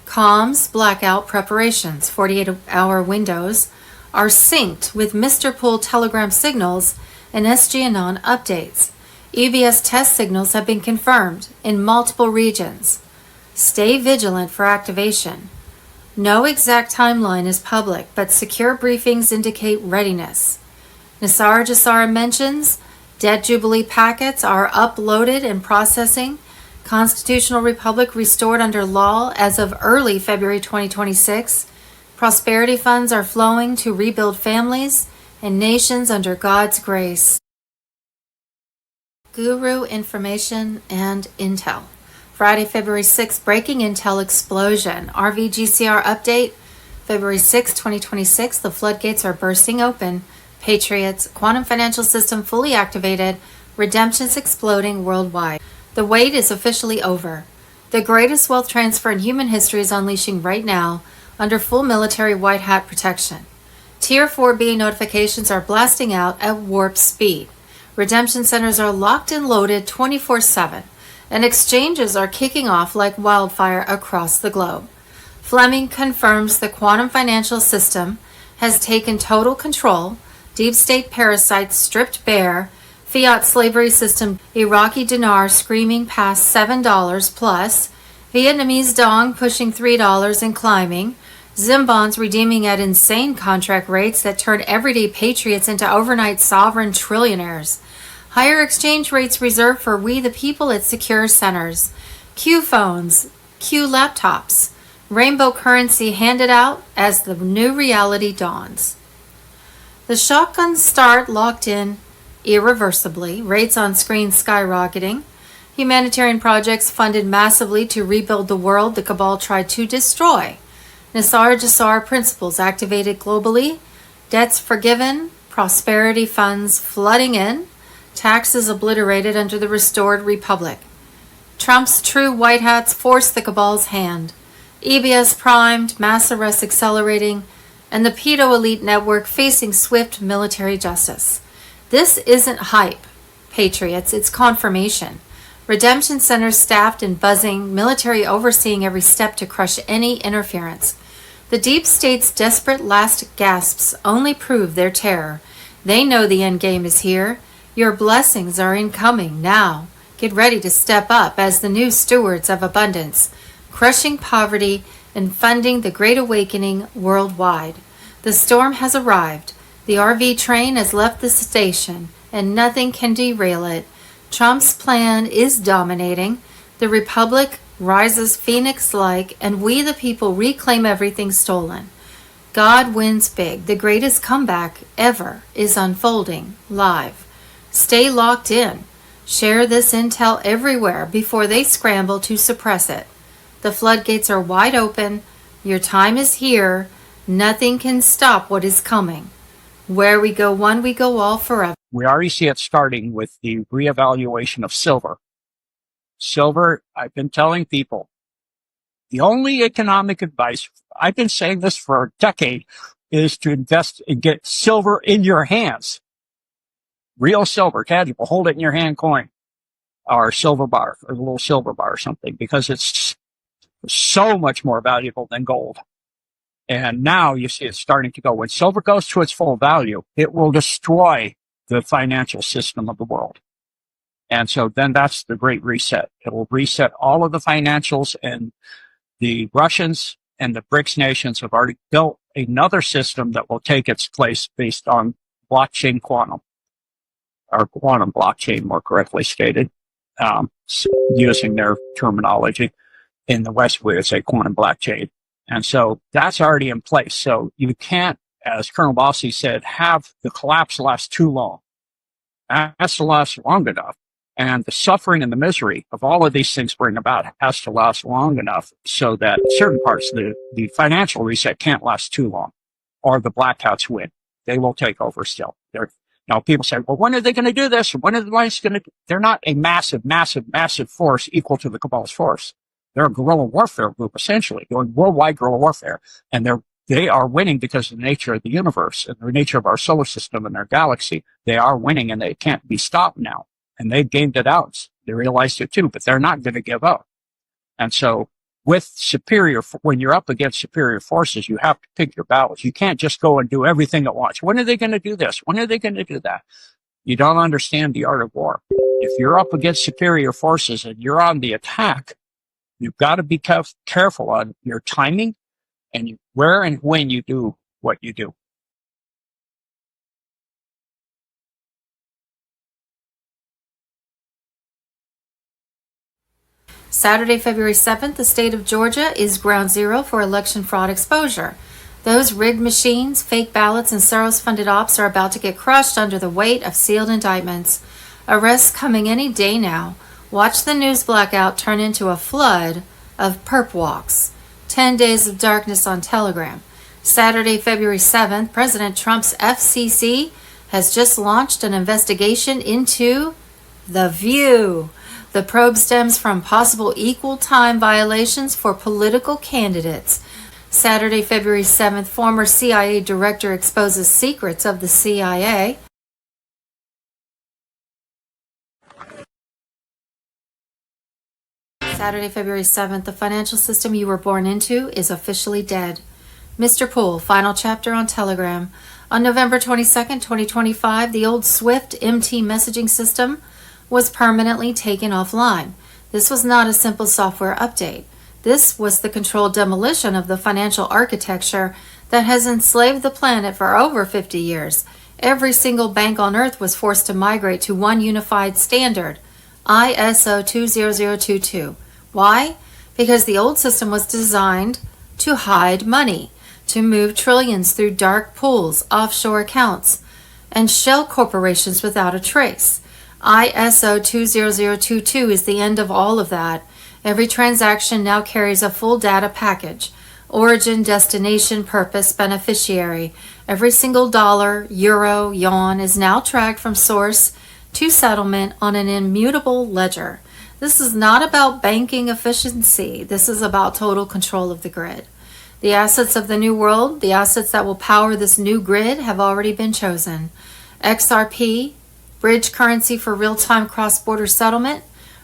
Comms blackout preparations, 48-hour windows, are synced with Mr. Pool Telegram signals and SGAnon updates. EBS test signals have been confirmed in multiple regions. Stay vigilant for activation. No exact timeline is public, but secure briefings indicate readiness. Nisara Jasara mentions debt jubilee packets are uploaded and processing. Constitutional Republic restored under law as of early February 2026. Prosperity funds are flowing to rebuild families and nations under God's grace. Guru Information and Intel. Friday, February 6th, breaking intel explosion. RVGCR update. February 6, 2026, the floodgates are bursting open. Patriots, quantum financial system fully activated. Redemptions exploding worldwide. The wait is officially over. The greatest wealth transfer in human history is unleashing right now under full military white hat protection. Tier 4B notifications are blasting out at warp speed. Redemption centers are locked and loaded 24/7, and exchanges are kicking off like wildfire across the globe. Fleming confirms the quantum financial system has taken total control, deep state parasites stripped bare, fiat slavery system, Iraqi dinar screaming past $7 plus, Vietnamese dong pushing $3 and climbing, Zimbabweans redeeming at insane contract rates that turn everyday patriots into overnight sovereign trillionaires, higher exchange rates reserved for we the people at secure centers, Q phones, Q laptops, rainbow currency handed out as the new reality dawns. The shotgun start locked in irreversibly, rates on screen skyrocketing, humanitarian projects funded massively to rebuild the world the cabal tried to destroy, Nisara Jasara principles activated globally, debts forgiven, prosperity funds flooding in, taxes obliterated under the restored republic. Trump's true white hats forced the cabal's hand, EBS primed, mass arrests accelerating, and the pedo elite network facing swift military justice. This isn't hype, patriots, it's confirmation. Redemption centers staffed and buzzing, military overseeing every step to crush any interference. The deep state's desperate last gasps only prove their terror. They know the end game is here. Your blessings are incoming now. Get ready to step up as the new stewards of abundance, crushing poverty and funding the Great Awakening worldwide. The storm has arrived. The RV train has left the station, and nothing can derail it. Trump's plan is dominating. The Republic rises phoenix-like, and we the people reclaim everything stolen. God wins big. The greatest comeback ever is unfolding live. Stay locked in. Share this intel everywhere before they scramble to suppress it. The floodgates are wide open. Your time is here. Nothing can stop what is coming. Where we go one, we go all forever. We already see it starting with the reevaluation of silver. Silver, I've been telling people, the only economic advice, I've been saying this for a decade, is to invest and get silver in your hands. Real silver, tangible, hold it in your hand coin, or silver bar, or a little silver bar or something, because it's so much more valuable than gold. And now you see it's starting to go. When silver goes to its full value, it will destroy the financial system of the world. And so then that's the great reset. It will reset all of the financials, and the Russians and the BRICS nations have already built another system that will take its place based on blockchain quantum, or quantum blockchain, more correctly stated, using their terminology. In the West, we would say quantum blockchain. And so that's already in place. So you can't, as Colonel Bossi said, have the collapse last too long. It has to last long enough And the suffering and the misery of all of these things bring about has to last long enough so that certain parts of the financial reset can't last too long, or the black hats win. They will take over still. Now people say, well, when are they going to do this? When are the whites going to? They're not a massive, massive, massive force equal to the cabal's force. They're a guerrilla warfare group, essentially, doing worldwide guerrilla warfare. And they are winning because of the nature of the universe and the nature of our solar system and our galaxy. They are winning and they can't be stopped now. And they've gamed it out. They realized it too, but they're not going to give up. And so when you're up against superior forces, you have to pick your battles. You can't just go and do everything at once. When are they going to do this? When are they going to do that? You don't understand the art of war. If you're up against superior forces and you're on the attack, you've got to be careful on your timing and where and when you do what you do. Saturday, February 7th, the state of Georgia is ground zero for election fraud exposure. Those rigged machines, fake ballots, and Soros-funded ops are about to get crushed under the weight of sealed indictments. Arrests coming any day now. Watch the news blackout turn into a flood of perp walks. 10 days of darkness on Telegram. Saturday, February 7th, President Trump's FCC has just launched an investigation into The View. The probe stems from possible equal time violations for political candidates. Saturday, February 7th, former CIA director exposes secrets of the CIA. Saturday, February 7th, the financial system you were born into is officially dead. Mr. Poole, final chapter on Telegram. On November 22nd, 2025, the old Swift MT messaging system was permanently taken offline. This was not a simple software update. This was the controlled demolition of the financial architecture that has enslaved the planet for over 50 years. Every single bank on Earth was forced to migrate to one unified standard, ISO 20022. Why? Because the old system was designed to hide money, to move trillions through dark pools, offshore accounts, and shell corporations without a trace. ISO 20022 is the end of all of that. Every transaction now carries a full data package. Origin, destination, purpose, beneficiary. Every single dollar, euro, yuan is now tracked from source to settlement on an immutable ledger. This is not about banking efficiency. This is about total control of the grid. The assets of the new world, the assets that will power this new grid, have already been chosen. XRP, bridge currency for real-time cross-border settlement.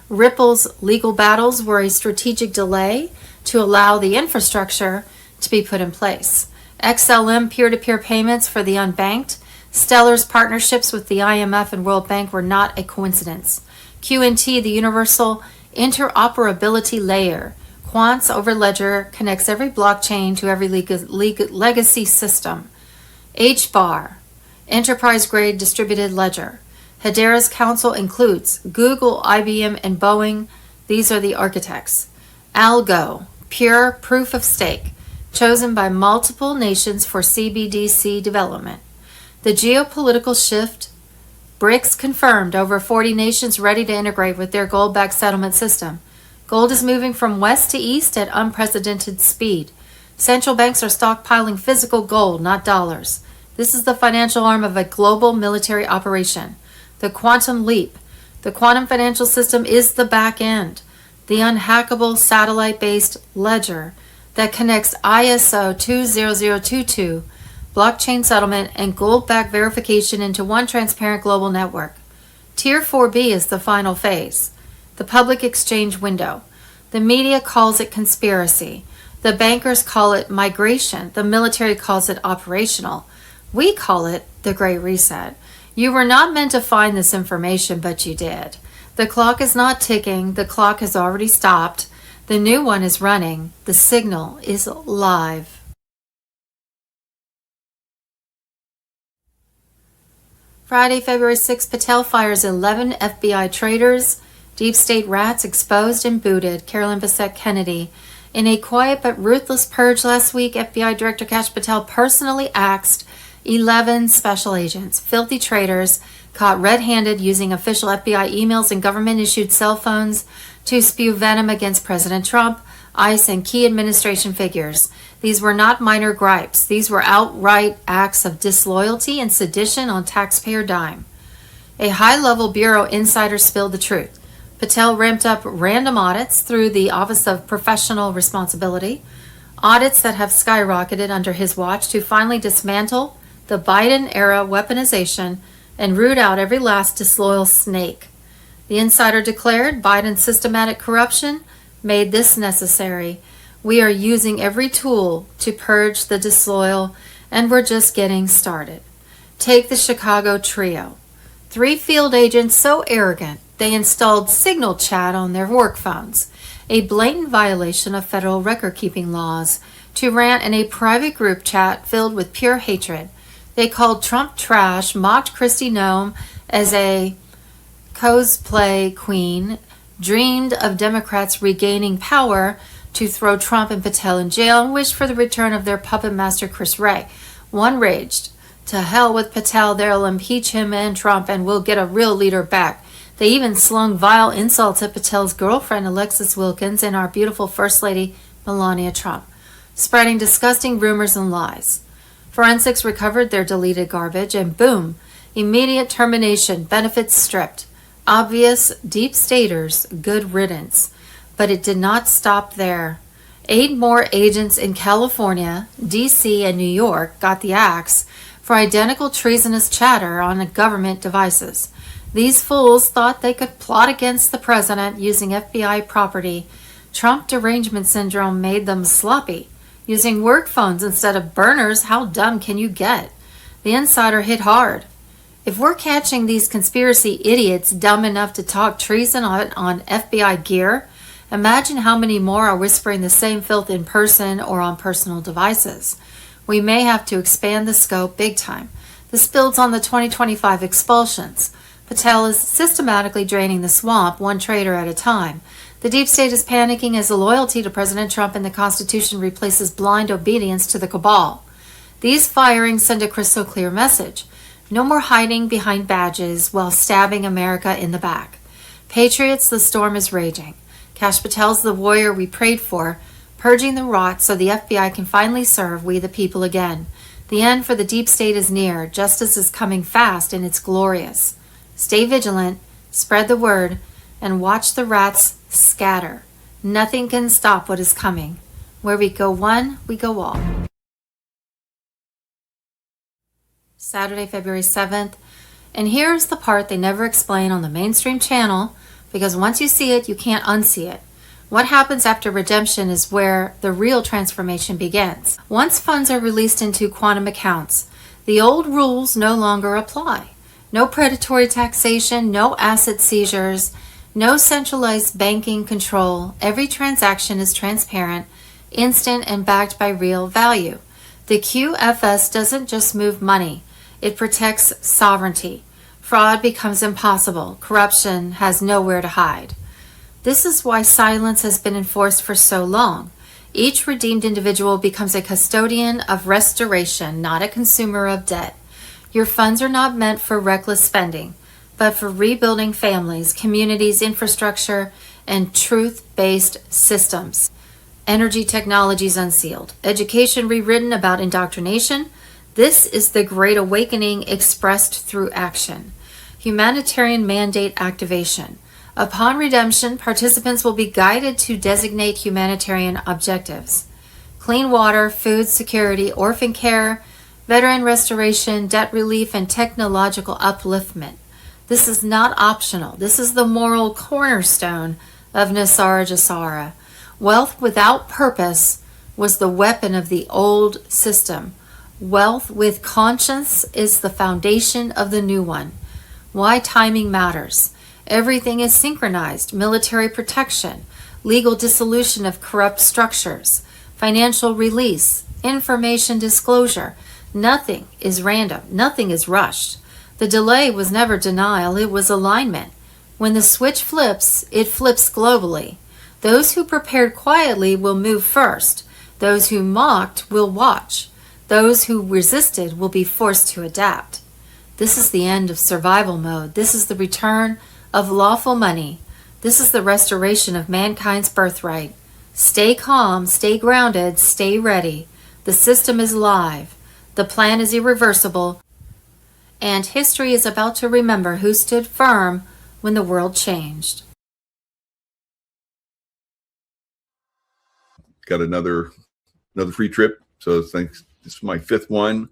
Ripple's legal battles were a strategic delay to allow the infrastructure to be put in place. XLM peer-to-peer payments for the unbanked. Stellar's partnerships with the IMF and World Bank were not a coincidence. QNT, the universal interoperability layer. Quants over ledger connects every blockchain to every legacy system. HBAR, enterprise-grade distributed ledger. Hedera's council includes Google, IBM, and Boeing. These are the architects. Algo, pure proof of stake, chosen by multiple nations for CBDC development. The geopolitical shift, BRICS confirmed, over 40 nations ready to integrate with their gold-backed settlement system. Gold is moving from west to east at unprecedented speed. Central banks are stockpiling physical gold, not dollars. This is the financial arm of a global military operation. The quantum leap. The quantum financial system is the back end, the unhackable satellite-based ledger that connects ISO 20022, blockchain settlement, and gold-backed verification into one transparent global network. Tier 4B is the final phase, the public exchange window. The media calls it conspiracy. The bankers call it migration. The military calls it operational. We call it the Great Reset. You were not meant to find this information, but you did. The clock is not ticking. The clock has already stopped. The new one is running. The signal is live. Friday, February 6th, Patel fires 11 FBI traitors. Deep state rats exposed and booted. Carolyn Bessette Kennedy. In a quiet but ruthless purge last week, FBI Director Kash Patel personally axed 11 special agents, filthy traitors caught red-handed using official FBI emails and government-issued cell phones to spew venom against President Trump, ICE, and key administration figures. These were not minor gripes. These were outright acts of disloyalty and sedition on taxpayer dime. A high-level Bureau insider spilled the truth. Patel ramped up random audits through the Office of Professional Responsibility, audits that have skyrocketed under his watch to finally dismantle the Biden-era weaponization and root out every last disloyal snake. The insider declared Biden's systematic corruption made this necessary. We are using every tool to purge the disloyal, and we're just getting started. Take the Chicago trio. 3 field agents so arrogant they installed Signal Chat on their work phones, a blatant violation of federal record-keeping laws, to rant in a private group chat filled with pure hatred. They called Trump trash, mocked Kristi Noem as a cosplay queen, dreamed of Democrats regaining power to throw Trump and Patel in jail, and wished for the return of their puppet master Chris Wray. One raged, "To hell with Patel, they'll impeach him and Trump and we'll get a real leader back." They even slung vile insults at Patel's girlfriend Alexis Wilkins and our beautiful First Lady Melania Trump, spreading disgusting rumors and lies. Forensics recovered their deleted garbage, and boom, immediate termination, benefits stripped. Obvious deep staters, good riddance. But it did not stop there. 8 more agents in California, D.C., and New York got the axe for identical treasonous chatter on government devices. These fools thought they could plot against the president using FBI property. Trump derangement syndrome made them sloppy. Using work phones instead of burners, how dumb can you get? The insider hit hard. If we're catching these conspiracy idiots dumb enough to talk treason on FBI gear, imagine how many more are whispering the same filth in person or on personal devices. We may have to expand the scope big time. This builds on the 2025 expulsions. Patel is systematically draining the swamp, one traitor at a time. The deep state is panicking as the loyalty to President Trump and the Constitution replaces blind obedience to the cabal. These firings send a crystal clear message. No more hiding behind badges while stabbing America in the back. Patriots, the storm is raging. Kash Patel's the warrior we prayed for, purging the rot so the FBI can finally serve we the people again. The end for the deep state is near. Justice is coming fast, and it's glorious. Stay vigilant, spread the word, and watch the rats scatter. Nothing can stop what is coming. Where we go one, we go all. Saturday, February 7th. And here's the part they never explain on the mainstream channel, because once you see it, you can't unsee it. What happens after redemption is where the real transformation begins. Once funds are released into quantum accounts, the old rules no longer apply. No predatory taxation, no asset seizures, no centralized banking control. Every transaction is transparent, instant, and backed by real value. The QFS doesn't just move money, it protects sovereignty. Fraud becomes impossible. Corruption has nowhere to hide. This is why silence has been enforced for so long. Each redeemed individual becomes a custodian of restoration, not a consumer of debt. Your funds are not meant for reckless spending, but for rebuilding families, communities, infrastructure, and truth-based systems. Energy technologies unsealed. Education rewritten about indoctrination. This is the Great Awakening expressed through action. Humanitarian mandate activation. Upon redemption, participants will be guided to designate humanitarian objectives. Clean water, food security, orphan care, veteran restoration, debt relief, and technological upliftment. This is not optional. This is the moral cornerstone of Nasara Jasara. Wealth without purpose was the weapon of the old system. Wealth with conscience is the foundation of the new one. Why timing matters. Everything is synchronized. Military protection, legal dissolution of corrupt structures, financial release, information disclosure. Nothing is random. Nothing is rushed. The delay was never denial. It was alignment. When the switch flips, it flips globally. Those who prepared quietly will move first. Those who mocked will watch. Those who resisted will be forced to adapt. This is the end of survival mode. This is the return of lawful money. This is the restoration of mankind's birthright. Stay calm, stay grounded, stay ready. The system is live. The plan is irreversible. And history is about to remember who stood firm when the world changed. Got another free trip. So thanks. This is my 5th one.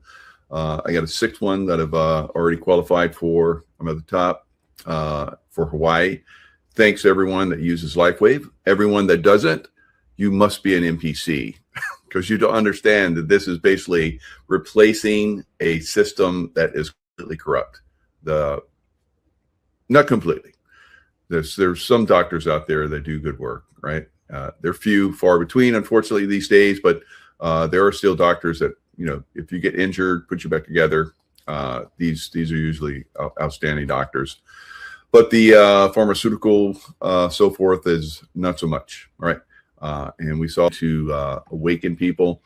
I got a 6th one that I've already qualified for. I'm at the top for Hawaii. Thanks everyone that uses LifeWave. Everyone that doesn't, you must be an NPC because you don't understand that this is basically replacing a system that is completely corrupt. Not completely. There's some doctors out there that do good work, right? They're few, far between, unfortunately, these days. But there are still doctors that, you know, if you get injured, put you back together. These are usually outstanding doctors. But the pharmaceutical, so forth, is not so much, right? And we saw to awaken people.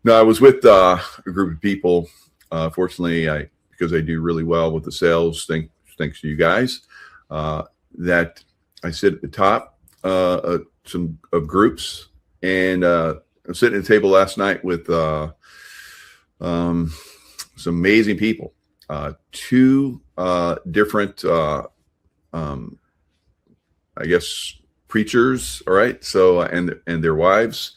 Now, I was with a group of people. Fortunately, because I do really well with the sales, thanks to you guys, that I sit at the top some of groups, and I'm sitting at the table last night with some amazing people. 2 different, I guess, preachers. All right. So, and their wives,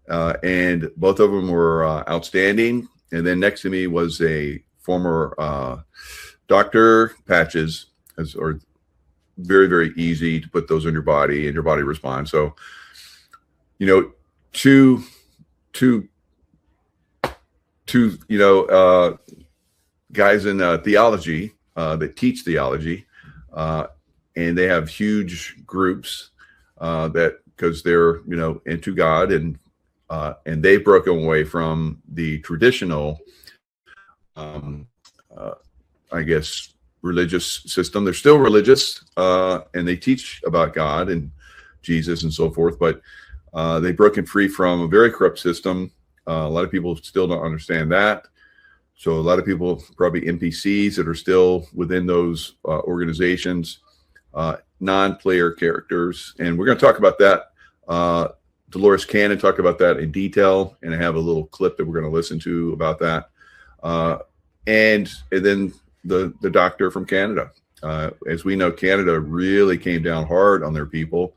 and both of them were outstanding. And then next to me was a former doctor, Patches, or very, very easy to put those in your body and your body responds. So, you know, two, you know, guys in theology that teach theology, and they have huge groups that, because they're, you know, into God, and they've broken away from the traditional, I guess, religious system. They're still religious, and they teach about God and Jesus and so forth, but they've broken free from a very corrupt system. A lot of people still don't understand that. So a lot of people, probably NPCs that are still within those organizations, non-player characters. And we're going to talk about that. Dolores Cannon talked about that in detail, and I have a little clip that we're going to listen to about that. And then the doctor from Canada. As we know, Canada really came down hard on their people.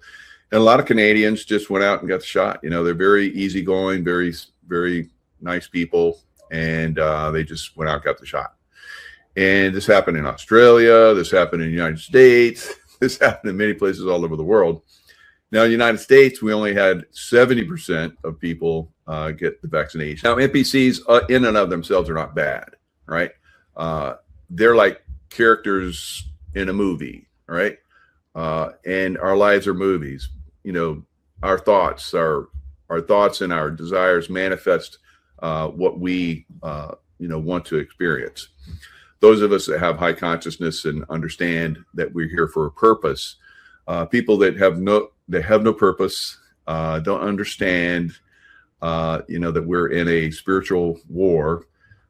And a lot of Canadians just went out and got the shot. You know, they're very easygoing, very, very nice people. And they just went out and got the shot. And this happened in Australia. This happened in the United States. This happened in many places all over the world. Now, in the United States, we only had 70% of people get the vaccination. Now, NPCs in and of themselves are not bad, right? They're like characters in a movie, right? And our lives are movies. You know, our thoughts and our desires manifest what we, you know, want to experience. Those of us that have high consciousness and understand that we're here for a purpose. People that have no purpose, don't understand, you know, that we're in a spiritual war,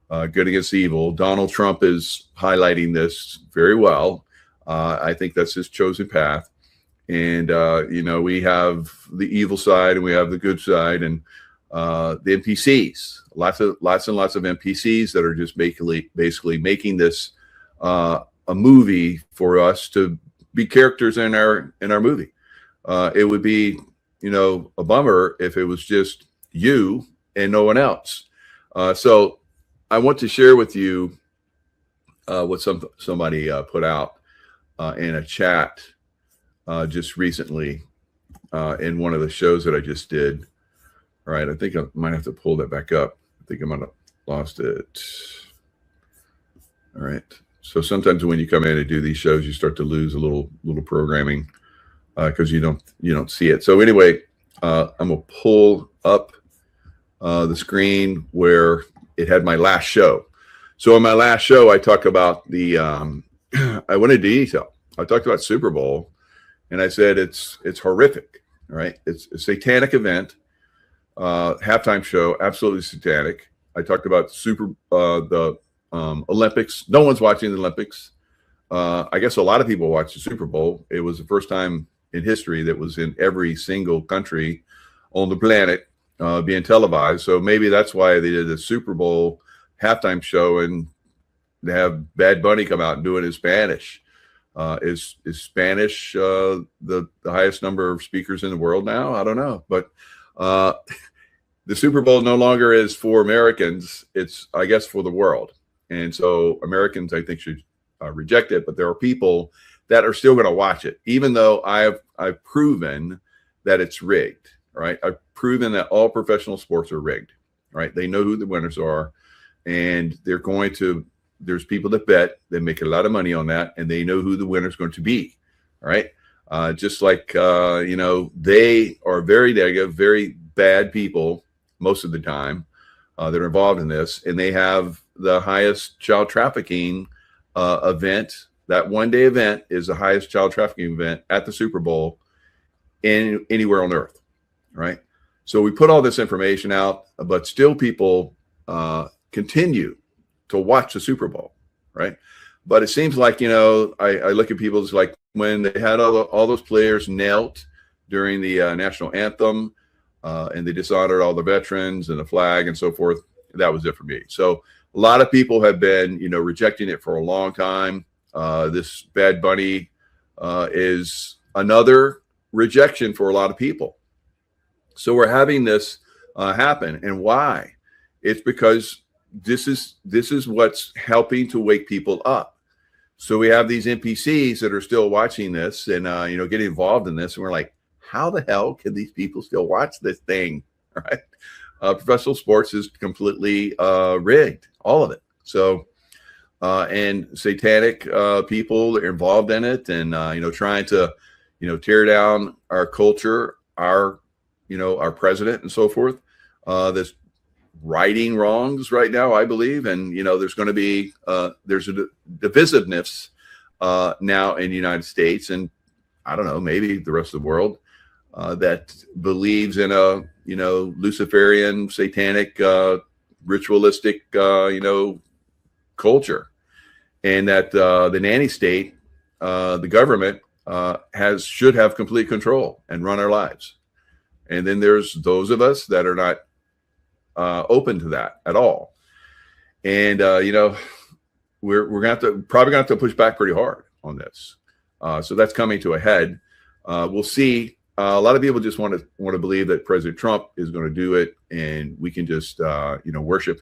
good against evil. Donald Trump is highlighting this very well. I think that's his chosen path. And, you know, we have the evil side and we have the good side, and the NPCs, lots and lots of NPCs that are just basically making this a movie for us to be characters in our movie. It would be, you know, a bummer if it was just you and no one else. So I want to share with you what somebody put out in a chat just recently in one of the shows that I just did. All right, I think I might have to pull that back up. I think I might have lost it. All right. So sometimes when you come in and do these shows, you start to lose a little programming because you don't see it. So anyway, I'm gonna pull up the screen where it had my last show. So in my last show, I talk about the I went into detail. I talked about Super Bowl, and I said it's horrific. Right? It's a satanic event. Halftime show, absolutely satanic. I talked about the Olympics. No one's watching the Olympics. I guess a lot of people watch the Super Bowl. It was the first time in history that was in every single country on the planet being televised. So maybe that's why they did the Super Bowl halftime show and they have Bad Bunny come out and do it in Spanish. Is Spanish the highest number of speakers in the world now? I don't know, but the Super Bowl no longer is for Americans. It's, I guess, for the world. And so Americans, I think, should reject it. But there are people that are still going to watch it, even though I've proven that it's rigged. Right? I've proven that all professional sports are rigged. Right? They know who the winners are, and they're going to. There's people that bet. They make a lot of money on that, and they know who the winner is going to be. Right? Just like they are very negative, very bad people most of the time that are involved in this, and they have the highest child trafficking event. That one-day event is the highest child trafficking event at the Super Bowl anywhere on earth, right? So we put all this information out, but still people continue to watch the Super Bowl, right? But it seems like, I look at people, it's like when they had all those players knelt during the national anthem, and they dishonored all the veterans and the flag and so forth. That was it for me. So a lot of people have been, rejecting it for a long time. This Bad Bunny is another rejection for a lot of people. So we're having this happen. And why? It's because this is what's helping to wake people up. So we have these NPCs that are still watching this and, getting involved in this. And we're like, how the hell can these people still watch this thing? Right? Professional sports is completely rigged, all of it. So, and satanic people are involved in it, and trying to, tear down our culture, our president, and so forth. That's righting wrongs right now, I believe, and there's going to be there's a divisiveness now in the United States, and I don't know, maybe the rest of the world. That believes in a, Luciferian, satanic, ritualistic, culture. And that the nanny state, the government, should have complete control and run our lives. And then there's those of us that are not open to that at all. And, we're going to probably going to have to push back pretty hard on this. So that's coming to a head. We'll see. A lot of people just want to believe that President Trump is going to do it, and we can just worship